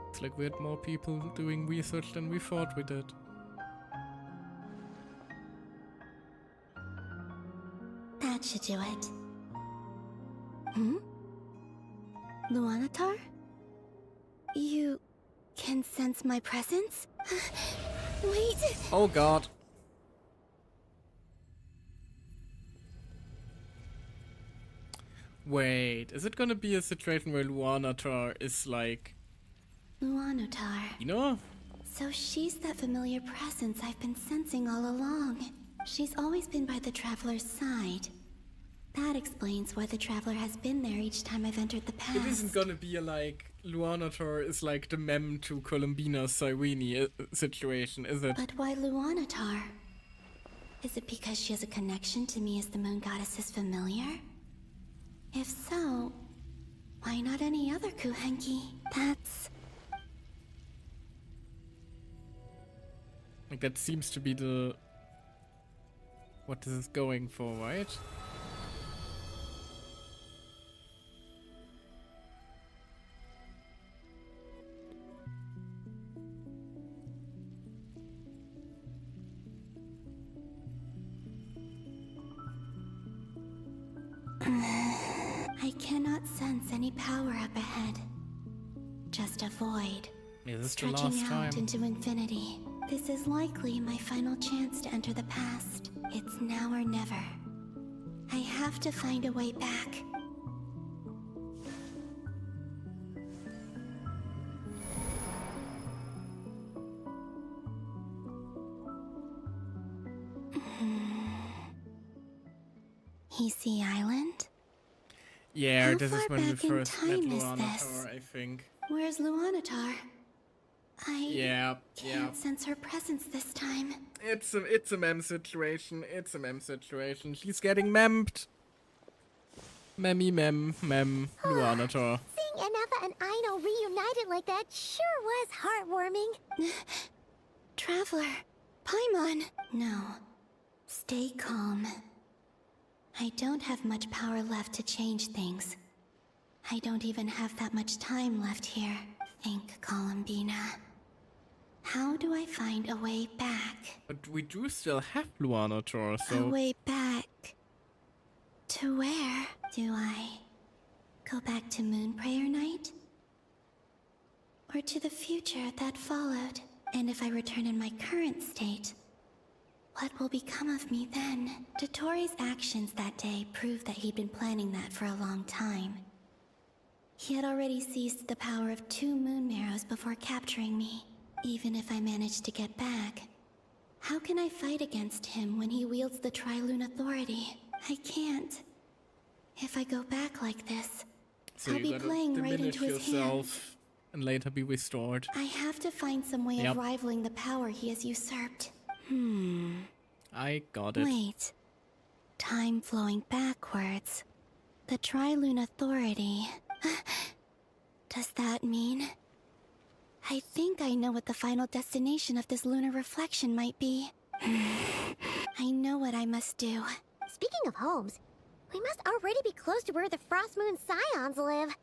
It's like we had more people doing research than we thought we did. That should do it. Hmm? Luanatar? You can sense my presence? Wait! Oh god. Wait, is it gonna be a situation where Luanatar is like... Luanatar. You know? So she's that familiar presence I've been sensing all along. She's always been by the Traveler's side. That explains why the Traveler has been there each time I've entered the past. It isn't gonna be a like... Luanatar is like the mem to Columbina's Cyrene situation, is it? But why Luanatar? Is it because she has a connection to me as the moon goddess's familiar? If so, why not any other Kuhenki? That's... Like, that seems to be the... what this is going for, right? I cannot sense any power up ahead. Just a void. Yeah, this is the stretching last out time. into infinity. This is likely my final chance to enter the past. It's now or never. I have to find a way back. Easy Island? Yeah, How this is far when we back in first met time is Luanatar, I think. Where's Luanatar? I Yeah, can't sense her presence this time. It's a mem situation. It's a mem situation. She's getting memmed. Memmy mem Luanatar. Seeing Anafa and Aino reunited like that sure was heartwarming. Traveler, Paimon. No. Stay calm. I don't have much power left to change things. I don't even have that much time left here. Think, Columbina. How do I find a way back? But we do still have Luanatar, so... A way back? To where? Do I go back to Moon Prayer Night? Or to the future that followed? And if I return in my current state, what will become of me then? Dotori's actions that day proved that he'd been planning that for a long time. He had already seized the power of 2 moon marrows before capturing me. Even if I managed to get back, how can I fight against him when he wields the Tri-Lune Authority? I can't. If I go back like this, So I'll you be gotta playing right diminish into his hands. yourself and later be restored. I have to find some way Yep. of rivaling the power he has usurped. I got it. Wait. Time flowing backwards. The Tri-Lune Authority. Does that mean... I think I know what the final destination of this lunar reflection might be. I know what I must do. Speaking of homes, we must already be close to where the Frost Moon Scions live.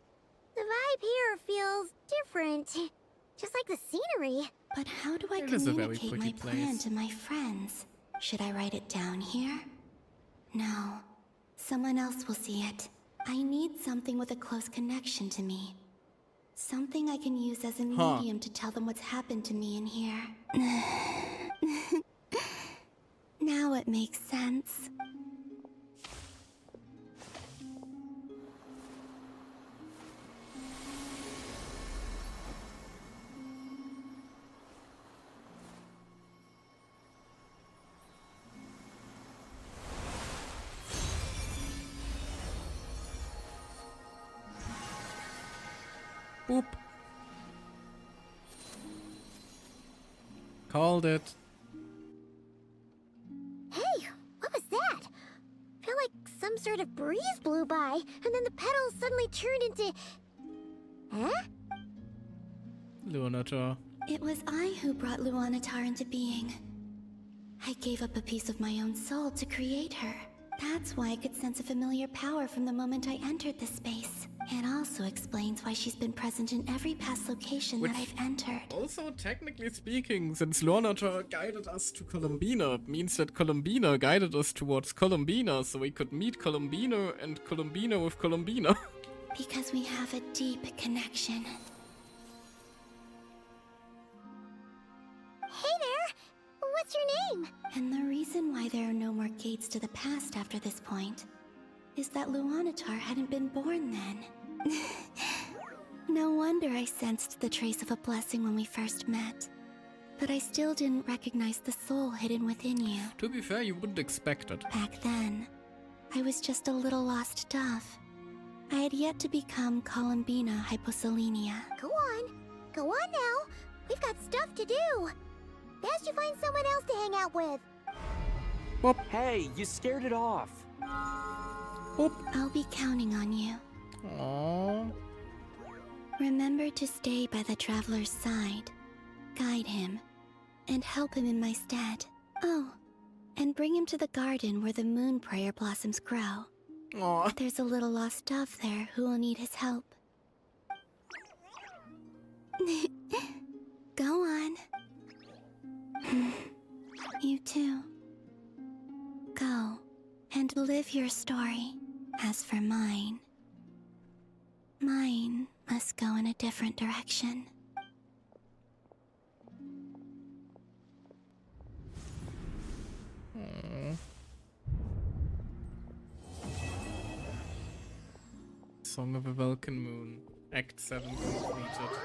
The vibe here feels different. Just like the scenery. But how do I It is a very communicate pretty my plan place. to my friends? Should I write it down here? No. Someone else will see it. I need something with a close connection to me. Something I can use as a medium to tell them what's happened to me in here. Now it makes sense. Boop. Called it. Hey, what was that? Felt like some sort of breeze blew by, and then the petals suddenly turned into... Huh? Luanatar. It was I who brought Luanatar into being. I gave up a piece of my own soul to create her. That's why I could sense a familiar power from the moment I entered this space. It also explains why she's been present in every past location that I've entered. Also, technically speaking, since Luanatar guided us to Columbina, means that Columbina guided us towards Columbina, so we could meet Columbina and Columbina with Columbina. Because we have a deep connection. Hey there! What's your name? And the reason why there are no more gates to the past after this point is that Luanatar hadn't been born then. No wonder I sensed the trace of a blessing when we first met. But I still didn't recognize the soul hidden within you. To be fair, you wouldn't expect it. Back then, I was just a little lost dove. I had yet to become Columbina Hyposelenia. Go on now. We've got stuff to do. Best you find someone else to hang out with. Boop. Hey, you scared it off. Boop. I'll be counting on you. Aww. Remember to stay by the traveler's side, guide him, and help him in my stead. Oh, and bring him to the garden where the moon prayer blossoms grow. Aww. There's a little lost dove there who will need his help. Go on. You too. Go and live your story. As for mine must go in a different direction. Song of a Vulcan Moon, Act 7 completed.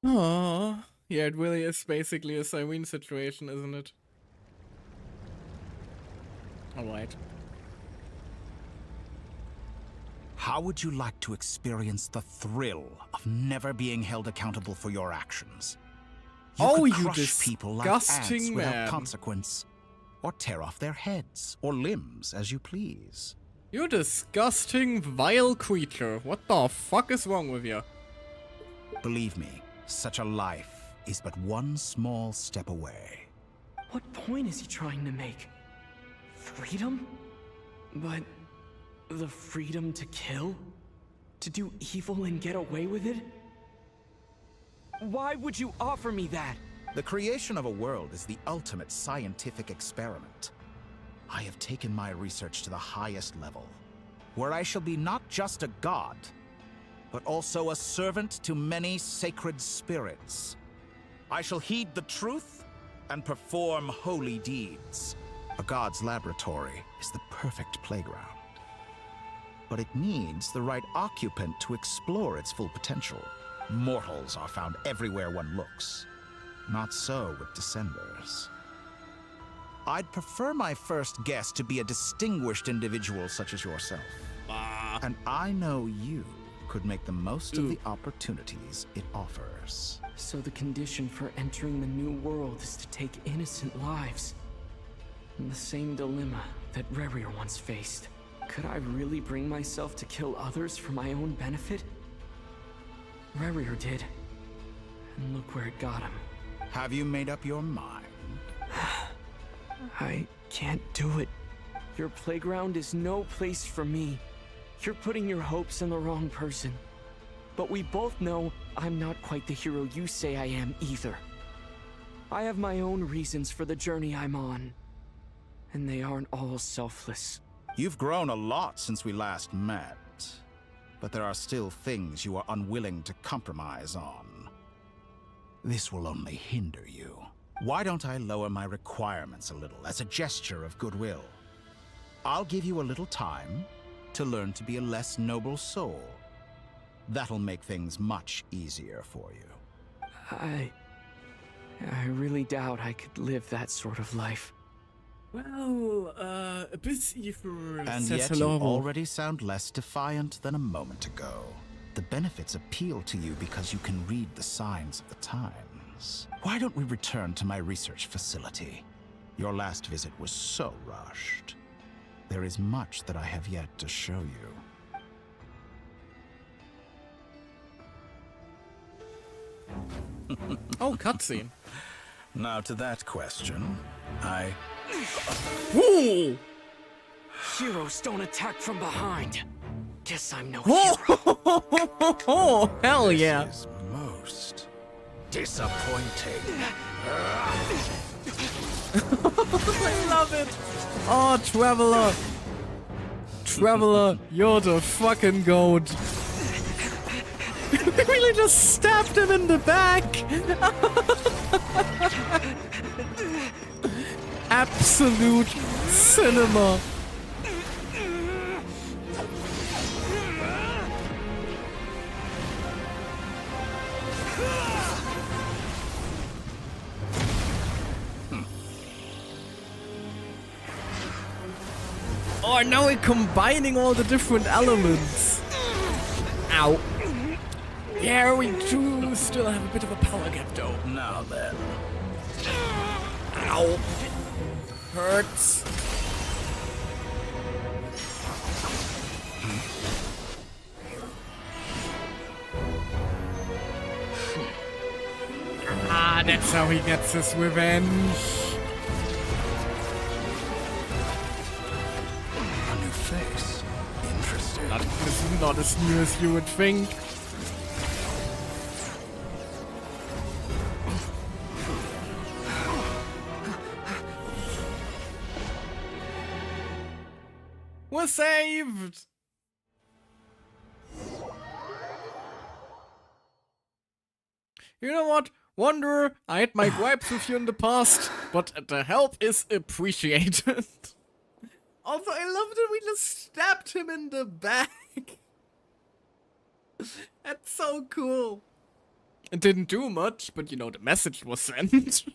Oh, yeah, it really is basically a Cyrene situation, isn't it? Alright. How would you like to experience the thrill of never being held accountable for your actions? Oh, could you crush people like disgusting ants man. without consequence, or tear off their heads or limbs as you please. You disgusting, vile creature. What the fuck is wrong with you? Believe me, such a life is but one small step away. What point is he trying to make? Freedom? But the freedom to kill? To do evil and get away with it? Why would you offer me that? The creation of a world is the ultimate scientific experiment. I have taken my research to the highest level, where I shall be not just a god, but also a servant to many sacred spirits. I shall heed the truth and perform holy deeds. A god's laboratory is the perfect playground. But it needs the right occupant to explore its full potential. Mortals are found everywhere one looks. Not so with Descenders. I'd prefer my first guest to be a distinguished individual such as yourself. And I know you could make the most of the opportunities it offers. So the condition for entering the new world is to take innocent lives. The same dilemma that Rerir once faced. Could I really bring myself to kill others for my own benefit? Rerir did. And look where it got him. Have you made up your mind? I can't do it. Your playground is no place for me. You're putting your hopes in the wrong person. But we both know I'm not quite the hero you say I am either. I have my own reasons for the journey I'm on. And they aren't all selfless. You've grown a lot since we last met. But there are still things you are unwilling to compromise on. This will only hinder you. Why don't I lower my requirements a little as a gesture of goodwill? I'll give you a little time to learn to be a less noble soul. That'll make things much easier for you. I really doubt I could live that sort of life. Well, a bit evil. And yet you already sound less defiant than a moment ago. The benefits appeal to you because you can read the signs of the times. Why don't we return to my research facility? Your last visit was so rushed. There is much that I have yet to show you. Oh, cutscene. Now to that question, Ooh! Heroes don't attack from behind. Guess I'm no hero. Oh, hell yeah. This is most disappointing. I love it. Oh, Traveler. Traveler, you're the fucking goat. We really just stabbed him in the back. Absolute cinema. Oh, now we're combining all the different elements. Ow. Yeah, we do still have a bit of a power gap though. Now then. Ow. Hurts. Ah, that's how he gets his revenge. A new face. Interesting. Not as new as you would think. We're saved! You know what? Wanderer, I had my gripes with you in the past, but the help is appreciated. Also, I love that we just stabbed him in the back. That's so cool. It didn't do much, but you know, the message was sent.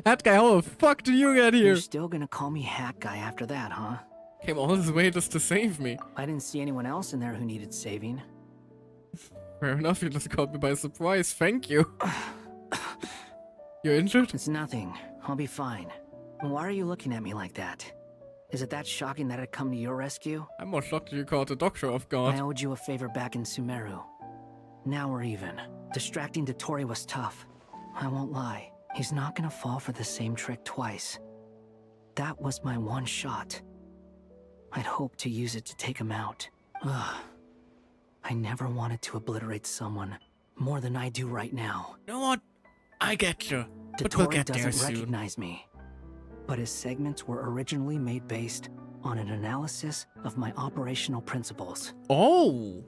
Hat guy, how the fuck do you get here? You're still gonna call me Hat Guy after that, huh? Came all this way just to save me. I didn't see anyone else in there who needed saving. Fair enough, you just caught me by surprise, thank you. You're injured? It's nothing. I'll be fine. Why are you looking at me like that? Is it that shocking that I'd come to your rescue? I'm more shocked you caught the doctor off guard. I owed you a favor back in Sumeru. Now we're even. Distracting Dotori was tough. I won't lie. He's not gonna fall for the same trick twice. That was my one shot. I'd hoped to use it to take him out. Ugh. I never wanted to obliterate someone more than I do right now. You know what? I get you. But we'll Dotori get there doesn't soon. recognize me. But his segments were originally made based on an analysis of my operational principles. Oh!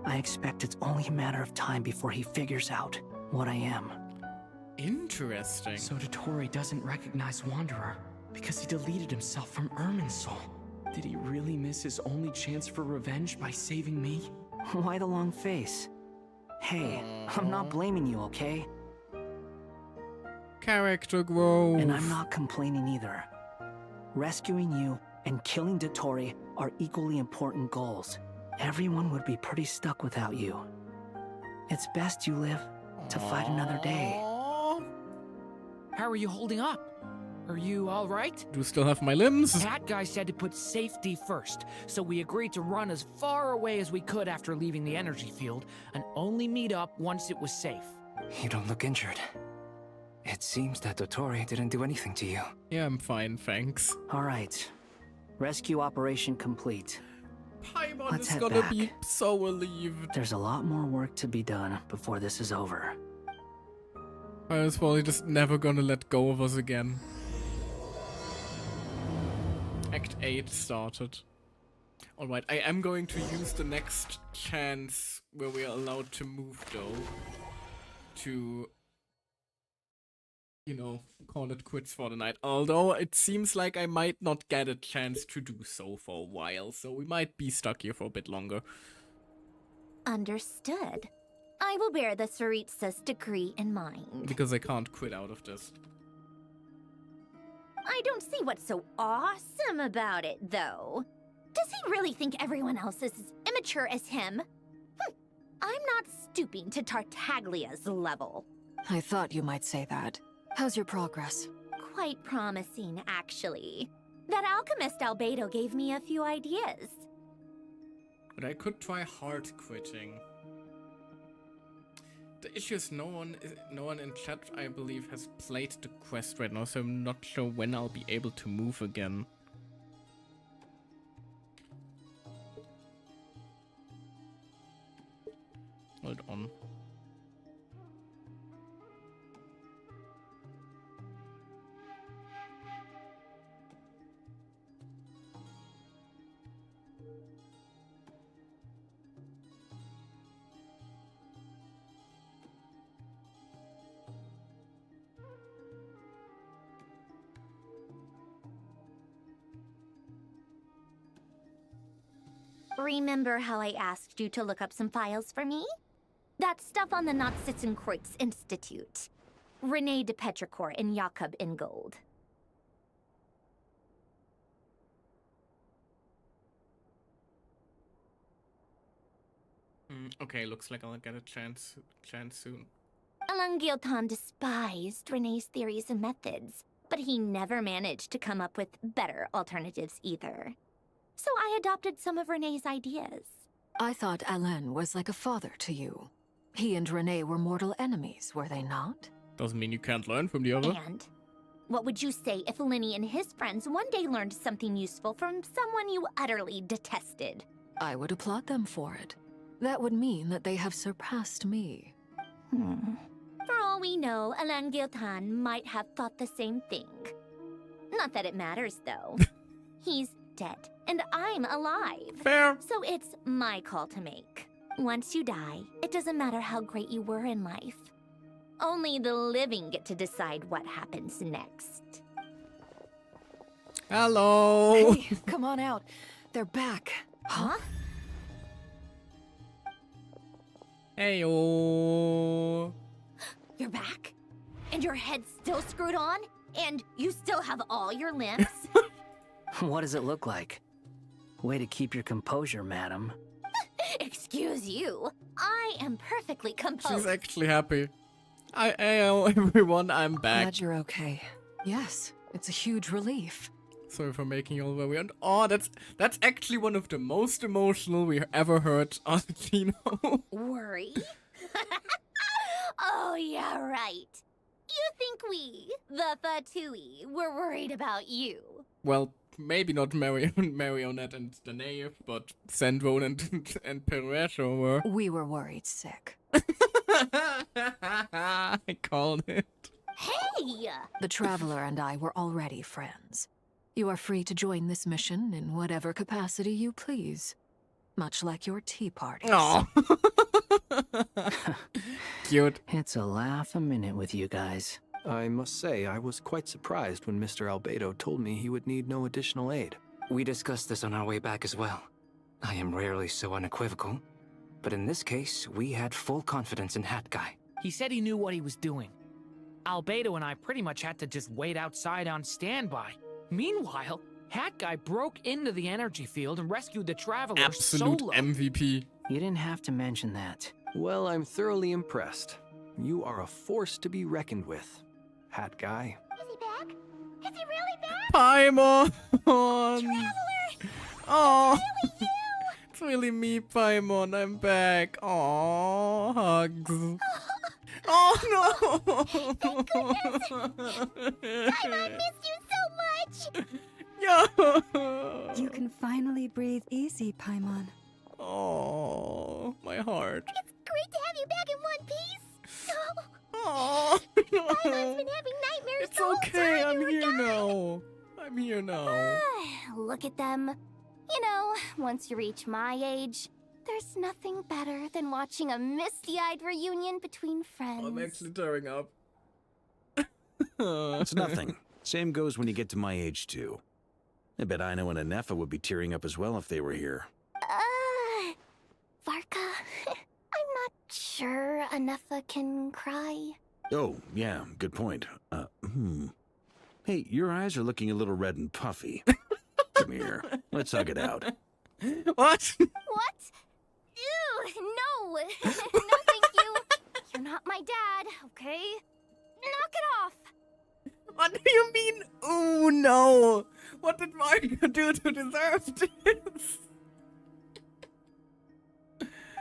I expect it's only a matter of time before he figures out what I am. Interesting. So Dotori doesn't recognize Wanderer because he deleted himself from Irminsul. Did he really miss his only chance for revenge by saving me? Why the long face? Hey, I'm not blaming you, okay? Character growth. And I'm not complaining either. Rescuing you and killing Dotori are equally important goals. Everyone would be pretty stuck without you. It's best you live to fight another day. How are you holding up? Are you alright? Do still have my limbs? That guy said to put safety first, so we agreed to run as far away as we could after leaving the energy field, and only meet up once it was safe. You don't look injured. It seems that Dotori didn't do anything to you. Yeah, I'm fine, thanks. Alright. Rescue operation complete. Paimon Let's is head gonna back. be so relieved. There's a lot more work to be done before this is over. I was probably just never gonna let go of us again. Act 8 started. Alright, I am going to use the next chance where we are allowed to move though. To, you know, call it quits for the night. Although it seems like I might not get a chance to do so for a while, so we might be stuck here for a bit longer. Understood. I will bear the Tsaritsa's decree in mind. Because I can't quit out of this. I don't see what's so awesome about it, though. Does he really think everyone else is as immature as him? I'm not stooping to Tartaglia's level. I thought you might say that. How's your progress? Quite promising, actually. That alchemist Albedo gave me a few ideas. But I could try hard quitting. The issue is no one in chat, I believe, has played the quest right now, so I'm not sure when I'll be able to move again. Hold on. Remember how I asked you to look up some files for me? That stuff on the Nazi-Kreuz Institute. René de Petrichor and Jakob Ingold. Okay, looks like I'll get a chance soon. Alain Guillotin despised René's theories and methods. But he never managed to come up with better alternatives either. So I adopted some of Renee's ideas. I thought Alain was like a father to you. He and Renee were mortal enemies, were they not? Doesn't mean you can't learn from the other. And what would you say if Linny and his friends one day learned something useful from someone you utterly detested? I would applaud them for it. That would mean that they have surpassed me. For all we know, Alain Giltan might have thought the same thing. Not that it matters, though. He's dead, and I'm alive. Fair. So it's my call to make. Once you die, it doesn't matter how great you were in life. Only the living get to decide what happens next. Hello. Hey, come on out. They're back. Huh? Heyo. You're back? And your head's still screwed on? And you still have all your limbs? What does it look like? Way to keep your composure, madam. Excuse you. I am perfectly composed. She's actually happy. Hey, everyone, I'm back. Glad you're okay. Yes, it's a huge relief. Sorry for making you all very weird. Oh, that's actually one of the most emotional we ever heard on Kino. Worry? Oh, yeah, right. You think we, the Fatui, were worried about you? Well, maybe not Marionette and the Knave, but Sandrone and Perueso were. We were worried sick. I called it. Hey! The Traveler and I were already friends. You are free to join this mission in whatever capacity you please. Much like your tea parties. Aw. Cute. It's a laugh a minute with you guys. I must say, I was quite surprised when Mr. Albedo told me he would need no additional aid. We discussed this on our way back as well. I am rarely so unequivocal, but in this case, we had full confidence in Hat Guy. He said he knew what he was doing. Albedo and I pretty much had to just wait outside on standby. Meanwhile, Hat Guy broke into the energy field and rescued the Traveler Absolute solo. MVP. You didn't have to mention that. Well, I'm thoroughly impressed. You are a force to be reckoned with, Hat Guy. Is he back? Is he really back? Paimon! Traveler! Oh, It's really you! it's really me, Paimon. I'm back. Oh, hugs. Oh no! Thank goodness! I missed you so much! Yo! You can finally breathe easy, Paimon. Oh, my heart. It's great to have you back in one piece! Oh, Paimon's been having nightmares it's the whole okay. time I'm you were here gone. now. I'm here now. Look at them. You know, once you reach my age, there's nothing better than watching a misty-eyed reunion between friends. I'm actually tearing up. It's nothing. Same goes when you get to my age, too. I bet I know and Anefa would be tearing up as well if they were here. Varka, I'm not sure Anefa can cry. Oh, yeah, good point. Hey, your eyes are looking a little red and puffy. Come here. Let's hug it out. What? What? Ew, no. No, thank you. You're not my dad, okay? Knock it off. What do you mean? Oh no! What did Mario do to deserve this?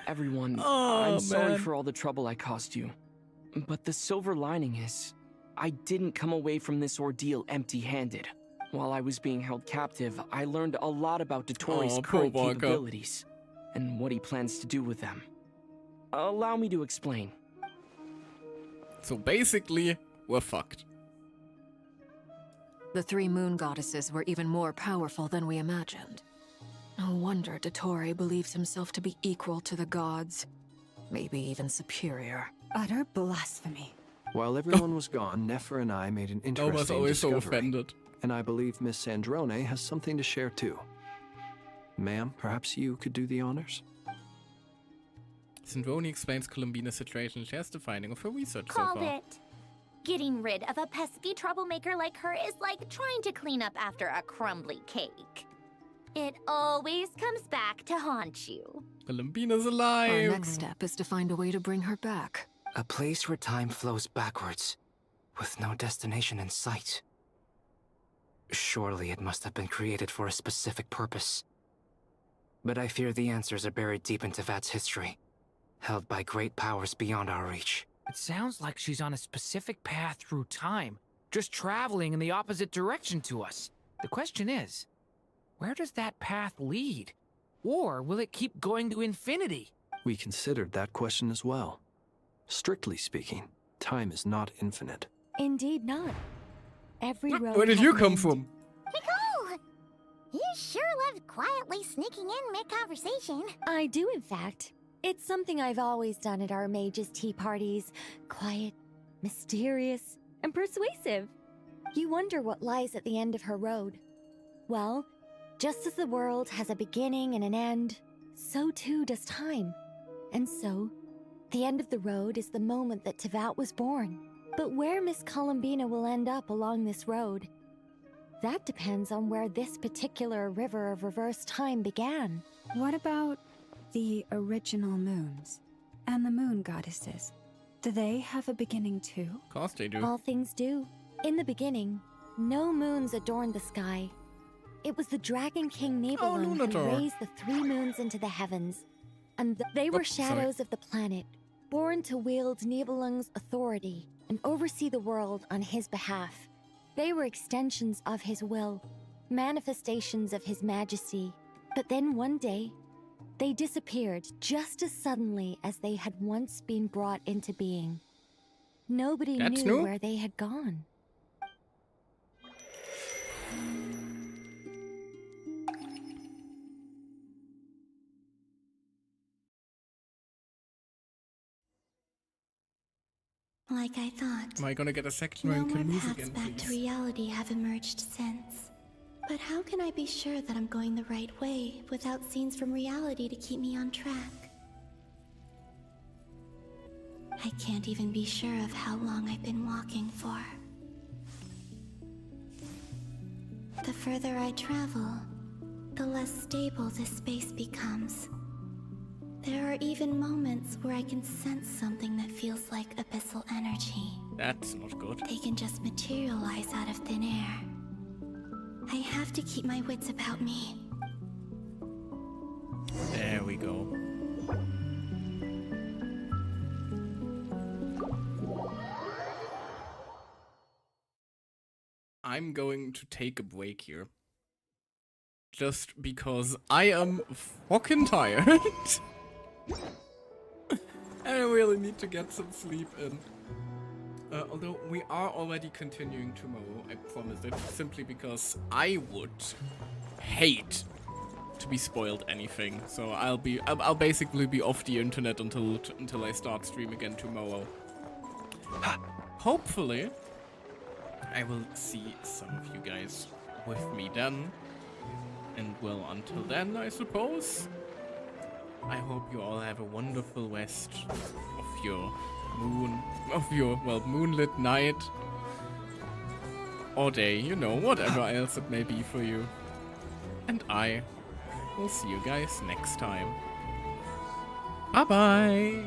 Everyone, Oh, I'm sorry man. for all the trouble I caused you. But the silver lining is, I didn't come away from this ordeal empty-handed. While I was being held captive, I learned a lot about Dottoro's Oh, poor current Varka. capabilities, and what he plans to do with them. Allow me to explain. So basically, we're fucked. The three moon goddesses were even more powerful than we imagined. No wonder Dottore believes himself to be equal to the gods. Maybe even superior. Utter blasphemy. While everyone was gone, Nefer and I made an I was interesting always so discovery. offended. And I believe Miss Sandrone has something to share too. Ma'am, perhaps you could do the honors? Sandrone explains Columbina's situation and shares the finding of her research Called so far. it. Getting rid of a pesky troublemaker like her is like trying to clean up after a crumbly cake. It always comes back to haunt you. Columbina's Our alive! next step is to find a way to bring her back. A place where time flows backwards, with no destination in sight. Surely it must have been created for a specific purpose. But I fear the answers are buried deep in Tevat's history, held by great powers beyond our reach. It sounds like she's on a specific path through time, just traveling in the opposite direction to us. The question is, where does that path lead? Or will it keep going to infinity? We considered that question as well. Strictly speaking, time is not infinite. Indeed not. Every road Where did has you an come end. from? Nicole! You sure love quietly sneaking in mid-conversation. I do, in fact. It's something I've always done at our mages' tea parties. Quiet, mysterious, and persuasive. You wonder what lies at the end of her road. Well, just as the world has a beginning and an end, so too does time. And so, the end of the road is the moment that Tevat was born. But where Miss Columbina will end up along this road, that depends on where this particular river of reverse time began. What about the original moons and the moon goddesses? Do they have a beginning too? Of course they do. All things do. In the beginning, no moons adorned the sky. It was the Dragon King Nibelung who Lunator. raised the 3 moons into the heavens. And they were Oops, sorry. shadows of the planet, born to wield Nibelung's authority and oversee the world on his behalf. They were extensions of his will, manifestations of his majesty. But then one day, they disappeared just as suddenly as they had once been brought into being. Nobody That's knew new? where they had gone. Like I thought. Am I gonna get a section where No you more can move paths again, back to please? reality have emerged since. But how can I be sure that I'm going the right way without scenes from reality to keep me on track? I can't even be sure of how long I've been walking for. The further I travel, the less stable this space becomes. There are even moments where I can sense something that feels like abyssal energy. That's not good. They can just materialize out of thin air. I have to keep my wits about me. There we go. I'm going to take a break here. Just because I am fucking tired. I really need to get some sleep in. Although we are already continuing tomorrow, I promise it, simply because I would hate to be spoiled anything. So I'll basically be off the internet until I start stream again tomorrow. Hopefully, I will see some of you guys with me then. And well, until then, I suppose, I hope you all have a wonderful rest of your moonlit night or day, you know, whatever else it may be for you. And I will see you guys next time. Bye bye!